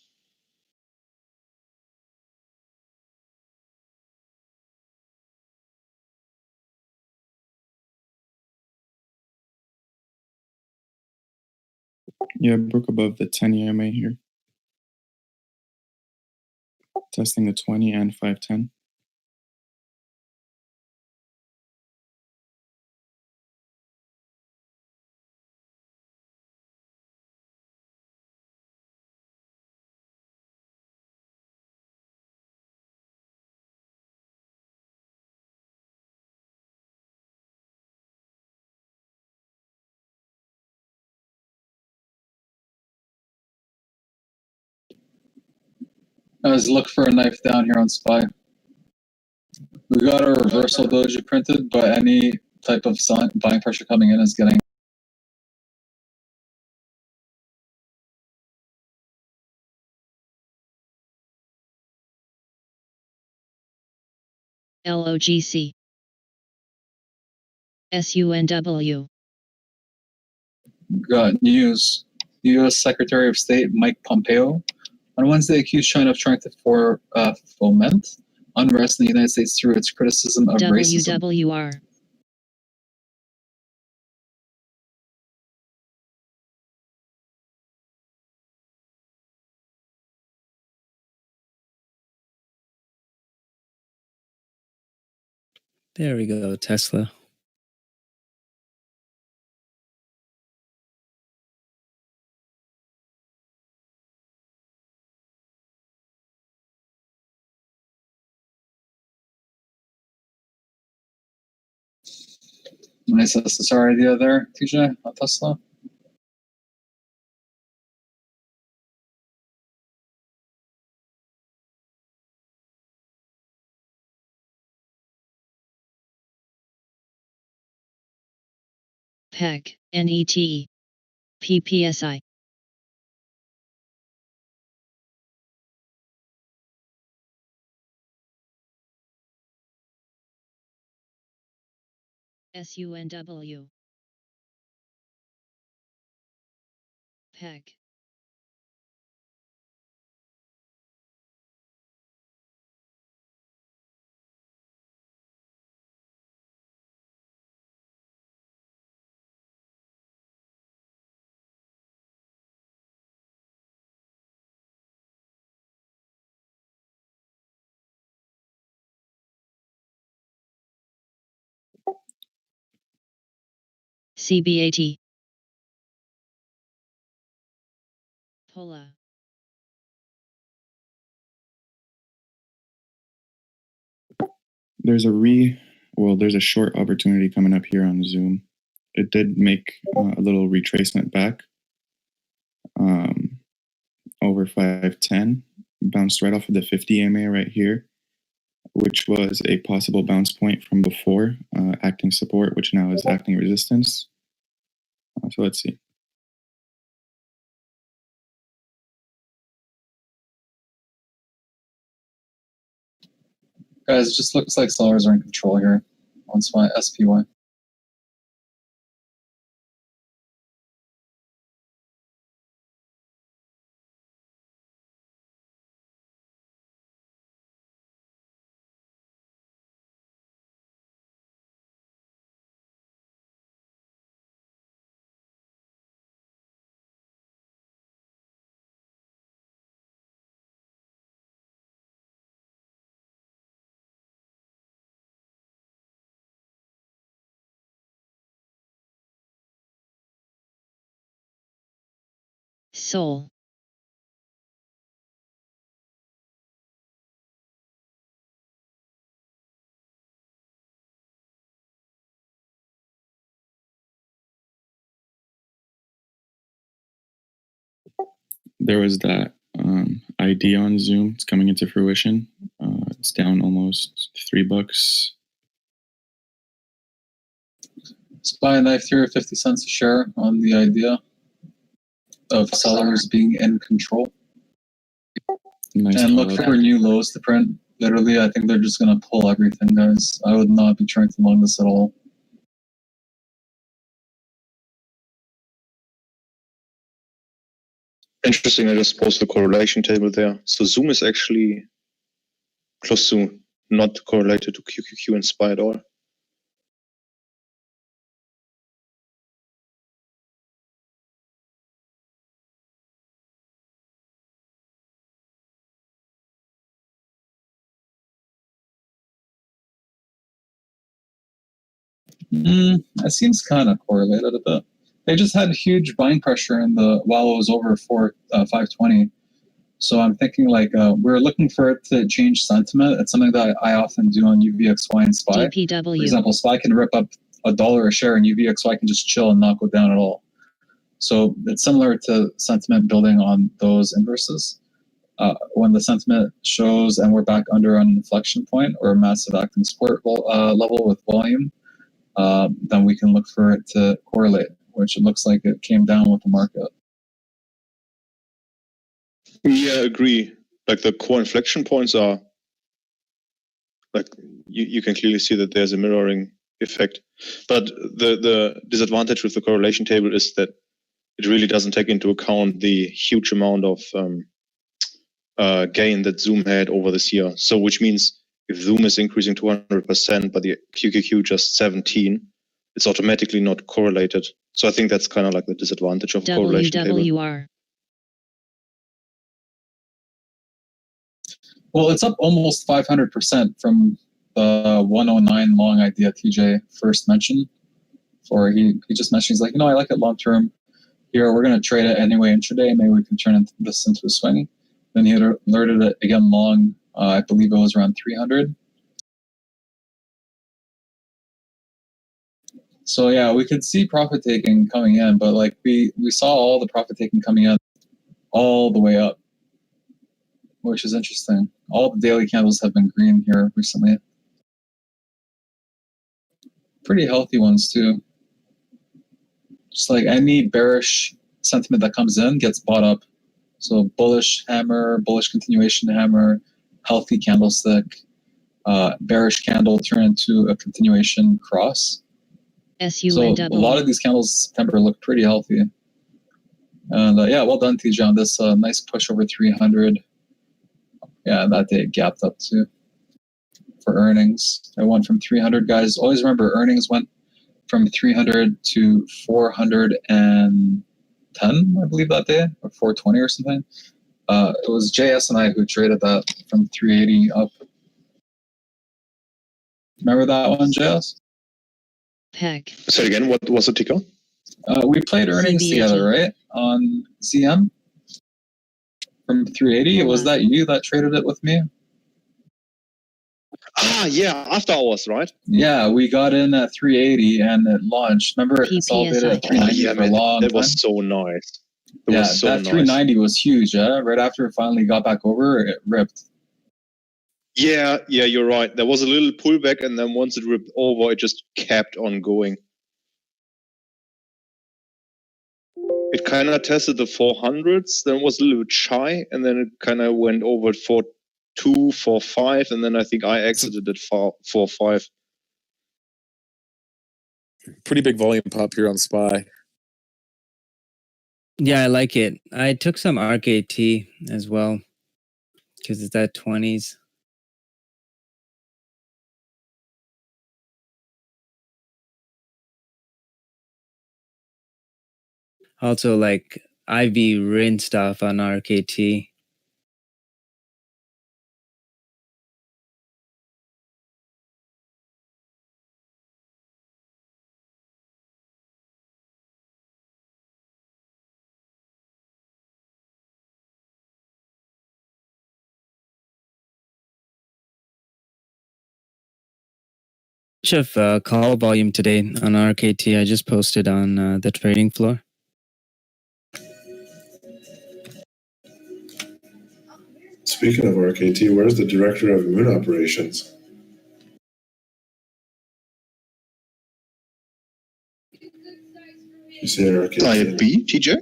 Yeah, broke above the 10 EMA here. Testing the 20 and 510. Guys, look for a knife down here on SPY. We got a reversal doji printed, but any type of buying pressure coming in is getting. LOGC. SUNW. Got news. The U.S. Secretary of State Mike Pompeo on Wednesday accused China of trying to foment unrest in the United States through its criticism of racism. WWR. There we go, Tesla. Nice SSR idea there, TJ, on Tesla. PEG, NET, PPSI. SUNW. PEG. CBAT. POLA. There's a short opportunity coming up here on Zoom. It did make a little retracement back over 510, bounced right off of the 50 EMA right here, which was a possible bounce point from before, acting support, which now is acting resistance. So let's see. Guys, it just looks like sellers are in control here on SPY. Soul. There was that ID on Zoom. It's coming into fruition. It's down almost $3. SPY knife here, 50 cents a share on the idea of sellers being in control. Nice And look call. for new lows to print. Literally, I think they're just going to pull everything, guys. I would not be trying to long this at all. Interesting, I just posted the correlation table there. So Zoom is actually close to not correlated to QQQ and SPY at all. It seems kind of correlated a bit. They just had huge buying pressure in the while it was over 520. So I'm thinking like we're looking for it to change sentiment. It's something that I often do on UVXY and SPY. DPW. For example, SPY can rip up $1 a share and UVXY can just chill and not go down at all. So it's similar to sentiment building on those inverses. When the sentiment shows and we're back under an inflection point or a massive acting support level with volume, then we can look for it to correlate, which it looks like it came down with the market. Yeah, I agree. Like the core inflection points are like you can clearly see that there's a mirroring effect. But the disadvantage with the correlation table is that it really doesn't take into account the huge amount of gain that Zoom had over this year. So which means if Zoom is increasing 200%, but the QQQ just 17, it's automatically not correlated. So I think that's kind of like the disadvantage of a correlation table. WWR. Well, it's up almost 500% from the 109 long idea TJ first mentioned. Or he just mentioned, he's like, I like it long term. Here, we're going to trade it anyway intraday. Maybe we can turn this into a swing. Then he alerted it again long. I believe it was around 300. So yeah, we could see profit taking coming in, but like we saw all the profit taking coming in all the way up, which is interesting. All the daily candles have been green here recently. Pretty healthy ones too. Just like any bearish sentiment that comes in gets bought up. So bullish hammer, bullish continuation hammer, healthy candlestick, bearish candle turn into a continuation cross. So a lot of these candles in September look pretty healthy. And yeah, well done TJ on this nice push over 300. Yeah, that day it gapped up too for earnings. I went from 300, guys. Always remember earnings went from 300 to 410, I believe that day, or 420 or something. It was JS and I who traded that from 380 up. Remember that one, JS? Peg. So again, what was the ticker? We played earnings CBAT. together, right? On CM from 380. Was that you that traded it with me? Ah, yeah, after hours, right? Yeah, we got in at 380 and it launched. Remember, it consolidated at 390 yeah, for a man, long that time. was so nice. It Yeah, was so that nice. 390 was huge. Right after it finally got back over, it ripped. Yeah, you're right. There was a little pullback, and then once it ripped over, it just kept on going. It kind of tested the 400s, then was a little bit shy, and then it kind of went over 4.2, 4.5, and then I think I exited at 4.5. Pretty big volume pop here on SPY. Yeah, I like it. I took some RKT as well because it's at 20s. Also, like IV Rin stuff on RKT. Of call volume today on RKT. I just posted on the trading floor. Speaking of RKT, where's the director of moon operations? You see RKT? IB, TJ?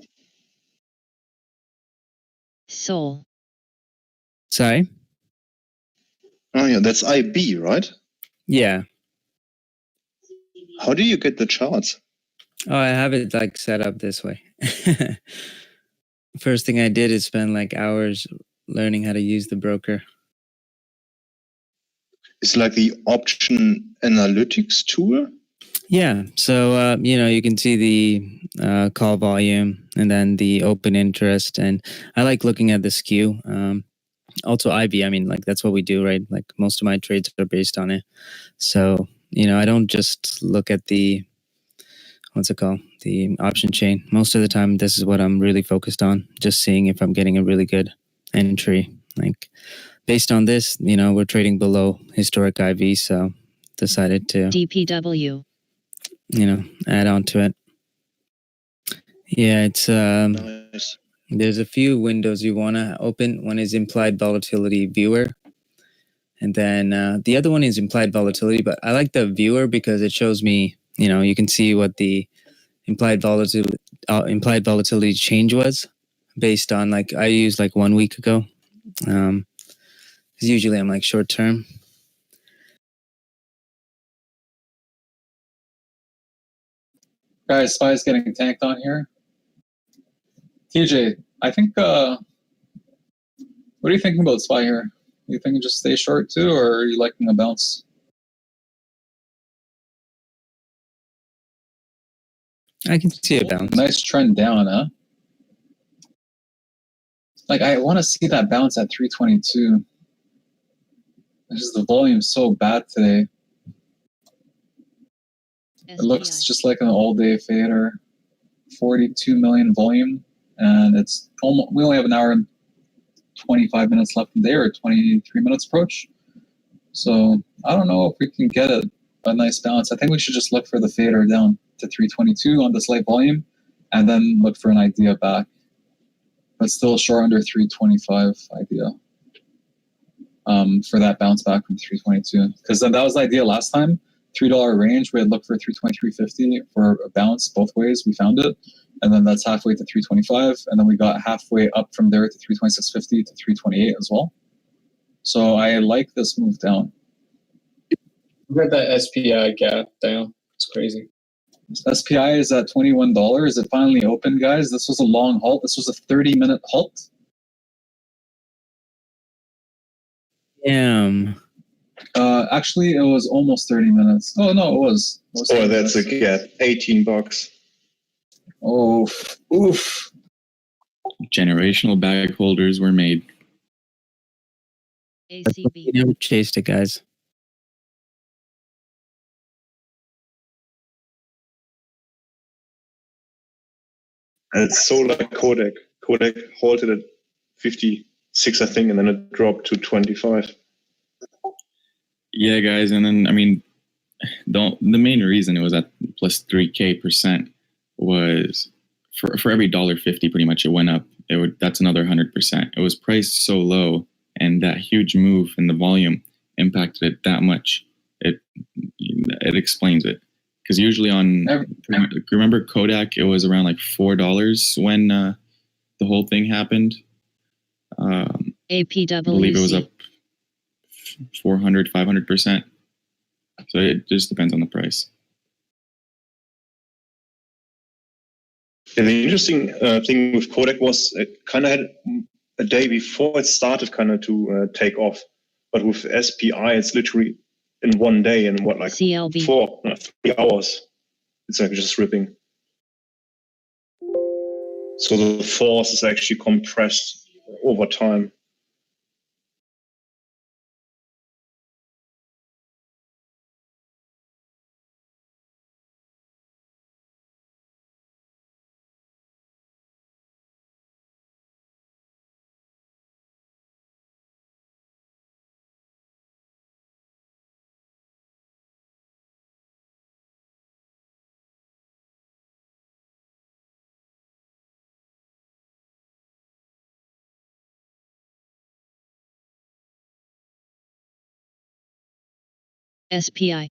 Seoul. Sorry. Oh yeah, that's IB, right? Yeah. How do you get the charts? Oh, I have it like set up this way. First thing I did is spend like hours learning how to use the broker. It's like the option analytics tool. Yeah. So, you can see the call volume and then the open interest. And I like looking at the skew. Also, IB, I mean, like that's what we do, right? Like most of my trades are based on it. So, I don't just look at the, what's it called? The option chain. Most of the time, this is what I'm really focused on, just seeing if I'm getting a really good entry. Like based on this, we're trading below historic IV. So decided to DPW. Add on to it. Yeah, it's Nice. there's a few windows you want to open. One is implied volatility viewer, and then the other one is implied volatility. But I like the viewer because it shows me, you can see what the implied volatility change was based on like I used like 1 week ago. Because usually I'm like short term. Guys, SPY's getting tanked on here. TJ, I think, what are you thinking about SPY here? You think just stay short too, or are you liking a bounce? I can see a bounce. Nice trend down, huh? Like, I want to see that bounce at 322. It's just the volume's so bad today. It looks just like an all-day fader. 42 million volume, and it's almost, we only have an hour and 25 minutes left in the day, or 23 minutes approach. So I don't know if we can get a nice balance. I think we should just look for the fader down to 322 on this light volume, and then look for an idea back. But still short under 325 idea for that bounce back from 322. Because that was the idea last time. $3 range, we had looked for 323.50 for a bounce both ways. We found it, and then that's halfway to 325, and then we got halfway up from there to 326.50 to 328 as well. So I like this move down. Look at that SPI gap down. It's crazy. SPI is at $21. It finally opened, guys. This was a long halt. This was a 30-minute halt. Damn. Actually, it was almost 30 minutes. Oh, no, it was. Oh, that's a gap. $18. Oh, oof. Generational bag holders were made. ACB. You never chased it, guys. It's so like Kodak. Kodak halted at 56, I think, and then it dropped to 25. Yeah, guys, and then I mean, the main reason it was at plus 3K% was for every $1.50, pretty much it went up. That's another 100%. It was priced so low, and that huge move in the volume impacted it that much. It explains it. Because usually remember Kodak, it was around like $4 when the whole thing happened. APWC. I believe it was up 400, 500%. So it just depends on the price. And the interesting thing with Kodak was it kind of had a day before it started kind of to take off. But with SPI, it's literally in one day and what, like CLB. 3 hours. It's like just ripping. So the force is actually compressed over time. SPI.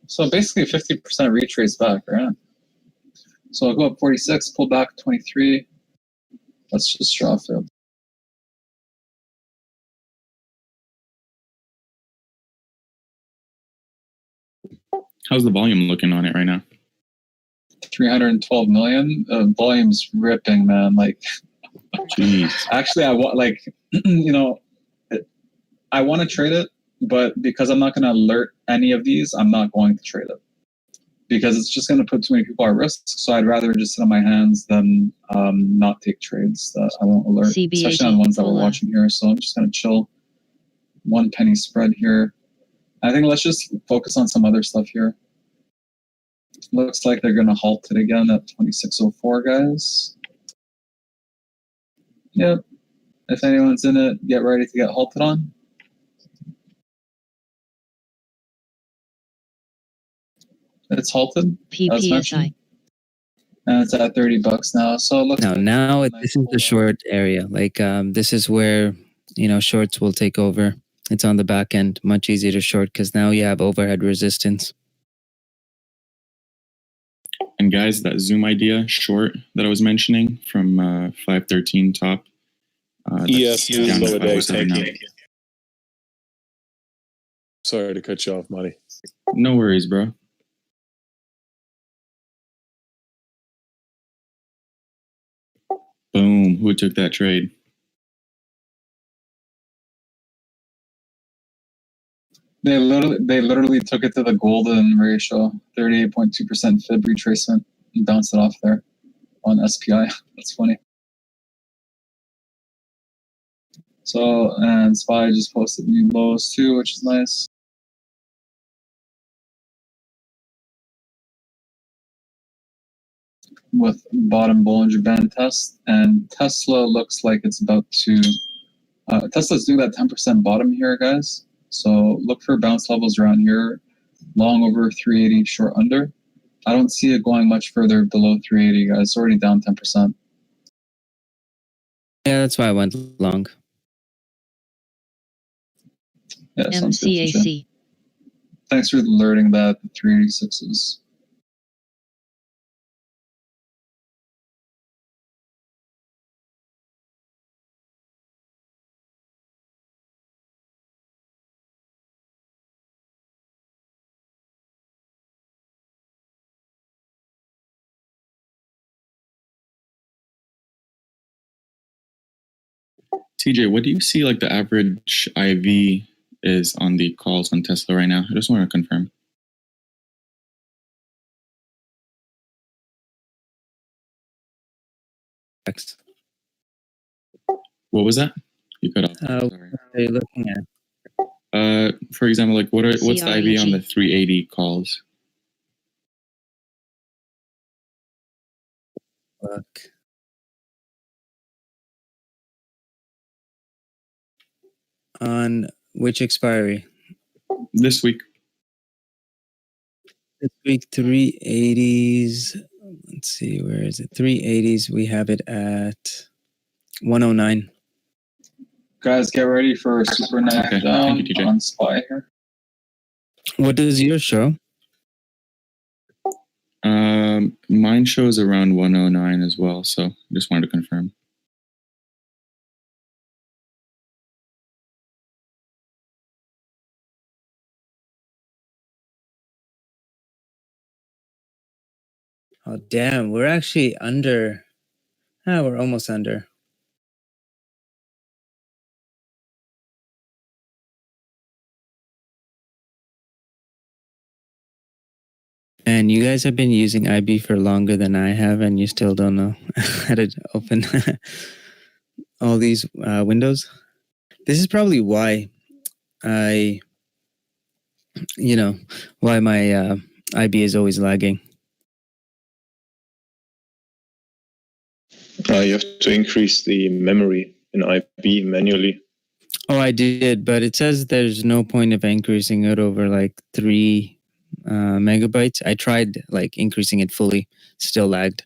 So basically 50% retrace back, right? So I'll go up 46, pull back 23. Let's just draw field. How's the volume looking on it right now? 312 million. Volume's ripping, man. Like, jeez. Actually, I want I want to trade it, but because I'm not going to alert any of these, I'm not going to trade it because it's just going to put too many people at risk. So I'd rather just sit on my hands than not take trades that I won't alert, especially on ones that we're watching here. So I'm just going to chill. 1 penny spread here. I think let's just focus on some other stuff here. Looks like they're going to halt it again at 2604, guys. Yep. If anyone's in it, get ready to get halted on. It's halted. PPSI. And it's at $30 now. So it looks No, like now this is the short area. Like this is where shorts will take over. It's on the back end, much easier to short because now you have overhead resistance. And guys, that Zoom idea short that I was mentioning from 513 top. ESU down to low day 507 now. taking. Sorry to cut you off, Monty. No worries, bro. Boom. Who took that trade? They literally took it to the golden ratio, 38.2% fib retracement, and bounced it off there on SPI. That's funny. So, and SPY just posted new lows too, which is nice. With bottom Bollinger Band test, and Tesla looks like it's about to. Tesla's doing that 10% bottom here, guys. So look for bounce levels around here, long over 380, short under. I don't see it going much further below 380, guys. It's already down 10%. Yeah, that's why I went long. Yeah, sounds good, TJ. MCAC. Thanks for alerting that the 386s. TJ, what do you see like the average IV is on the calls on Tesla right now? I just want to confirm. Next. What was that? You cut off. What are you looking at? For example, like what's the IV on the CREG. 380 calls? Look. On which expiry? This week. This week, 380s. Let's see, where is it? 380s. We have it at 109. Guys, get ready for a super knife Okay, down thank you, TJ. on SPY here. What does yours show? Mine shows around 109 as well, so just wanted to confirm. Oh, damn. We're actually under. We're almost under. And you guys have been using IB for longer than I have, and you still don't know how to open all these windows. This is probably why why my IB is always lagging. You have to increase the memory in IB manually. Oh, I did, but it says there's no point of increasing it over like 3 megabytes. I tried like increasing it fully, still lagged.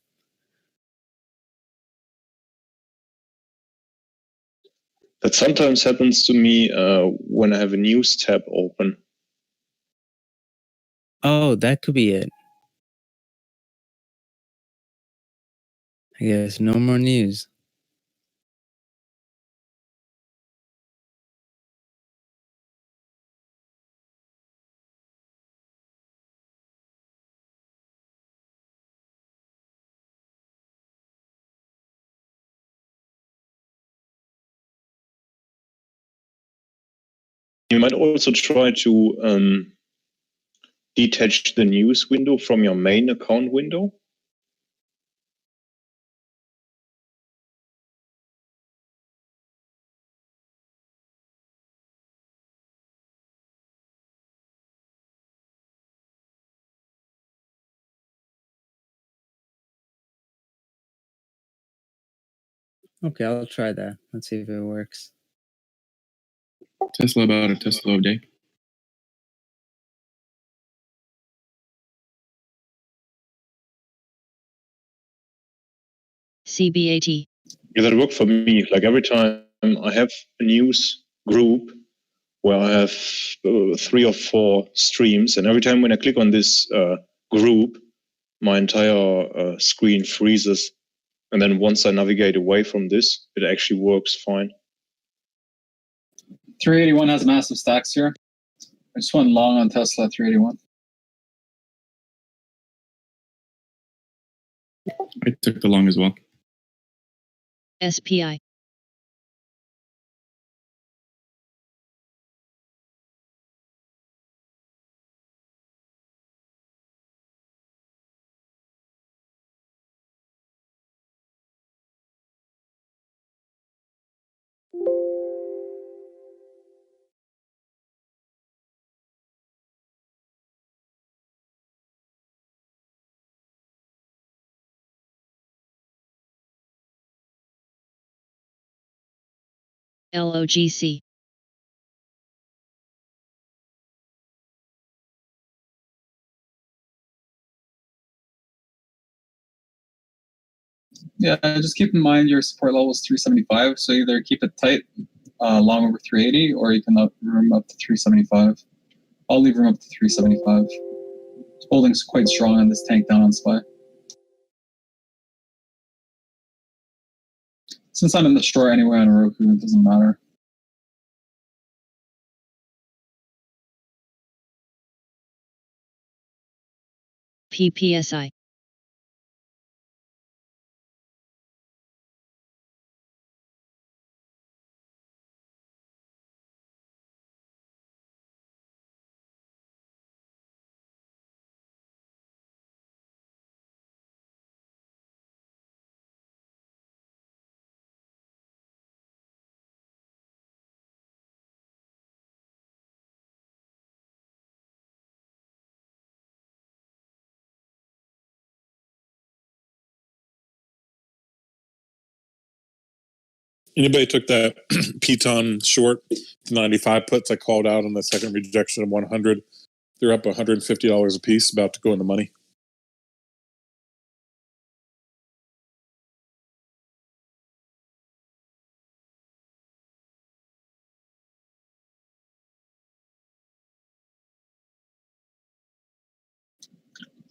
That sometimes happens to me when I have a news tab open. Oh, that could be it. I guess no more news. You might also try to detach the news window from your main account window. Okay, I'll try that. Let's see if it works. Tesla about a Tesla update. CBAT. Yeah, that worked for me. Like every time I have a news group where I have 3 or 4 streams, and every time when I click on this group, my entire screen freezes. And then once I navigate away from this, it actually works fine. 381 has massive stacks here. I just went long on Tesla 381. I took the long as well. SPI. LOGC. Yeah, just keep in mind your support level is 375, so either keep it tight, long over 380, or you can leave room up to 375. I'll leave room up to 375. Holding's quite strong on this tank down on SPY. Since I'm in the short anyway on Roku, it doesn't matter. PPSI. Anybody took that Piton short to 95 puts I called out on the second rejection of 100? They're up $150 a piece, about to go in the money.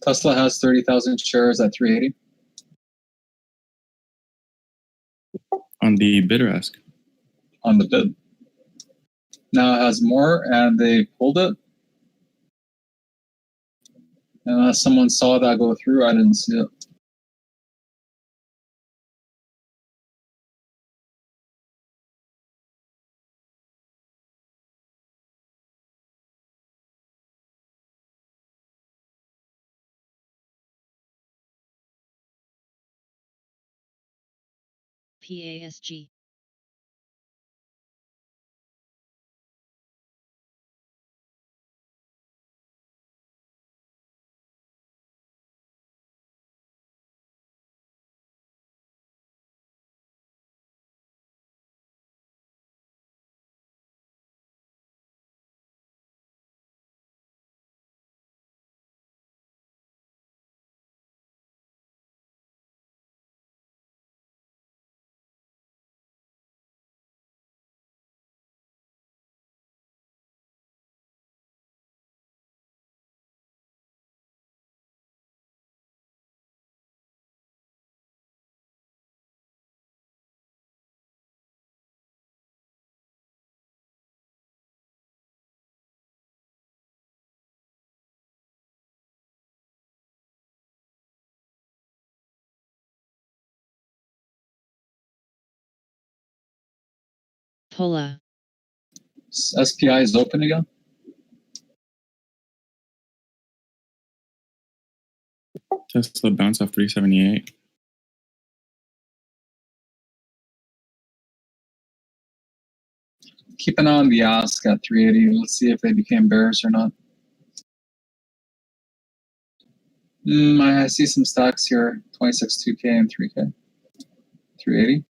Tesla has 30,000 shares at 380. On the bid or ask? On the bid. Now it has more, and they pulled it. And unless someone saw that go through, I didn't see it. PASG. Hola. SPI is open again. Tesla bounce off 378. Keep an eye on the ask at 380. Let's see if they became bears or not. I see some stocks here, 26 2K and 3K. 380.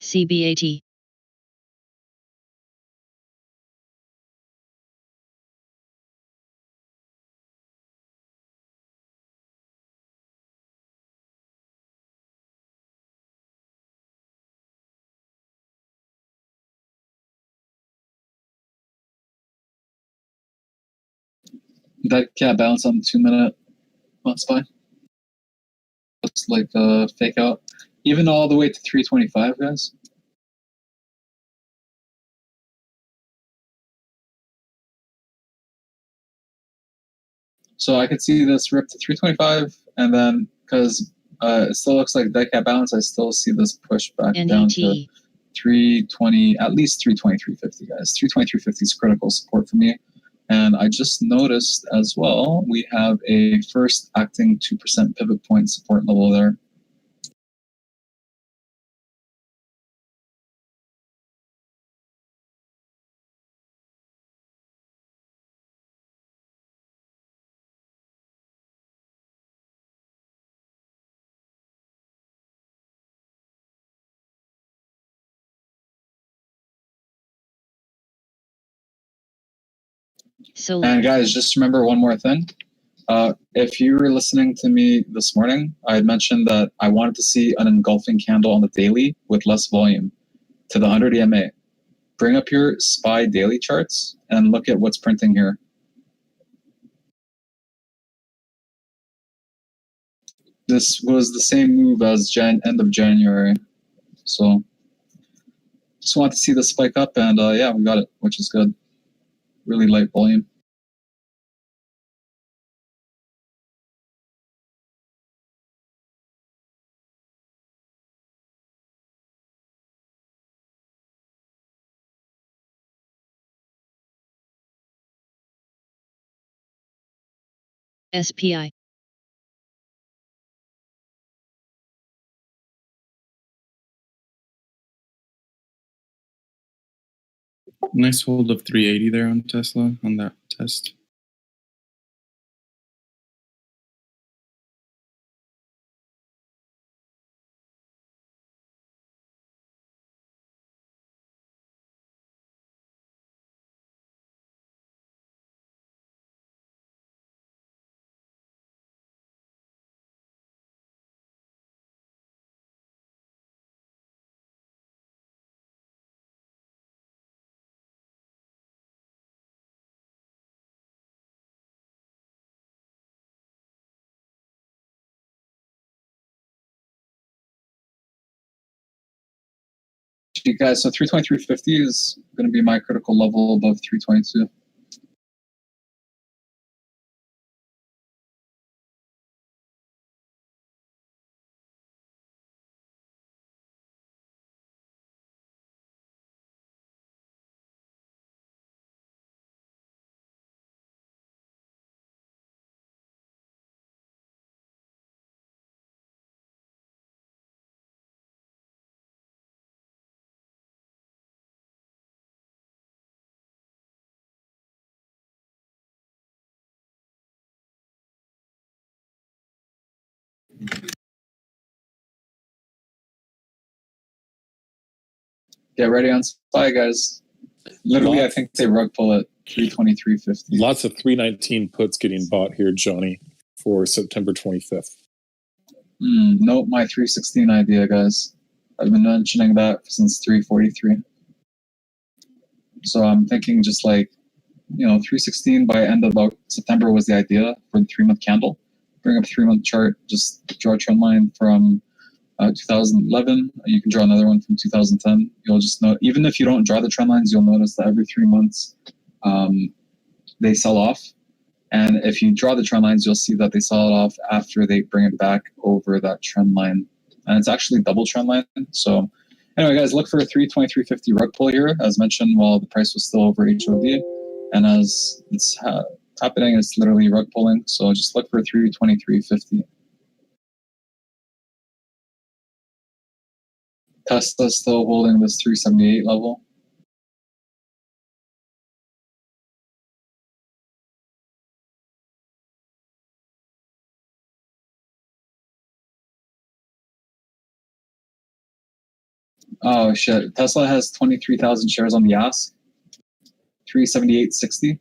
CBAT. That cat bounce on the 2-minute SPY. Looks like a fake out. Even all the way to 325, guys. So I could see this rip to 325, and then because it still looks like dead cat balance, I still see this push back down to 320, at least 320, 350, guys. 320, 350 is critical support for me. And I just noticed as well, we have a first acting 2% pivot point support level there. So, and guys, just remember one more thing. If you were listening to me this morning, I had mentioned that I wanted to see an engulfing candle on the daily with less volume to the 100 EMA. Bring up your SPY daily charts and look at what's printing here. This was the same move as end of January. So just want to see the spike up, and yeah, we got it, which is good. Really light volume. SPI. Nice hold of 380 there on Tesla on that test. You guys, so 323.50 is going to be my critical level above 322. Get ready on SPY, guys. Literally, I think they rug pull at 323.50. Lots of 319 puts getting bought here, Johnny, for September 25th. Note my 316 idea, guys. I've been mentioning that since 343. So I'm thinking just like, 316 by end of September was the idea for the 3-month candle. Bring up 3-month chart, just draw a trend line from 2011. You can draw another one from 2010. You'll just know, even if you don't draw the trend lines, you'll notice that every 3 months they sell off. And if you draw the trend lines, you'll see that they sell it off after they bring it back over that trend line. And it's actually double trend line. So anyway, guys, look for a 323.50 rug pull here, as mentioned, while the price was still over HOD. And as it's happening, it's literally rug pulling. So just look for 323.50. Tesla's still holding this 378 level. Oh shit! Tesla has 23,000 shares on the ask. 378.60.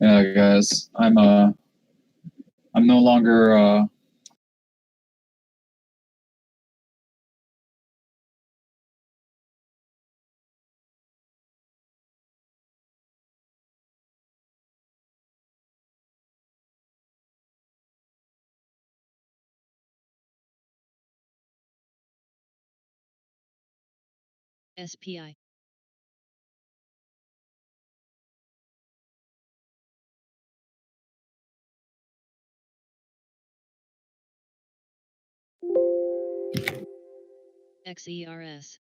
Yeah, guys, I'm no longer SPI. XERS.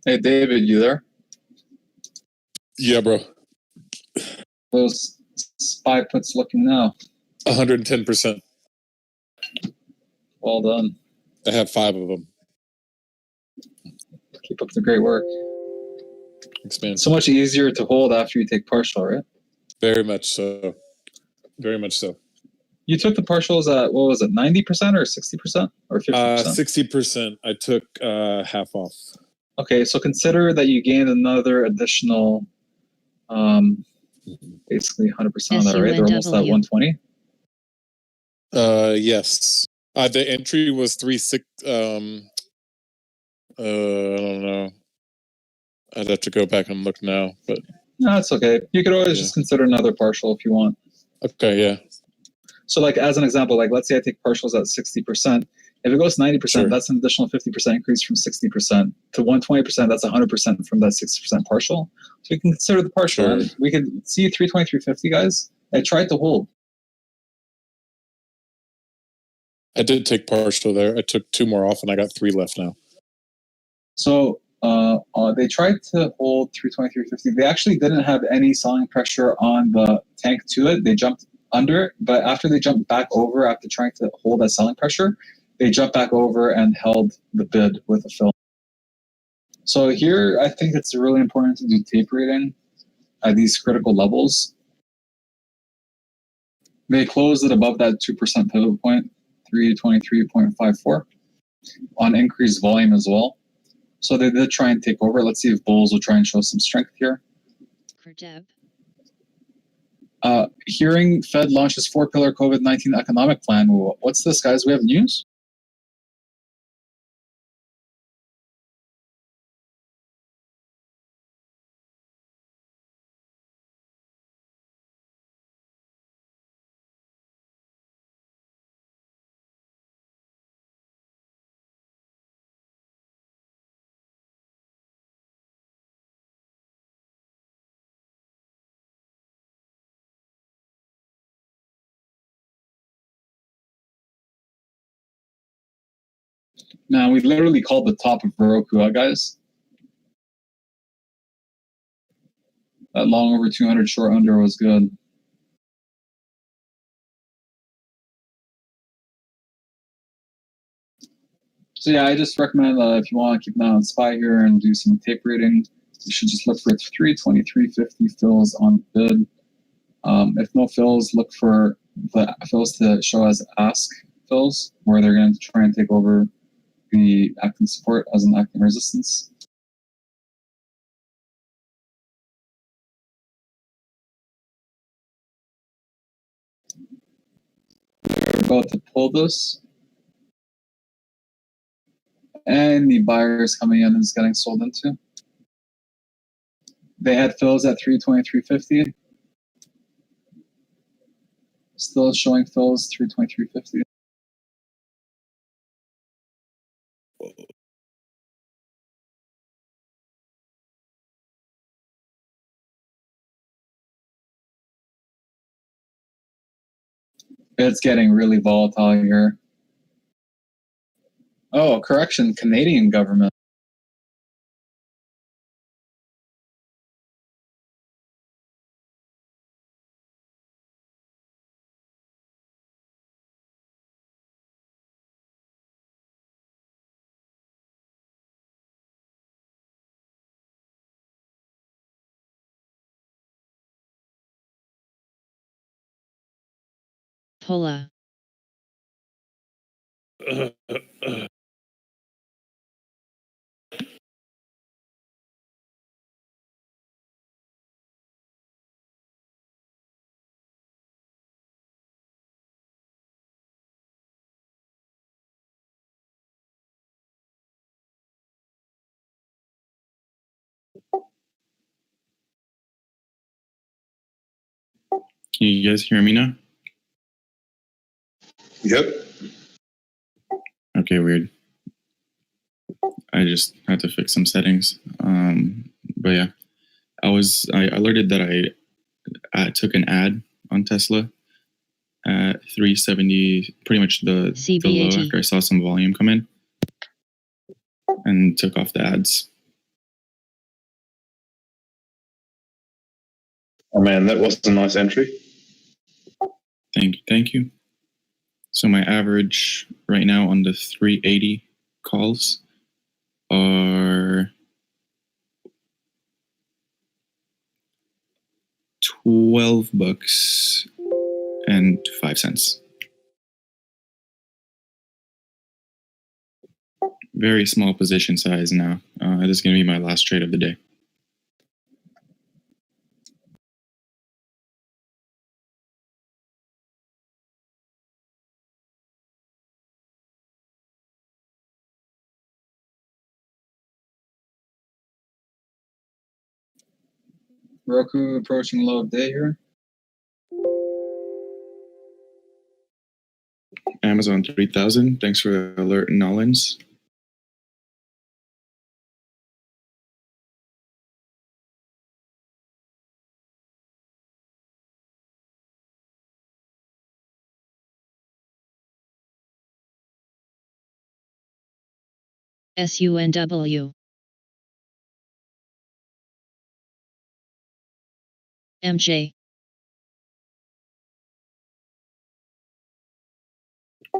Hey, David, you there? Yeah, bro. Those SPY puts looking now. 110%. Well done. I have 5 of them. Keep up the great work. Thanks, man. So much easier to hold after you take partial, right? Very much so. Very much so. You took the partials at, what was it, 90% or 60% or 50%? 60%. I took half off. Okay, so consider that you gained another additional, basically 100% on that, right? They're almost at 120. Yes. The entry was 3.6. I don't know. I'd have to go back and look now, but no, it's okay. You could always just consider another partial if you want. Okay, yeah. So, like as an example, like let's say I take partials at 60%. If it goes 90%, that's an additional 50% increase from 60% to 120%. That's 100% from that 60% partial. So we can consider the partial. Sure. And we can see 323.50, guys. I tried to hold. I did take partial there. I took 2 more off and I got 3 left now. So they tried to hold 323.50. They actually didn't have any selling pressure on the tank to it. They jumped under it, but after they jumped back over, after trying to hold that selling pressure, they jumped back over and held the bid with a fill. So here, I think it's really important to do tape rating at these critical levels. They closed it above that 2% pivot point, 323.54, on increased volume as well. So they did try and take over. Let's see if bulls will try and show some strength here. Hearing Fed launches 4-pillar COVID-19 economic plan. What's this, guys? We have news? Man, we literally called the top of Roku, guys. That long over 200 short under was good. So yeah, I just recommend if you want to keep an eye on SPY here and do some tape rating, you should just look for 323.50 fills on bid. If no fills, look for the fills to show as ask fills, where they're going to try and take over the acting support as an acting resistance. They're about to pull this, and the buyer is coming in and is getting sold into. They had fills at 323.50. Still showing fills 323.50. It's getting really volatile here. Oh, correction, Canadian government. Pola. Can you guys hear me now? Yep. Okay, weird. I just had to fix some settings. But yeah, I alerted that I took an ad on Tesla at 370, pretty much the low after I saw some volume come in, and took off the ads. Oh man, that was a nice entry. Thank you. So my average right now on the 380 calls are $12.05. Very small position size now. This is going to be my last trade of the day. Roku approaching low of day here. Amazon 3000. Thanks for the alert, Nolans. SUNW. MJ.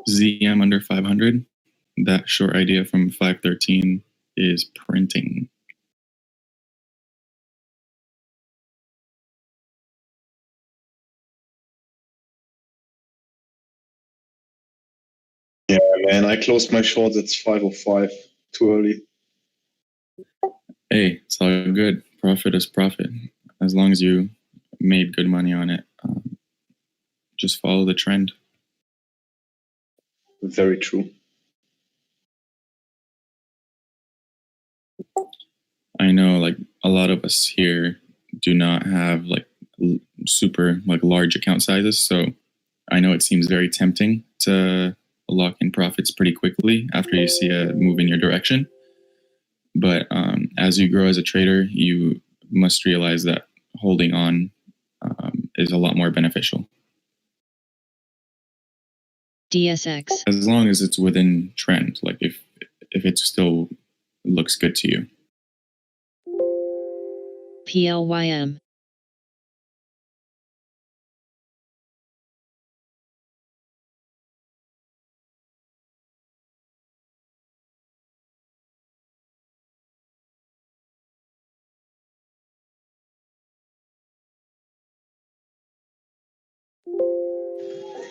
ZM under 500. That short idea from 513 is printing. Yeah, man, I closed my shorts at 5:05. Too early. Hey, it's all good. Profit is profit. As long as you made good money on it, just follow the trend. Very true. I know, like, a lot of us here do not have like super like large account sizes, so I know it seems very tempting to lock in profits pretty quickly after you see a move in your direction. But as you grow as a trader, you must realize that holding on is a lot more beneficial. DSX. As long as it's within trend, like if it still looks good to you. PLYM.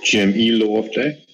GME low of day.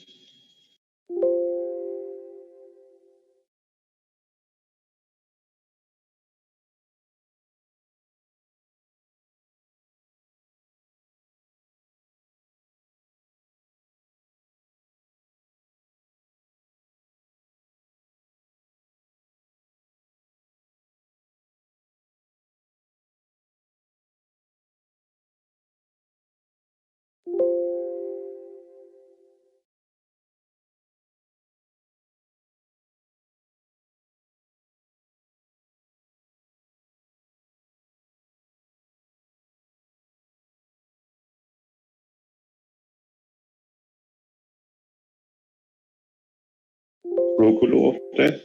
Roku low day.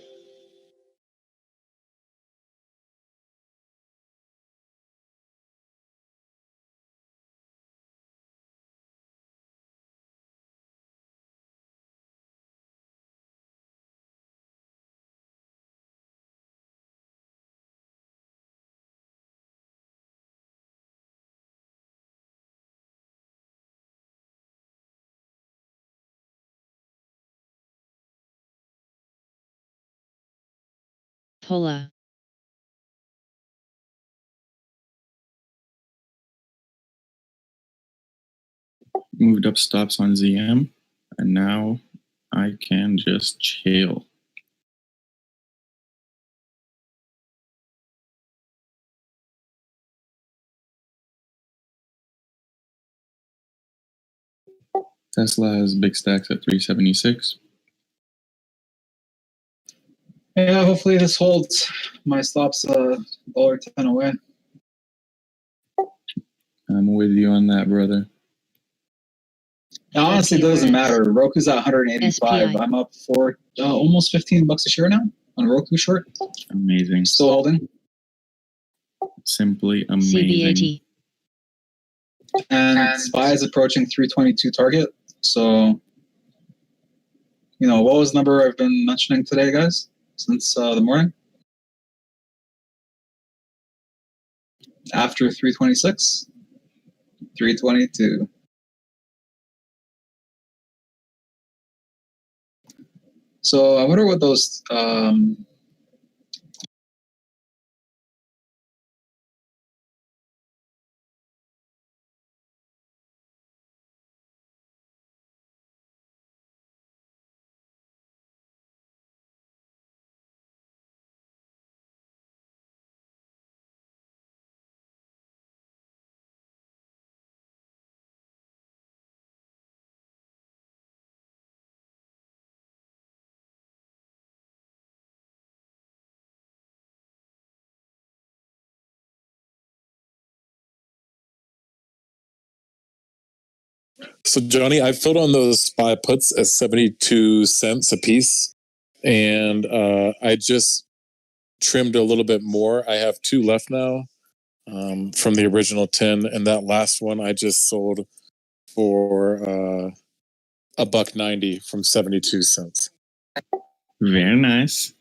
Pola. Moved up stops on ZM, and now I can just chill. Tesla has big stacks at 376. Yeah, hopefully this holds. My stop's $1.10 away. I'm with you on that, brother. It honestly doesn't matter. Roku's at 185. I'm up for almost $15 a share now on Roku short. Amazing. Still holding. Simply amazing. And SPY is approaching 322 target. So, what was the number I've been mentioning today, guys, since the morning? After 326, 322. So I wonder what those So Johnny, I filled on those SPY puts at 72 cents a piece, and I just trimmed a little bit more. I have 2 left now from the original 10, and that last one I just sold for $1.90 from 72 cents. Very nice.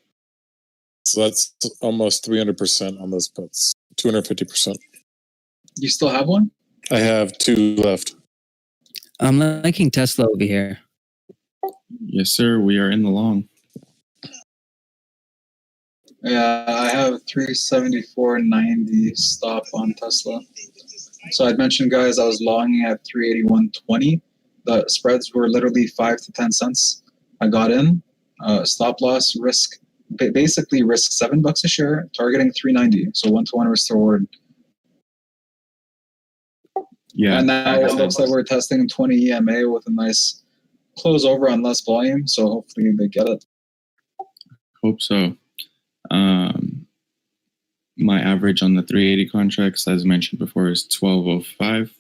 So that's almost 300% on those puts. 250%. You still have one? I have 2 left. I'm liking Tesla over here. Yes, sir. We are in the long. Yeah, I have 374.90 stop on Tesla. So I'd mentioned, guys, I was longing at 381.20. The spreads were literally 5 to 10 cents. I got in. Stop loss risk, basically risk $7 a share, targeting 390. So 1-to-1 risk to reward. Yeah. And now it looks like we're testing 20 EMA with a nice close over on less volume. So hopefully they get it. Hope so. My average on the 380 contracts, as mentioned before, is 1205.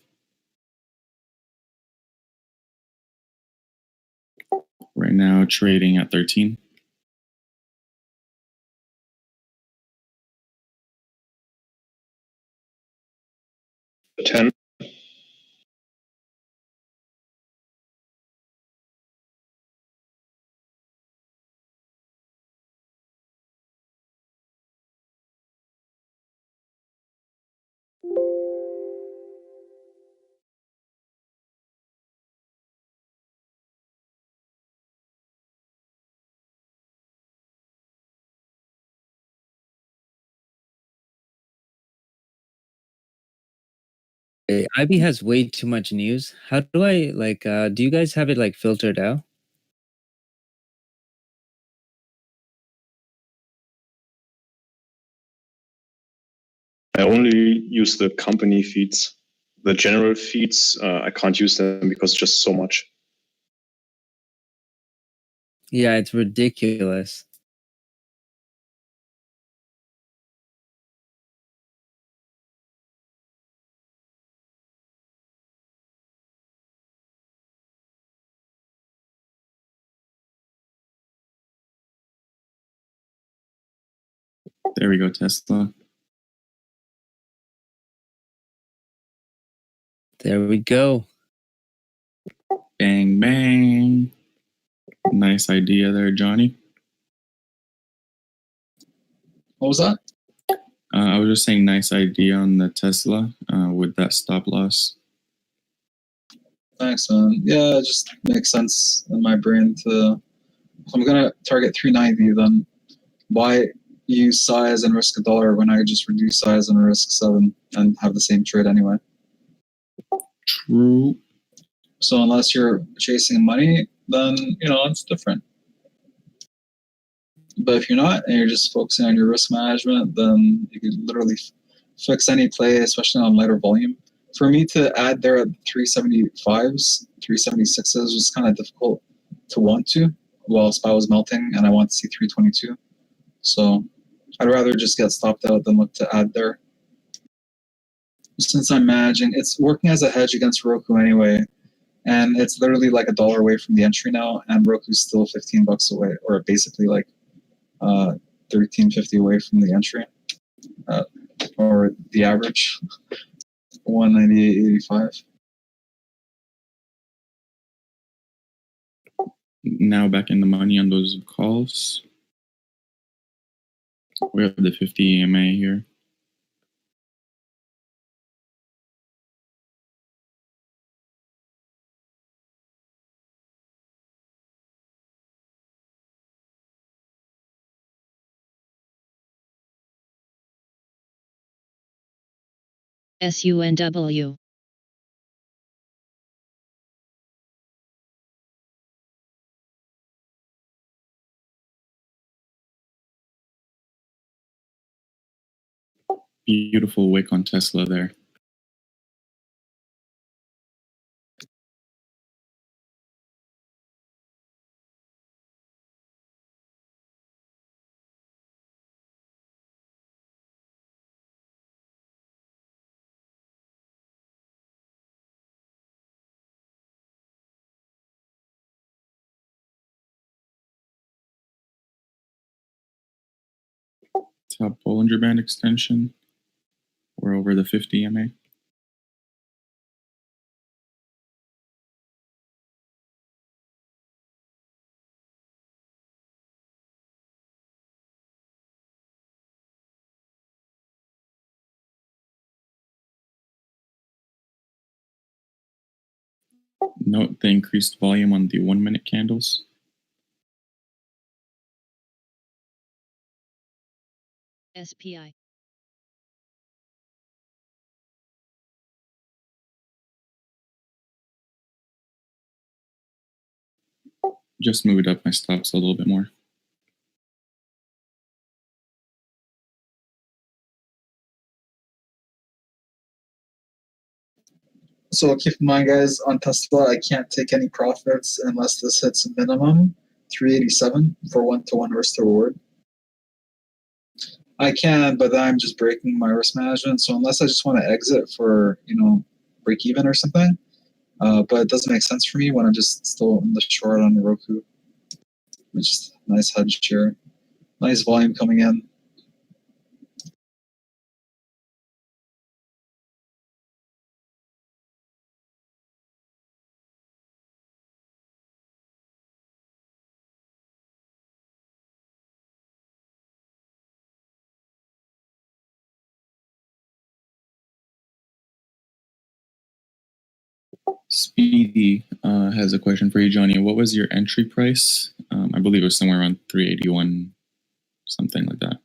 Right now, trading at 13. The 10. Hey, IB has way too much news. How do I do you guys have it filtered out? I only use the company feeds. The general feeds, I can't use them because just so much. Yeah, it's ridiculous. There we go, Tesla. There we go. Bang, bang. Nice idea there, Johnny. What was that? I was just saying, nice idea on the Tesla with that stop loss. Thanks, man. Yeah, it just makes sense in my brain to. If I'm gonna target 390, then why use size and risk $1 when I could just reduce size and risk 7 and have the same trade anyway? True. So unless you're chasing money, then it's different. But if you're not and you're just focusing on your risk management, then you can literally fix any play, especially on lighter volume. For me to add there at 375s, 376s was kind of difficult to want to while SPY was melting, and I want to see 322. So I'd rather just get stopped out than look to add there. Since I'm managing, it's working as a hedge against Roku anyway, and it's literally like $1 away from the entry now, and Roku's still $15 away, or basically like $13.50 away from the entry, or the average, 198.85. Now back in the money on those calls. We have the 50 EMA here. SUNW. Beautiful wick on Tesla there. Top Bollinger Band extension. We're over the 50 EMA. Note the increased volume on the 1 minute candles. SPI. Just moved up my stops a little bit more. So keep in mind, guys, on Tesla, I can't take any profits unless this hits a minimum 387 for 1-to-1 risk to reward. I can, but I'm just breaking my risk management. So unless I just want to exit for break even or something, but it doesn't make sense for me when I'm just still in the short on Roku. It's just a nice hedge here, nice volume coming in. Speedy has a question for you, Johnny. What was your entry price? I believe it was somewhere around 381, something like that.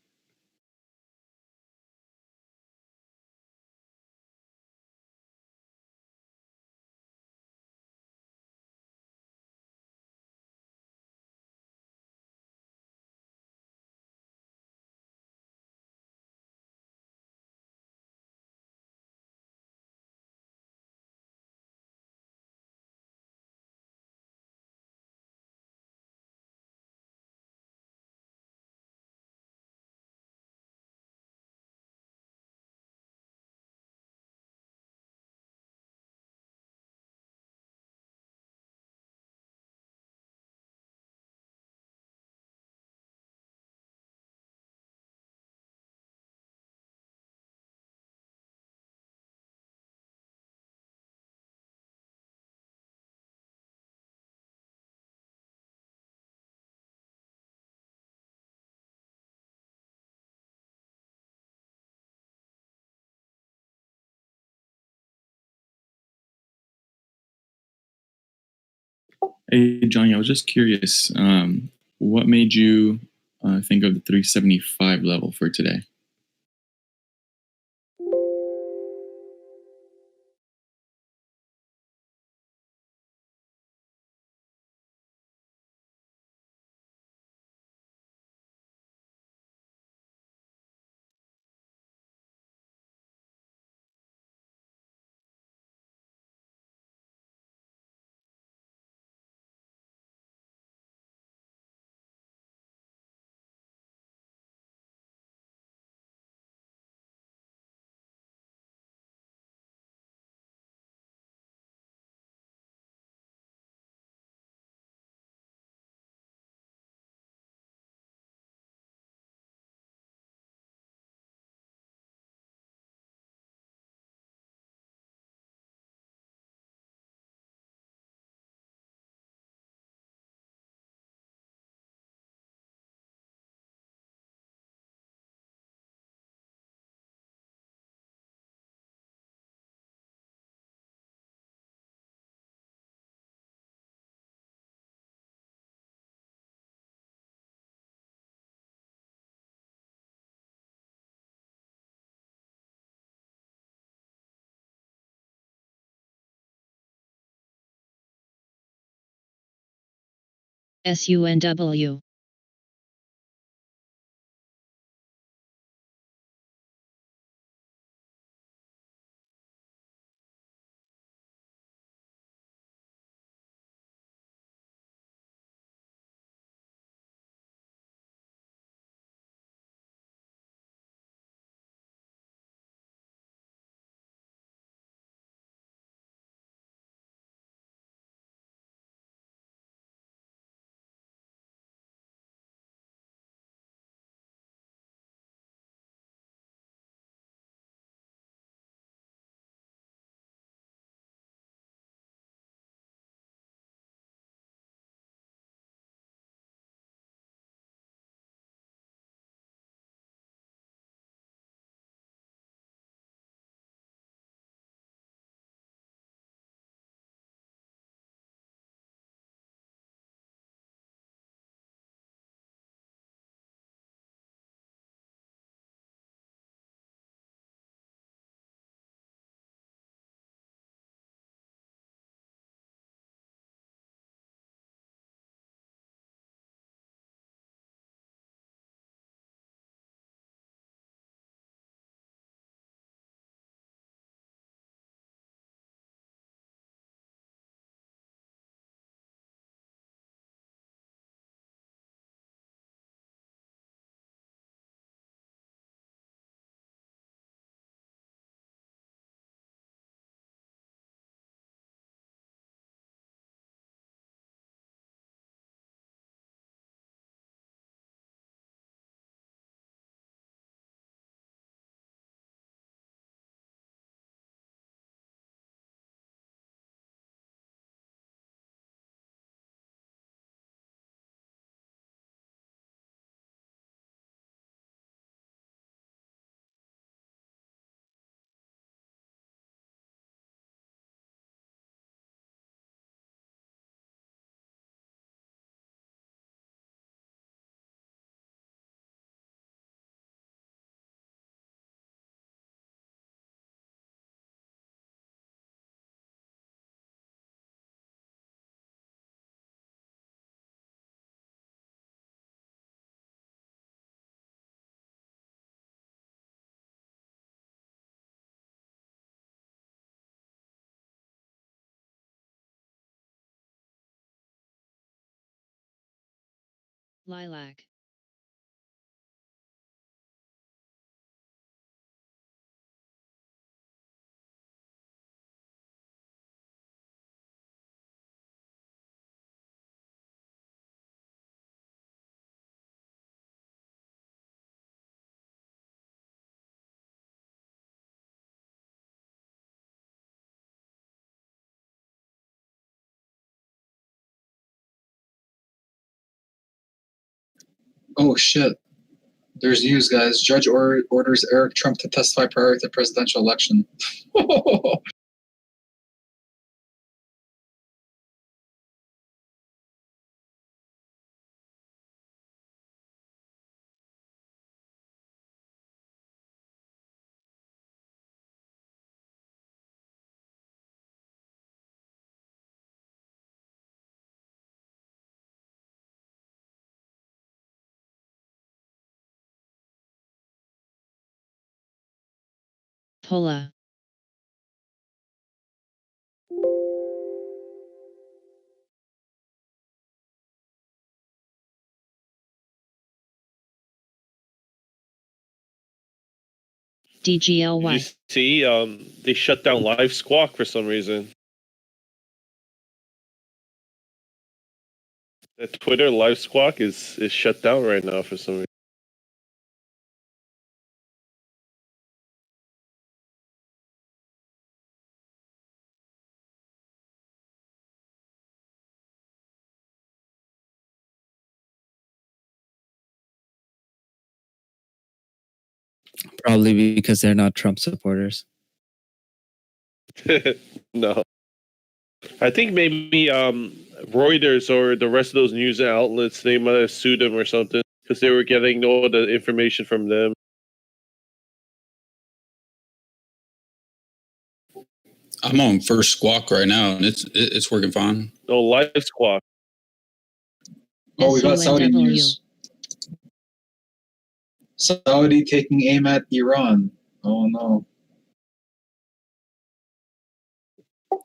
Hey, Johnny, I was just curious. What made you think of the 375 level for today? SUNW. Lilac. Oh shit. There's news, guys. Judge orders Eric Trump to testify prior to the presidential election. Pola. Did DGLY. you see? They shut down Live Squawk for some reason. The Twitter Live Squawk is shut down right now for some reason. Probably because they're not Trump supporters. No. I think maybe Reuters or the rest of those news outlets, they might have sued them or something because they were getting all the information from them. I'm on first squawk right now, and it's working fine. No, Live Squawk. Oh, we got Saudi SUNW. news. Saudi taking aim at Iran. Oh no.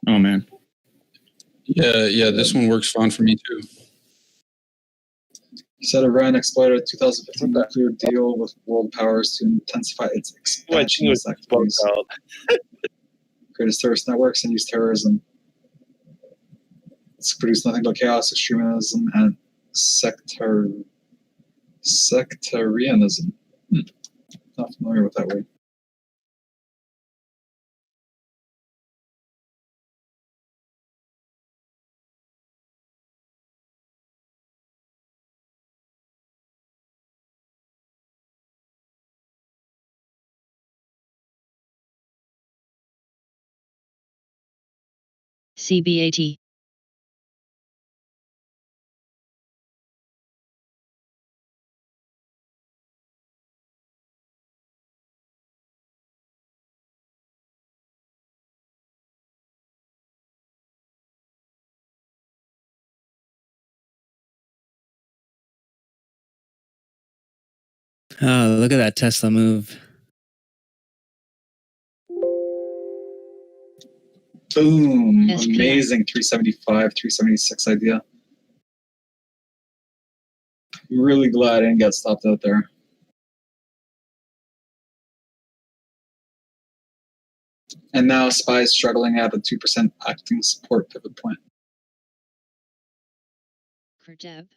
Oh man. Yeah, this one works fine for me too. He said Iran exploited a 2015 nuclear deal with world powers to intensify its expansionist activities, create terrorist networks, and use terrorism. It's produced nothing but chaos, extremism, and sectarianism. Not familiar with that word. CBAT. Oh, look at that Tesla move. Boom! SPI. Amazing 375, 376 idea. Really glad I didn't get stopped out there. And now SPY is struggling at a 2% acting support pivot point. Kurdev.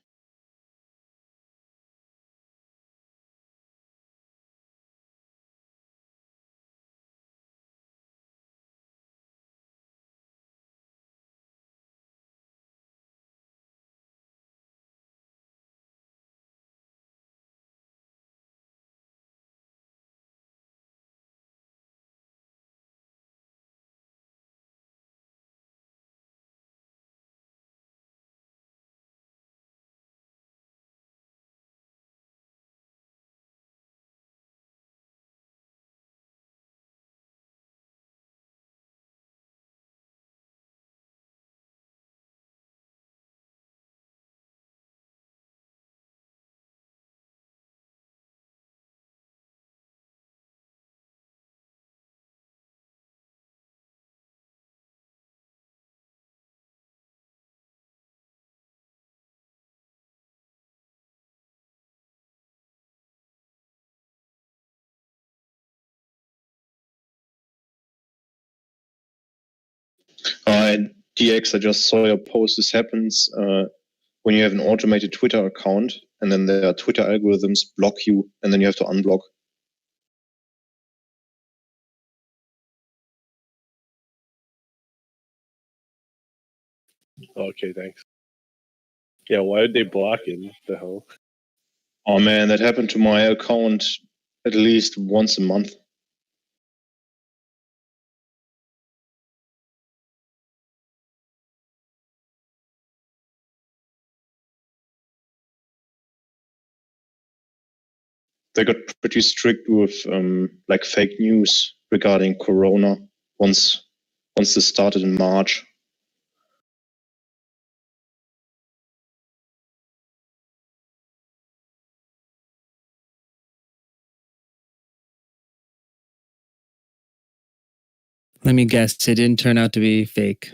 DX, I just saw your post. This happens when you have an automated Twitter account, and then their Twitter algorithms block you, and then you have to unblock. Okay, thanks. Yeah, why did they block him? The hell? Oh man, that happened to my account at least once a month. They got pretty strict with like fake news regarding Corona once this started in March. Let me guess. It didn't turn out to be fake.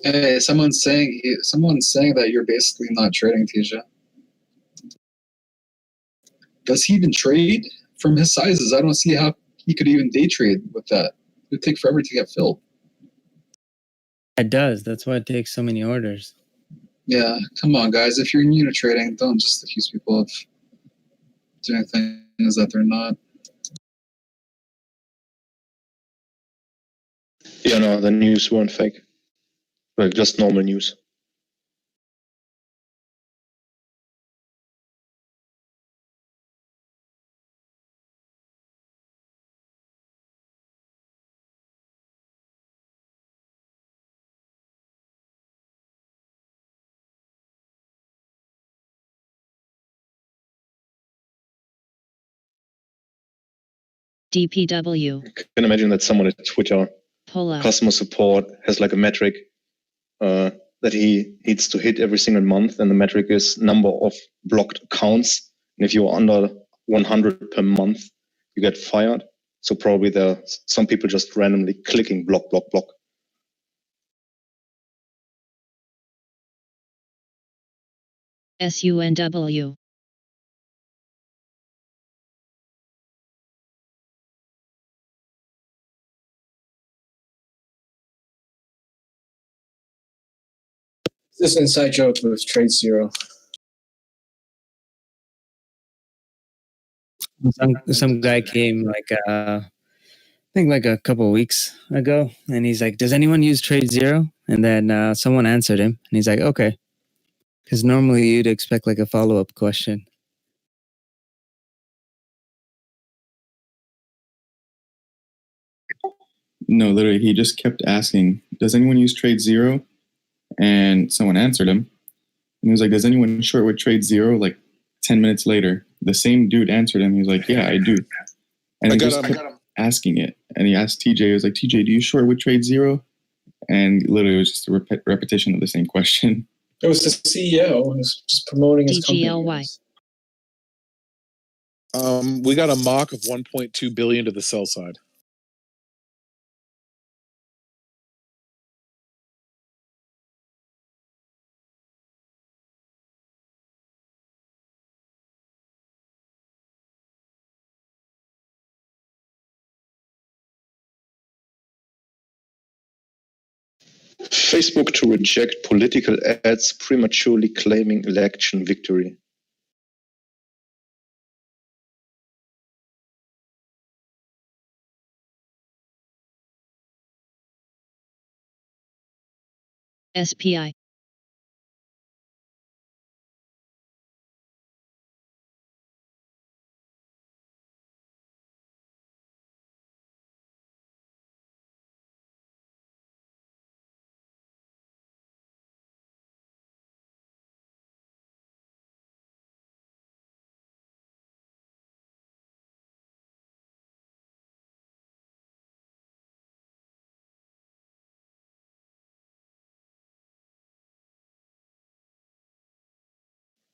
Hey, someone's saying that you're basically not trading, Tisha. Does he even trade? From his sizes, I don't see how he could even day trade with that. It would take forever to get filled. It does. That's why it takes so many orders. Yeah, come on, guys. If you're new to trading, don't just accuse people of doing things that they're not. Yeah, no, the news weren't fake. Like just normal news. DPW. I can imagine that someone at Twitter, Pull up. customer support, has like a metric that he needs to hit every single month, and the metric is number of blocked accounts. And if you're under 100 per month, you get fired. So probably there are some people just randomly clicking block, block, block. SUNW. This inside joke with Trade Zero. Some guy came like I think like a couple of weeks ago, and he's like, "Does anyone use Trade Zero?" And then someone answered him, and he's like, "Okay," because normally you'd expect like a follow-up question. No, literally, he just kept asking, "Does anyone use Trade Zero?" And someone answered him, and he was like, "Does anyone short with Trade Zero?" Like 10 minutes later, the same dude answered him. He was like, "Yeah, I do." And he just kept asking it. And he asked TJ, he was like, "TJ, do you short with Trade Zero?" And literally, it was just a repetition of the same question. It was the CEO who was just promoting his DGLY. company. We got a mock of 1.2 billion to the sell side. Facebook to reject political ads prematurely claiming election victory. SPI.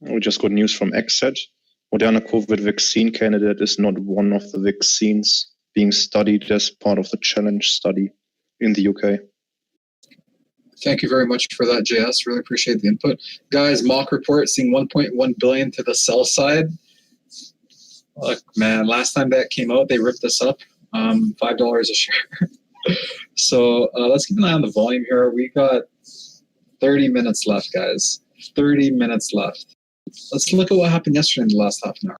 We just got news from XZ. Moderna COVID vaccine candidate is not one of the vaccines being studied as part of the challenge study in the UK. Thank you very much for that, JS. Really appreciate the input. Guys, mock report seeing 1.1 billion to the sell side. Look, man, last time that came out, they ripped this up. $5 a share. So let's keep an eye on the volume here. We got 30 minutes left, guys. 30 minutes left. Let's look at what happened yesterday in the last half an hour.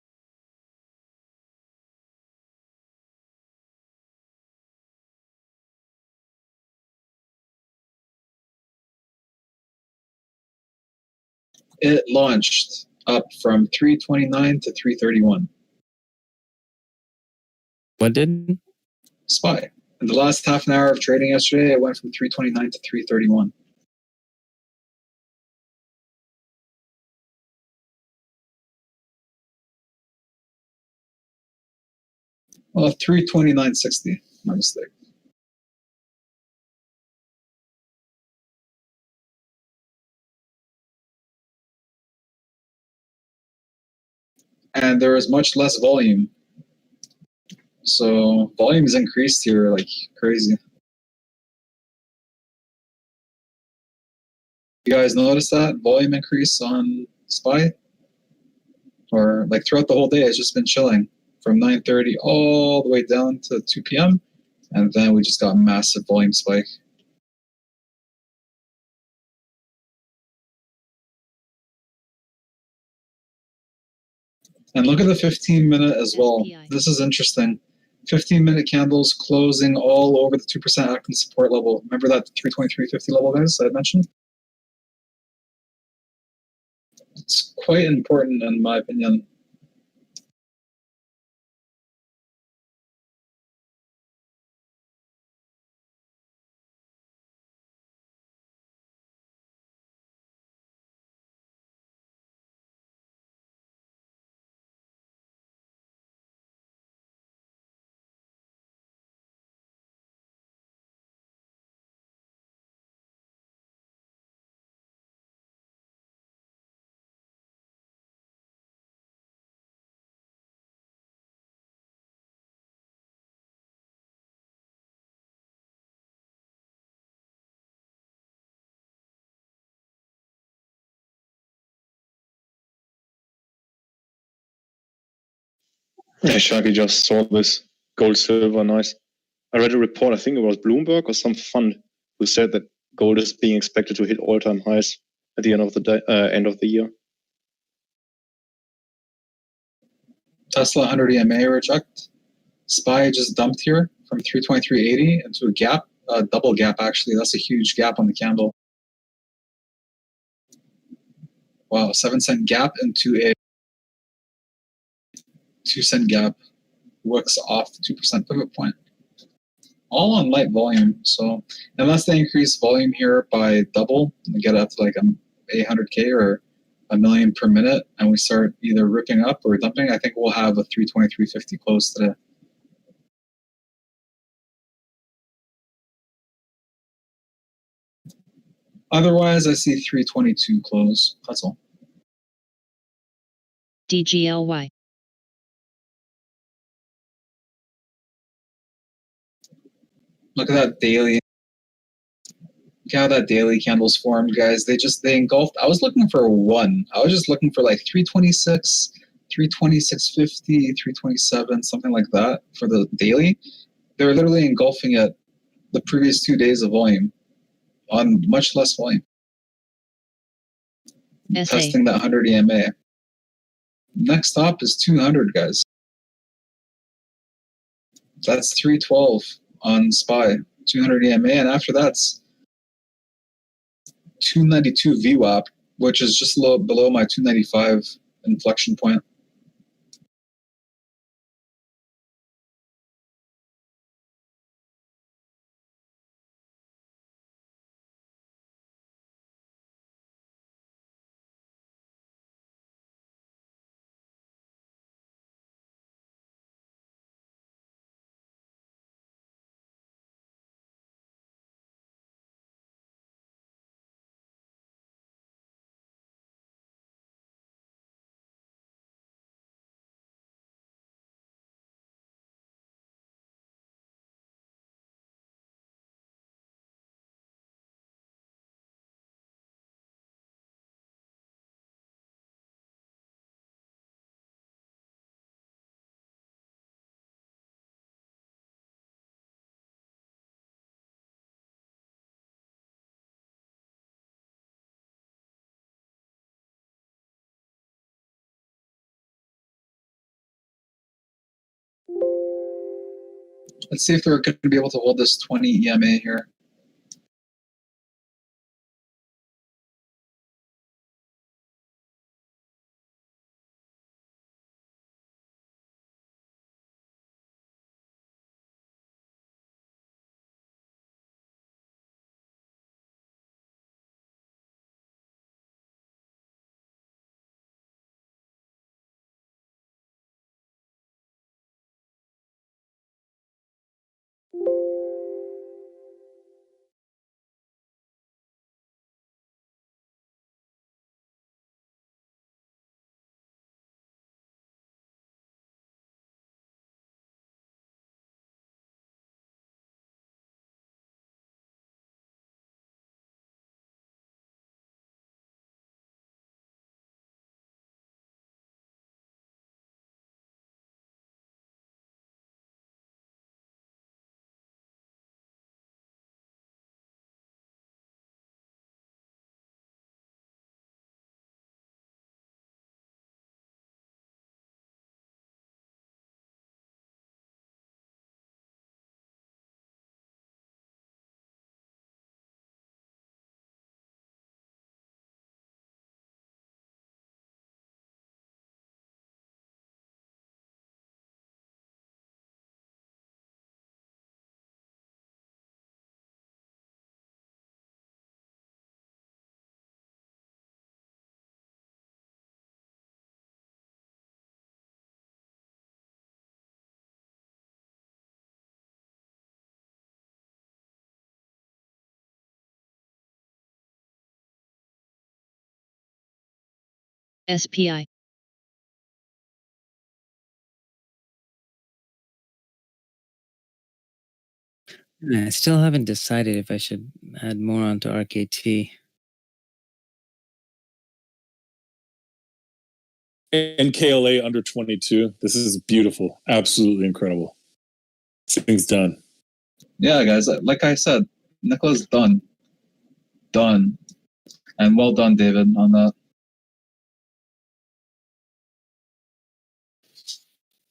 It launched up from 329 to 331. What did? SPY. In the last half an hour of trading yesterday, it went from 329 to 331. Well, 329.60, my mistake. And there is much less volume. So volume is increased here like crazy. You guys notice that volume increase on SPY? Or like throughout the whole day, it's just been chilling from 9:30 all the way down to 2 p.m. And then we just got a massive volume spike. And look at the 15-minute as well. This is interesting. 15-minute candles closing all over the 2% active support level. Remember that 323.50 level, guys, I mentioned? It's quite important in my opinion. Yeah, Shaggy just saw this gold, silver, nice. I read a report, I think it was Bloomberg or some fund, who said that gold is being expected to hit all-time highs at the end of the day, end of the year. Tesla 100 EMA reject. SPY just dumped here from 323.80 into a gap, a double gap actually. That's a huge gap on the candle. Wow, 7-cent gap into a 2-cent gap. Works off the 2% pivot point. All on light volume. So unless they increase volume here by double and get up to like 800K or a million per minute, and we start either ripping up or dumping, I think we'll have a 323.50 close today. Otherwise, I see 322 close. That's all. DGLY. Look at that daily. Look how that daily candles formed, guys. They engulfed. I was looking for one. I was just looking for like 326, 326.50, 327, something like that for the daily. They were literally engulfing it the previous 2 days of volume on much less volume. SA. Testing that 100 EMA. Next stop is 200, guys. That's 312 on SPY, 200 EMA, and after that's 292 VWAP, which is just a little below my 295 inflection point. Let's see if they're going to be able to hold this 20 EMA here. SPI. I still haven't decided if I should add more onto RKT. And KLA under 22. This is beautiful. Absolutely incredible. This thing's done. Yeah, guys, like I said, Nicola's done. Done. And well done, David, on that.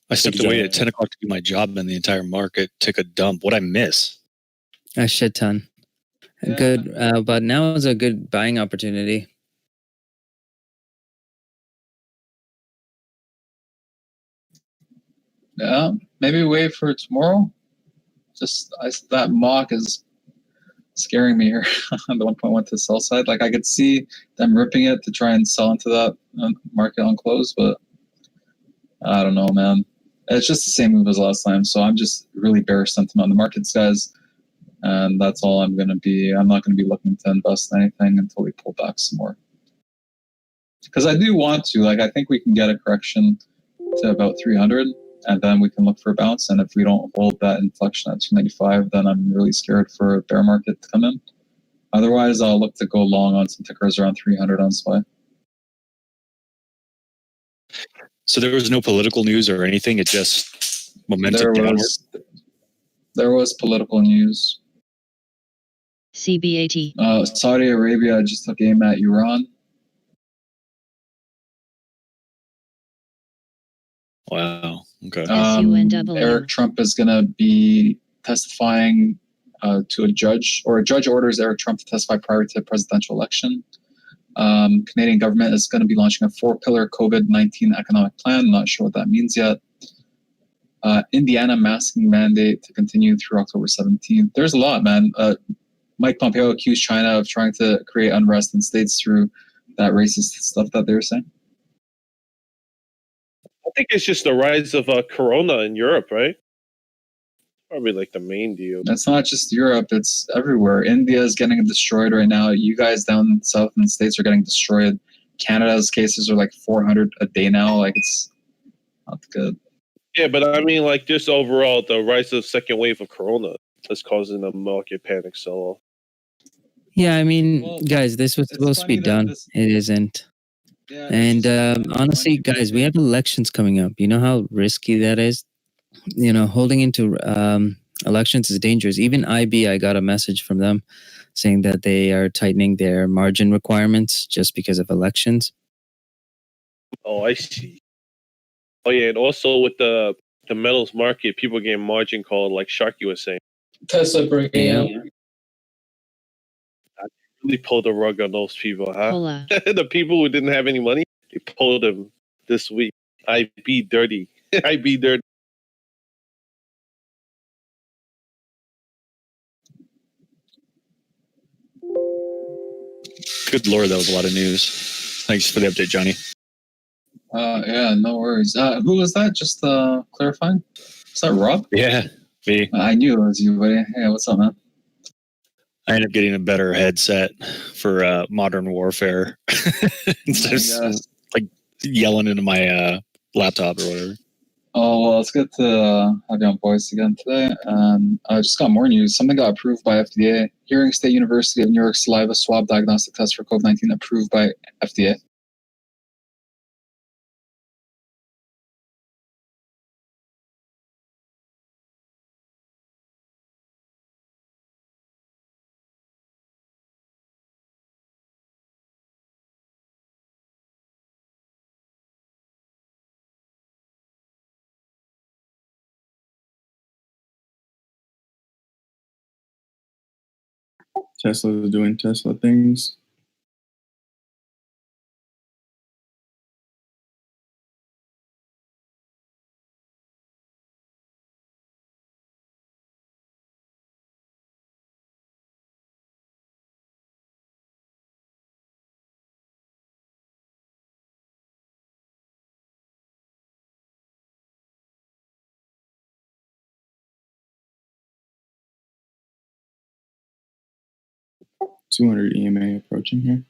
I stepped away at 10 o'clock to do my job, and the entire market took a dump. What'd I miss? A shit ton. Yeah. Good, but now is a good buying opportunity. Yeah, maybe wait for tomorrow. That mock is scaring me here on the 1.1 to the sell side. Like I could see them ripping it to try and sell into that market on close, but I don't know, man. It's just the same move as last time, so I'm just really bearish sentiment on the markets, guys. And that's all I'm gonna be. I'm not gonna be looking to invest in anything until we pull back some more. Because I do want to. Like I think we can get a correction to about 300. And then we can look for a bounce. And if we don't hold that inflection at 295, then I'm really scared for a bear market to come in. Otherwise, I'll look to go long on some tickers around 300 on SPY. So there was no political news or anything. It just momentum downward. There was political news. CBAT. Saudi Arabia just took aim at Iran. Wow. Okay. Eric Trump is going to be testifying to a judge, or a judge orders Eric Trump to testify prior to the presidential election. Canadian government is going to be launching a 4-pillar COVID-19 economic plan. Not sure what that means yet. Indiana masking mandate to continue through October 17th. There's a lot, man. Mike Pompeo accused China of trying to create unrest in states through that racist stuff that they were saying. I think it's just the rise of Corona in Europe, right? Probably like the main deal. It's not just Europe, it's everywhere. India is getting destroyed right now. You guys down south in the States are getting destroyed. Canada's cases are like 400 a day now. Like, it's not good. Yeah, but I mean, like, just overall, the rise of second wave of Corona is causing a market panic sell-off. Yeah, I mean, guys, this was supposed to be done. It isn't. Yeah, and honestly, guys, we have elections coming up. You know how risky that is? You know, holding into elections is dangerous. Even IB, I got a message from them saying that they are tightening their margin requirements just because of elections. Oh, I see. Oh, yeah, and also with the metals market, people getting margin called, like Sharky was saying. Tesla breaking out. I really pulled the rug on those people, huh? Hola. The people who didn't have any money, they pulled them this week. I be dirty. I be dirty. Good Lord, that was a lot of news. Thanks for the update, Johnny. Yeah, no worries. Who was that? Just clarifying. Is that Rob? Yeah, me. I knew it was you, buddy. Hey, what's up, man? I ended up getting a better headset for Modern Warfare instead of like yelling into my laptop or whatever. Oh, well, it's good to have you on voice again today. And I just got more news. Something got approved by FDA. Hearing State University of New York saliva swab diagnostic test for COVID-19 approved by FDA. Tesla is doing Tesla things. $200 EMA approaching here.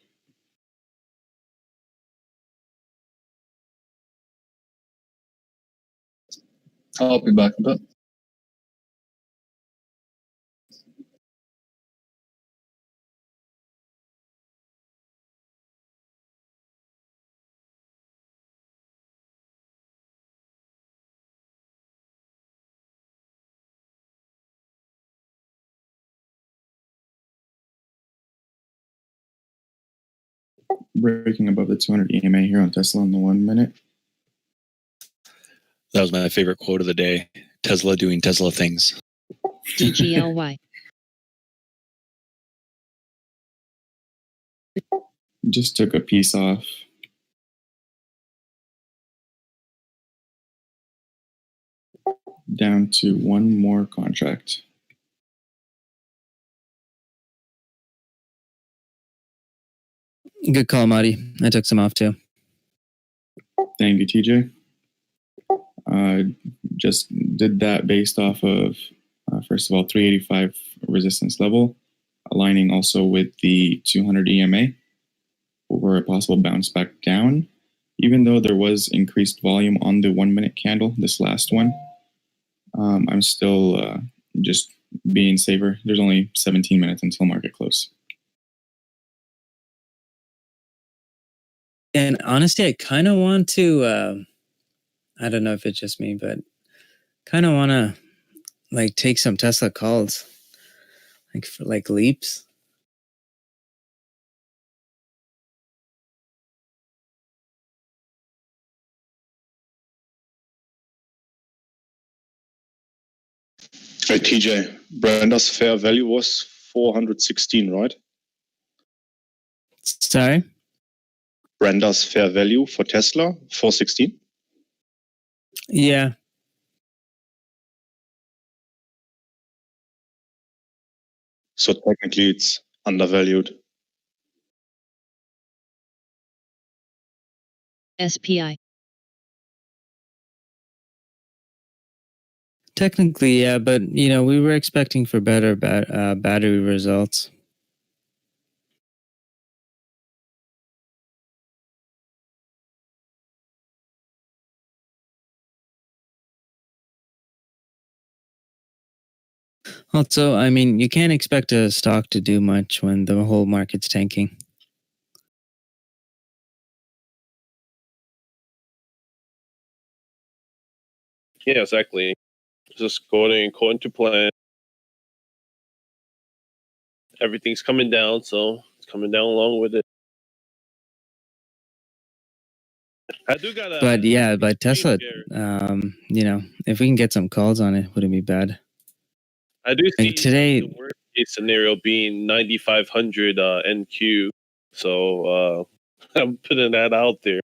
I'll be back a bit. Breaking above the 200 EMA here on Tesla in the 1 minute. That was my favorite quote of the day. Tesla doing Tesla things. GGLY. Just took a piece off. Down to one more contract. Good call, Marty. I took some off too. Thank you, TJ. Just did that based off of, first of all, 385 resistance level, aligning also with the 200 EMA for a possible bounce back down. Even though there was increased volume on the 1 minute candle, this last one, I'm still just being safer. There's only 17 minutes until market close. And honestly, I kind of want to, I don't know if it's just me, but kind of want to like take some Tesla calls, like for like leaps. Hey, TJ, Brenda's fair value was 416, right? Sorry? Brenda's fair value for Tesla, 416? Yeah. So technically it's undervalued. SPI. Technically, yeah, but you know, we were expecting for better battery results. Also, I mean, you can't expect a stock to do much when the whole market's tanking. Yeah, exactly. Just according to plan. Everything's coming down, so it's coming down along with it. I do got But yeah, but Tesla, you know, if we can get some calls on it, wouldn't be bad. I do see And today, the worst case scenario being 9,500 NQ. So I'm putting that out there.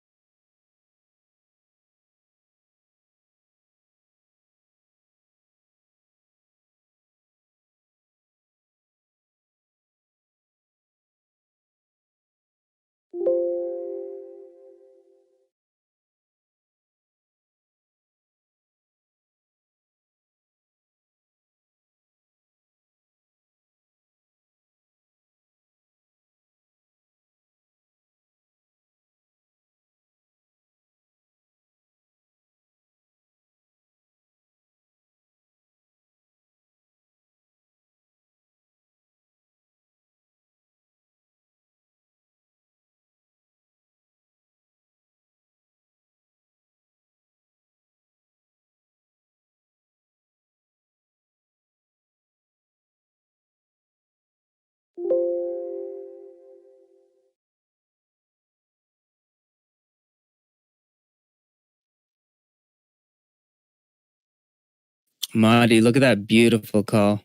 Marty, look at that beautiful call.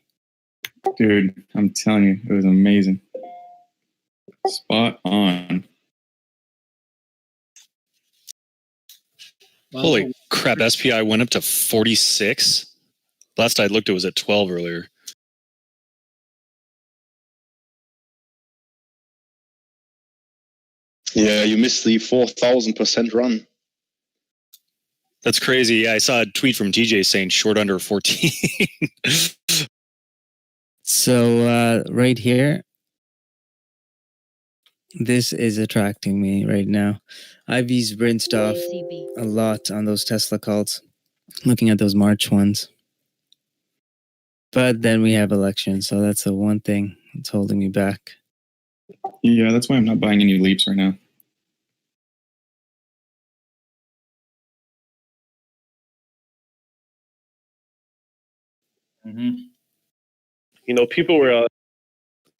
Dude, I'm telling you, it was amazing. Spot on. Holy crap, SPI went up to 46. Last I looked, it was at 12 earlier. Yeah, you missed the 4,000% run. That's crazy. Yeah, I saw a tweet from TJ saying short under 14. So right here, this is attracting me right now. I've used rinsed off a lot on those Tesla calls. looking at those March ones. But then we have elections, so that's the one thing that's holding me back. Yeah, that's why I'm not buying any leaps right now. You know, people were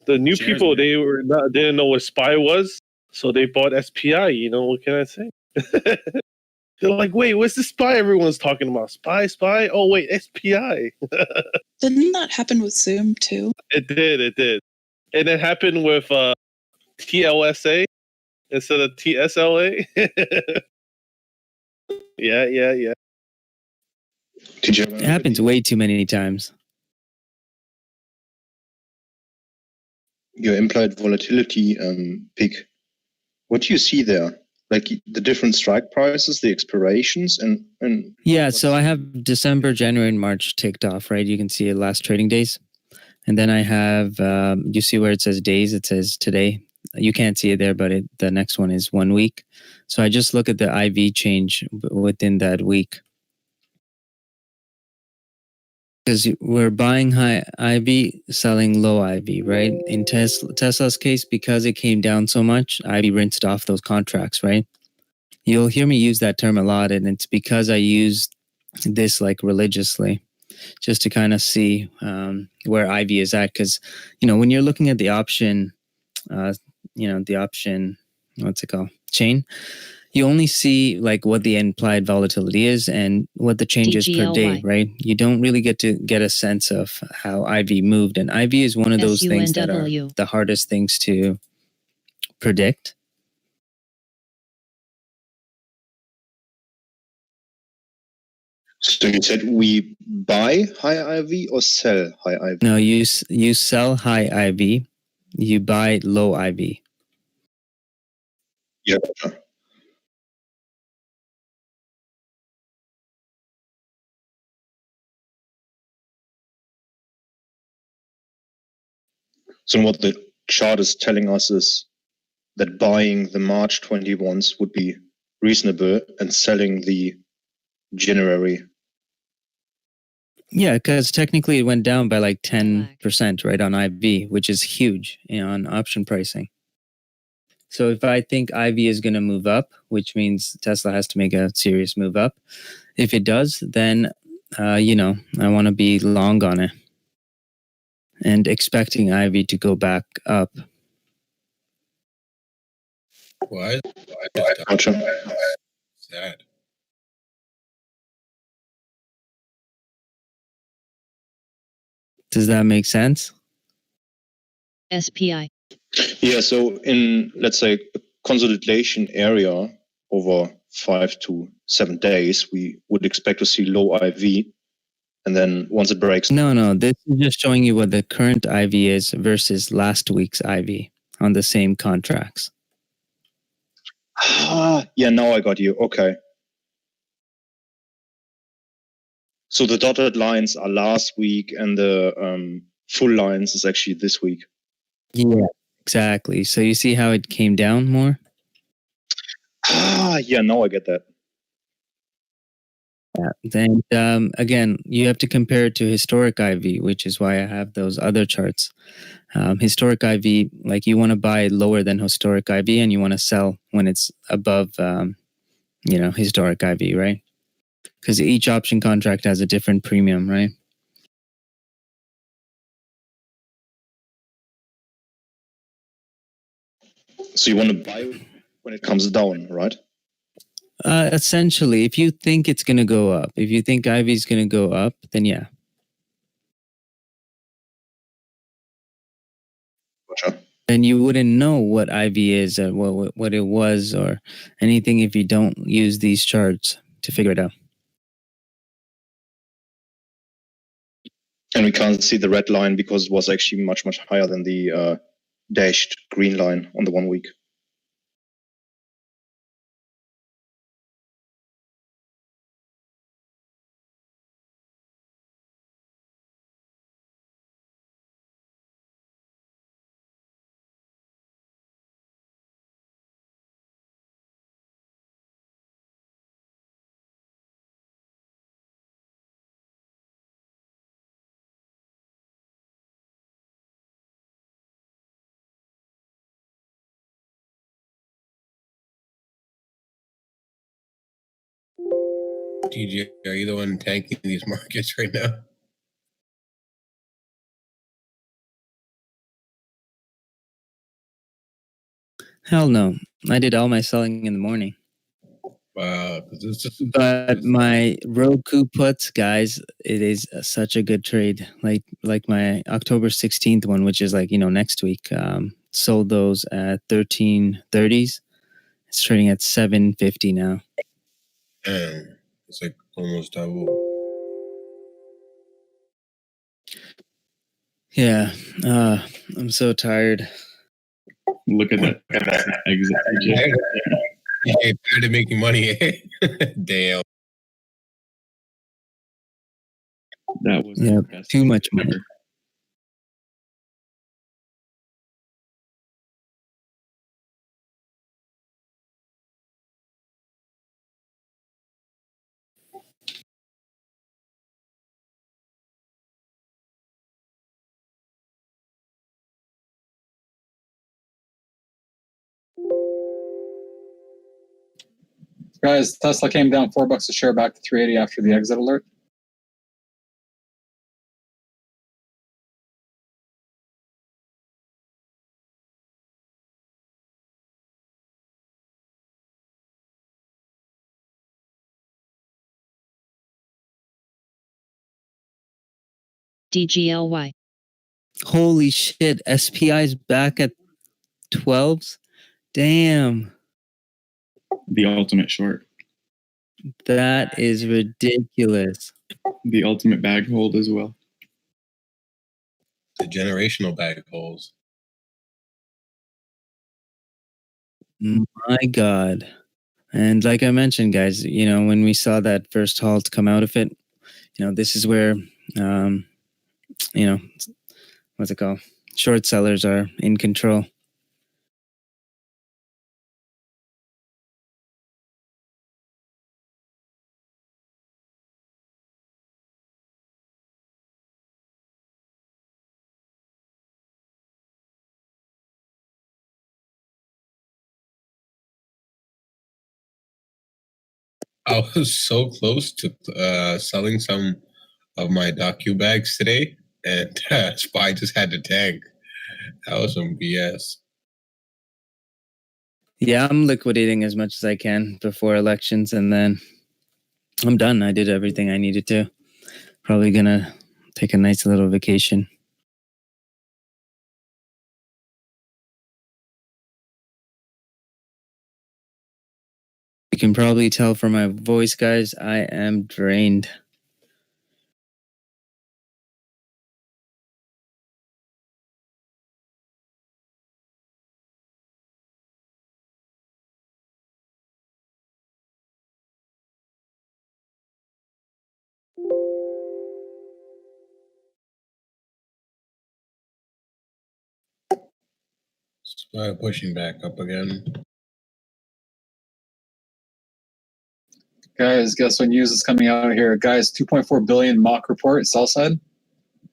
the new Shares, people. man. They were not didn't know what SPY was, so they bought SPI. You know, what can I say? They're like, wait, what's the SPY everyone's talking about? SPY? Oh wait, SPI. Didn't that happen with Zoom too? It did, and it happened with TLSA instead of TSLA. yeah. It happens way too many times. Your implied volatility peak. What do you see there? Like the different strike prices, the expirations, and Yeah, so I have December, January, and March ticked off, right? You can see it last trading days. And then I have, you see where it says days, it says today. You can't see it there, but the next one is 1 week. So I just look at the IV change within that week. Because we're buying high IV, selling low IV, right? In Tesla's case, because it came down so much, IV rinsed off those contracts, right? You'll hear me use that term a lot, and it's because I use this like religiously, just to kind of see where IV is at. Because, you know, when you're looking at the option, the option, what's it called? Chain. You only see like what the implied volatility is and what the change is per day, DGLY. right? You don't really get to get a sense of how IV moved. And IV is one of those things that are SUNW. the hardest things to predict. So you said we buy high IV or sell high IV? No, you sell high IV, you buy low IV. Yeah. So what the chart is telling us is that buying the March 21s would be reasonable and selling the January. Yeah, because technically it went down by like 10%, right, on IV, which is huge, on option pricing. So if I think IV is going to move up, which means Tesla has to make a serious move up. If it does, then, I want to be long on it and expecting IV to go back up. Why? Sad. Does that make sense? SPI. Yeah, so in, let's say, a consolidation area over 5 to 7 days, we would expect to see low IV. And then once it breaks... No, this is just showing you what the current IV is versus last week's IV on the same contracts. Yeah, now I got you. Okay. So the dotted lines are last week and the full lines is actually this week. Yeah, exactly. So you see how it came down more? Yeah, now I get that. Yeah. Then again, you have to compare it to historic IV, which is why I have those other charts. Historic IV, like you want to buy lower than historic IV and you want to sell when it's above, historic IV, right? Because each option contract has a different premium, right? So you want to buy when it comes down, right? Essentially, if you think it's going to go up, if you think IV is going to go up, then yeah. Gotcha. Then you wouldn't know what IV is or what it was or anything if you don't use these charts to figure it out. And we can't see the red line because it was actually much, much higher than the dashed green line on the 1 week. TJ, are you the one tanking these markets right now? Hell no. I did all my selling in the morning. Wow, But my Roku puts, guys, it is such a good trade. Like my October 16th one, which is like, next week. Sold those at 1330s. It's trading at 750 now. Damn, it's like almost double. Yeah. I'm so tired. Look at that exit. Yeah, tired of making money. Damn. That was Yeah, too much money. Guys, Tesla came down $4 a share back to 380 after the exit alert. DGLY. Holy shit. SPI's back at 12s? Damn. The ultimate short. That is ridiculous. The ultimate bag hold as well. The generational bag holes. My God. And like I mentioned, guys, when we saw that first halt come out of it, this is where, what's it called? Short sellers are in control. I was so close to selling some of my docu bags today, and SPY just had to tank. That was some BS. Yeah, I'm liquidating as much as I can before elections, and then I'm done. I did everything I needed to. Probably gonna take a nice little vacation. You can probably tell from my voice, guys, I am drained. SPY pushing back up again. Guys, guess what news is coming out here? Guys, 2.4 billion mock report, sell side.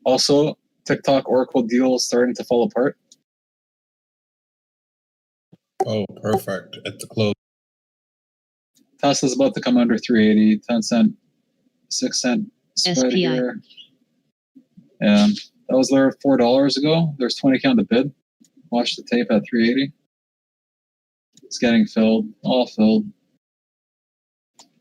Also, TikTok Oracle deal starting to fall apart. Oh, perfect. At the close. Tesla's about to come under 380, 10 cent, 6 cent spread SPI. here. Yeah, that was there $4 ago. There's 20K on the bid. Watch the tape at 380. It's getting filled, all filled.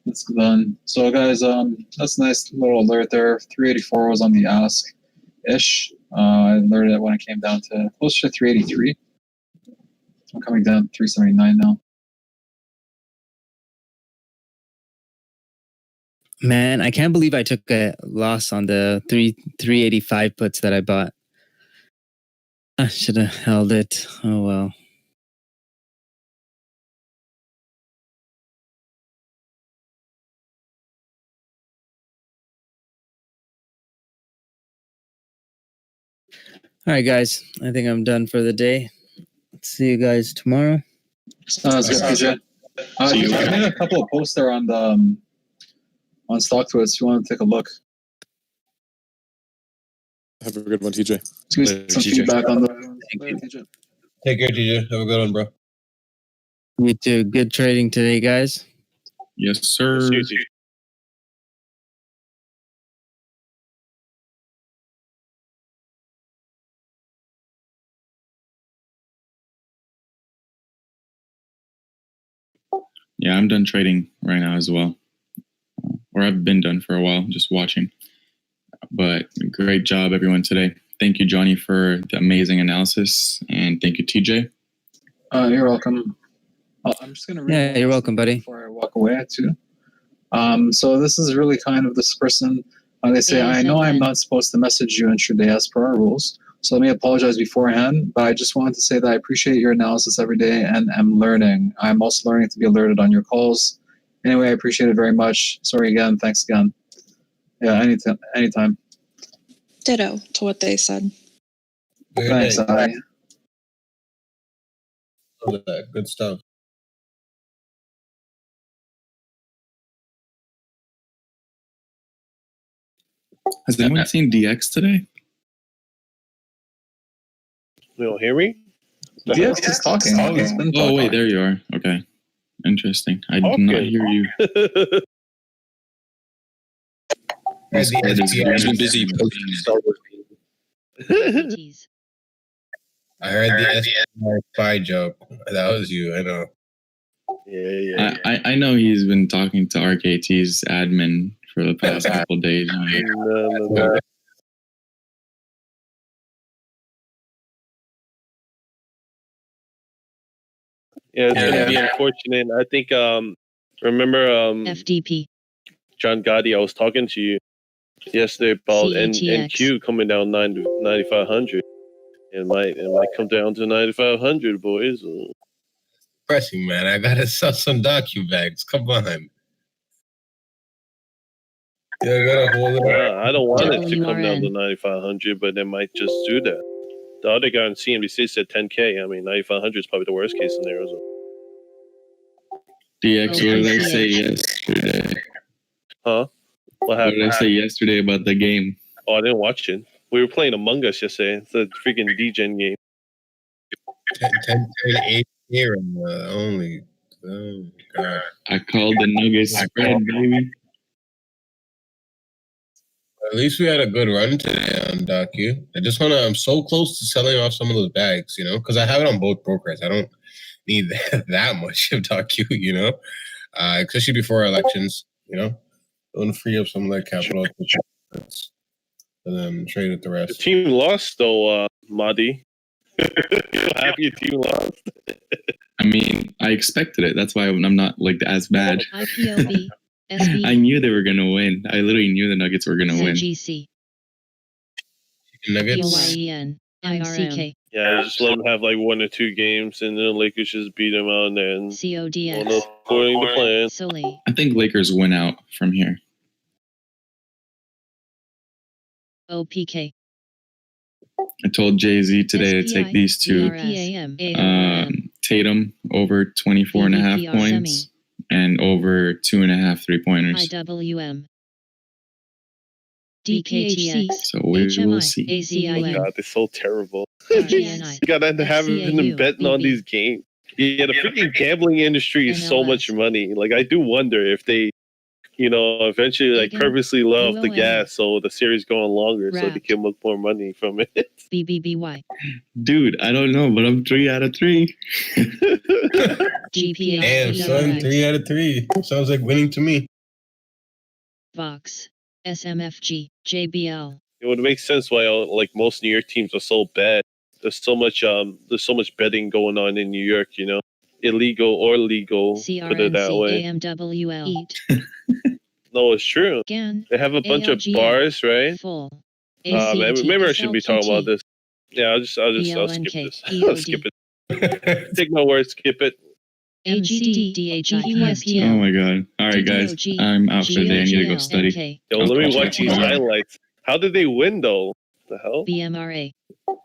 It's done. So guys, that's a nice little alert there. 384 was on the ask-ish. I alerted it when it came down to close to 383. I'm coming down to 379 now. Man, I can't believe I took a loss on the 385 puts that I bought. I should have held it. Oh well. All right, guys. I think I'm done for the day. See you guys tomorrow. Sounds good, PJ. I made a couple of posts there on the on StockTwits. If you want to take a look. Have a good one, TJ. Some feedback on the. Take care, TJ. Have a good one, bro. You too. Good trading today, guys. Yes, sir. Yeah, I'm done trading right now as well. Or I've been done for a while, just watching. But great job, everyone, today. Thank you, Johnny, for the amazing analysis. And thank you, TJ. You're welcome. I'm just going to read Yeah, you're welcome, buddy. before I walk away, too. So this is really kind of this person. They say, I know I'm not supposed to message you intraday as per our rules. So let me apologize beforehand, but I just wanted to say that I appreciate your analysis every day and am learning. I'm also learning to be alerted on your calls. Anyway, I appreciate it very much. Sorry again. Thanks again. Yeah, anytime. Ditto to what they said. Thanks, I. Good stuff. Has anyone seen DX today? You don't hear me? DX is talking. He's been Oh, talking. wait, there you are. Okay. Interesting. I did not hear you. He's been busy posting Star Wars. I heard the SPI joke. That was you, I know. Yeah. I know he's been talking to RKT's admin for the past couple days. No. Yeah, it's gonna be unfortunate. I think remember FDP. John Gotti, I was talking to you yesterday about NQ coming down 9,500. It might come down to 9,500, boys. Pressing, man. I gotta sell some docu bags. Come on. Yeah, I gotta hold it up. I don't want it to come down to 9,500, but they might just do that. The other guy on CNBC said 10K. I mean, 9,500 is probably the worst case scenario. So. DX, what did I say yesterday? Huh? What What happened? did I say yesterday about the game? Oh, I didn't watch it. We were playing Among Us yesterday. It's a freaking DGen game. 10-8 here and only. Oh, God. I called the Nuggets spread, baby. At least we had a good run today on Docu. I'm so close to selling off some of those bags, because I have it on both brokers. I don't need that much of Docu, especially before elections, I want to free up some of that capital and then trade with the The rest. team lost, though, Madi. Happy your team lost. I mean, I expected it. That's why I'm not as bad. IPOB. SB. I knew they were gonna win. I literally knew the Nuggets were gonna win. CGC. Nuggets. PYEN. MCK. Yeah, just let them have like 1 or 2 games, and then the Lakers just beat them out, and then CODS. according to plan. Solely. I think Lakers win out from here. OPK. I told Jay-Z today to take these two. Tatum over 24.5 points and over 2.5 3-pointers. IWM. DKHC. So we will see. Oh my God, they're so terrible. RGNI. You gotta have been betting on these games. Yeah, the freaking gambling industry is so much money. Like, I do wonder if they, eventually purposely let off the gas so the series going longer so they can make more money from it. BBBY. Dude, I don't know, but I'm 3 out of 3. GPA. Damn, son, 3 out of 3. Sounds like winning to me. Vox. SMFG. JBL. It would make sense why most New York teams are so bad. There's so much betting going on in New York, illegal or legal, put it that way. CRNC No, it's true. Again, they have a bunch of bars, right? Full. Maybe I shouldn't be talking about this. Yeah, I'll skip this. I'll skip it. Take my word, skip it. Oh my God. All right, guys. I'm out for the day. I need to go study. Yo, let me watch these highlights. How did they win, though? The hell? BMRA.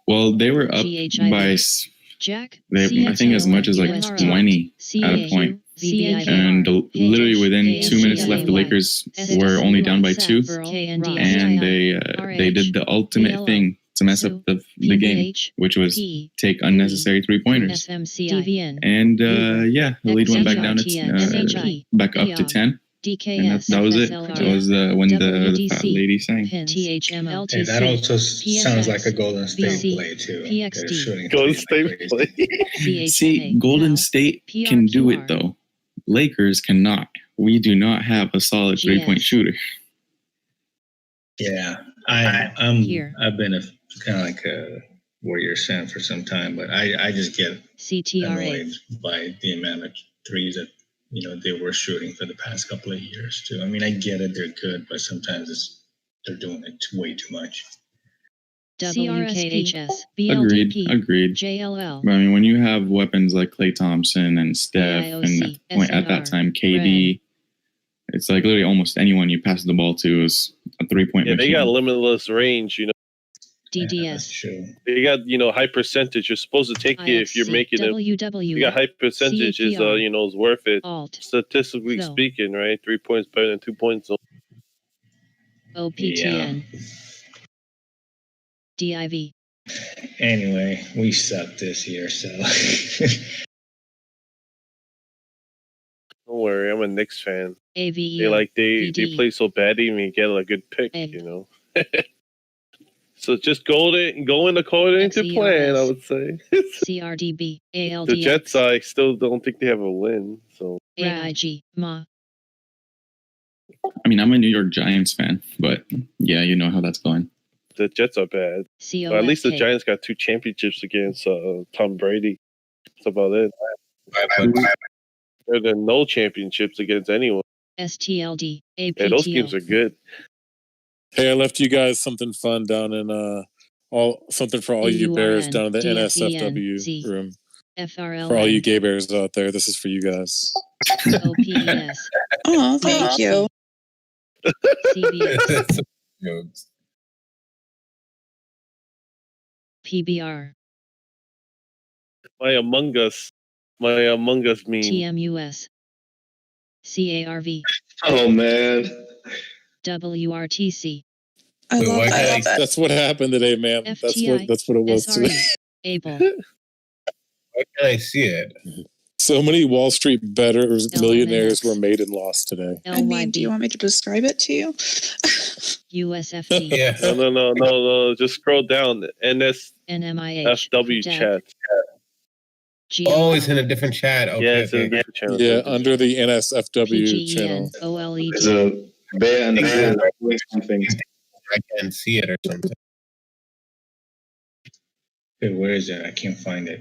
Well, they were up by, I think, as much as 20 at a point. And literally within 2 minutes left, the Lakers were only down by 2. And they did the ultimate thing to mess up the game, which was take unnecessary 3-pointers. And the lead went back down back up to 10. And that was it. That was when the fat lady sang. Hey, that also sounds like a Golden State play too. Golden State play. See, Golden State can do it though. Lakers cannot. We do not have a solid 3-point shooter. Yeah, I've been kind of like a Warriors fan for some time, but I just get annoyed by the amount of threes that they were shooting for the past couple of years too. I mean, I get it; they're good, but sometimes they're doing it way too much. WKHS, Agreed. JLL. But I mean, when you have weapons like Klay Thompson and Steph, and at that time KD, it's like literally almost anyone you pass the ball to is a 3-point Yeah, machine. they got limitless range. DDS. They got high percentage. You're supposed to take it if you're making it. You got high percentage is is worth it. Statistically speaking, right? 3 points better than 2 points. OPTN. DIV. Anyway, we suck this year, so. Don't worry, I'm a Knicks fan. AVEO. They play so badly and you get a good pick, So just go in according to plan, I would say. CRDB. ALDX. The Jets, I still don't think they have a win. So AIG. Ma. I mean, I'm a New York Giants fan, but yeah, you know how that's going. The Jets are bad. But at least the Giants got 2 championships against Tom Brady. That's about it. Better than no championships against anyone. STLD. APTL. Yeah, those games are good. Hey, I left you guys something fun down in something for all you bears down in the NSFW room. FRL. For all you gay bears out there, this is for you guys. OPS. Oh, thank you. CBS. PBR. My Among Us meme. TMUS. CARV. Oh man. WRTC. I love that. That's what happened today, man. FTI, That's what it was SRE. today. Able. Why can't I see it? So many Wall Street bettors, millionaires were made and lost today. I mean, do you want me to describe it to you? USFD. Yeah. No. Just scroll down. NMIH. FW chat. Oh, it's in a different chat. Okay, Yeah, it's in a different channel. Yeah, under the NSFW channel. OLED. There's a bear and bear doing something. I can't see it or something. Hey, where is it? I can't find it.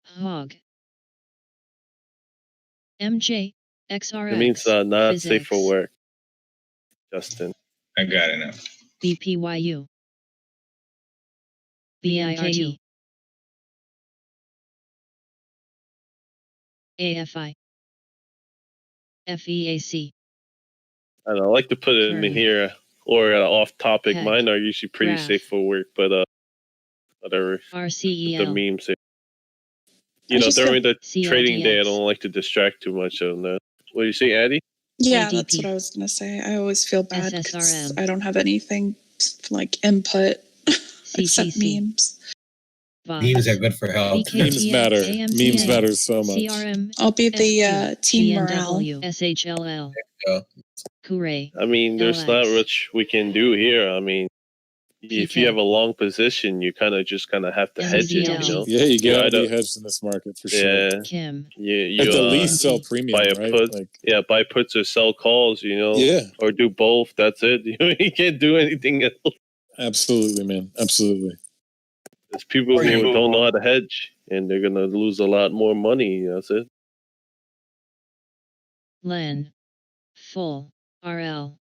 Hog. MJ. XRX. It means not Physics. safe for work. Justin. I got it now. BPYU. BIRT. AFI. FEAC. I don't know, I like to put it in Curry. here or off topic. Heck. Mine are usually pretty Graph. safe for work, but whatever. The RCEL. memes. I just During the CLDX. trading day, I don't like to distract too much on that. What do you say, Addy? Yeah, ADP. that's what I was gonna say. I always feel bad because SSRM. I don't have anything like input except CCC. memes. Memes are good for health. Memes matter. Memes matter so much. CRM. I'll be the team morale. SHLL. Yeah. Couray. I mean, there's not LX. much we can do here. I mean, if you have a long position, you kind of have to hedge it. Yeah, you gotta either- be hedged in this market for sure. Yeah. Kim. You At the least, sell premium, buy a right? put, Like, buy puts or sell calls. Yeah. or do both. That's it. You can't do anything else. absolutely, man. Absolutely. There's people who don't know how to hedge, and they're gonna lose a lot more money. That's it. Len. Full. RL.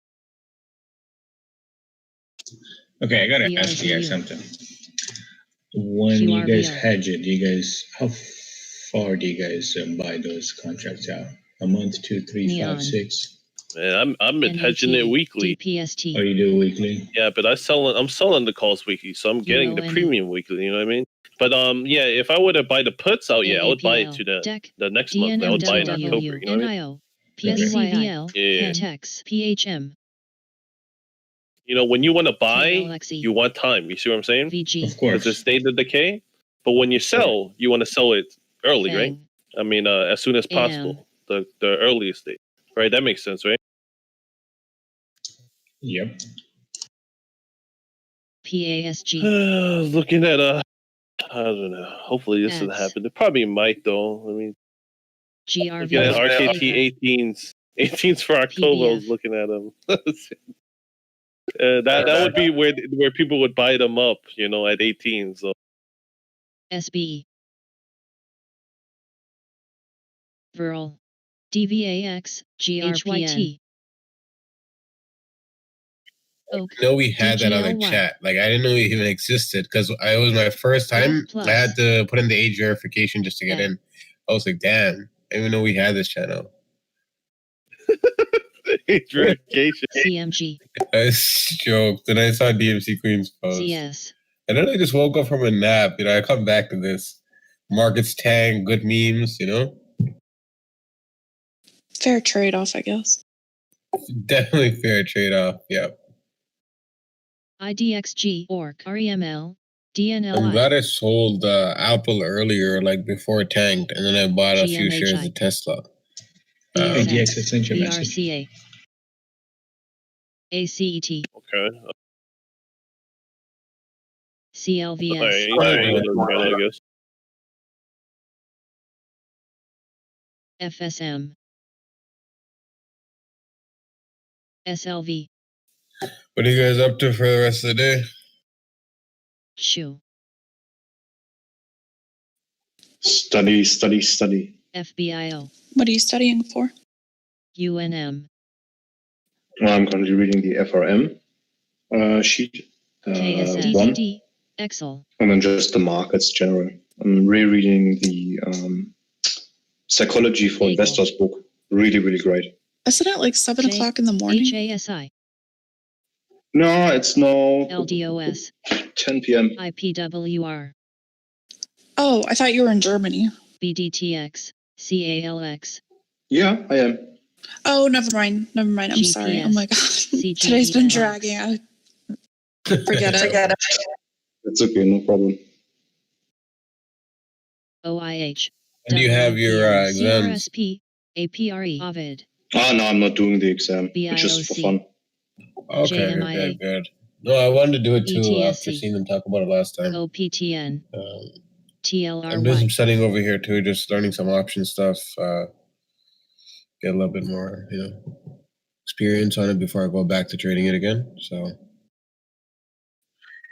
Okay, I gotta ask you guys something. When you guys QRVO. hedge it, how far do you guys buy those contracts out? A month, 2, 3, Neon. 5, 6? Man, I'm hedging it weekly. DPST. Oh, you do it weekly? Yeah, but I'm selling the calls weekly, so I'm getting the UON. premium weekly. You know what I mean? But yeah, if I were to buy the puts out, I would buy it to Deck. the next month. I would buy it in October. You know what I mean? NIO. PSCVL. Yeah. Tex. PHM. When you want to buy, TLXE. you want time. You see what I'm saying? VG. Of course. It's a state of decay. But when you sell, you want to sell it early, right? Fang. I mean, as soon as possible. The earliest date, right? That makes sense, right? Yep. PASG. Looking at I don't know. Hopefully this doesn't X. happen. It probably might though. I mean, GRV. looking at RKT 18s for October. I was looking at them. That would be where people would buy them up, at 18. So SB. Virl. DVAX. GRPN. Oak. I know we had that other DGLY. chat. Like, I didn't know it even existed because it was my first time. Plus. I had to put in the age verification just to get in. I was like, damn, I didn't even know we had this channel. age verification. CMG. I joked. Then I saw DMC Queen's post. CS. And then I just woke up from a nap. I come back to this. Markets tank, good memes, Fair trade off, I guess. Definitely fair trade off. Yeah. IDXG. ORC. REML. I'm DNLI. glad I sold Apple earlier, like before it tanked, and then I bought a few shares GMHI. of Tesla. ADX, I sent you a message. BRCA. ACET. Okay. CLVS. I guess. FSM. SLV. What are you guys up to for the rest of the day? Shoe. Study. FBIO. What are you studying for? UNM. Well, I'm currently reading the FRM sheet. One, KSSD. Excel. and then just the markets general. I'm rereading the Psychology for Investors book. Really, really great. Isn't it like 7 o'clock in the morning? HASI. No, it's now LDOS. 10 p.m. IPWR. Oh, I thought you were in Germany. BDTX. CALX. Yeah, I am. Oh, never mind. I'm sorry. Oh my god. Today's been dragging. Forget it. It's okay, no problem. OIH. And you have your exams. CRSP. APRE. Ovid. Ah, no, I'm not doing the exam. It's just for fun. Okay, JMIA. good. No, I wanted to do it too ETSC. after seeing them talk about it last time. OPTN. I'm TLRY. doing some studying over here too, just learning some option stuff. Get a little bit more, experience on it before I go back to trading it again. So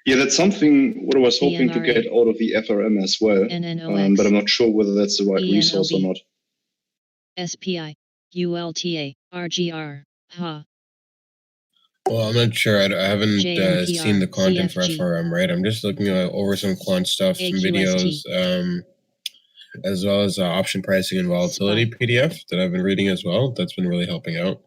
Yeah, that's something what I was hoping to get out of the FRM as well. NNOX. But I'm not sure whether that's the right resource or ENLB. not. SPI. ULTA. RGR. HA. well, I'm not sure. I haven't JNPR, seen the content for CFG. FRM, right? I'm just looking over some quant stuff, some videos, AQST. as well as option pricing and volatility PDF that I've been reading as well. That's been really helping out.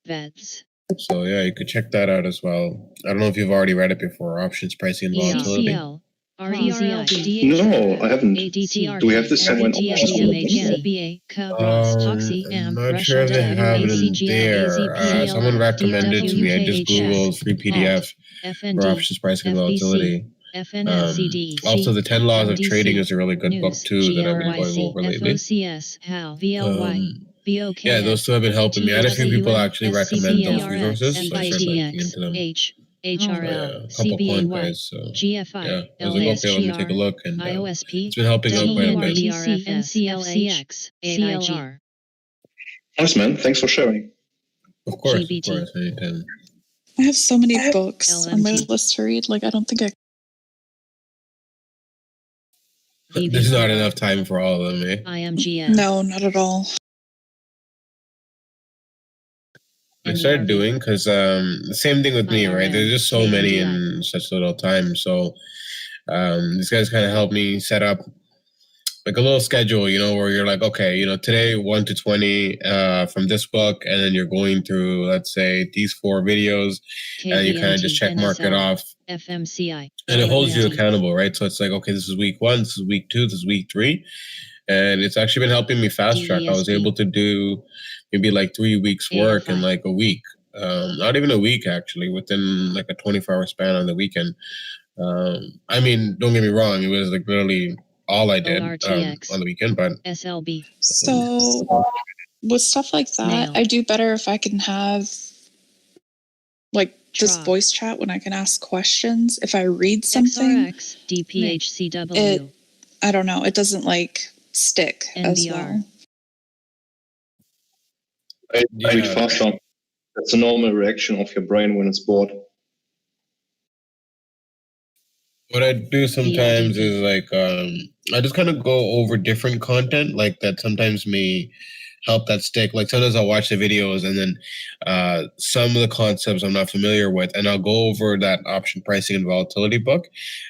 VETS. So yeah, you could check that out as well. I don't know if you've already read it before. Options pricing and volatility. ECL. REZL. No, I haven't. Do we have this somewhere in options? CBA. Hoxie. I'm not sure if they have it in there. Someone recommended to me. I just googled free PDF for options pricing and volatility. FNLCD. Also, the 10 Laws of Trading is a really good book too that I've been going over lately. FOCS. HAL. VLY. BOK. Yeah, those two have been helping me. I had a few people actually recommend those resources, so I started looking into them. HRL, A couple quant CBAY, guys, so GFI, yeah, I was like, okay, let me take a look, and IOSP, it's been helping out quite a bit. NCLAX, CLR. Nice, man. Thanks for sharing. Of course, GBT. anytime. I have so many books on my list to read. Like, I don't think I. There's not enough time for all of them, eh? IMGN. No, not at all. I started doing because the same thing with me, right? There's just so many in such little time. So these guys kind of helped me set up like a little schedule, where you're like, okay, today 1 to 20 from this book, and then you're going through, let's say, these 4 videos, and you kind of just check mark it off. FMCI. And it holds you accountable, right? So it's like, okay, this is week 1, this is week 2, this is week 3. And it's actually been helping me fast track. I was able to do maybe like 3 weeks work in like a week. Not even a week, actually, within like a 24-hour span on the weekend. I mean, don't get me wrong. It was like literally all I did on the weekend, but SLB. So with stuff like that, I do better if I can have like this voice chat when I can ask questions. If I read something, XRX, DPHCW. I don't know, it doesn't like stick as well. I read faster. That's a normal reaction of your brain when it's bored. What I do sometimes is like I just kind of go over different content like that sometimes may help that stick. Like sometimes I'll watch the videos and then some of the concepts I'm not familiar with, and I'll go over that option pricing and volatility book,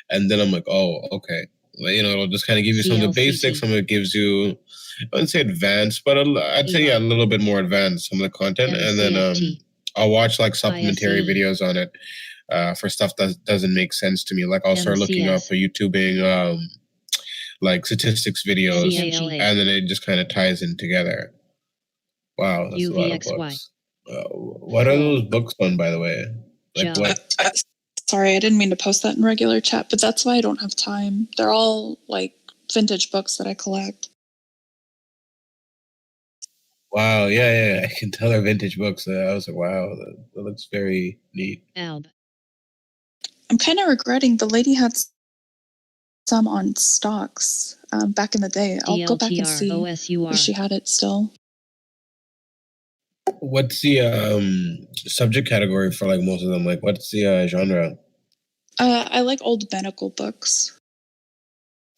and then I'm like, oh, okay. You know, it'll just kind of give you some of the basics. Some of it gives you, I wouldn't say advanced, but I'd say a little bit more advanced, some of the content. And then I'll watch like supplementary videos on it for stuff that doesn't make sense to me. Like I'll start looking up YouTubing like statistics videos, and then it just kind of ties in together. Wow, that's a lot of books. What are those books on, by the way? Like what? Sorry, I didn't mean to post that in regular chat, but that's why I don't have time. They're all like vintage books that I collect. Wow, yeah, I can tell they're vintage books. I was like, wow, that looks very neat. I'm kind of regretting the lady had some on stocks back in the day. I'll go back and see if she had it still. What's the subject category for like most of them? Like, what's the genre? I like old medical books.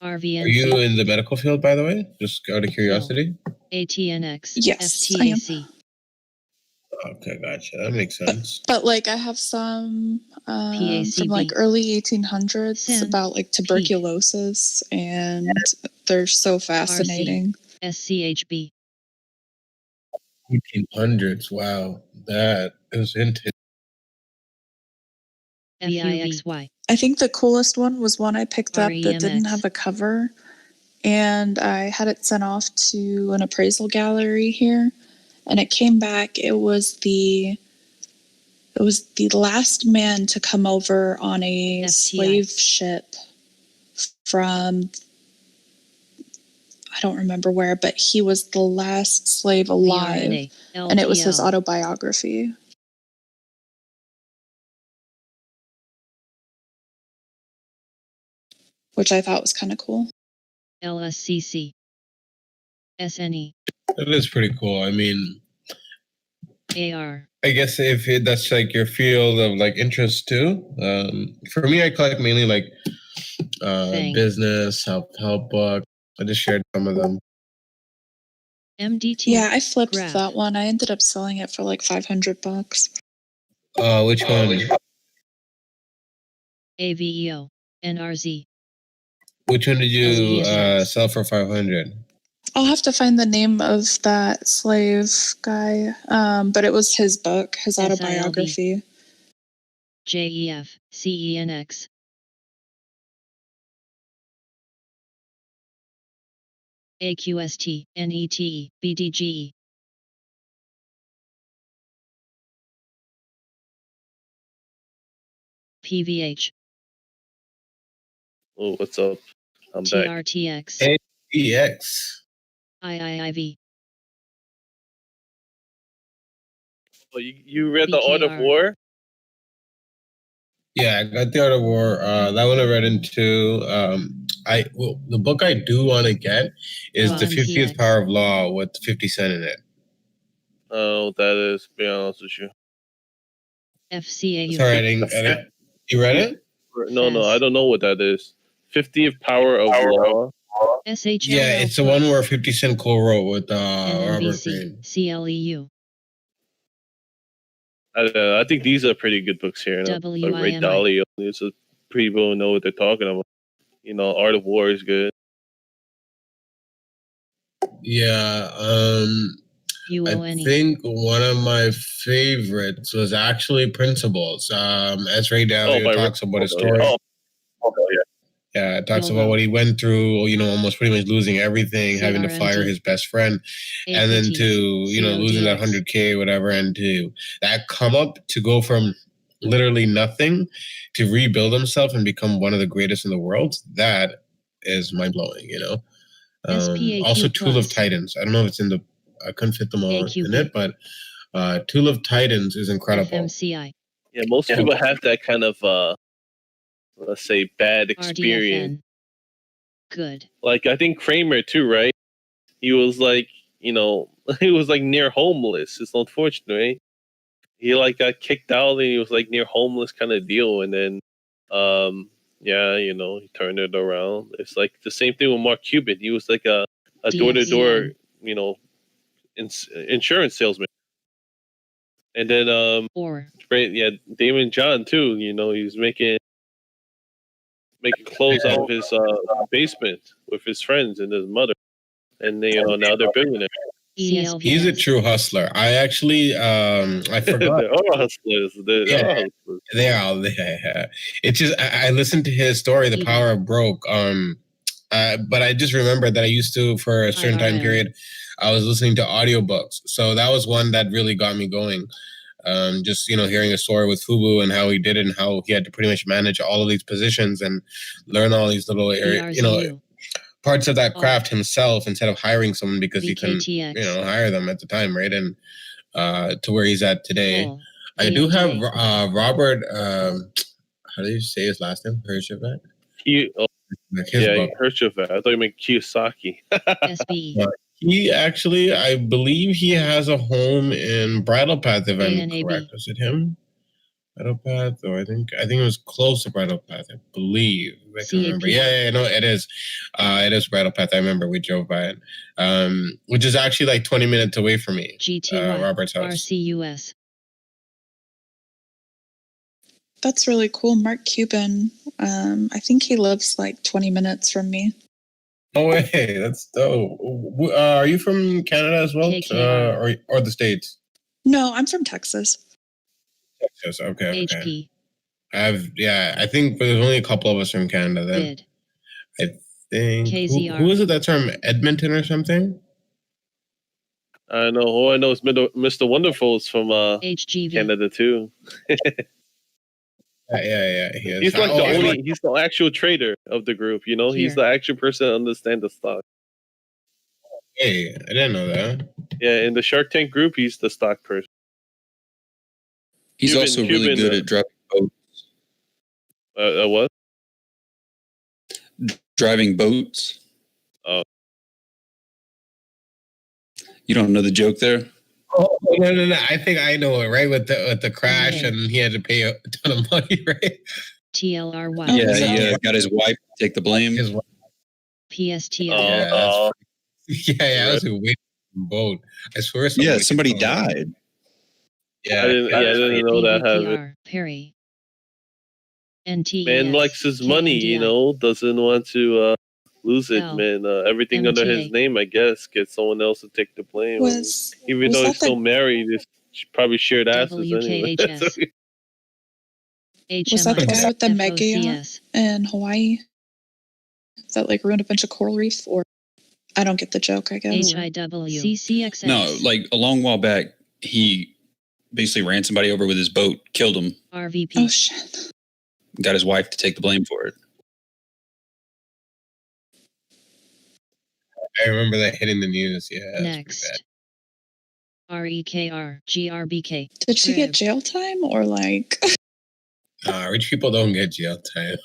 Are you in the medical field, by the way? Just out of curiosity. ATNX. Yes, FTAC. Okay, gotcha. That makes sense. But like, I have some from like early 1800s about like tuberculosis, and they're so fascinating. SCHB. 1800s. Wow, that is into. VIXY. I think the coolest one was one I picked up that didn't have a cover, and I had it sent off to an appraisal gallery here, and it came back. It was the last man to come over on a slave ship from, I don't remember where, but he was the last slave alive, and it was his autobiography. Which I thought was kind of cool. LSCC. SNE. That is pretty cool. I mean, AR. I guess if that's like your field of like interest too. For me, I collect mainly like business, help book. I just shared some of them. MDT. Yeah, I flipped that one. I ended up selling it for like $500. Which one? AVEO. NRZ. Which one did you sell for 500? I'll have to find the name of that slave guy, but it was his book, his autobiography. JEF, CENX. AQST, NET, BDGE. PVH. Oh, what's up? I'm back. TRTX. AEX. IIIV. Oh, you read The Art of War? Yeah, I got The Art of War. That one I read into. The book I do want to get is The 50th Power of Law with 50 Cent in it. Oh, that is, to be honest with you. FCAU. Sorry, I didn't. You read it? No, I don't know what that is. 50th Power of Law. SHL. Yeah, it's the one where 50 Cent co-wrote with Robert Greene. CLEU. I think these are pretty good books here. Like Ray Dalio. It's a people know what they're talking about. You know, Art of War is good. Yeah, I think one of my favorites was actually Principles. As Ray Dalio talks about his story. Yeah, it talks about what he went through, you know, almost pretty much losing everything, having to fire his best friend, and then to, you know, losing that 100K, whatever, and to that come up to go from literally nothing to rebuild himself and become one of the greatest in the world. That is mind blowing, you know. Also, Tool of Titans. I don't know if it's in I couldn't fit them all in it, but Tool of Titans is incredible. FMCI. Yeah, most people have that kind of let's say bad experience. RDFN. Good. Like I think Kramer too, right? He was like, he was like near homeless. It's unfortunate, right? He like got kicked out and he was like near homeless kind of deal, and then he turned it around. It's like the same thing with Mark Cuban. He was like a door-to-door, insurance salesman. And then Damon John too, he was making clothes out of his basement with his friends and his mother. And now they're billionaires. He's a true hustler. I actually, I forgot. They're all hustlers. They are. Yeah. It's just I listened to his story, The Power of Broke. But I just remember that I used to, for a certain time period, I was listening to audiobooks. So that was one that really got me going. Just hearing a story with Fubu and how he did it and how he had to pretty much manage all of these positions and learn all these little parts of that craft himself instead of hiring someone because he couldn't hire them at the time, right? And to where he's at today. I do have Robert, how do you say his last name? Herjavec? Herjavec. I thought you meant Kiyosaki. SB. He actually, I believe he has a home in Bridle Path, if I'm correct. Was it him? Bridle Path, or I think it was close to Bridle Path, I believe. I can remember. Yeah, no, it is. It is Bridle Path. I remember we drove by it, which is actually like 20 minutes away from me. Robert's house. RCUS. That's really cool. Mark Cuban. I think he lives like 20 minutes from me. Oh, hey, that's dope. Are you from Canada as well, or the States? No, I'm from Texas. Texas, okay. I think there's only a couple of us from Canada then. I think. Who is it that's from Edmonton or something? I know. All I know is Mr. Wonderful is from Canada too. Yeah. He's like he's the actual trader of the group, He's the actual person that understands the stock. Hey, I didn't know that. Yeah, in the Shark Tank group, he's the stock person. He's also really good at driving boats. What? Driving boats. Oh. You don't know the joke there? Oh, no. I think I know it, right? With the crash, and he had to pay a ton of money, right? TLRY. Yeah, he got his wife to take the blame. His wife. PSTL. I was a waiting boat. I swear. Somebody died. Yeah, I didn't know that happened. Perry. NT. Man likes his money, doesn't want to lose it, man. Everything under his name, I guess, get someone else to take the blame. Even though he's still married, it's probably shared asses anyway. Was that the guy with the mega yacht in Hawaii that like ruined a bunch of coral reef? Or I don't get the joke, I guess. HIWCCXX. No, like a long while back, he basically ran somebody over with his boat, killed him. RVP. Oh shit. Got his wife to take the blame for it. I remember that hitting the news. Yeah. Next. REKR GRBK. Did she get jail time or like? Rich people don't get jail time.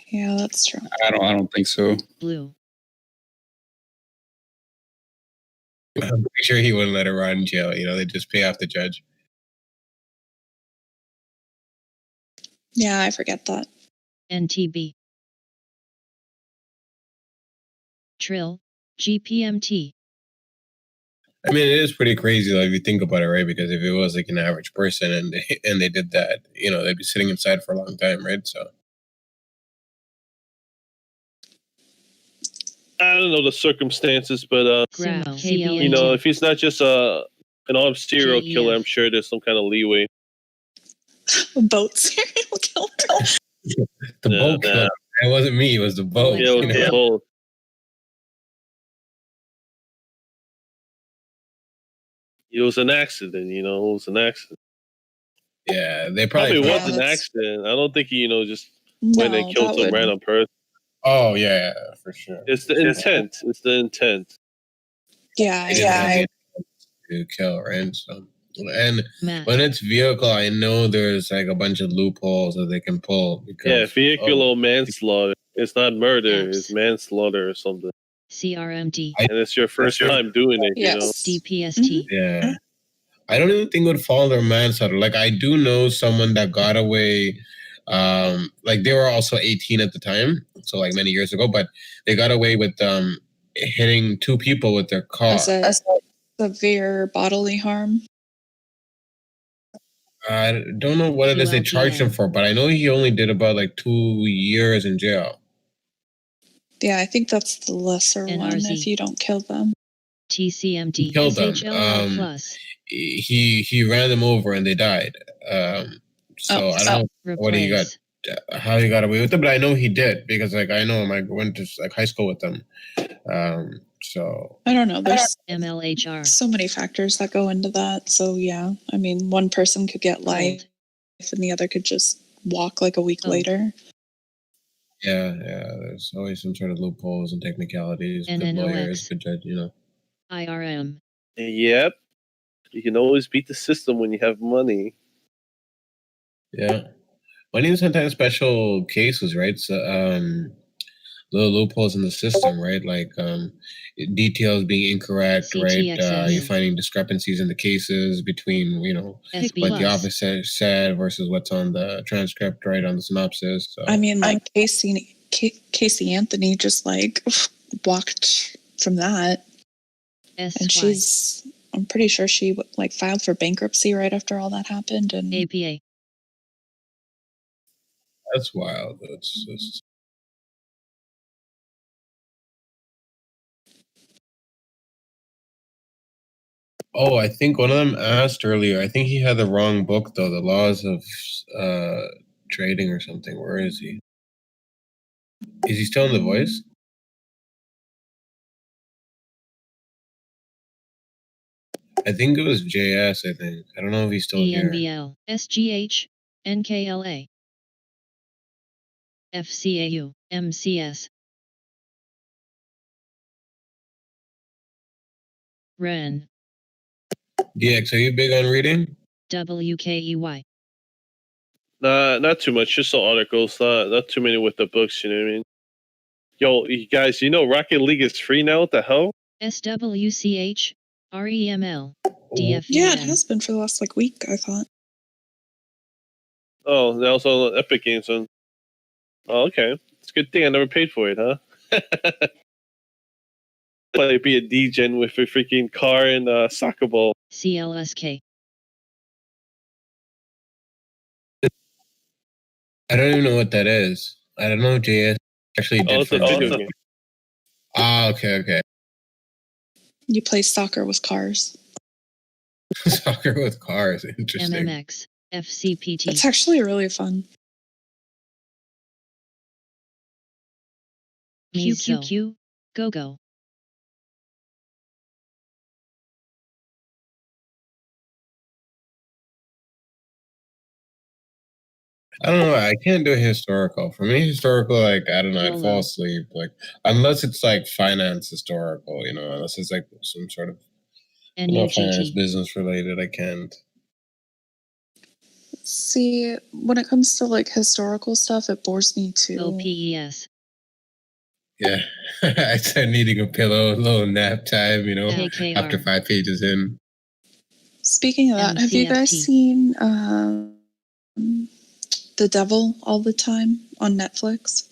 Yeah, that's true. I don't think so. Blue. I'm pretty sure he wouldn't let her rot in jail. They just pay off the judge. Yeah, I forget that. NTB. Trill. GPMT. I mean, it is pretty crazy, if you think about it, right? Because if it was like an average person and they did that, they'd be sitting inside for a long time, right? So I don't know the circumstances, but if he's not just an armed serial killer, I'm sure there's some kind of leeway. Boat serial killer. The boat killer. It wasn't me. It was the boat. Yeah, it was the boat. It was an accident, It was an accident. Yeah, they probably was an accident. I don't think he, just went and killed some random person. Oh yeah, for sure. It's the intent. Yeah. To kill, right? So And when it's vehicle, I know there's like a bunch of loopholes that they can pull. Yeah, Because, vehicular manslaughter. It's not murder. It's manslaughter or something. CRMT. And it's your first time doing it, you know? Yes. DPST. Yeah. I don't even think it would fall under manslaughter. Like, I do know someone that got away. Like, they were also 18 at the time, so like many years ago, but they got away with hitting 2 people with their car. Is it severe bodily harm? I don't know what it is they charged him for, but I know he only did about like 2 years in jail. Yeah, I think that's the lesser one if you don't kill them. TCMT. He killed them. plus. He ran them over and they died. So I don't know what he got, how he got away with it, but I know he did because like I know him. I went to like high school with them. So I don't know. There's MLHR. so many factors that go into that. So yeah, I mean, one person could get life, and the other could just walk like a week later. Yeah. There's always some sort of loopholes and technicalities. Good lawyers, good judge, you know. IRM. Yep. You can always beat the system when you have money. Yeah. Money is sometimes special cases, right? So, little loopholes in the system, right? Like details being incorrect, right? You're finding discrepancies in the cases between, you know, what the officer said versus what's on the transcript, right, on the synopsis. So. I mean, like Casey Anthony just like walked from that, and I'm pretty sure she like filed for bankruptcy right after all that happened. And APA. That's wild. It's just. Oh, I think one of them asked earlier. I think he had the wrong book though. The Laws of Trading or something. Where is he? Is he still in The Voice? I think it was JS. I think. I don't know if he's still here. ENBL, SGH, NKLA, FCAU, MCS. Ren. DX, are you big on reading? WKEY. Not too much. Just some articles. Not too many with the books. You know what I mean? Yo, you guys, you know Rocket League is free now. What the hell? SWCH, REML, DFVN. Yeah, it has been for the last like week, I thought. Oh, now it's on Epic Games then. Oh, okay. It's a good thing I never paid for it, huh? Probably be a degen with a freaking car and a soccer ball. CLSK. I don't even know what that is. I don't know if JS actually did. It's a video game. Ah, okay. You play soccer with cars. Soccer with cars. Interesting. MMX, FCPT. It's actually really fun. QQQ, go. I don't know. I can't do historical. For me, historical, like, I don't know, I'd fall asleep. Like, unless it's like finance historical, you know, unless it's like some sort of finance business related, I can't. See, when it comes to like historical stuff, it bores me too. OPES. Yeah. I start needing a pillow, a little nap time, you know, KKR. after 5 pages in. Speaking of that, have you guys seen The Devil All the Time on Netflix?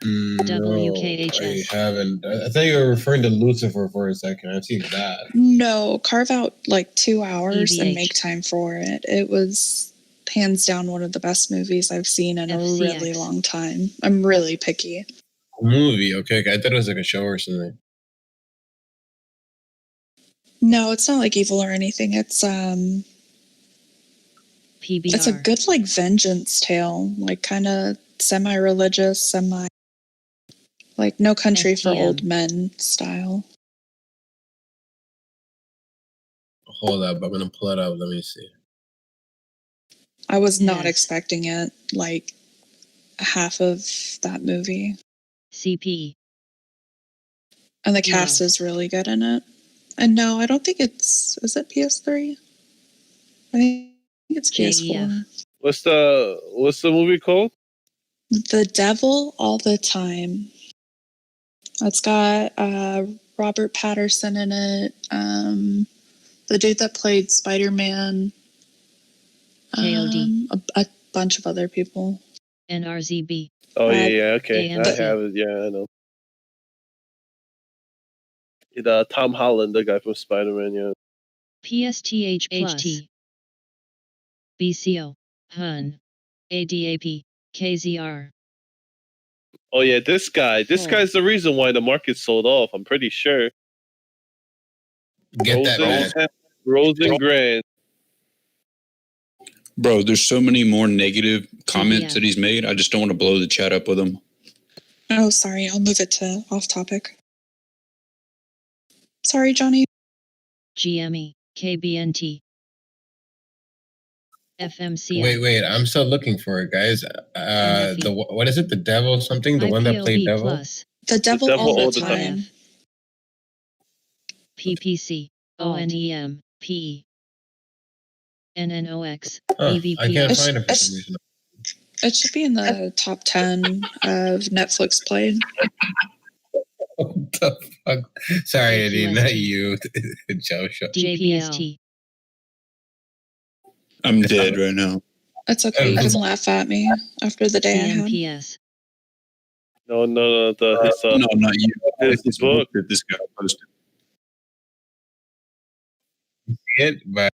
No, I haven't. I thought you were referring to Lucifer for a second. I've seen that. No, carve out like 2 hours and make time for it. It was hands down one of the best movies I've seen in a really long time. I'm really picky. Movie, okay. I thought it was like a show or something. No, it's not like evil or anything. It's PBR. It's a good like vengeance tale, like kind of semi-religious, like No Country for Old Men style. Hold up, I'm gonna pull it up. Let me see. I was not expecting it. Like half of that movie. CP. And the cast is really good in it. And no, I don't think it's. Is it PS3? I think it's PS4. What's the movie called? The Devil All the Time. It's got Robert Patterson in it. The dude that played Spider-Man. KOD. A bunch of other people. NRZB. Oh yeah, okay. AMC. I have it. Yeah, I know. It, Tom Holland, the guy from Spider-Man. Yeah. PSTH HT. BCO. HUN. ADAP. KZR. Oh yeah, this guy. This guy's the reason why the market sold off. I'm pretty sure. Get that man. Rosengren. Bro, there's so many more negative comments that he's made. I just don't want to blow the chat up with him. Oh, sorry. I'll move it to off topic. Sorry, Johnny. GME. KBNT. FMC. Wait. I'm still looking for it, guys. What is it? The Devil something? The one that played Devil? The Devil All the Time. PPC. ONEM. PE. NNOX. I EVP. can't find it for some reason. It should be in the top 10 of Netflix played. What the fuck? Sorry, Eddie, not you. Joe show. JPST. I'm dead right now. It's okay. You can laugh at me after the day I had. CNPS. No, no, not you. His book that this guy posted. It, but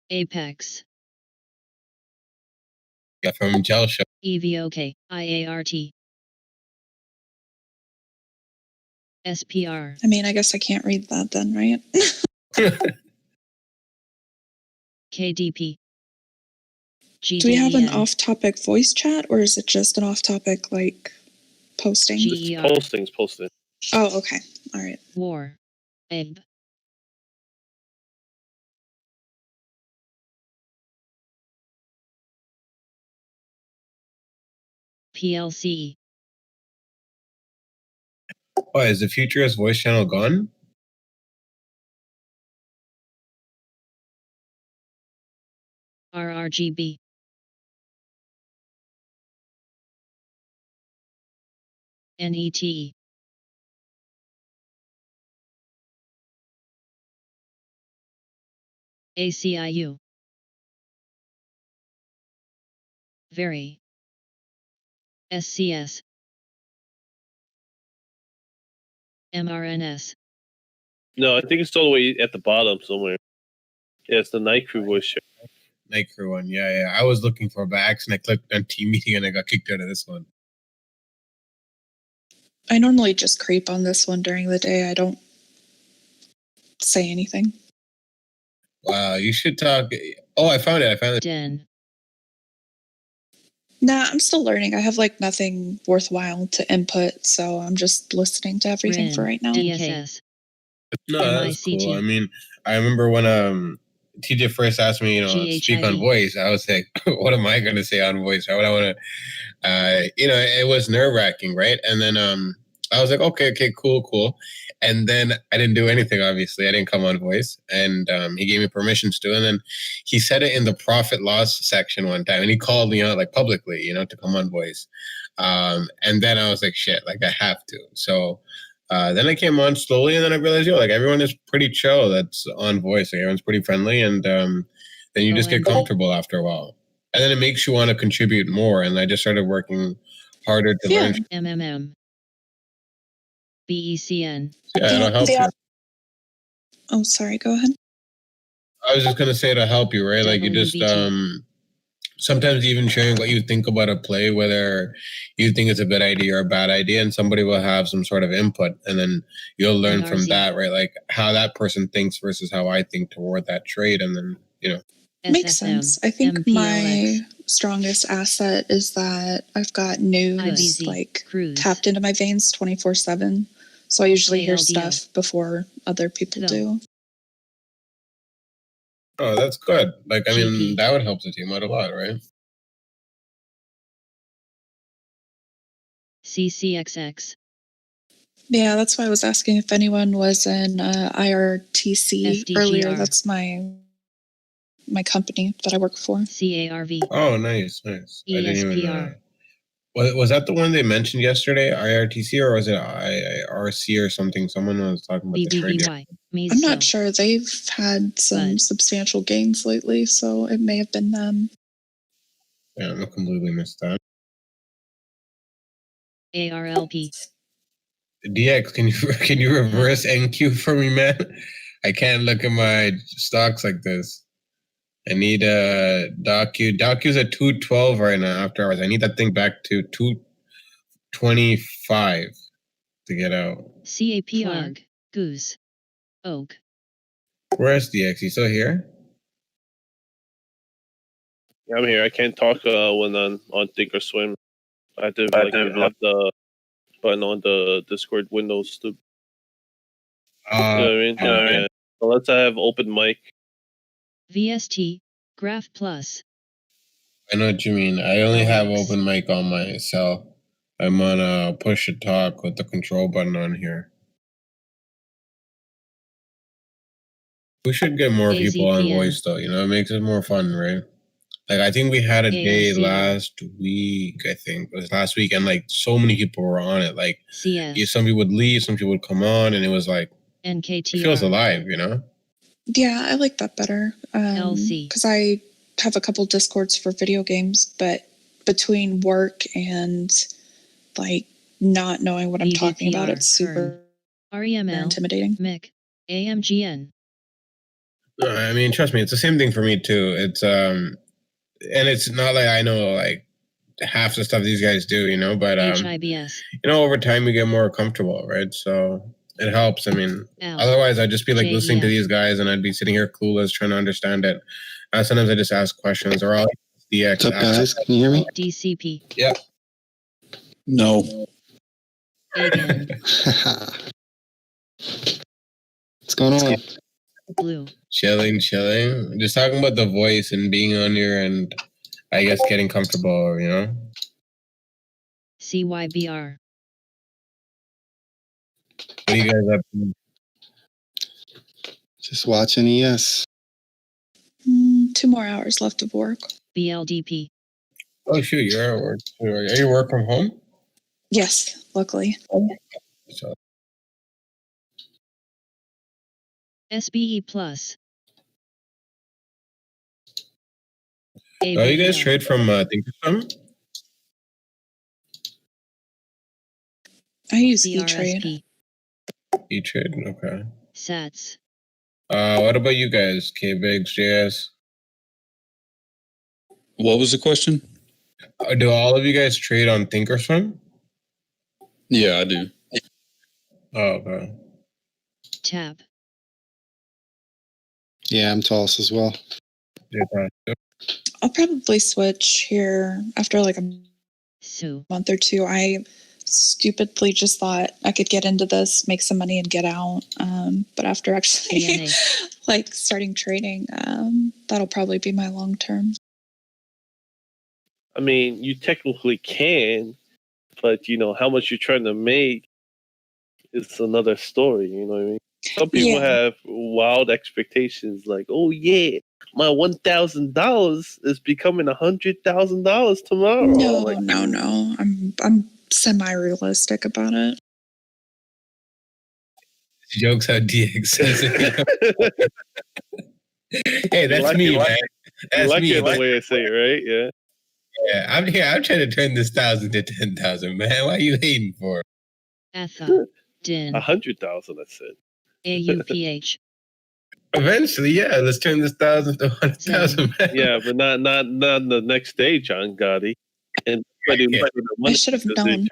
Apex. Yeah, from Joe show. EVOK. IART. SPR. I mean, I guess I can't read that then, right? KDP. Do we have an off-topic voice chat, or is it just an off-topic, like, posting? Posting. Oh, okay. All right. War. Egg. PLC. Oh, is the Futurist voice channel gone? RRGB. NET. ACIU. Very. SCS. MRNS. No, I think it's all the way at the bottom somewhere. Yeah, it's the Night Crew voice show. Night Crew one, yeah. I was looking for it by accident. I clicked on team meeting and I got kicked out of this one. I normally just creep on this one during the day. I don't say anything. Wow, you should talk. Oh, I found it. Den. Nah, I'm still learning. I have like nothing worthwhile to input, so I'm just listening to everything for right now. DSS. No, that's cool. I mean, I remember when TJ first asked me, speak on voice. I was like, what am I going to say on voice? How would I want to, it was nerve wracking, right? And then I was like, okay, cool. And then I didn't do anything, obviously. I didn't come on voice. And he gave me permissions to. And then he said it in the profit loss section one time. And he called me out like publicly, to come on voice. And then I was like, shit, like I have to. So then I came on slowly. And then I realized, everyone is pretty chill that's on voice. Like, everyone's pretty friendly. And then you just get comfortable after a while. And then it makes you want to contribute more. And I just started working harder to learn. MMM. BECN. Yeah, it'll help you. Oh, sorry. Go ahead. I was just going to say it'll help you, right? Like you just, sometimes even sharing what you think about a play, whether you think it's a good idea or a bad idea, and somebody will have some sort of input, and then you'll learn from that, right? Like how that person thinks versus how I think toward that trade. And then, Makes sense. I think my strongest asset is that I've got news tapped into my veins 24/7. So I usually hear stuff before other people do. Oh, that's good. Like, I mean, that would help the team out a lot, right? CCXX. Yeah, that's why I was asking if anyone was in IRTC earlier. SDGR. That's my company that I work for. CARV. Oh, nice. I didn't even ESPR. Was that the one they mentioned yesterday, IRTC, or was it IRC or something? Someone was talking about the trade. BBBY. I'm not sure. They've had some substantial gains lately, so it may have been them. Yeah, I completely missed that. ARLP. DX, can you reverse NQ for me, man? I can't look at my stocks like this. I need DAQ. DAQ's at 212 right now after hours. I need that thing back to 225 to get out. CAPR. Goose. Oak. Where's DX? You still here? Yeah, I'm here. I can't talk when on Thinkorswim. I have to have the button on the Discord windows to. You know what I mean? Yeah. Unless I have open mic. VST. Graph Plus. I know what you mean. I only have open mic on my cell. I'm on push to talk with the control button on here. We should get more people on voice though, it makes it more fun, right? Like I think we had a day last week, it was last week, and like so many people were on it. Like some people would leave, some people would come on, and it was like NKTR. It feels alive, Yeah, I like that better. Because I have a couple Discords for video games, but between work and like not knowing what I'm talking about, it's super REML. intimidating. MIC. AMGN. I mean, trust me, it's the same thing for me too. It's and it's not like I know like half the stuff these guys do, but HIBS. Over time you get more comfortable, right? So it helps. I mean, otherwise I'd just be like listening to these guys and I'd be sitting here clueless trying to understand it. Sometimes I just ask questions or I'll DX. What's up, guys? Can you hear me? DCP. Yep. No. Again. What's going on? Blue. Chilling. Just talking about the voice and being on here and I guess getting comfortable, CYBR. What are you guys up to? Just watching ES. 2 more hours left of work. BLDP. Oh shoot, you're at work. Are you work from home? Yes, luckily. So. SBE Plus. Oh, you guys trade from Thinkorswim? I use E-Trade. E-Trade, okay. Sats. What about you guys, K-Bigs, JS? What was the question? Do all of you guys trade on Thinkorswim? Yeah, I do. Oh, okay. Tab. Yeah, I'm Tulsa as well. I'll probably switch here after like a month or two. I stupidly just thought I could get into this, make some money, and get out. But after actually like starting trading, that'll probably be my long term. I mean, you technically can, but how much you're trying to make is another story. You know what I mean? Some people have wild expectations, like, "Oh yeah, my $1,000 is becoming $100,000 tomorrow." No. I'm semi-realistic about it. Jokes how DX says it. Hey, that's me, man. That's me. The way I say it, right? Yeah. Yeah, I'm here. I'm trying to turn this 1,000 to 10,000, man. Why are you hating for? Etha. Din. 100,000, I said. AUPH. Eventually, yeah. Let's turn this 1,000 to 100,000, man. Yeah, but not the next day, John Gotti. And I should have known.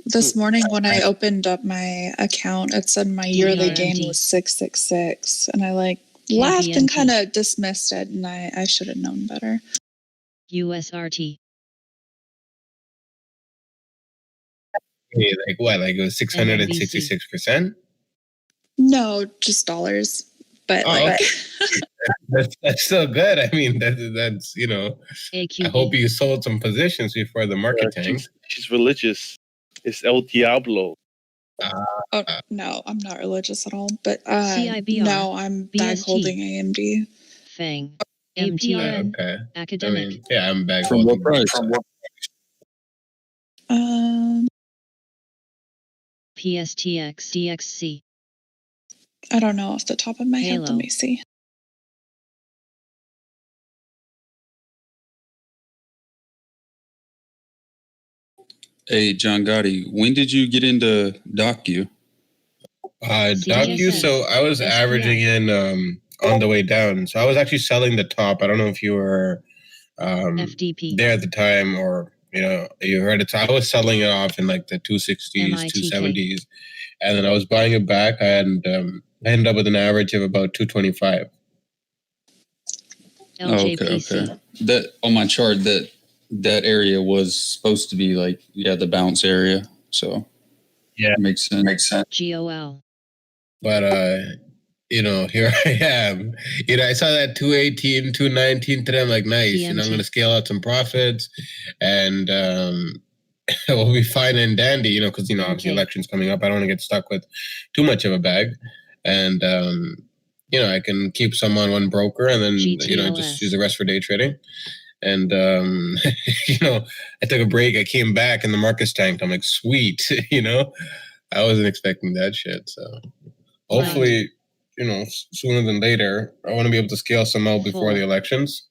This morning when I opened up my account, it said my yearly gain was 666, and I laughed and kind of dismissed it, and I should have known better. USRT. Hey, like what? Like it was 666%? No, just dollars. But that's so good. I mean, that's AQB. I hope you sold some positions before the market tanked. She's religious. It's El Diablo. Oh no, I'm not religious at all. But CIBR, no, I'm bag BST. holding AMD. Fang. Okay. Academic. I mean, yeah, I'm bag From what holding. price? PSTX DXC. I don't know off the top of my head. Halo. Let me see. Hey, John Gotti, when did you get into DocU? DocU, so I was averaging in on the way down. So I was actually selling the top. I don't know if you were FDP. there at the time or you heard it. So I was selling it off in like the 260s, 270s, and then I was buying it back, and I ended up with an average of about 225. Okay. That on my chart, that area was supposed to be like the bounce area. So yeah, makes sense. GOL. But here I am. I saw that 218, 219 today. I'm like, nice. CMT. And I'm going to scale out some profits, and we'll be fine and dandy. Because obviously elections coming up. I don't want to get stuck with too much of a bag, and I can keep some on one broker, and then just use the rest for day trading. And I took a break. I came back, and the market's tanked. I'm like, sweet. I wasn't expecting that shit. So hopefully, sooner than later, I want to be able to scale some out before the elections,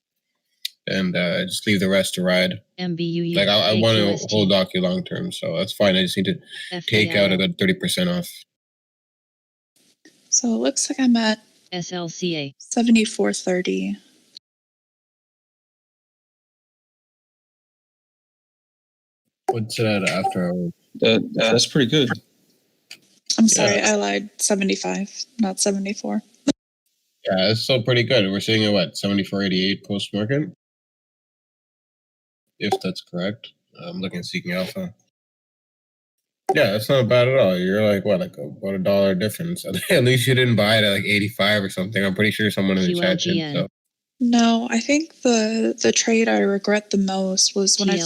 and just leave the rest to ride. MBUU. Like I want to hold DocU long term, so that's fine. I just need to take out a good 30% off. So it looks like I'm at SLCA 74.30. What's that after? That's pretty good. I'm sorry, I lied. 75, not 74. Yeah, it's still pretty good. We're sitting at what, 74.88 post market? If that's correct. I'm looking at Seeking Alpha. Yeah, that's not bad at all. You're like what, like about $1 difference. At least you didn't buy it at like 85 or something. I'm pretty sure someone in the chat did. So. No, I think the trade I regret the most was when I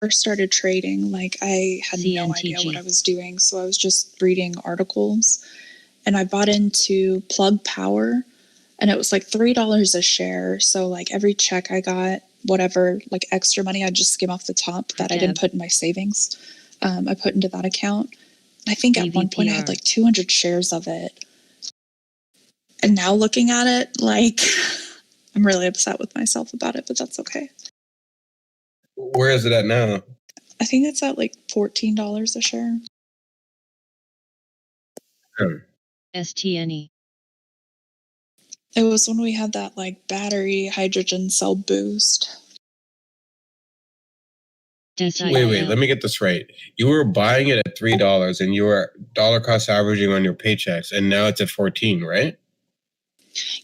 first started trading. Like I had no idea what I was doing, so I was just reading articles, and I bought into Plug Power, and it was like $3 a share. So like every check I got, whatever like extra money, I'd just skim off the top that I didn't put in my savings. I put into that account. I think at one point I had like 200 shares of it, and now looking at it, like I'm really upset with myself about it, but that's okay. Where is it at now? I think it's at like $14 a share. STNE. It was when we had that like battery hydrogen cell boost. Wait, let me get this right. You were buying it at $3 and you were dollar cost averaging on your paychecks, and now it's at 14, right?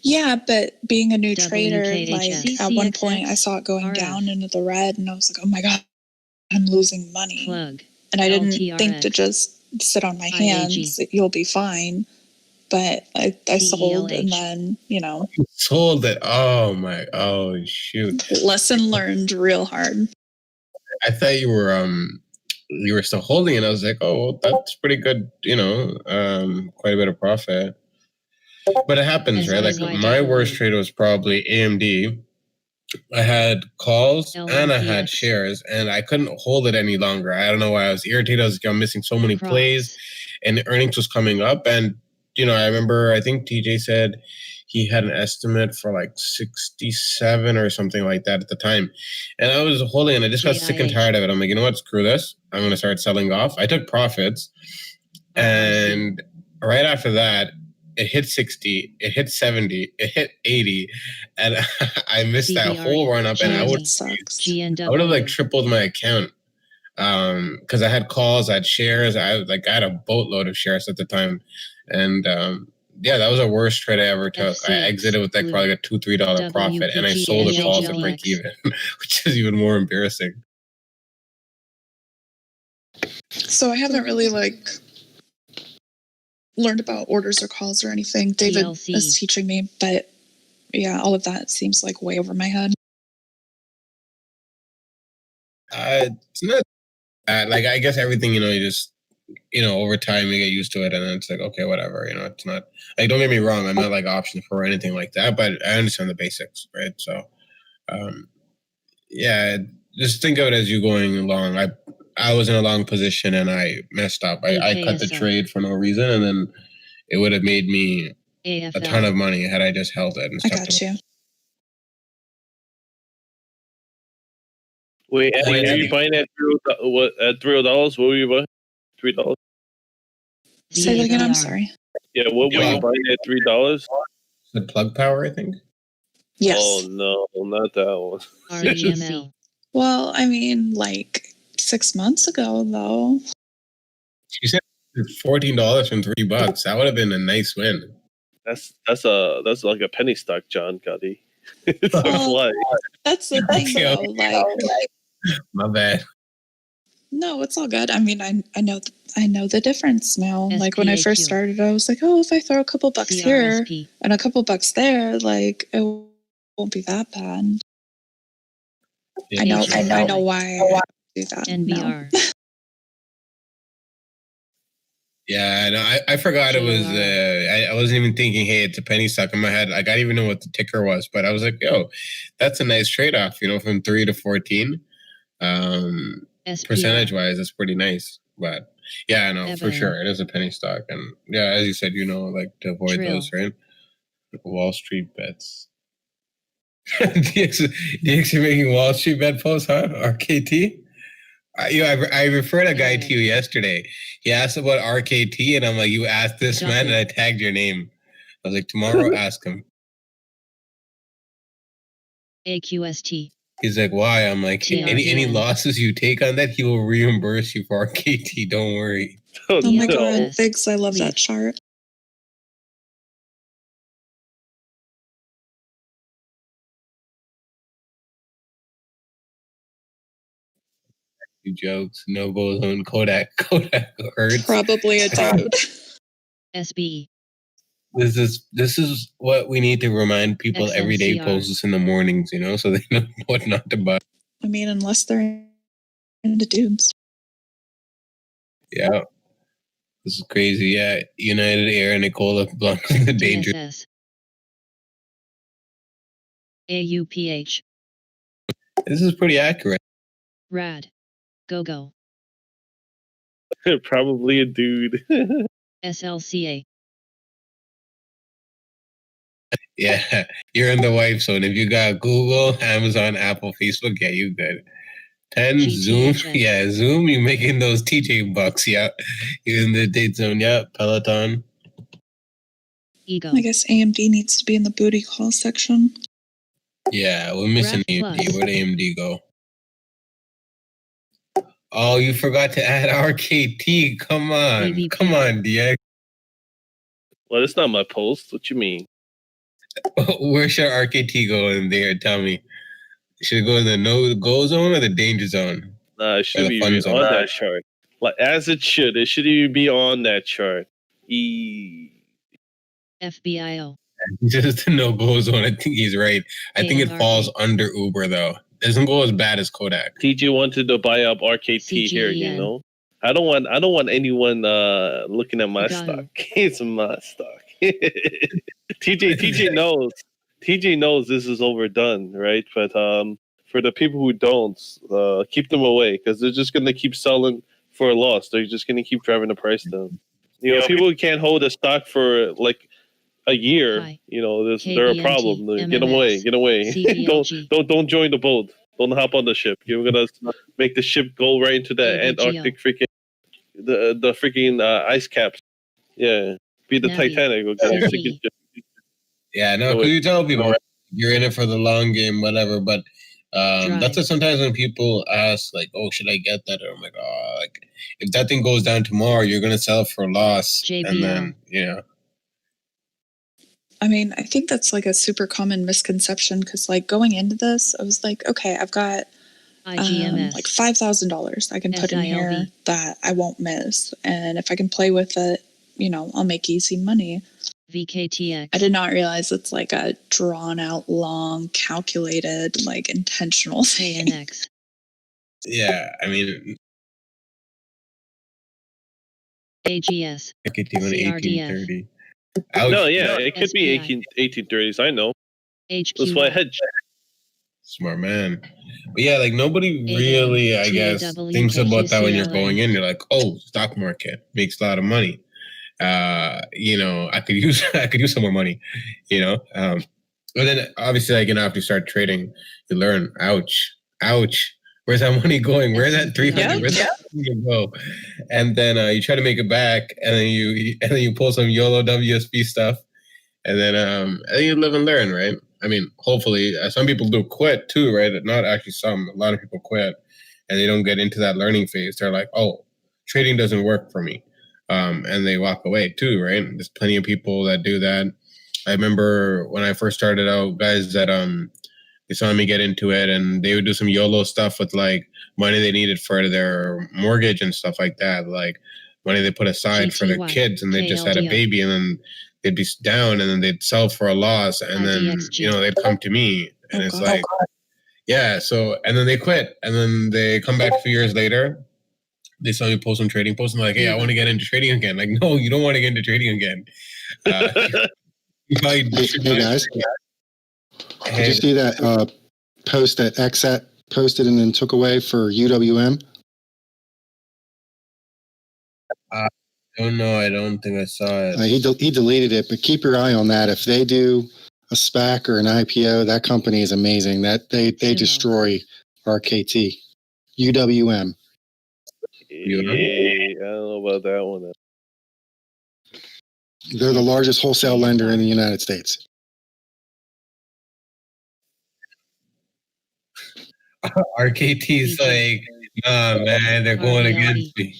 Yeah, but being a new trader, like at one point I saw it going down into the red, and I was like, oh my God, I'm losing money. And I didn't think to just sit on my hands. You'll be fine. But I sold, and then, Sold it. Oh, shoot. Lesson learned real hard. I thought you were still holding it. I was like, oh, that's pretty good, quite a bit of profit. But it happens, right? Like my worst trade was probably AMD. I had calls and I had shares, and I couldn't hold it any longer. I don't know why. I was irritated. I was missing so many plays, and the earnings was coming up. And, I remember, I think TJ said he had an estimate for like 67 or something like that at the time. And I was holding it. I just got sick and tired of it. I'm like, you know what? Screw this. I'm going to start selling off. I took profits. And right after that, it hit 60, it hit 70, it hit 80, and I missed that whole run up, and I would have like tripled my account because I had calls, I had shares, I had a boatload of shares at the time, and that was the worst trade I ever took. I exited with like probably a $2-3 profit, and I sold the calls at break even, which is even more embarrassing. So I haven't really learned about orders or calls or anything. David is teaching me, but yeah, all of that seems like way over my head. It's not I guess everything, you just over time you get used to it, and then it's like, okay, whatever. It's not like, don't get me wrong, I'm not like option for or anything like that, but I understand the basics, right? So, yeah, just think of it as you going along. I was in a long position and I messed up. I cut the trade for no reason, and then it would have made me a ton of money had I just held it and I stuck got to you. it. Wait, Eddie, are you buying at $3? What were you buying? $3? Say that again. I'm sorry. Yeah, what were you buying at $3? The plug power, I think. Yes. Oh no, not that one. RGML. Well, I mean, like 6 months ago, though. She said $14 from $3. That would have been a nice win. That's like a penny stock, John Gotti. It's a Well, fly. That's the thing, though. Like, My bad. no, it's all good. I mean, I know the difference now. Like when I first SPAQ. started, I was like, oh, if I throw a couple bucks here CRSP. and a couple bucks there, like it won't be that bad. I know why I do that. NBR. Yeah, no, I forgot it was. I wasn't even thinking, hey, it's a penny stock in my head. Like, I didn't even know what the ticker was, but I was like, yo, that's a nice trade off. From 3 to 14. Percentage wise, it's pretty nice. But yeah, no, for sure, it is a penny stock, and yeah, as you said, like to avoid those, right? Wall Street bets. DX, you're making Wall Street bet posts, huh? RKT. I referred a guy to you yesterday. He asked about RKT, and I'm like, you asked this man, and I tagged your name. I was like, tomorrow, ask him. AQST. He's like, why? I'm like, any losses you take on that, he will reimburse you for RKT. Don't worry. Oh my god, Biggs, I love that chart. Two jokes. No go zone. Kodak hurts. Probably a dude. SB. This is what we need to remind people every day. XLCR. Post this in the mornings, so they know what not to buy. I mean, unless they're into dudes. Yeah. This is crazy. Yeah. United Air and Nicola Blanc the danger. DSS. AUPH. This is pretty accurate. Rad. Go. Probably a dude. SLCA. Yeah. You're in the wife zone. If you got Google, Amazon, Apple, Facebook, yeah, you good. 10 Zoom. Yeah, Zoom, you're making those TJ bucks. Yeah. You're in the date zone. Yeah. Peloton. Ego. I guess AMD needs to be in the booty call section. Yeah, we're missing Graph AMD. Plus. Where'd AMD go? Oh, you forgot to add RKT. Come on. AVP. Come on, DX. Well, it's not my post. What you mean? Where should RKT go in there? Tell me. Should it go in the no-go zone or the danger zone? Nah, it should Or be the fun on zone? that chart. Like as it should. It should even be on that chart. FBIO. Just the no-go zone. I think he's right. I think it falls under Uber, though. It doesn't go as bad as Kodak. TJ wanted to buy up RKT here, CGEN. I don't want anyone looking at my Got stock. It's my stock. TJ knows. TJ knows this is overdone, right? But for the people who don't, keep them away because they're just gonna keep selling for a loss. They're just gonna keep driving the price down. People who can't hold a stock for like a year, Hi. they're a problem. KBNG, Get away, MMS, get away. CDLG. don't join the boat. Don't hop on the ship. You're gonna make the ship go right into the ABGO. Antarctic freaking the freaking ice caps. Yeah, be the Navi. Titanic. We'll get a SE. freaking ship. Yeah, no, because you tell people you're in it for the long game, whatever. But that's what sometimes when people ask, like, "Oh, should I get that?" Or I'm like, "Oh, like if that thing goes down tomorrow, you're gonna sell for a loss." And then I mean, I think that's like a super common misconception because, like, going into this, I was like, okay, I've got IGMS. like $5,000 I can put in here SILV. that I won't miss, and if I can play with it, I'll make easy money. VKTX. I did not realize it's like a drawn out, long, calculated, like intentional thing. KNX. yeah, I mean, AGS. KT went CRDF. 1830. No, yeah, it could be SPI. 1830s. I know. That's HQ. why I hedge. Smart man. But yeah, like nobody really, I guess, thinks about that when you're going in. You're like, oh, stock market makes a lot of money. You know, I could use some more money, you know. But then obviously, like, you know, after you start trading, you learn, ouch, where's that money going? Where's that 300? Where's that money gonna go? And then you try to make it back, and then you pull some YOLO WSB stuff, and then you live and learn, right? I mean, hopefully, some people do quit too, right? Not actually some. A lot of people quit, and they don't get into that learning phase. They're like, oh, trading doesn't work for me, and they walk away too, right? There's plenty of people that do that. I remember when I first started out, guys that they saw me get into it, and they would do some YOLO stuff with like money they needed for their mortgage and stuff like that, like money they put aside for their kids, and they just had a baby, and then they'd be down, and then they'd sell for a loss, and then you know they'd come to me, and it's like, yeah. So and then they quit, and then they come back a few years later. They saw me post some trading posts, and like, hey, I want to get into trading again. Like, no, you don't want to get into trading again. Hey guys, did you see that post that XAT posted and then took away for UWM? I don't know. I don't think I saw it. He deleted it, but keep your eye on that. If they do a SPAC or an IPO, that company is amazing. That they destroy RKT. UWM. I don't know about that one. They're the largest wholesale lender in the United States. RKT's like, nah, man, they're going against me.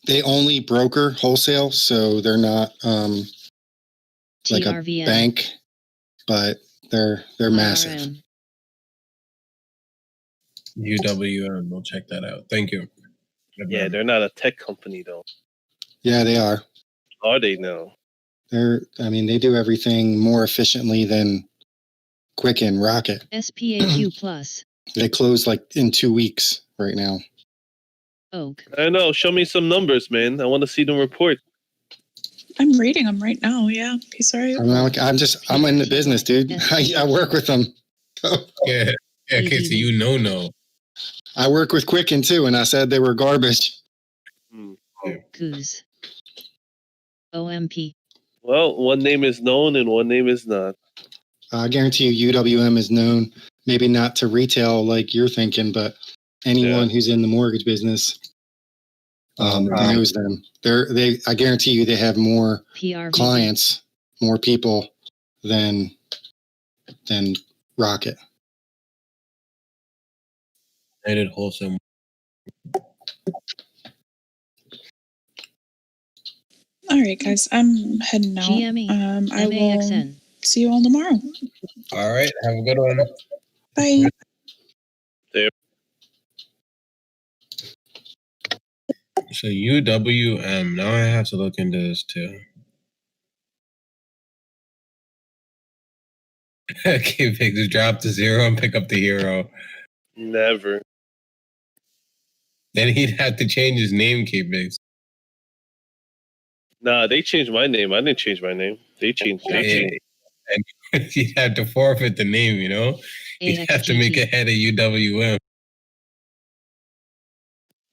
They only broker wholesale, so they're not like a bank, but they're massive. UWM, we'll check that out. Thank you. Yeah, they're not a tech company though. Yeah, they are. Are they now? They do everything more efficiently than Quicken Rocket. SPAQ Plus. They close like in 2 weeks right now. Oak. I know. Show me some numbers, man. I want to see them report. I'm reading them right now. Yeah. Peace are you? I'm in the business, dude. I work with them. Yeah. Okay, so you know. I work with Quicken too, and I said they were garbage. Goose. OMP. Well, one name is known and one name is not. I guarantee you UWM is known, maybe not to retail like you're thinking, but anyone who's in the mortgage business knows them. I guarantee you they have more clients, more people than Rocket. I did wholesale. All right, guys, I'm heading out. GME. I will see you all tomorrow. All right, have a good one. Bye. So UWM. Now I have to look into this too. Okay, Big, just drop the 0 and pick up the hero. Never. Then he'd have to change his name, K-Biggs. Nah, they changed my name. I didn't change my name. They changed. And he'd have to forfeit the name, you know? He'd have to make a head of UWM.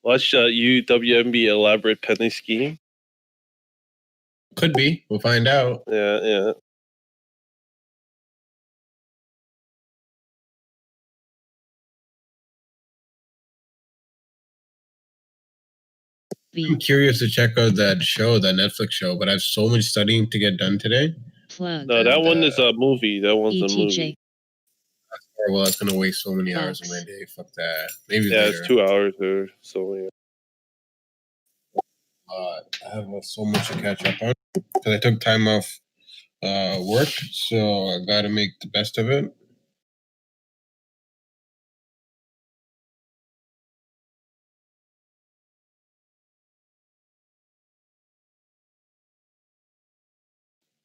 Watch UWM elaborate penny scheme. Could be. We'll find out. Yeah. I'm curious to check out that Netflix show, but I have so much studying to get done today. No, that one is a movie. That one's a movie. Well, that's gonna waste so many hours of my day. Fuck that. Maybe later. It's 2 hours or so. Yeah. I have so much to catch up on because I took time off work, so I got to make the best of it.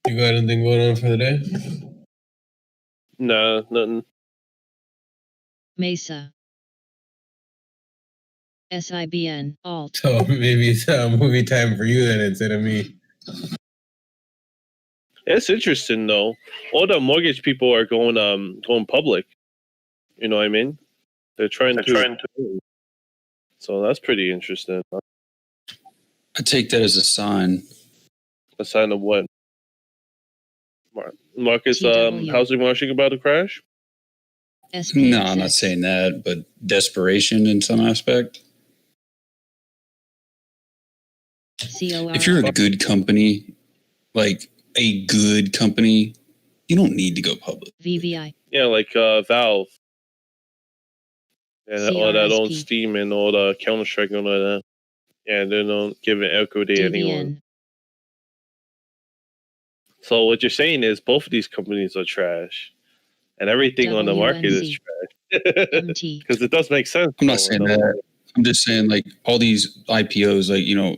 You got anything going on for the day? No, nothing. Mesa. SIBN Alt. So maybe it's movie time for you then instead of me. It's interesting though. All the mortgage people are going public. You know what I mean? They're trying to. So that's pretty interesting. I take that as a sign. A sign of what? Marcus, housing market about to crash? No, I'm not saying that, but desperation in some aspect. If you're a good company, like a good company, you don't need to go public. VVI. Yeah, like Valve. And all that old CRSP. Steam and all the Counter-Strike and all that. Yeah, they don't give an equity anyone. So what you're saying is both of these companies are trash. And everything on the market is trash. Because it does make sense. I'm not saying that. I'm just saying, like, all these IPOs, like, you know,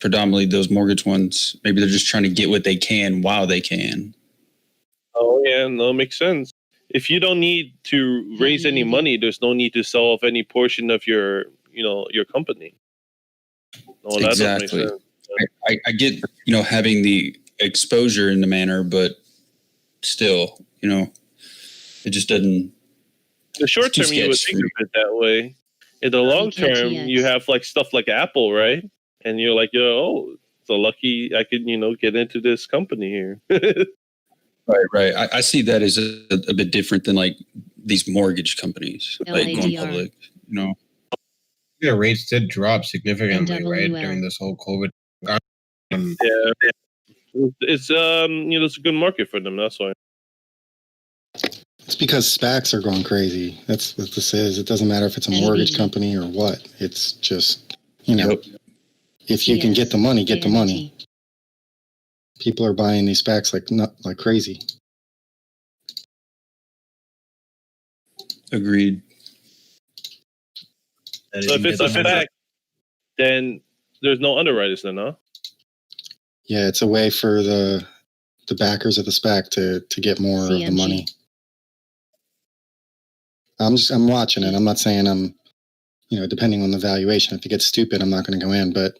predominantly those mortgage ones, maybe they're just trying to get what they can while they can. Oh, yeah, no, it makes sense. If you don't need to raise any money, there's no need to sell off any portion of your, you know, your company. No, that doesn't make sense. I get, you know, having the exposure in the manner, but still, you know, it just doesn't. The short term, you would think of it that way. In the long term, you have like stuff like Apple, right? And you're like, oh, so lucky I could, you know, get into this company here. Right. I see that as a bit different than like these mortgage companies, like going public, you know. Yeah, rates did drop significantly, right, during this whole COVID. Yeah, it's you know, it's a good market for them. That's why. It's because SPACs are going crazy. That's what this is. It doesn't matter if it's a mortgage company or what. It's just, you know, if you can get the money, get the money. People are buying these SPACs like crazy. Agreed. So if it's a SPAC, then there's no underwriters then, huh? Yeah, it's a way for the backers of the SPAC to get more of the money. I'm watching it. I'm not saying I'm, you know, depending on the valuation. If it gets stupid, I'm not going to go in. But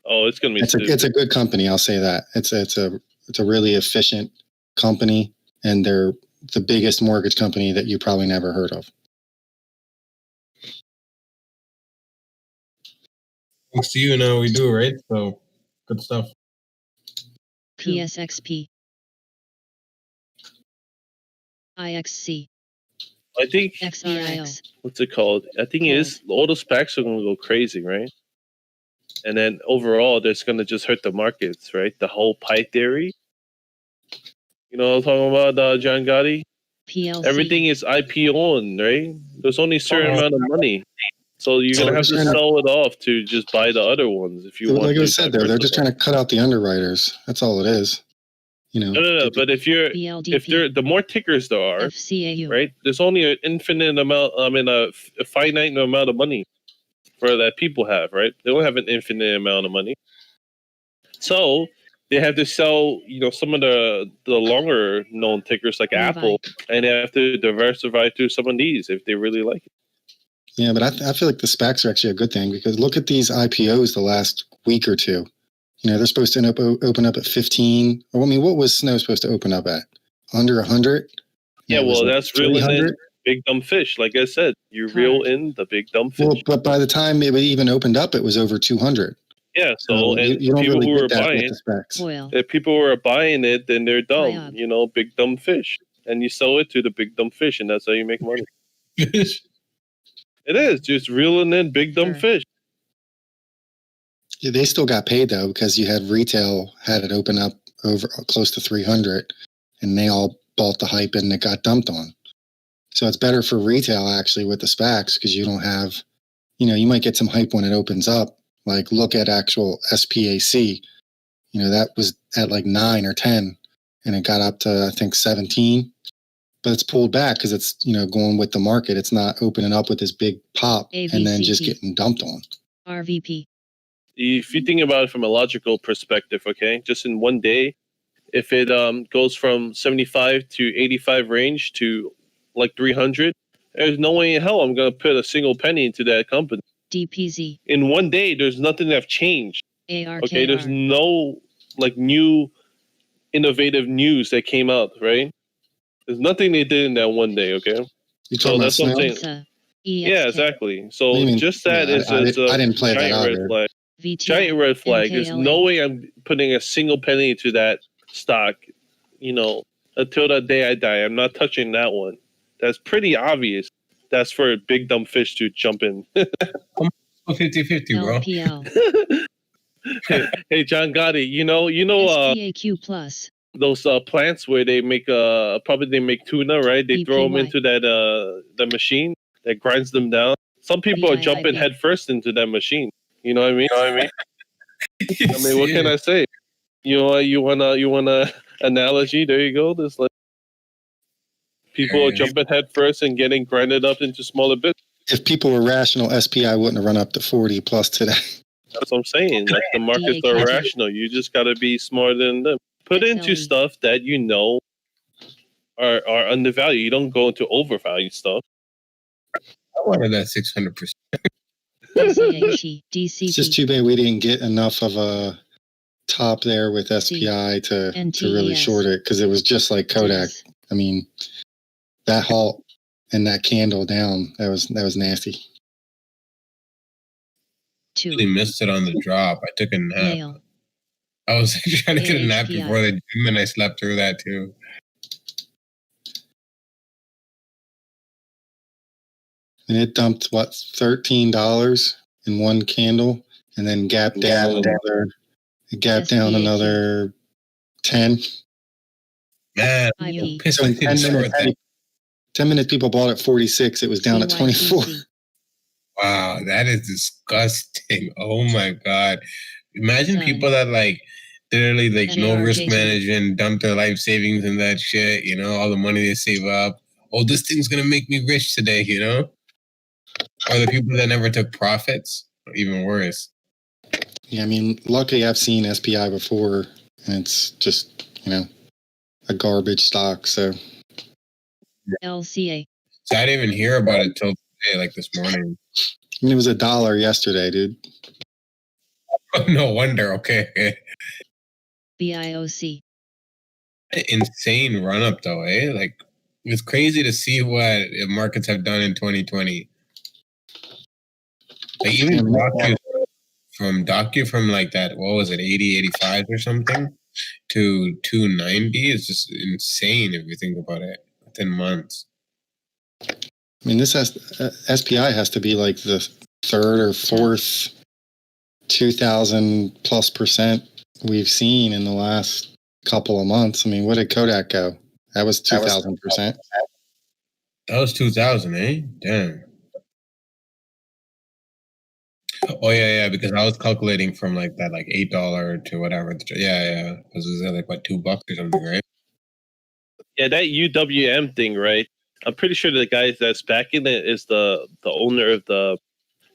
it's going to be. It's a good company. I'll say that. It's a really efficient company, and they're the biggest mortgage company that you probably never heard of. Thanks to you, now we do, right? So good stuff. PSXP. IXC. I think XEIX. What's it called? I think it is all the SPACs are going to go crazy, right? And then overall, that's going to just hurt the markets, right? The whole pie theory. You know what I'm talking about, John Gotti? PLC. Everything is IP on, right? There's only a certain amount of money. So you're going to have to sell it off to just buy the other ones if you want. Like I said, they're just trying to cut out the underwriters. That's all it is. You know. No. But if the more tickers there are, FCAU. right? There's only an infinite amount. I mean, a finite amount of money for that people have, right? They don't have an infinite amount of money, so they have to sell, you know, some of the longer known tickers like Apple, and they have to diversify through some of these if they really like it. Yeah, but I feel like the SPACs are actually a good thing because look at these IPOs the last week or two. You know, they're supposed to open up at 15. I mean, what was Snow supposed to open up at? Under 100? Yeah, well, that's reeling in big dumb fish. Like I said, you reel in the big dumb fish. Well, but by the time it even opened up, it was over 200. Yeah, so and you don't people really who were get that buying, with the SPACs. if people who are buying it, then they're dumb. You know, big dumb fish, and you sell it to the big dumb fish, and that's how you make money. It is just reeling in big dumb fish. Yeah, they still got paid though because you had retail had it open up over close to 300, and they all bought the hype and it got dumped on. So it's better for retail actually with the SPACs because you don't have, you know, you might get some hype when it opens up. Like look at actual SPAC, you know, that was at like 9 or 10, and it got up to I think 17. But it's pulled back because it's, you know, going with the market. It's not opening up with this big pop and then just getting dumped on. RVP. If you think about it from a logical perspective, okay, just in one day, if it goes from 75 to 85 range to like 300, there's no way in hell I'm going to put a single penny into that company. DPZ. In one day, there's nothing that have changed. Okay, there's no like new innovative news that came out, right? There's nothing they did in that one day, okay? You talking about what I'm Snail? saying. Yeah, exactly. So What do you mean? just that Yeah, is I a didn't play that giant out red there. flag. Giant red flag. There's no way I'm putting a single penny into that stock, until that day I die. I'm not touching that one. That's pretty obvious. That's for a big dumb fish to jump in. 50-50, bro. Hey, John Gotti, SPAQ plus. those plants where they make probably they make tuna, right? They throw them into that the machine that grinds them down. Some people are jumping head first into that machine. You know what I mean? I mean, what can I say? You want a analogy? There you go. There's like people are jumping head first and getting grinded up into smaller bits. If people were rational, SPI wouldn't have run up to 40 plus today. That's what I'm saying. Like the markets are irrational. You just got to be smarter than them. Put into stuff that you know are undervalued. You don't go into overvalued stuff. I wanted that 600%. It's just too bad we didn't get enough of a top there with SPI to really short it, because it was just like Kodak. I mean, that halt and that candle down, that was nasty. Really missed it on the drop. I took a nap. I was trying to get a nap before the gym, and I slept through that too. And it dumped $13 in one candle, and then gapped down another. It gapped down another 10. Man, so in 10 minutes, people bought at 46. It was down at 24. Wow, that is disgusting. Oh my God. Imagine people that literally no risk management, dump their life savings in that shit, all the money they save up. Oh, this thing's gonna make me rich today, Or the people that never took profits, even worse. Yeah, I mean, luckily I've seen SPI before, and it's just, a garbage stock, so. LCA. So I didn't even hear about it till today, this morning. I mean, it was $1 yesterday, dude. No wonder. Okay. BIOC. Insane run up though, eh? It's crazy to see what markets have done in 2020. Even Docu from that, what was it, 80, 85 or something to 290 is just insane if you think about it within months. I mean, SPI has to be the third or fourth 2,000+% we've seen in the last couple of months. I mean, what did Kodak go? That was 2,000%. That was 2,000, eh? Damn. Oh yeah, because I was calculating from that $8 to whatever. Yeah. Because it was what, $2 or something, right? Yeah, that UWM thing, right? I'm pretty sure the guy that's backing it is the owner of the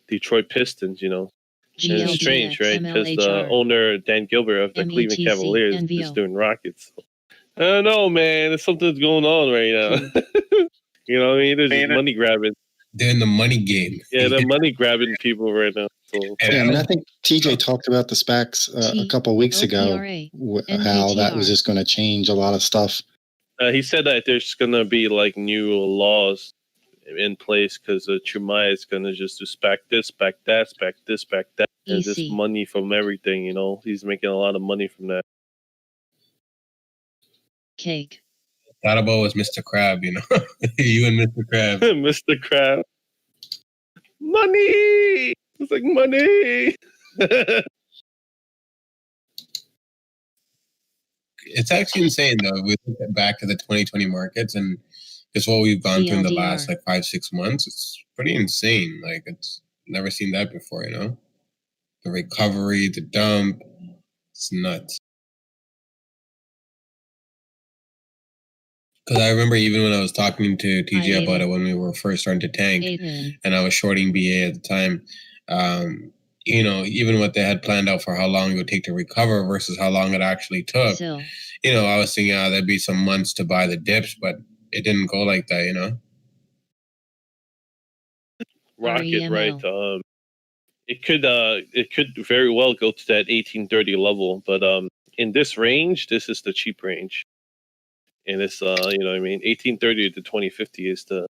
Detroit Pistons, It's strange, right? Because the owner, Dan Gilbert of the Cleveland Cavaliers, is doing Rockets. I don't know, man. There's something's going on right now. You know what I mean? There's just money grabbing. They're in the money game. Yeah, they're money grabbing people right now. So. Yeah, I mean, I think TJ talked about the SPACs a couple of weeks ago, how that was just going to change a lot of stuff. He said that there's going to be new laws in place because Chumaya is going to just do SPAC this, SPAC that, SPAC this, SPAC that. And just money from everything, He's making a lot of money from that. Cake. Thought about was Mr. Crab, you and Mr. Crab. Mr. Crab. Money! It's money! It's actually insane, though. We look back to the 2020 markets, and it's what we've gone through in the last 5-6 months. It's pretty insane. It's never seen that before, The recovery, the dump, it's nuts. Because I remember even when I was talking to TJ about it when we were first starting to tank, and I was shorting BA at the time, even what they had planned out for how long it would take to recover versus how long it actually took. I was thinking, there'd be some months to buy the dips, but it didn't go like that, Rocket, right? it could very well go to that 1830 level, but in this range, this is the cheap range, and it's you know what I mean, 1830 to 2050 is the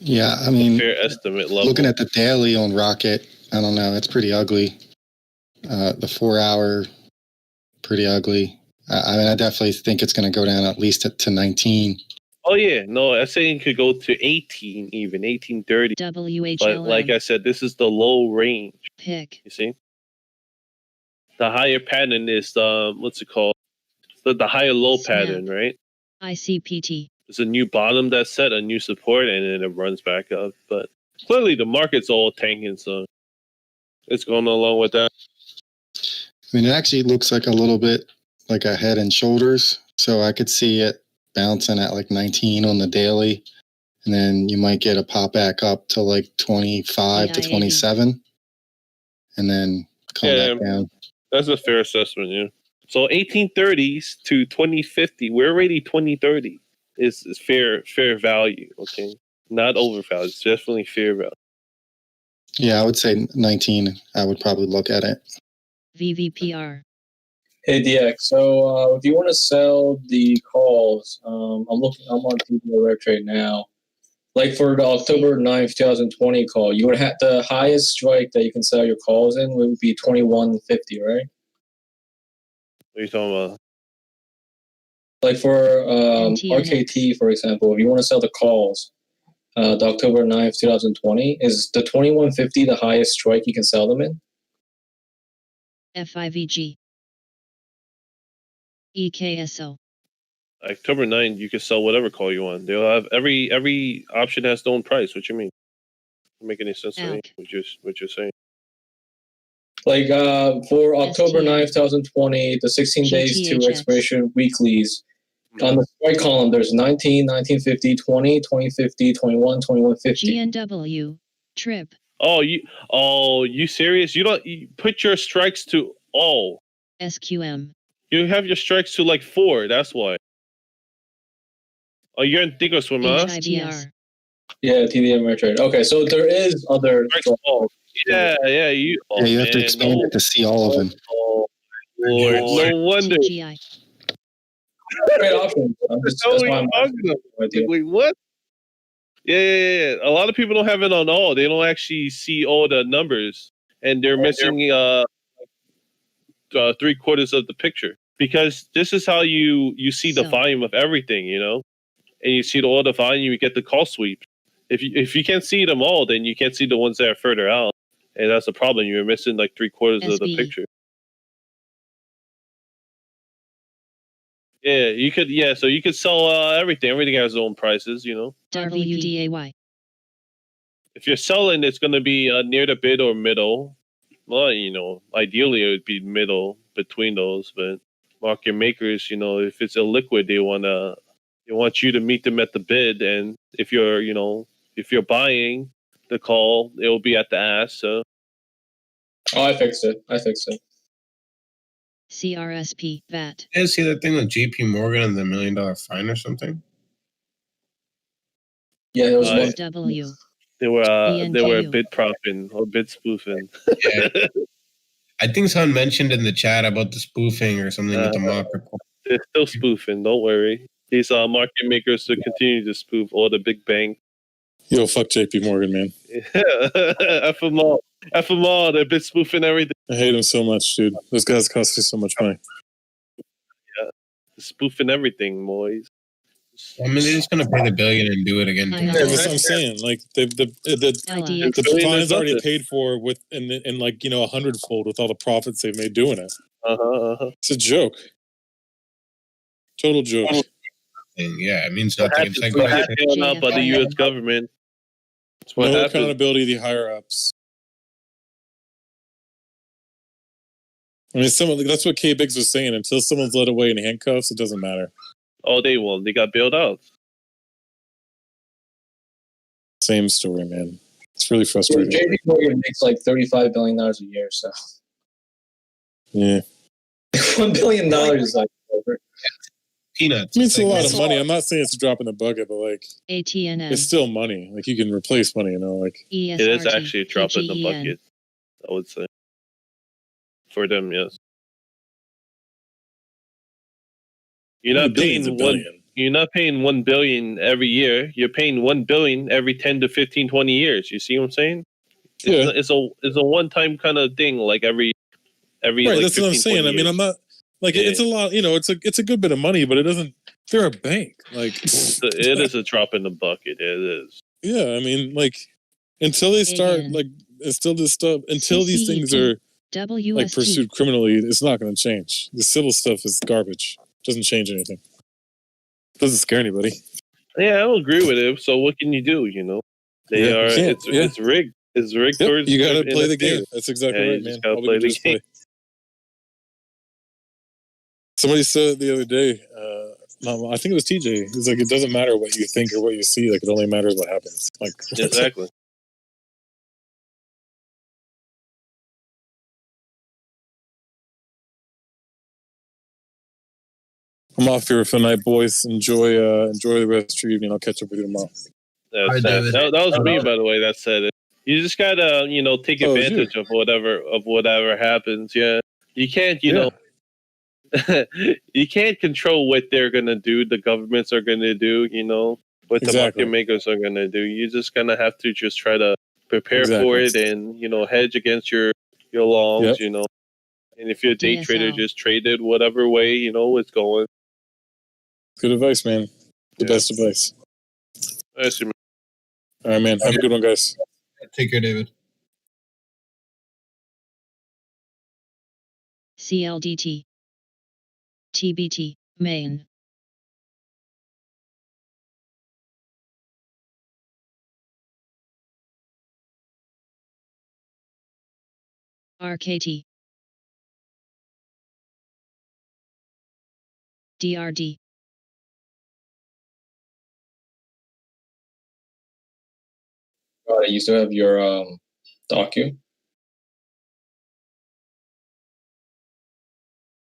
fair estimate level. Looking at the daily on Rocket, I don't know, it's pretty ugly. The 4 hour, pretty ugly. I mean, I definitely think it's going to go down at least to 19. Oh yeah, no, I'm saying it could go to 18, even 1830. But like I said, this is the low range. Pick. You see, the higher pattern is what's it called? The higher low pattern, right? ICPT. There's a new bottom that's set, a new support, and then it runs back up. But clearly, the market's all tanking, so it's going along with that. I mean, it actually looks like a little bit like a head and shoulders, so I could see it bouncing at like 19 on the daily, and then you might get a pop back up to like 25 to 27, and then come back down. That's a fair assessment, yeah. So 1830s to 2050, we're already 2030 is fair value, okay? Not overvalued, it's definitely fair value. Yeah, I would say 19. I would probably look at it. VVPR. Hey DX, so if you want to sell the calls, I'm on TD Direct right now. Like for the October 9th, 2020 call, you would have the highest strike that you can sell your calls in would be 2150, right? What are you talking about? Like for RKT, for example, if you want to sell the calls, the October 9th, 2020, is the 2150 the highest strike you can sell them in? FIVG. EKSO. October 9th, you can sell whatever call you want. They'll have every option has their own price. What you mean? Doesn't make any sense to me. What you're saying? Like for October 9th, 2020, the 16 days to expiration weeklies, on the strike column, there's 19, 1950, 20, 2050, 21, 2150. GNW. Trip. Oh, you serious? You put your strikes to all. SQM. You have your strikes to like 4. That's why. Oh, you're in Thinkorswim, huh? HIDR. Yeah, TD Ameritrade. Okay, so there is other. Yeah. You have to expand it to see all of them. Oh, Lord, no wonder. TGI. Great option. Wait, what? Yeah. A lot of people don't have it on all. They don't actually see all the numbers, and they're missing 3/4 of the picture, because this is how you see the volume of everything, you know, and you see all the volume. You get the call sweep. If you can't see them all, then you can't see the ones that are further out, and that's the problem. You're missing like 3/4 of the picture. Yeah, you could. Yeah, so you could sell everything. Everything has its own prices, you know. WDAY. If you're selling, it's going to be near the bid or middle. Well, you know, ideally it would be middle between those. But market makers, you know, if it's illiquid, they want you to meet them at the bid. And if you're buying the call, it will be at the ask. So. Oh, I fixed it. CRSP VAT. You guys see that thing with JP Morgan and the $1 million fine or something? Yeah, it was one. W. They were bid propping or bid spoofing. Yeah. I think someone mentioned in the chat about the spoofing or something with the mock report. They're still spoofing. Don't worry. These market makers will continue to spoof all the big banks. Yo, fuck JP Morgan, man. F them all. They're bit spoofing everything. I hate him so much, dude. Those guys cost me so much money. Yeah, spoofing everything, boys. I mean, they're just gonna pay the $1 billion and do it again. Yeah, that's what I'm saying. Like the fine's already paid for with in like 100-fold with all the profits they've made doing it. It's a joke. Total joke. Yeah, it means nothing. It's like bailed out by the U.S. government. No accountability of the higher ups. I mean, that's what K Biggs was saying. Until someone's led away in handcuffs, it doesn't matter. Oh, they won't. They got bailed out. Same story, man. It's really frustrating. JP Morgan makes like $35 billion a year, so. Yeah. $1 billion is like peanuts. I mean, it's a lot of money. I'm not saying it's a drop in the bucket, but like ATNM. it's still money. Like you can replace money, like it is actually a drop in the bucket. I would say for them, yes. You're not Billions paying a one. billion. You're not paying 1 billion every year. You're paying 1 billion every 10 to 15, 20 years. You see what I'm saying? Yeah. It's a one time kind of thing. Like every Right, like that's what I'm 15, saying. 20 I mean, years. I'm not like Yeah. it's a lot. You know, it's a good bit of money, but it doesn't. They're a bank. Like, It is a drop in the bucket. It is. yeah. I mean, like until they start Again. like until this stuff until these things are like WST. pursued criminally, it's not going to change. The civil stuff is garbage. Doesn't change anything. Doesn't scare anybody. Yeah, I don't agree with it. So what can you do? You know, they Yeah, you are. can't. Yeah. It's rigged. It's rigged Yep, towards. you got to in play a the game. favor. That's exactly Yeah, right, you man. just gotta All play we can do the is game. play. Somebody said the other day, no, I think it was TJ. It's like it doesn't matter what you think or what you see. Like it only matters what happens. Like Exactly. I'm off here for the night, boys. Enjoy the rest of your evening. I'll catch up with you tomorrow. That's Hi, sad. David. That was me, by the way. That said it. You just gotta, take Oh, it was advantage of whatever happens. Yeah, you can't, Yeah. you can't control what they're gonna do. The governments are gonna do. What the Exactly. market makers are gonna do. You're just gonna have to just try to prepare for Exactly. it and hedge against your longs. Yep. And if you're a day trader, DSL. just trade it whatever way it's going. Good advice, man. The Yeah. best advice. I see. All right, man. Have a good one, guys. Take care, David. CLDT. TBT, main. RKT. DRD. You still have your docu?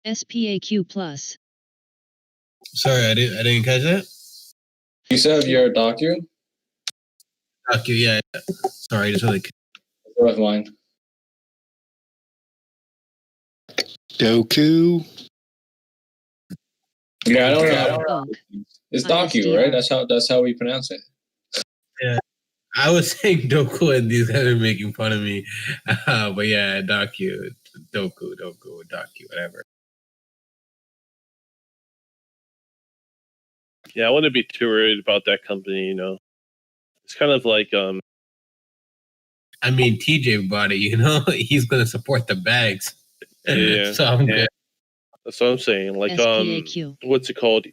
SPAQ plus. Sorry, I didn't catch that. You still have your docu? Docu, yeah. Sorry, I just really. I still have mine. Doku. Yeah, I don't know. It's docu, ISDR. right? That's how we pronounce it. Yeah, I was saying Doku, and these guys are making fun of me. But yeah, Doku, whatever. Yeah, I wouldn't be too worried about that company. It's kind of like I mean, TJ bought it. He's gonna support the bags. Yeah. So I'm good. That's what I'm saying. Like SPAQ. what's it called?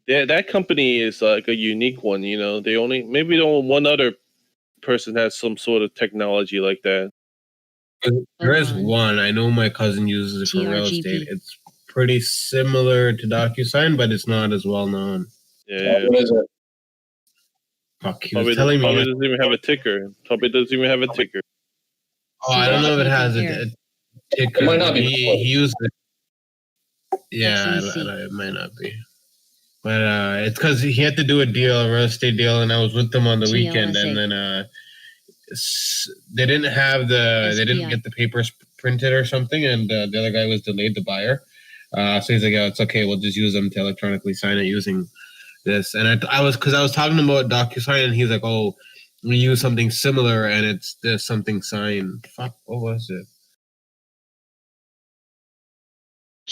Yeah, that company is like a unique one. They maybe one other person has some sort of technology like that. There is one. I know my cousin uses it for real TRGP. estate. It's pretty similar to DocuSign, but it's not as well known. Yeah. What is it? Fuck, he Probably was telling probably me. doesn't even have a ticker. Probably doesn't even have a ticker. Oh, I don't know if it has a ticker. It might not be. He used it. Yeah, XEC. it might not be. But it's because he had to do a real estate deal, and I was with them on the weekend, and then they didn't have they didn't get the papers printed or something, and the other guy was delayed, the buyer. So he's like, "Oh, it's okay. We'll just use them to electronically sign it using this." And I was talking about DocuSign, and he's like, "Oh, we use something similar, and it's this something sign." Fuck, what was it?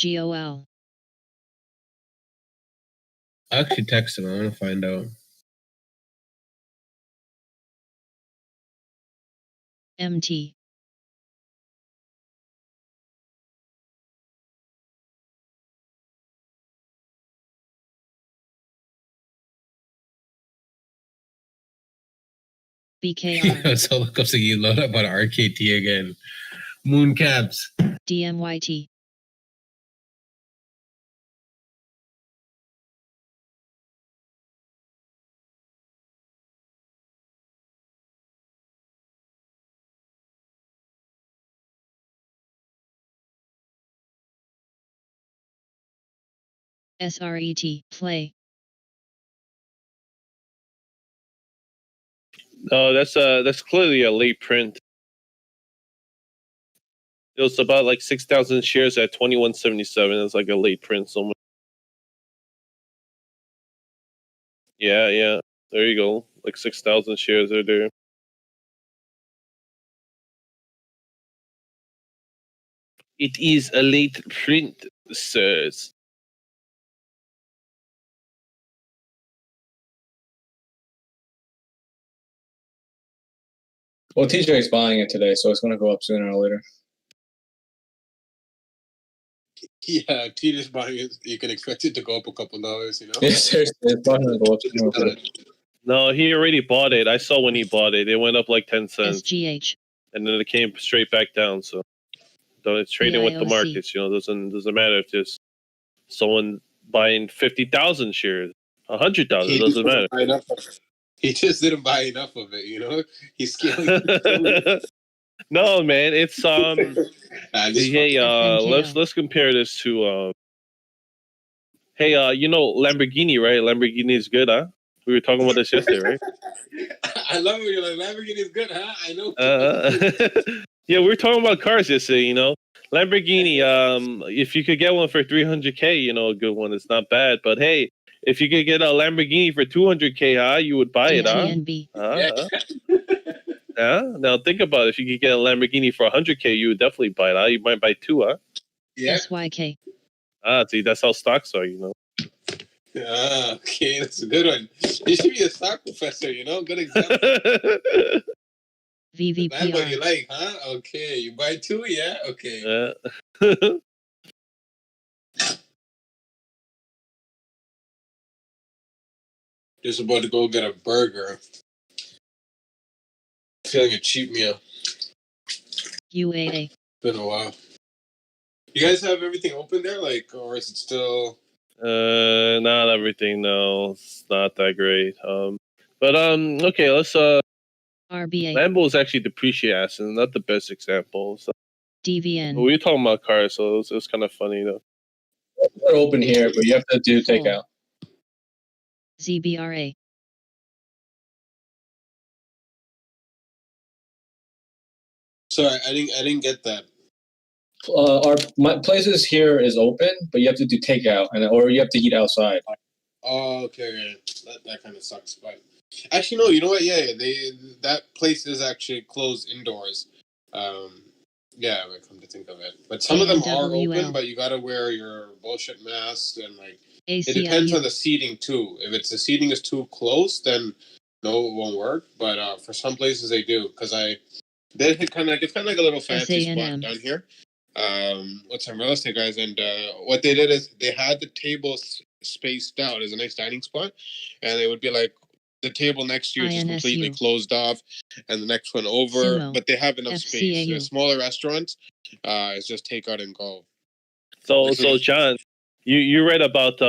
GOL. I actually texted him. I want to find out. MT. BKR. So look up so you load up on RKT again. Mooncaps. DMYT. SRET. Play. No, that's clearly a late print. It was about like 6,000 shares at 21.77. It's like a late print somewhere. Yeah. There you go. Like 6,000 shares are there. It is a late print, sirs. Well, TJ's buying it today, so it's going to go up sooner or later. Yeah, TJ's buying it. You can expect it to go up a couple dollars, you know? Yeah, seriously, it's probably going to go up sooner or later. No, he already bought it. I saw when he bought it. It went up like 10 cents. SGH. And then it came straight back down. So it's trading with the markets. You know, doesn't matter if there's someone buying 50,000 shares, 100,000. It doesn't matter. He just didn't buy enough of it, you know? He's scaling. No, man, it's hey, let's compare this to hey, you know Lamborghini, right? Lamborghini is good, huh? We were talking about this yesterday, right? I love it when you're like, Lamborghini is good, huh? I know. Yeah, we were talking about cars yesterday, you know. Lamborghini, if you could get one for 300K, you know, a good one, it's not bad. But hey, if you could get a Lamborghini for 200K, huh? You would buy it, huh? Yeah. Now think about it. If you could get a Lamborghini for 100K, you would definitely buy it, huh? You might buy two, huh? Yeah. SYK. See, that's how stocks are, you know. Okay, that's a good one. You should be a stock professor, you know? Good example. VVPR. That's what you like, huh? Okay, you buy two, yeah? Okay. Just about to go get a burger. Feeling a cheap meal. UAA. Been a while. You guys have everything open there, like, or is it still? Not everything. No, it's not that great. But okay, let's RBA. Lambo is actually depreciating, not the best example. So. DVN. We were talking about cars, so it was kind of funny though. They're open here, but you have to do takeout. ZBRA. Sorry, I didn't get that. My places here is open, but you have to do takeout, or you have to eat outside. Oh, okay. That kind of sucks. But actually, no. You know what? Yeah, that place is actually closed indoors. Yeah, I come to think of it. But some of them are open, but you gotta wear your bullshit mask and like. It depends on the seating too. If the seating is too close, then no, it won't work. But for some places they do, because it's kind of like a little fancy spot down here. With some real estate guys, and what they did is they had the tables spaced out as a nice dining spot, and it would be like the table next to you is just completely closed off, and the next one over, but they have enough space. The smaller restaurants, it's just take out and go. So John, you read about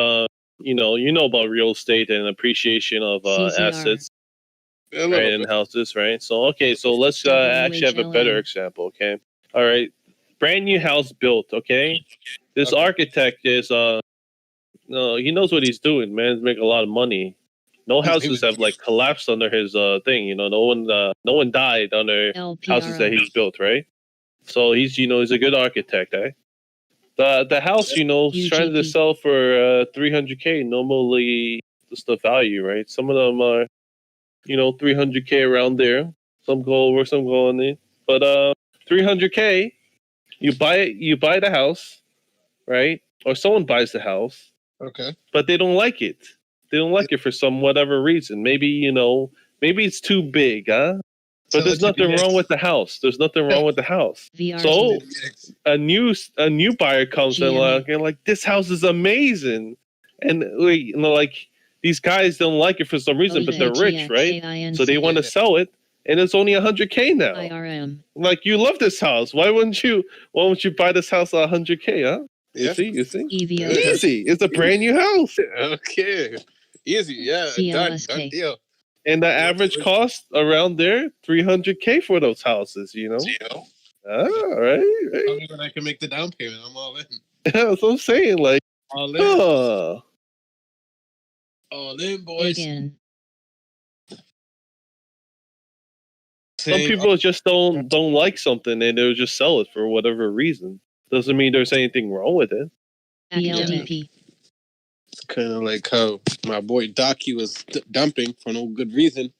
you know about real estate and appreciation of assets, right, and houses, right? So okay, so let's actually have a better example. Okay, all right. Brand new house built, okay? This architect is he knows what he's doing, man. He's making a lot of money. No houses have like collapsed under his thing, you know. No one died under houses that he's built, right? So he's a good architect, eh? The house, is trying to sell for 300K. Normally that's the value, right? Some of them are 300K around there. Some go over, some go under. But 300K. You buy the house, right? Or someone buys the house. Okay. But they don't like it. They don't like it for some whatever reason. Maybe, maybe it's too big, huh? But there's nothing wrong with the house. There's nothing wrong with the house. So a new buyer comes in like this house is amazing. And like these guys don't like it for some reason, but they're rich, right? So they want to sell it. And it's only 100K now. IRM. Like you love this house. Why wouldn't you buy this house at 100K, huh? You see? EVO. Easy. It's a brand new house. Okay. Easy, yeah. Done deal. And the average cost around there, 300K for those houses, All right. When I can make the down payment, I'm all in. That's what I'm saying. Like, all in. All in, boys. Again. Some people just don't like something and they'll just sell it for whatever reason. Doesn't mean there's anything wrong with it. BLDP. It's kind of like how my boy Docky was dumping for no good reason.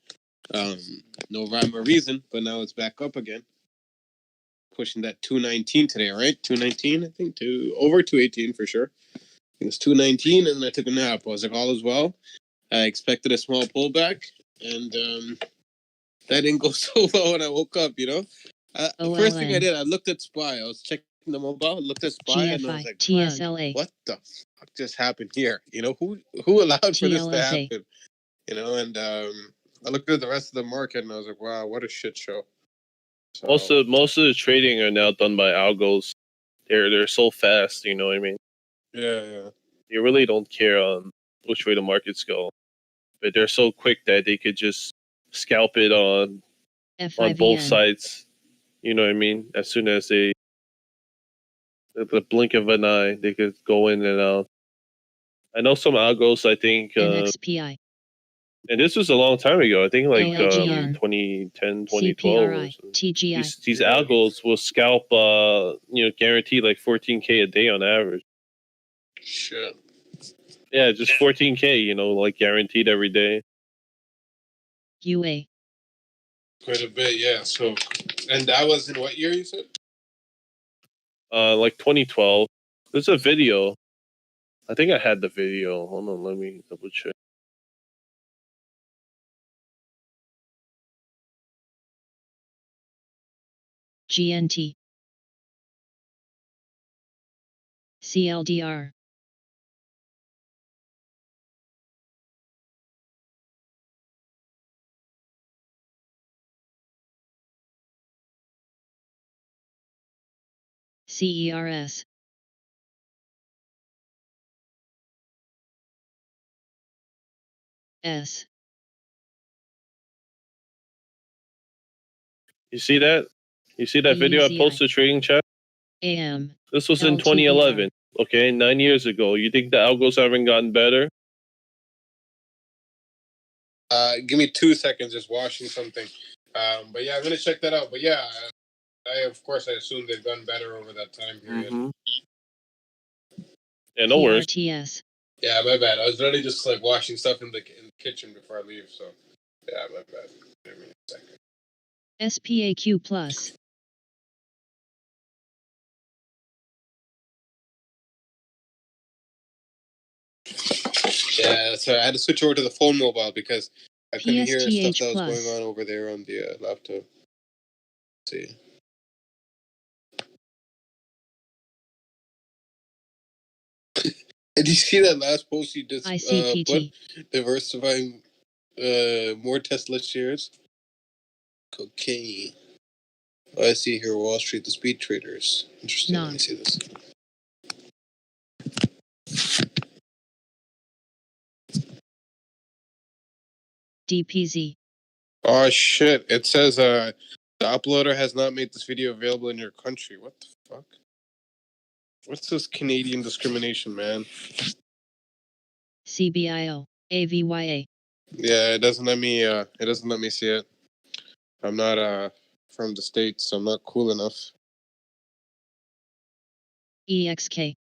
No rhyme or reason, but now it's back up again. Pushing that 219 today, right? 219, I think, to over 218 for sure. It was 219, and I took a nap. I was like, all is well. I expected a small pullback, and that didn't go so well when I woke up, you know? The first thing I did, I looked at SPY. I was checking the mobile, looked at SPY, and I was like, TSLA. what the fuck just happened here? You know, who allowed for this to happen? You know, and I looked at the rest of the market, and I was like, wow, what a shit show. So, Most of the trading are now done by algos. They're so fast, you know what I mean? yeah. You really don't care on which way the markets go, but they're so quick that they could just scalp it on both sides. You know what I mean? As soon as the blink of an eye, they could go in and out. I know some algos. I think NXPI. And this was a long time ago. I think like 2010, 2012. TGI. These algos will scalp, guaranteed like 14K a day on average. Shit. Yeah, just 14K, like guaranteed every day. UA. Quite a bit, yeah. So, and that was in what year you said? Like 2012. There's a video. I think I had the video. Hold on, let me double check. GNT. CLDR. CERS. S. You see that? You see that video I posted trading chat? AM. This was in 2011. Okay, 9 years ago. You think the algos haven't gotten better? Give me 2 seconds, just washing something. But yeah, I'm gonna check that out. But yeah, I assume they've done better over that time period. Mm-hmm. Yeah, no worries. PRTS. Yeah, my bad. I was literally just like washing stuff in the kitchen before I leave. So yeah, my bad. Give me a second. SPAQ plus. Yeah, so I had to switch over to the phone mobile because I couldn't hear PSTH stuff that was plus. going on over there on the laptop. Let's see. Did you see that last post you just put? Diversifying more Tesla shares? Cocaine. Oh, I see here Wall Street, the speed traders. Interesting. Let me see this. DPZ. Oh shit! It says the uploader has not made this video available in your country. What the fuck? What's this Canadian discrimination, man? CBIO. AVYA. Yeah, it doesn't let me. It doesn't let me see it. I'm not from the States, so I'm not cool enough. EXK.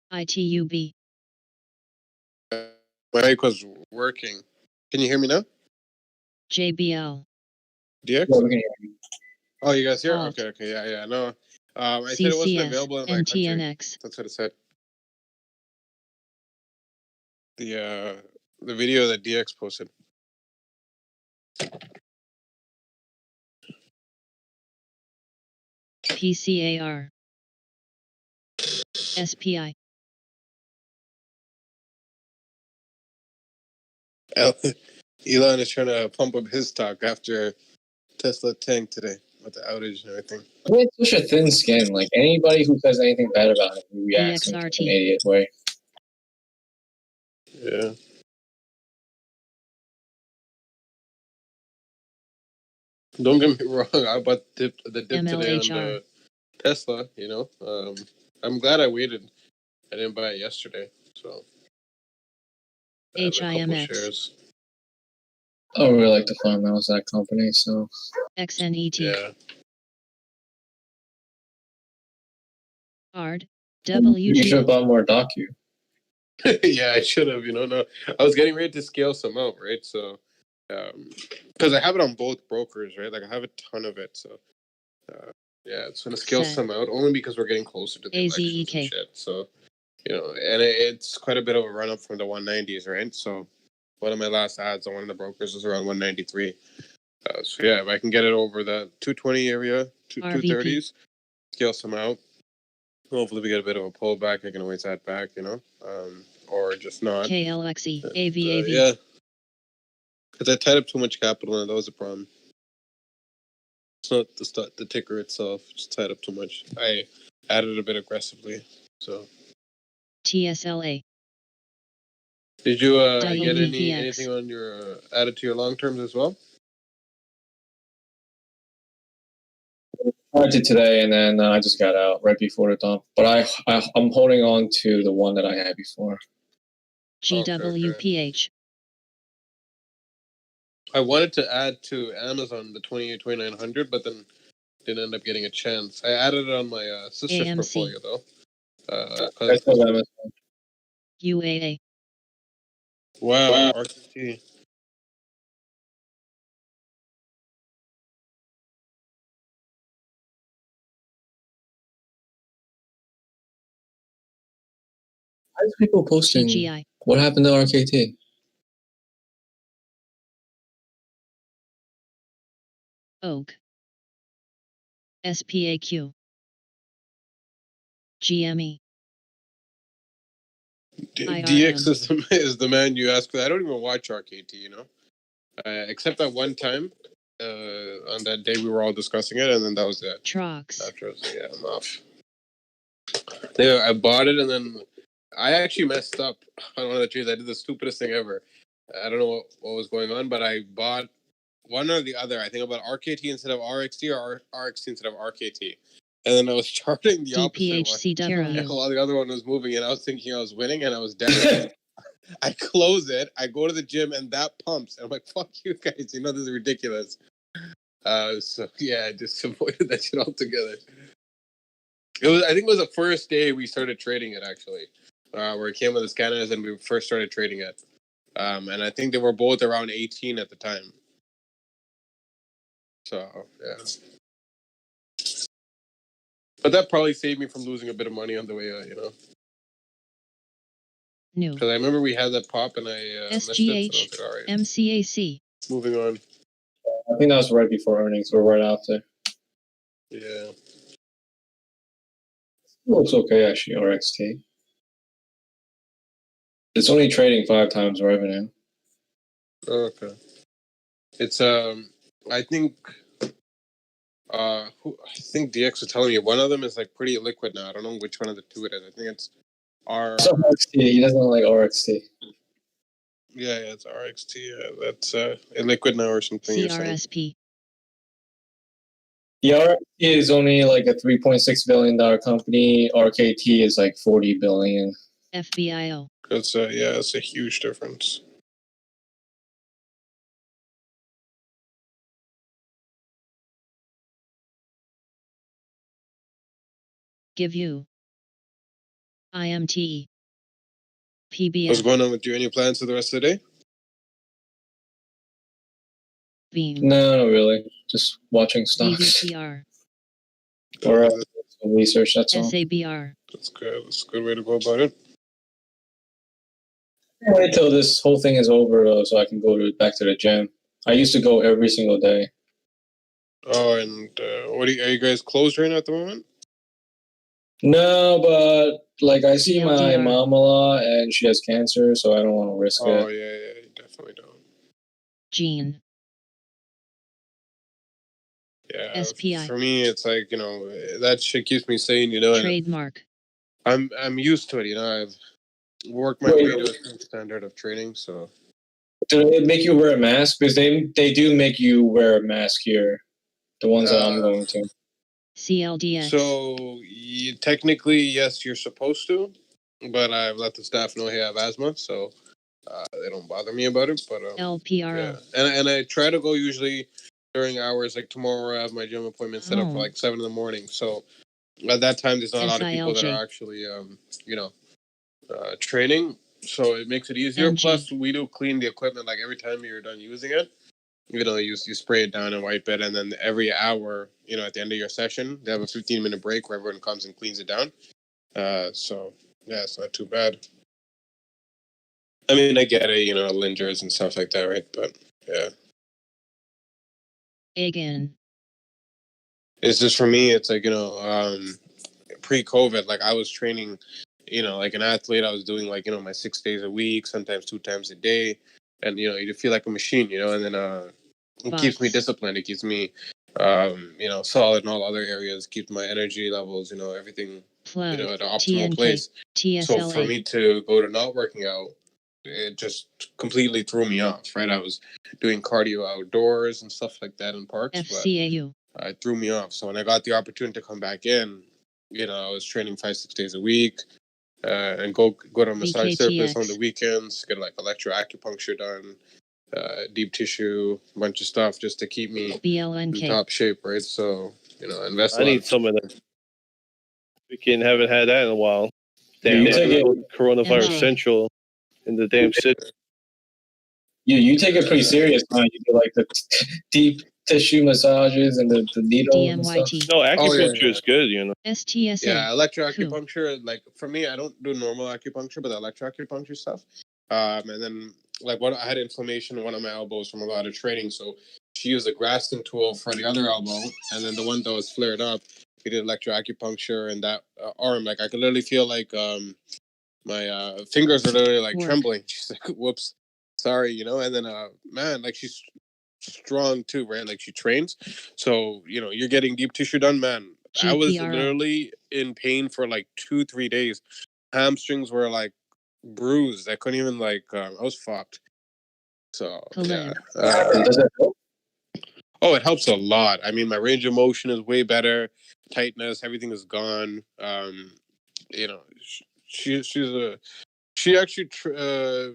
ITUB. My mic was working. Can you hear me now? JBL. DX? Yeah, we can hear you. Oh, you guys here? Alt. Okay, yeah, no. I said it wasn't available in my country. NTNX. That's what it said. The video that DX posted. PCAR. SPI. Elon is trying to pump up his stock after Tesla tanked today with the outage and everything. I mean, it's such a thin skin. Like anybody who says anything bad about it reacts in an idiot way. Yeah. Don't get me wrong. I bought the dip today on MLHR. the Tesla. You know, I'm glad I waited. I didn't buy it yesterday, so I have a couple HIMX. shares. I don't really like the fundamentals of that company, so XNET. Yeah. ARD. you should have WT. bought more Docu. Yeah, I should have. You know, no, I was getting ready to scale some out, right? So, because I have it on both brokers, right? Like I have a ton of it, so yeah, it's gonna scale Set. some out only because we're getting closer to the elections and AZEK. shit. So, you know, and it's quite a bit of a run up from the 190s, right? So, one of my last ads on one of the brokers was around 193. So yeah, if I can get it over the 220 area, RVP. 230s, scale some out. Hopefully, we get a bit of a pullback. I can always add back, you know, or just not. KLXE. AVAV. Yeah, because I tied up too much capital, and that was a problem. It's not the ticker itself; just tied up too much. I added a bit aggressively. So, TSLA. did you get WPX. anything on your added to your long terms as well? I did today, and then I just got out right before the dump. But I'm holding on to the one that I had before. GWPH. I wanted to add to Amazon the 2900, but then didn't end up getting a chance. I added it on my sister's AMC. portfolio though. I still have it. UAA. Wow, RTT. Why is people posting? CGI. What happened to RKT? Oak. SPAQ. GME. DX is the man you ask for. I don't even watch RKT, you know, except that one time on that day we were all discussing it, and then that was it. Trox. After, yeah, I'm off. I bought it, and then I actually messed up on one of the trades. I did the stupidest thing ever. I don't know what was going on, but I bought one or the other. I think about RKT instead of RXT or RXT instead of RKT. And then I was charting the opposite one while the other one was moving, and I was thinking I was winning, and I was down. I close it, I go to the gym, and that pumps. And I'm like, fuck you guys, you know, this is ridiculous. So, yeah, I just avoided that shit altogether. I think it was the first day we started trading it, actually, where it came with the scanners, and we first started trading it. And I think they were both around 18 at the time. So, yeah. But that probably saved me from losing a bit of money on the way out, you know? New. Because I remember we had that pop and I missed it, so I was like, all right. MCAC. Moving on. I think that was right before earnings or right after. Yeah. It looks okay, actually, RXT. It's only trading 5 times revenue. Okay. It's, I think DX was telling me one of them is like pretty liquid now. I don't know which one of the two it is. I think it's RXT. He doesn't like RXT. Yeah, it's RXT. Yeah, that's liquid now or something. CRSP. The RXT is only like a $3.6 billion company. RKT is like $40 billion. FBIO. It's it's a huge difference. Give you. IMT. PBS. What's going on with you? Any plans for the rest of the day? Beam. No, not really. Just watching stocks. DVTR. Or some research, that's all. SABR. That's good. That's a good way to go about it. Wait till this whole thing is over, though, so I can go back to the gym. I used to go every single day. Oh, and are you guys closed right now at the moment? No, but like I see my mom a lot, and she has cancer, so I don't want to risk it. Oh, yeah, you definitely don't. Gene. Yeah. SPI. For me, it's like, you know, that shit keeps me sane, you know. Trademark. I'm used to it, you know. I've worked my way to a certain standard of training, so. Do they make you wear a mask? Because they do make you wear a mask here. The ones that I'm going to. CLDX. So technically, yes, you're supposed to, but I've let the staff know I have asthma, so they don't bother me about it. But LPRO. yeah, and I try to go usually during hours like tomorrow. I have my gym appointment set up for like 7 a.m. So at that time, there's not a lot of people that are actually training, so it makes it easier. Plus, we do clean the equipment like every time you're done using it. You spray it down and wipe it, and then every hour, at the end of your session, they have a 15-minute break where everyone comes and cleans it down. So yeah, it's not too bad. I mean, I get it, lingers and stuff like that, right? But yeah. Again. It's just for me, it's like, pre-COVID, like I was training, like an athlete, I was doing like, my 6 days a week, sometimes 2 times a day. And, you feel like a machine, and then it keeps me disciplined. It keeps me, solid in all other areas, keeps my energy levels, everything, at an optimal place. So for me to go to not working out, it just completely threw me off, right? I was doing cardio outdoors and stuff like that in parks. FCAU. But it threw me off. So when I got the opportunity to come back in, I was training 5-6 days a week. And go to a massage therapist on the weekends, get like electroacupuncture done, deep tissue, a bunch of stuff just to keep me in top shape, right? So, invest. I need some of that. Haven't had that in a while. Damn, coronavirus central in the damn city. You take it pretty serious, man. You do like the deep tissue massages and the needle and stuff. No, acupuncture is good, STSA. Yeah, electroacupuncture, like for me, I don't do normal acupuncture, but the electroacupuncture stuff. And then like I had inflammation in one of my elbows from a lot of training, so she used a Graston tool for the other elbow, and then the one that was flared up, we did electroacupuncture and that arm. Like I could literally feel like my fingers are literally like trembling. She's like, "Whoops, sorry," and then man, like she's strong too, right? Like she trains, so you're getting deep tissue done, man. I was literally in pain for like 2-3 days. Hamstrings were like bruised. I couldn't even I was fucked. So yeah. Does it help? Oh, it helps a lot. I mean, my range of motion is way better. Tightness, everything is gone. She actually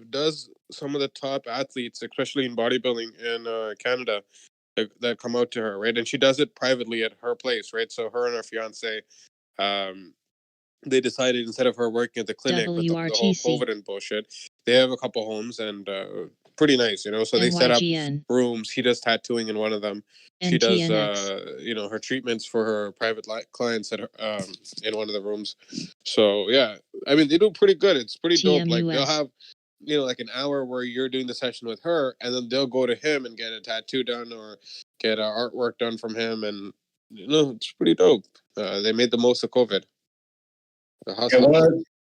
does some of the top athletes, especially in bodybuilding in Canada, that come out to her, right? And she does it privately at her place, right? So her and her fiance, they decided instead of her working at the clinic with the whole COVID and bullshit, they have a couple homes and pretty nice, So they set up rooms. He does tattooing in one of them. She does, her treatments for her private clients at in one of the rooms. So yeah, I mean, they do pretty good. It's pretty dope. Like they'll have, like an hour where you're doing the session with her, and then they'll go to him and get a tattoo done or get artwork done from him, and it's pretty dope. They made the most of COVID.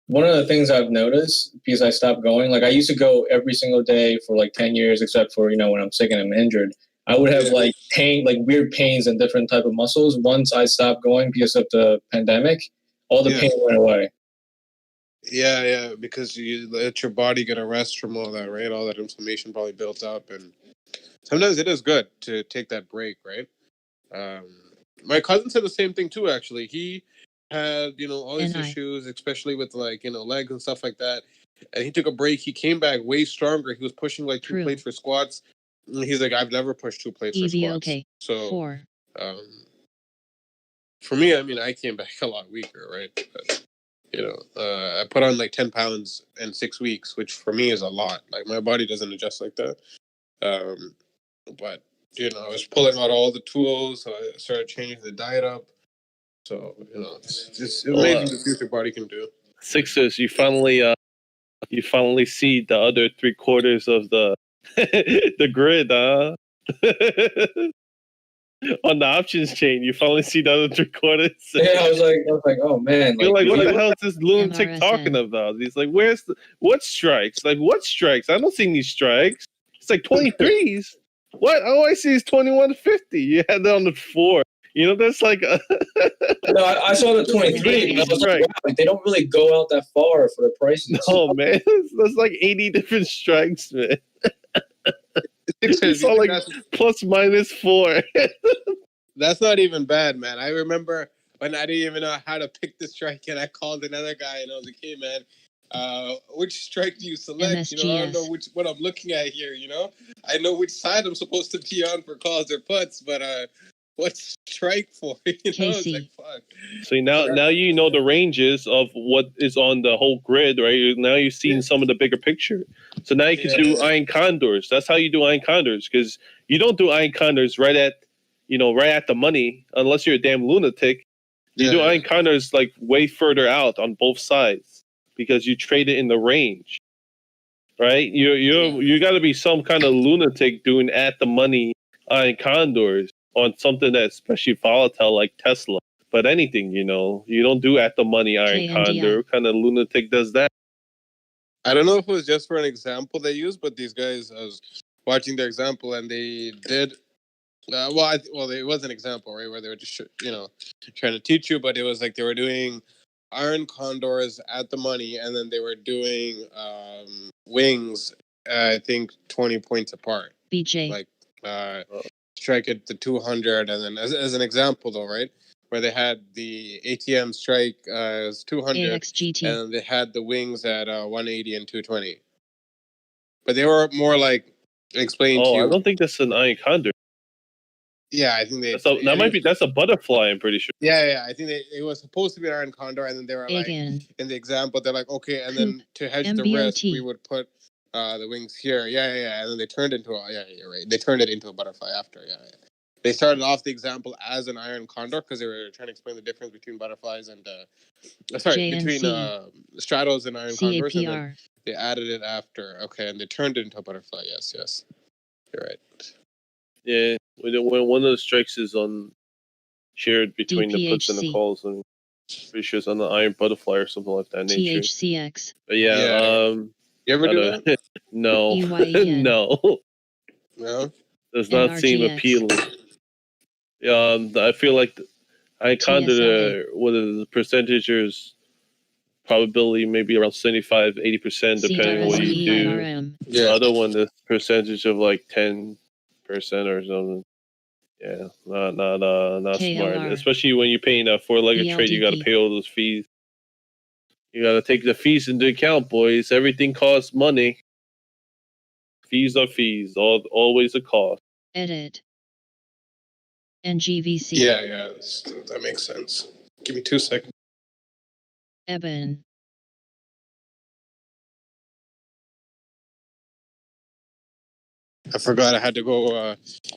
One of the things I've noticed, because I stopped going, like I used to go every single day for like 10 years, except for, when I'm sick and I'm injured. I would have like pain, like weird pains in different type of muscles. Once I stopped going because of the pandemic, all the pain went away. Yeah, because you let your body get a rest from all that, right? All that inflammation probably built up, and sometimes it is good to take that break, right? My cousin said the same thing too, actually. He had, all these issues, especially with like, legs and stuff like that. And he took a break. He came back way stronger. He was pushing like 2 plates for squats. And he's like, I've never pushed 2 plates for squats. So, for me, I mean, I came back a lot weaker, right? But, I put on like 10 pounds in 6 weeks, which for me is a lot. Like my body doesn't adjust like that. But, I was pulling out all the tools. So I started changing the diet up. So, it's amazing the future body can do. Sixers, you finally see the other 3/4 of the the grid, huh? On the options chain, you finally see the other 3/4. Yeah, I was like, oh man. You're like, what the hell is this lunatic talking about? He's like, what strikes? Like, what strikes? I don't see any strikes. It's like 23s. What? All I see is 21.50. You had that on the 4. That's like. No, I saw the 23. And I was like, wow, they don't really go out that far for the prices. No, man, that's like 80 different strikes, man. It's all like plus minus 4. That's not even bad, man. I remember when I didn't even know how to pick the strike, and I called another guy, and I was like, "Hey, man, which strike do you select? You know, I don't know what I'm looking at here. You know, I know which side I'm supposed to be on for calls or putts, but what's strike for? You know, it's like fuck." So now you know the ranges of what is on the whole grid, right? Now you've seen some of the bigger picture. So now you can do iron condors. That's how you do iron condors, because you don't do iron condors right at the money unless you're a damn lunatic. You do iron condors like way further out on both sides because you trade it in the range, right? You got to be some kind of lunatic doing at the money iron condors on something that's especially volatile like Tesla. But anything, you don't do at the money iron condor. What kind of lunatic does that? I don't know if it was just for an example they used, but these guys, I was watching their example, and they did. It was an example, right, where they were just trying to teach you, but it was like they were doing iron condors at the money, and then they were doing wings. I think 20 points apart. BJ. Like strike at the 200, and then as an example, though, right, where they had the ATM strike as 200, AXGT. and they had the wings at 180 and 220. But they were more like explaining to you. I don't think that's an iron condor. Yeah, I think that's a butterfly. I'm pretty sure. Yeah. I think it was supposed to be an iron condor, and then they were like in the example, they're like, okay, and then to hedge the risk, we would put the wings here. Yeah, and then they turned into you're right. They turned it into a butterfly after. Yeah. They started off the example as an iron condor because they were trying to explain the difference between butterflies and between stratos and iron condors, and then they added it after. Okay, and they turned it into a butterfly. Yes, you're right. Yeah, when one of the strikes is shared between the puts and the calls, and pretty sure it's on the iron butterfly or something like that nature. THCX. But you ever do that? No, no. Does not seem appealing. I feel like I counted what is the percentage is probability maybe around 75-80% depending on what you do. The other one, the percentage of like 10% or something. Yeah, not smart. Especially when you're paying a 4-legged trade, you got to pay all those fees. You got to take the fees into account, boys. Everything costs money. Fees are fees. Always a cost. Edit. NGVC. Yeah, that makes sense. Give me 2 seconds. Eben. I forgot I had to go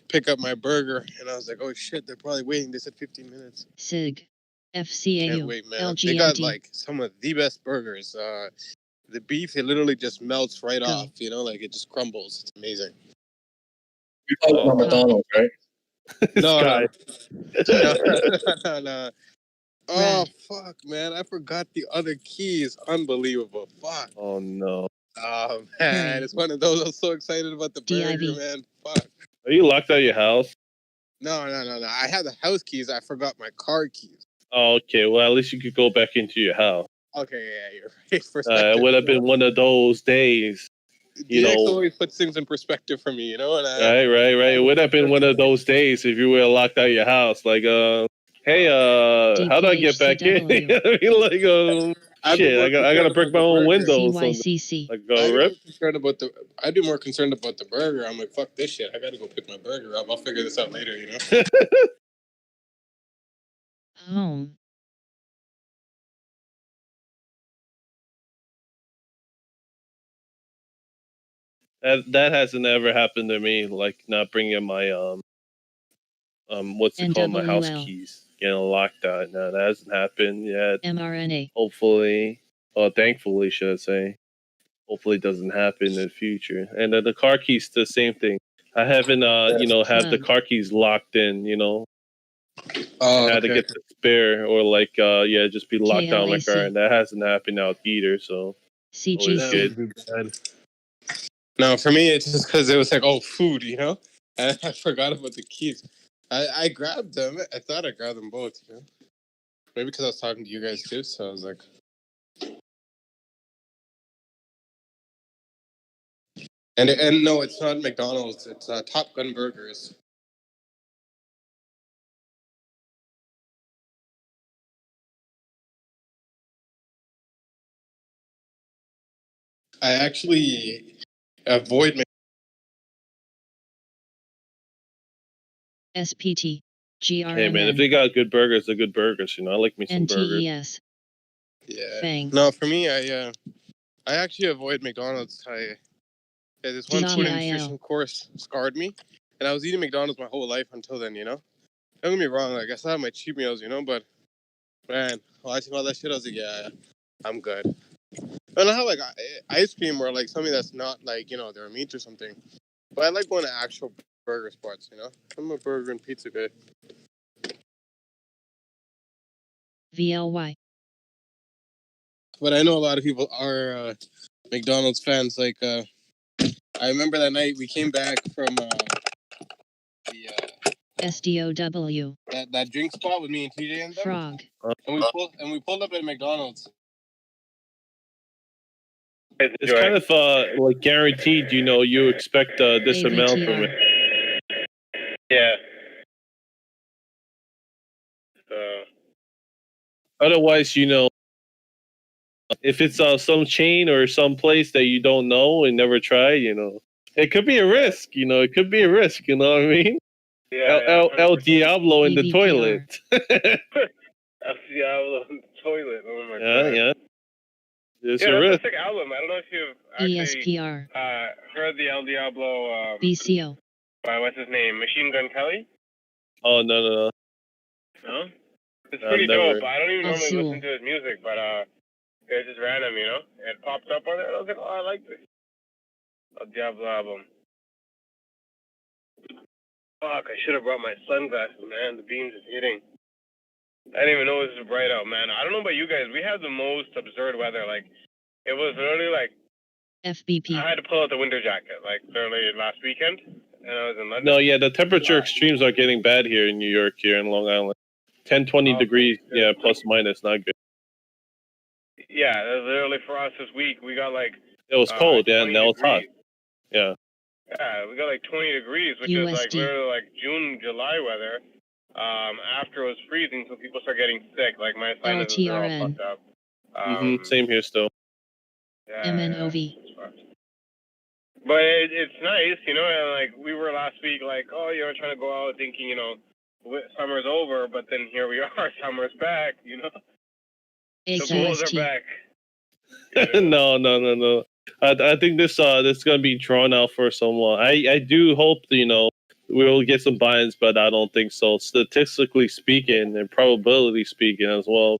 pick up my burger, and I was like, "Oh shit, they're probably waiting." They said 15 minutes. SIG. FCAU. Can't wait, man. LGMT. They got like some of the best burgers. The beef, it literally just melts right off. Like it just crumbles. It's amazing. You're talking about McDonald's, right? No. Oh fuck, man! I forgot the other keys. Unbelievable. Fuck. Oh no. Oh man, it's one of those. I'm so excited about the burger, man. Fuck. Are you locked out of your house? No. I had the house keys. I forgot my car keys. Oh, okay. Well, at least you could go back into your house. Okay, yeah, you're right. It would have been one of those days. DX always puts things in perspective for me, And right. It would have been one of those days if you were locked out of your house. Like, hey, how do I get back in? Shit, I gotta break my own windows. Like, rip. I'd be more concerned about the burger. I'm like, fuck this shit. I gotta go pick my burger up. I'll figure this out later, Home. That hasn't ever happened to me. Like not bringing my what's it called, my house keys, getting locked out. No, that hasn't happened yet. mRNA. Hopefully, thankfully, should I say? Hopefully, it doesn't happen in the future. And the car keys, the same thing. I haven't, have the car keys locked in. I had to get the spare or like, just be locked down my car, and that hasn't happened out either. So, always good. No, for me, it's just because it was like, food, and I forgot about the keys. I grabbed them. I thought I grabbed them both, Maybe because I was talking to you guys too, so I was like. And no, it's not McDonald's. It's Top Gun Burgers. I actually avoid SPT. Hey man, if they got good burgers, they're good burgers. You know, I like me some burgers. NTES. Yeah. Fang. No, for me, I actually avoid McDonald's. This one food and nutrition course scarred me, and I was eating McDonald's my whole life until then. You know, don't get me wrong. Like I still have my cheap meals, you know, but man, watching all that shit, I was like, yeah, I'm good. And I have like ice cream or like something that's not like, you know, their meat or something. But I like going to actual burger spots, you know. I'm a burger and pizza guy. VLY. But I know a lot of people are McDonald's fans. Like, I remember that night we came back from the SDOW. that drink spot with me and TJ and them. Frog. And we pulled up at McDonald's. It's kind of like guaranteed. You know, you expect this amount from it. Yeah. Otherwise, you know, if it's some chain or some place that you don't know and never tried, you know, it could be a risk. You know, it could be a risk. You know what I mean? Yeah. El Diablo in the toilet. El Diablo in the toilet. Oh my god. Yeah. It's a risk. That's a sick album. I don't know if you've actually heard the El Diablo BCO. By what's his name? Machine Gun Kelly? Oh no. No? It's pretty dope. I don't even normally listen to his music, but it's just random, you know? It popped up on it, and I was like, oh, I like this. El Diablo album. Fuck, I should have brought my sunglasses, man. The beams is hitting. I didn't even know it was bright out, man. I don't know about you guys. We had the most absurd weather. Like, it was literally like... FBP. I had to pull out the winter jacket, like, literally last weekend. And I was in London. No, yeah, the temperature extremes are getting bad here in New York, here in Long Island. 10, 20 degrees, yeah, plus minus, not good. Yeah, literally for us this week, we got like... It was cold, yeah, now it's hot. Yeah. Yeah, we got like 20 degrees, which is like literally like June, July weather. After it was freezing, so people start getting sick. Like my sinuses are all fucked up. Same here still. Yeah, MNOV. But it's nice, you know, and like we were last week like, oh, you know, trying to go out thinking, you know, summer's over, but then here we are, summer's back, you know? The Bulls are back. No. I think this is gonna be drawn out for some long. I do hope, you know, we'll get some buy-ins, but I don't think so. Statistically speaking, and probability speaking as well,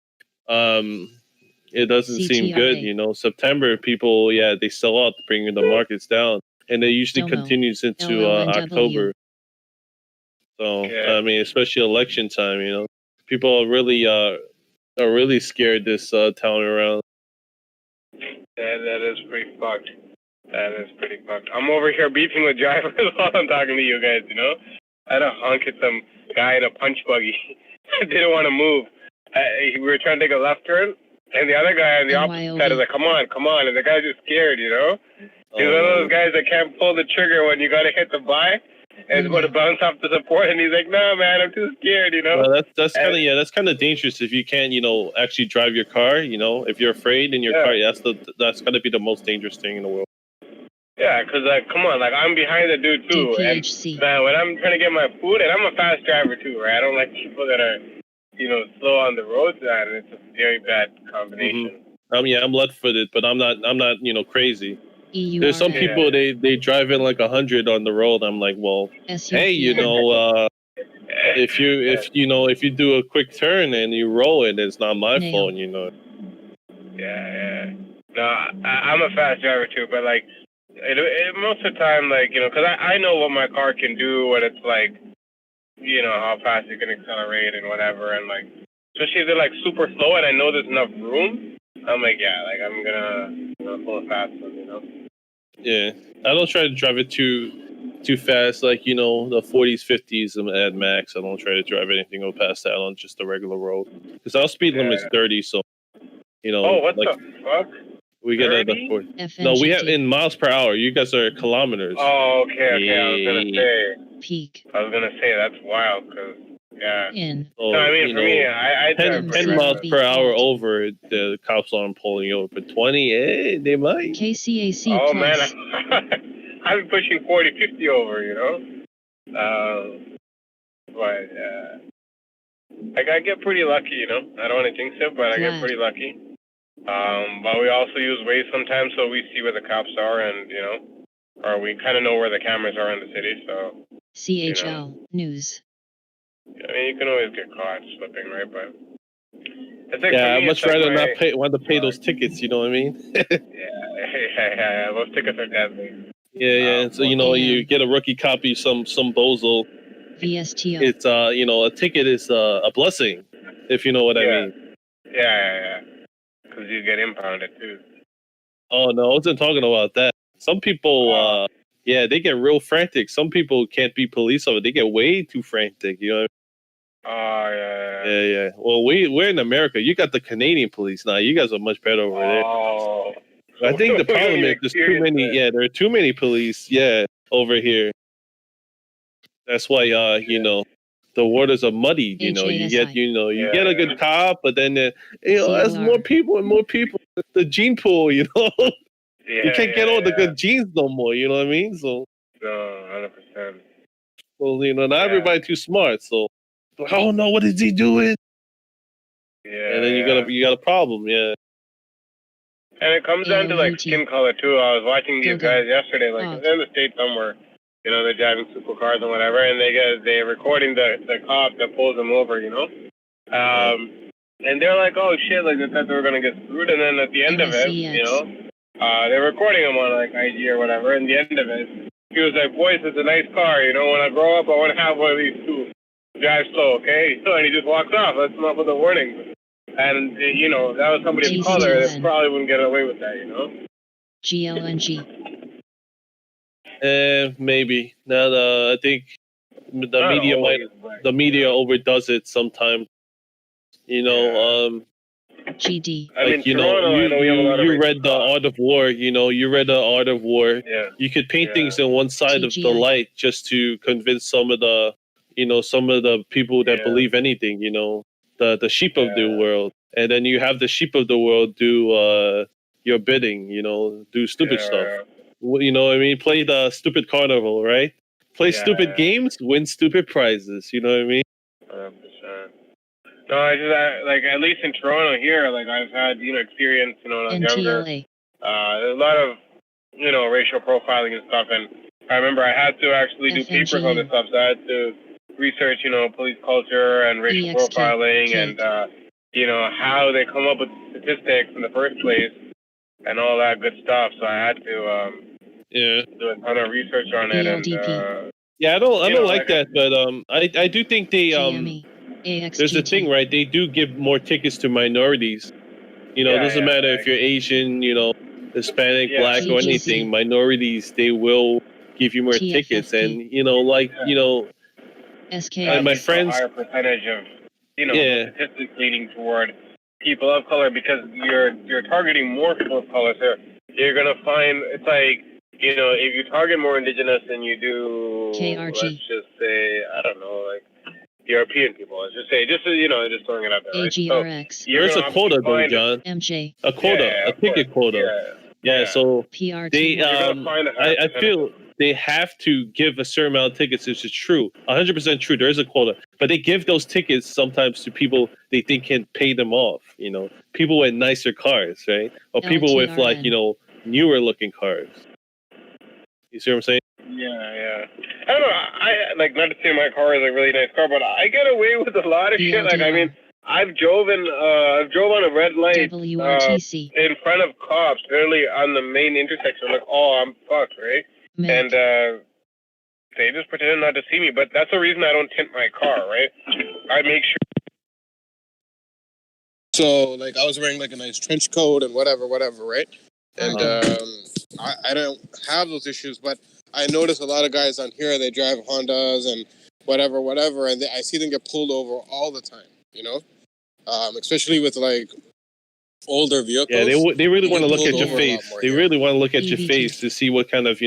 it doesn't seem good. You know, September people, they sell out, bringing the markets down, and it usually continues into October. So I mean, especially election time, you know, people are really scared this time around. That is pretty fucked. That is pretty fucked. I'm over here beefing with drivers while I'm talking to you guys, you know? I had a honk at some guy in a punch buggy. Didn't want to move. We were trying to take a left turn, and the other guy on the opposite side is like, come on. And the guy's just scared, you know? He's one of those guys that can't pull the trigger when you got to hit the buy. And it's going to bounce off the support, and he's like, "No, man, I'm too scared," you know. Well, that's kind of dangerous if you can't, you know, actually drive your car. You know, if you're afraid in your car, that's going to be the most dangerous thing in the world. Yeah, because like, come on, like I'm behind the dude too, and man, when I'm trying to get my food, and I'm a fast driver too, right? I don't like people that are, you know, slow on the roads, and it's a very bad combination. I'm left-footed, but I'm not, you know, crazy. There's some people they drive in like 100 on the road. I'm like, well, hey, you know, if you do a quick turn and you roll it, it's not my fault, you know. Yeah. No, I'm a fast driver too, but like, most of the time, like, you know, because I know what my car can do when it's like, you know, how fast it can accelerate and whatever, and like, especially if they're like super slow and I know there's enough room. I'm like, yeah, like I'm gonna pull a fast one, you know. Yeah, I don't try to drive it too fast, like, you know, the 40s, 50s at max. I don't try to drive anything go past that on just the regular road, because our speed limit is 30. So, you know, what like, the fuck? We get at the 40. No, we have in miles per hour. You guys are kilometers. Oh, okay. Yeah. I was gonna say peak. I was gonna say that's wild, because Yeah. So, No, I mean, you for know, me, I 10 miles per hour over, the cops aren't pulling you over. But 20, they might. KCAC Oh, Plus. man, I've been pushing 40, 50 over, you know? But, I get pretty lucky, you know? I don't want to jinx it, but I get pretty lucky. But we also use Waze sometimes, so we see where the cops are and, you know, or we kind of know where the cameras are in the city, so. CHL News. I mean, you can always get caught slipping, right? But it's like, Yeah, for I'd me, much it's like rather my, not want to pay those tickets. You know what I mean? yeah, those tickets are deadly. Yeah. And so you know, you get a rookie copy, some bozo. VSTO. It's you know, a ticket is a blessing, if you know what I mean. Yeah. Because you get impounded too. Oh no, I wasn't talking about that. Some people, yeah, they get real frantic. Some people can't be police officers. They get way too frantic. You know. Oh yeah. Yeah. Well, we're in America. You got the Canadian police now. You guys are much better over there. Oh. I think the problem is there's too many. Yeah, there are too many police. Yeah, over here. That's why, you know, the waters are muddied. You know, you get a good cop, but then you know, as more people and more people, the gene pool. You know, you can't get all the good genes no more. You know what I mean? So. No, 100%. Well, you know, not everybody too smart. So, oh no, what is he doing? Yeah. And then you got a problem. Yeah. And it comes down to like skin color too. I was watching these guys yesterday, like they're in the States somewhere. You know, they're driving supercars and whatever, and they're recording the cop that pulls them over. You know, and they're like, "Oh shit!" Like they thought they were gonna get screwed, and then at the end of it, you know, they're recording him on like IG or whatever. And the end of it, he was like, "Boys, it's a nice car. You know, when I grow up, I want to have one of these too. Drive slow, okay?" And he just walks off. Lets him off with a warning. And, you know, that was somebody of color that probably wouldn't get away with that, you know? GLNG. Maybe. Now, I think the media overdoes it sometimes. You know, GD. Like, you know, you read The Art of War, you know, Yeah. You could paint things on one side of the light just to convince some of the people that believe anything, you know. The sheep of the world, and then you have the sheep of the world do your bidding, you know, do stupid stuff. You know what I mean? Play the stupid carnival, right? Play stupid games, win stupid prizes. You know what I mean? 100%. No, like at least in Toronto here, like I've had experience, when I was younger. There's a lot of racial profiling and stuff, and I remember I had to actually do papers on this stuff. So I had to research, police culture and racial profiling and, how they come up with statistics in the first place and all that good stuff. So I had to do a ton of research on it. And, I don't like that, but I do think they there's a thing, right? They do give more tickets to minorities. You know, it doesn't matter if you're Asian, Hispanic, Black, or anything. Minorities, they will give you more tickets, and and my friends, a higher percentage of statistics leaning toward people of color because you're targeting more people of color. So you're gonna find it's like if you target more indigenous than you do, let's just say I don't know, like European people. Let's just say just throwing it out there. Right? AGRX. So there's a quota though, John. MJ. A quota, a ticket quota. Yeah, so they I feel they have to give a certain amount of tickets, which is true, 100% true. There is a quota, but they give those tickets sometimes to people they think can pay them off. People with nicer cars, right? Or people with newer looking cars. You see what I'm saying? Yeah. I don't know. I like not to say my car is a really nice car, but I get away with a lot of shit. Like I mean, I've drove on a red light in front of cops, literally on the main intersection. Like, oh, I'm fucked, right? And they just pretended not to see me. But that's the reason I don't tint my car, right? I make sure. So, like, I was wearing like a nice trench coat and whatever, right? And I don't have those issues, but I notice a lot of guys on here, they drive Hondas and whatever, and I see them get pulled over all the time, especially with like older vehicles. Yeah, they really want to look at your face. They really want to look at your face to see what kind of,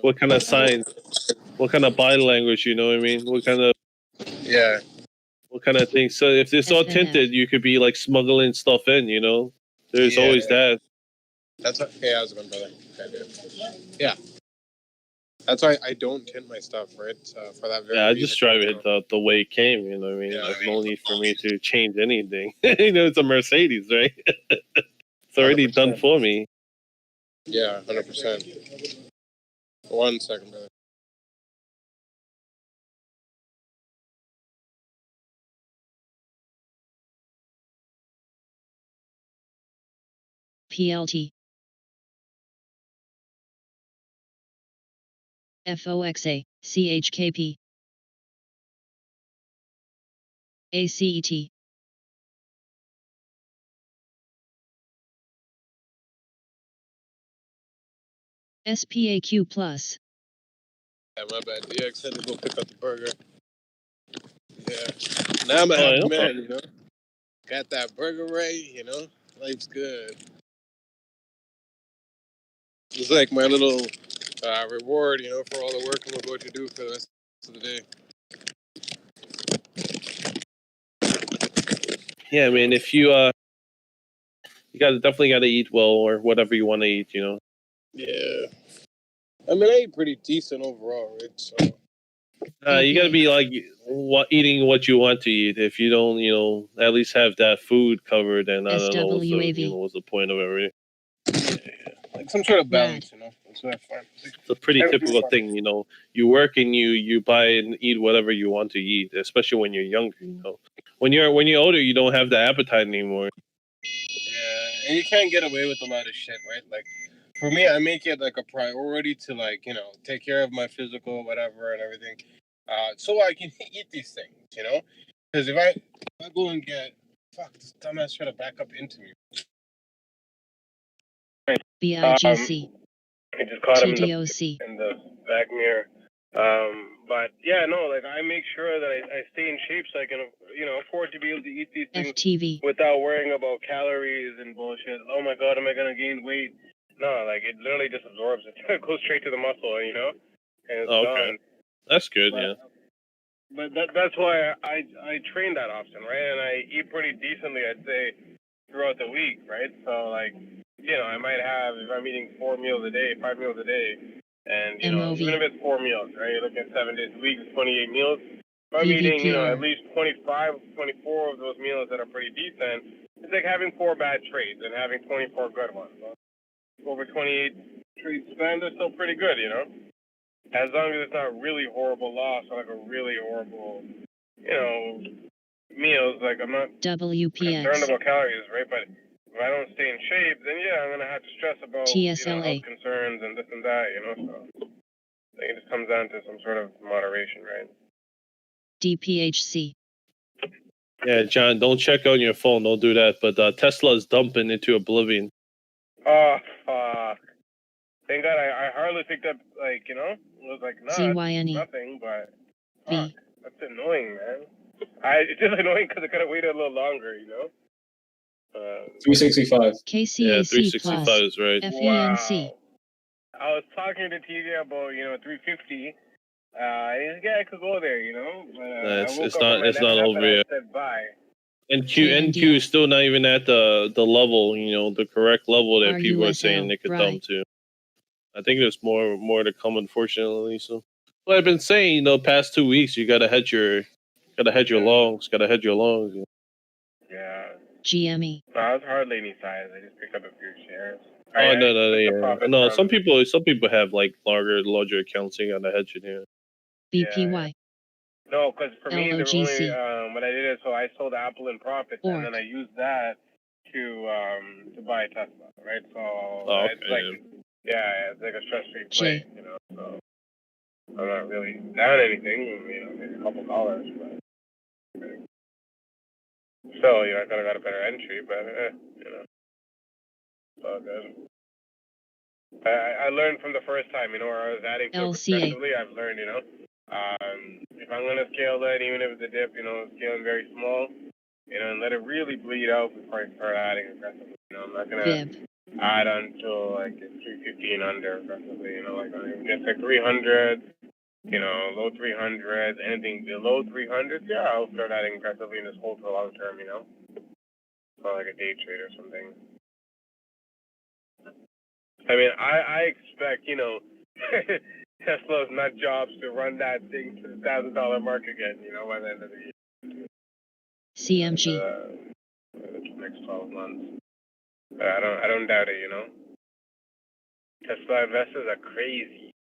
what kind of signs, what kind of body language, you know what I mean? What kind of... Yeah, What kind of thing? So if it's all tinted, you could be like smuggling stuff in. You know, there's always that. That's what, hey, how's it going, brother? Okay, good. Yeah. That's why I don't tint my stuff, right? For that very Yeah, I reason. just drive it the way it came. You know what I mean? There's no need for me to change anything. You know, it's a Mercedes, right? It's already 100%. done for me. Yeah, 100%. 1 second, brother. PLT FOXA CHKP ACET SPAQ plus. Yeah, my bad. DX had to go pick up the burger. Yeah. Now I'm a happy man, you know? Got that burger right, you know? Life's good. It's like my little reward, you know, for all the work I'm going to do for the rest of the day. Yeah, I mean, if you definitely gotta eat well or whatever you want to eat, you know. Yeah. I mean, I eat pretty decent overall, right? So. You gotta be like eating what you want to eat. If you don't, you know, at least have that food covered, then I don't know what's the point of everything. Like some sort of balance, you know. That's what I find. It's a pretty typical thing, you know. You work and you buy and eat whatever you want to eat, especially when you're younger. You know, when you're older, you don't have the appetite anymore. Yeah, and you can't get away with a lot of shit, right? Like, for me, I make it like a priority to like, you know, take care of my physical, whatever, and everything, so I can eat these things, you know. Because if I go and get, this dumbass trying to back up into me. BIGC I just caught him TDOC in the back mirror. But yeah, no, like I make sure that I stay in shape so I can, you know, afford to be able to eat these things FTV without worrying about calories and bullshit. Oh my god, am I gonna gain weight? No, like it literally just absorbs it. It goes straight to the muscle, you know, and it's gone. That's good, yeah. But that's why I train that often, right? And I eat pretty decently, I'd say, throughout the week, right? So like, you know, I might have, if I'm eating 5 meals a day, and you know, even if it's 4 meals, right? You're looking at 7 days a week, 28 meals. If I'm eating, you know, at least 25, 24 of those meals that are pretty decent, it's like having 4 bad trades and having 24 good ones. Over 28 trade span, they're still pretty good, you know? As long as it's not really horrible loss or like a really horrible, you know, meals. Like I'm not concerned about calories, right? But if I don't stay in shape, then yeah, I'm gonna have to stress about you know, health concerns and this and that, you know. So I think it just comes down to some sort of moderation, right? DPHC Yeah, John, don't check on your phone. Don't do that. But Tesla is dumping into oblivion. Oh fuck! Thank God I hardly picked up. Like, you know, it was like nothing, but fuck, that's annoying, man. It's just annoying because I could have waited a little longer, you know. 365. KCAC Yeah, 365 is right. FENC. Wow. I was talking to TJ about, you know, 350. And yeah, I could go there, you know. But, it's not over yet. Said bye. And NQ is still not even at the level, you know, the correct level that people are saying they could dump to. I think there's more to come, unfortunately. So, well, I've been saying, you know, past 2 weeks, you gotta hedge your longs, You know? Yeah. GME. No, I was hardly any size. I just picked up a few shares. No. Some people have like larger accounts. So you gotta hedge it here. BPY. No, because for me, the LOGC. only what I did is so I sold Apple in profits, and then I used that to buy Tesla, right? So it's like it's like a stress-free play, you know. So I'm not really down anything, you know, maybe a couple dollars, but still, you know, I could have got a better entry, but you know, it's all good. I learned from the first time, you know, where I was adding to it progressively. I've learned, you know, if I'm gonna scale that, even if it's a dip, you know, scaling very small, you know, and let it really bleed out before I start adding aggressively. You know, I'm not gonna add until like it's 350 and under aggressively. You know, like if it gets like 300, low 300s, anything below 300s, yeah, I'll start adding aggressively and just hold for long term, for like a day trade or something. I mean, I expect, Tesla's nut jobs to run that thing to the $1,000 mark again, by the end of the year. CMG. The next 12 months. I don't doubt it, Tesla investors are crazy.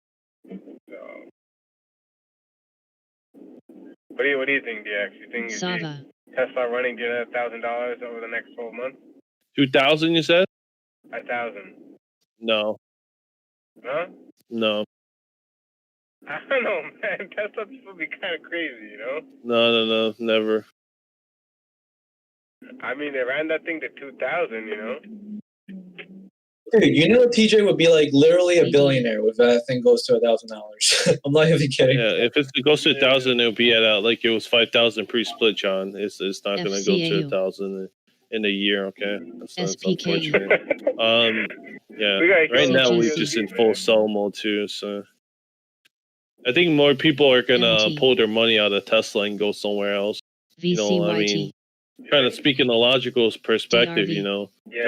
So, what do you think, DX? You think Tesla running to $1,000 over the next 12 months? 2,000, you said? 1,000. No. Huh? No. I don't know, man. Tesla people be kind of crazy, No, never. I mean, they ran that thing to 2,000, Dude, TJ would be like literally a billionaire if that thing goes to $1,000. I'm not even kidding. Yeah, if it goes to 1,000, it'll be at like it was 5,000 pre-split, John. It's not going to go to 1,000 in a year. Okay, that's unfortunate. Yeah. Right now we're just in full sell mode too, so I think more people are gonna pull their money out of Tesla and go somewhere else. I mean, kind of speaking the logical perspective,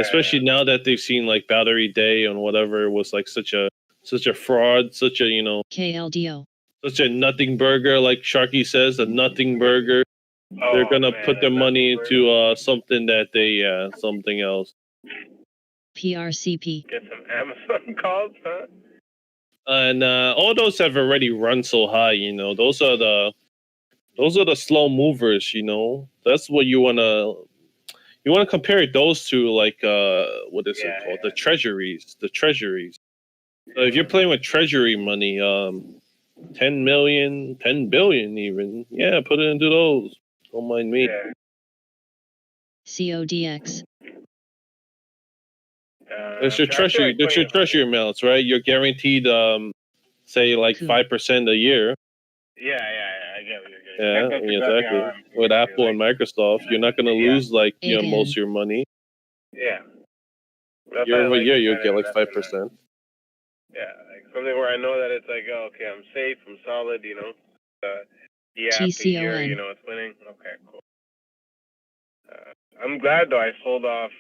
especially now that they've seen like Battery Day and whatever was like such a fraud, such a KLDO, such a nothing burger, like Sharky says, a nothing burger. They're gonna put their money into something that something else. PRCP. Get some Amazon calls, huh? And all those have already run so high, Those are the slow movers, That's what you wanna compare those to, like what is it called? The treasuries. So if you're playing with treasury money, 10 million, 10 billion even, put it into those. Don't mind me. CODX. That's your treasury. That's your treasury amounts, right? You're guaranteed, say, like 5% a year. Yeah, I get what you're getting. Yeah, exactly. With Apple and Microsoft, you're not going to lose most of your money. Yeah. Year over year, you'll get like 5%. Yeah, like something where I know that it's like, okay, I'm safe, I'm solid, year after year, it's winning. Okay, cool. I'm glad though I sold off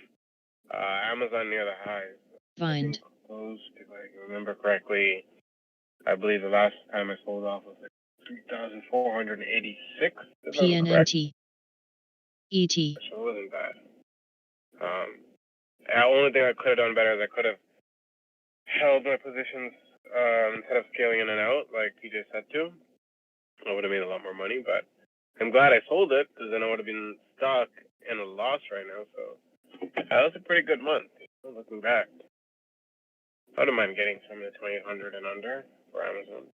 Amazon near the highs. Find. Close, if I remember correctly. I believe the last time I sold off was like 3,486. PNNT. ET. So it wasn't bad. The only thing I could have done better is I could have held my positions instead of scaling in and out like TJ said to. I would have made a lot more money, but I'm glad I sold it because then I would have been stuck in a loss right now. So that was a pretty good month. Looking back, I wouldn't mind getting some of the 2,800 and under for Amazon.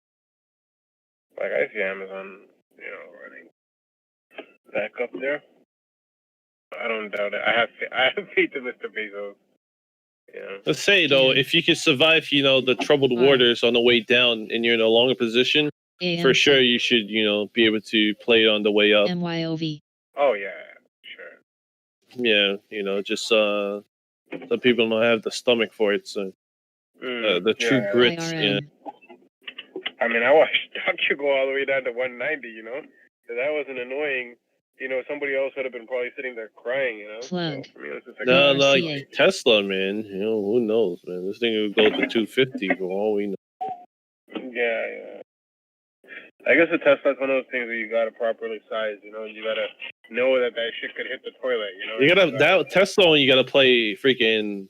Like I see Amazon, running back up there. I don't doubt it. I have faith in Mr. Bezos. Let's say though, if you can survive, the troubled waters on the way down, and you're in a longer position, for sure you should, be able to play it on the way up. MYOV. Oh yeah, sure. Yeah, just some people don't have the stomach for it, so the true grit. Yeah. I mean, I watched Doctor go all the way down to 190. So that wasn't annoying. Somebody else would have been probably sitting there crying. Plug. So for me, it was just like, no, like Tesla, man. Who knows, man? This thing would go to 250 for all we know. Yeah. I guess the Tesla's one of those things where you gotta properly size. You gotta know that shit could hit the toilet. You gotta that Tesla one. You gotta play freaking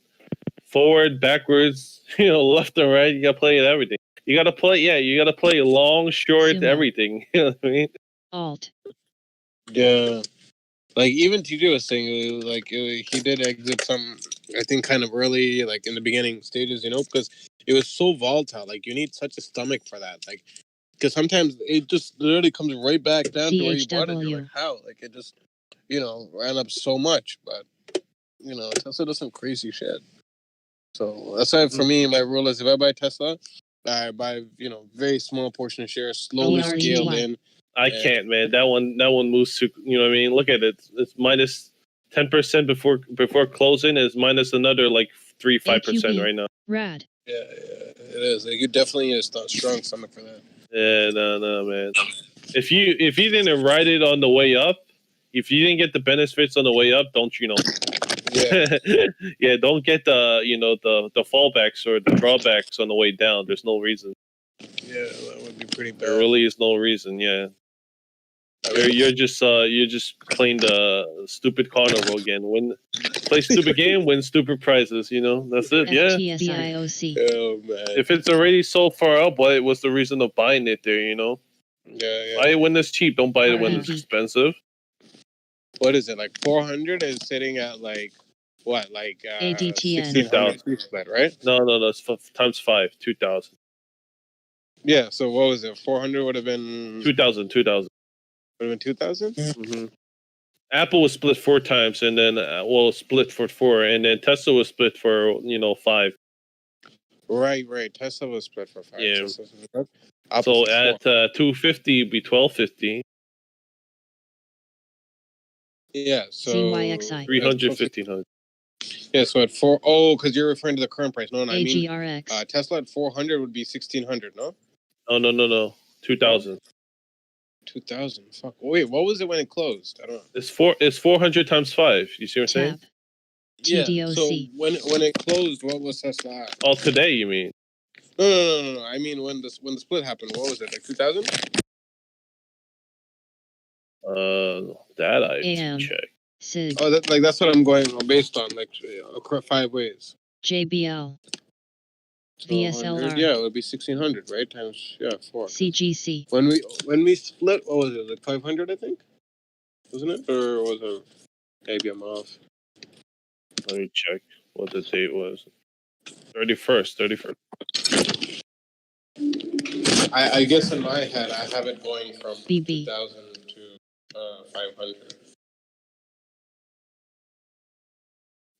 forward, backwards, left and right. You gotta play everything. You gotta play. Yeah, you gotta play long, short, everything. You know what I mean? Alt. Yeah. Like even TJ was saying, like he did exit some, I think, kind of early, like in the beginning stages, because it was so volatile. Like you need such a stomach for that, like because sometimes it just literally comes right back down to where you bought it. You're like, how? Like it just, ran up so much, but Tesla does some crazy shit. So that's why for me, my rule is if I buy Tesla, I buy very small portion of shares, slowly scaled in. I can't, man. That one moves to, what I mean? Look at it. It's minus 10% before closing. Is minus another like 5% right now. Rad. Yeah, it is. Like, you definitely need a strong stomach for that. Yeah, no, man. If you didn't ride it on the way up, if you didn't get the benefits on the way up, don't yeah, don't get the fallbacks or the drawbacks on the way down. There's no reason. Yeah, that would be pretty bad. There really is no reason. Yeah, you're just playing the stupid carnival again. Play stupid game, win stupid prizes. That's it. Yeah. Oh man. If it's already so far up, what was the reason of buying it there? Yeah. Buy it when it's cheap. Don't buy it when it's expensive. What is it, like 400 is sitting at like what, like ADTN. 2,000 split, right? No, it's times 5, 2,000. Yeah, so what was it? 400 would have been 2,000. Would have been 2,000. Mm-hmm. Apple was split 4 times, and then split for 4, and then Tesla was split for 5. Right. Tesla was split for 5. Yeah. So at 250, it'd be 1,250. Yeah, so CYXI. 300, 1,500. Yeah, so at 4. Oh, because you're referring to the current price. No, I mean AGRX. Tesla at 400 would be 1,600. No. No. 2,000. 2,000. Fuck. Wait, what was it when it closed? I don't know. It's 400 times 5. You see what I'm saying? Yeah. TDOC. So when it closed, what was Tesla at? Oh, today you mean? No. I mean when the split happened, what was it? Like 2,000? That I have to check. SIG. Oh, that's what I'm going based on, like 5 ways. JBL. VSLR. Yeah, it would be 1,600, right? Times 4. CGC. When we split, what was it? Like 500, I think, wasn't it? Or was it? Maybe I'm off. Let me check what the date was. 31st. I guess in my head, I have it going from BB. 2,000 to 500.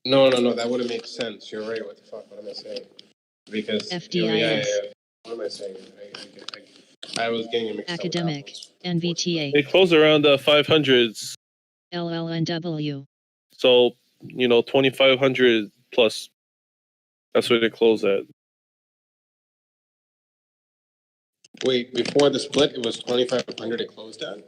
No, that wouldn't make sense. You're right. What the fuck? What am I saying? Because FDIS. Yeah. What am I saying? I was getting a mixed Academic. NVTA. They close around the 500s. LLNW. So 2,500 plus. That's where they close at. Wait, before the split, it was 2,500 it closed at?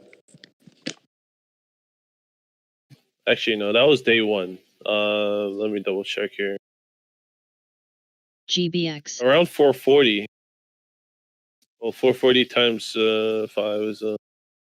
Actually, no, that was day 1. Let me double check here. GBX. Around 440. Well, 440 times 5 is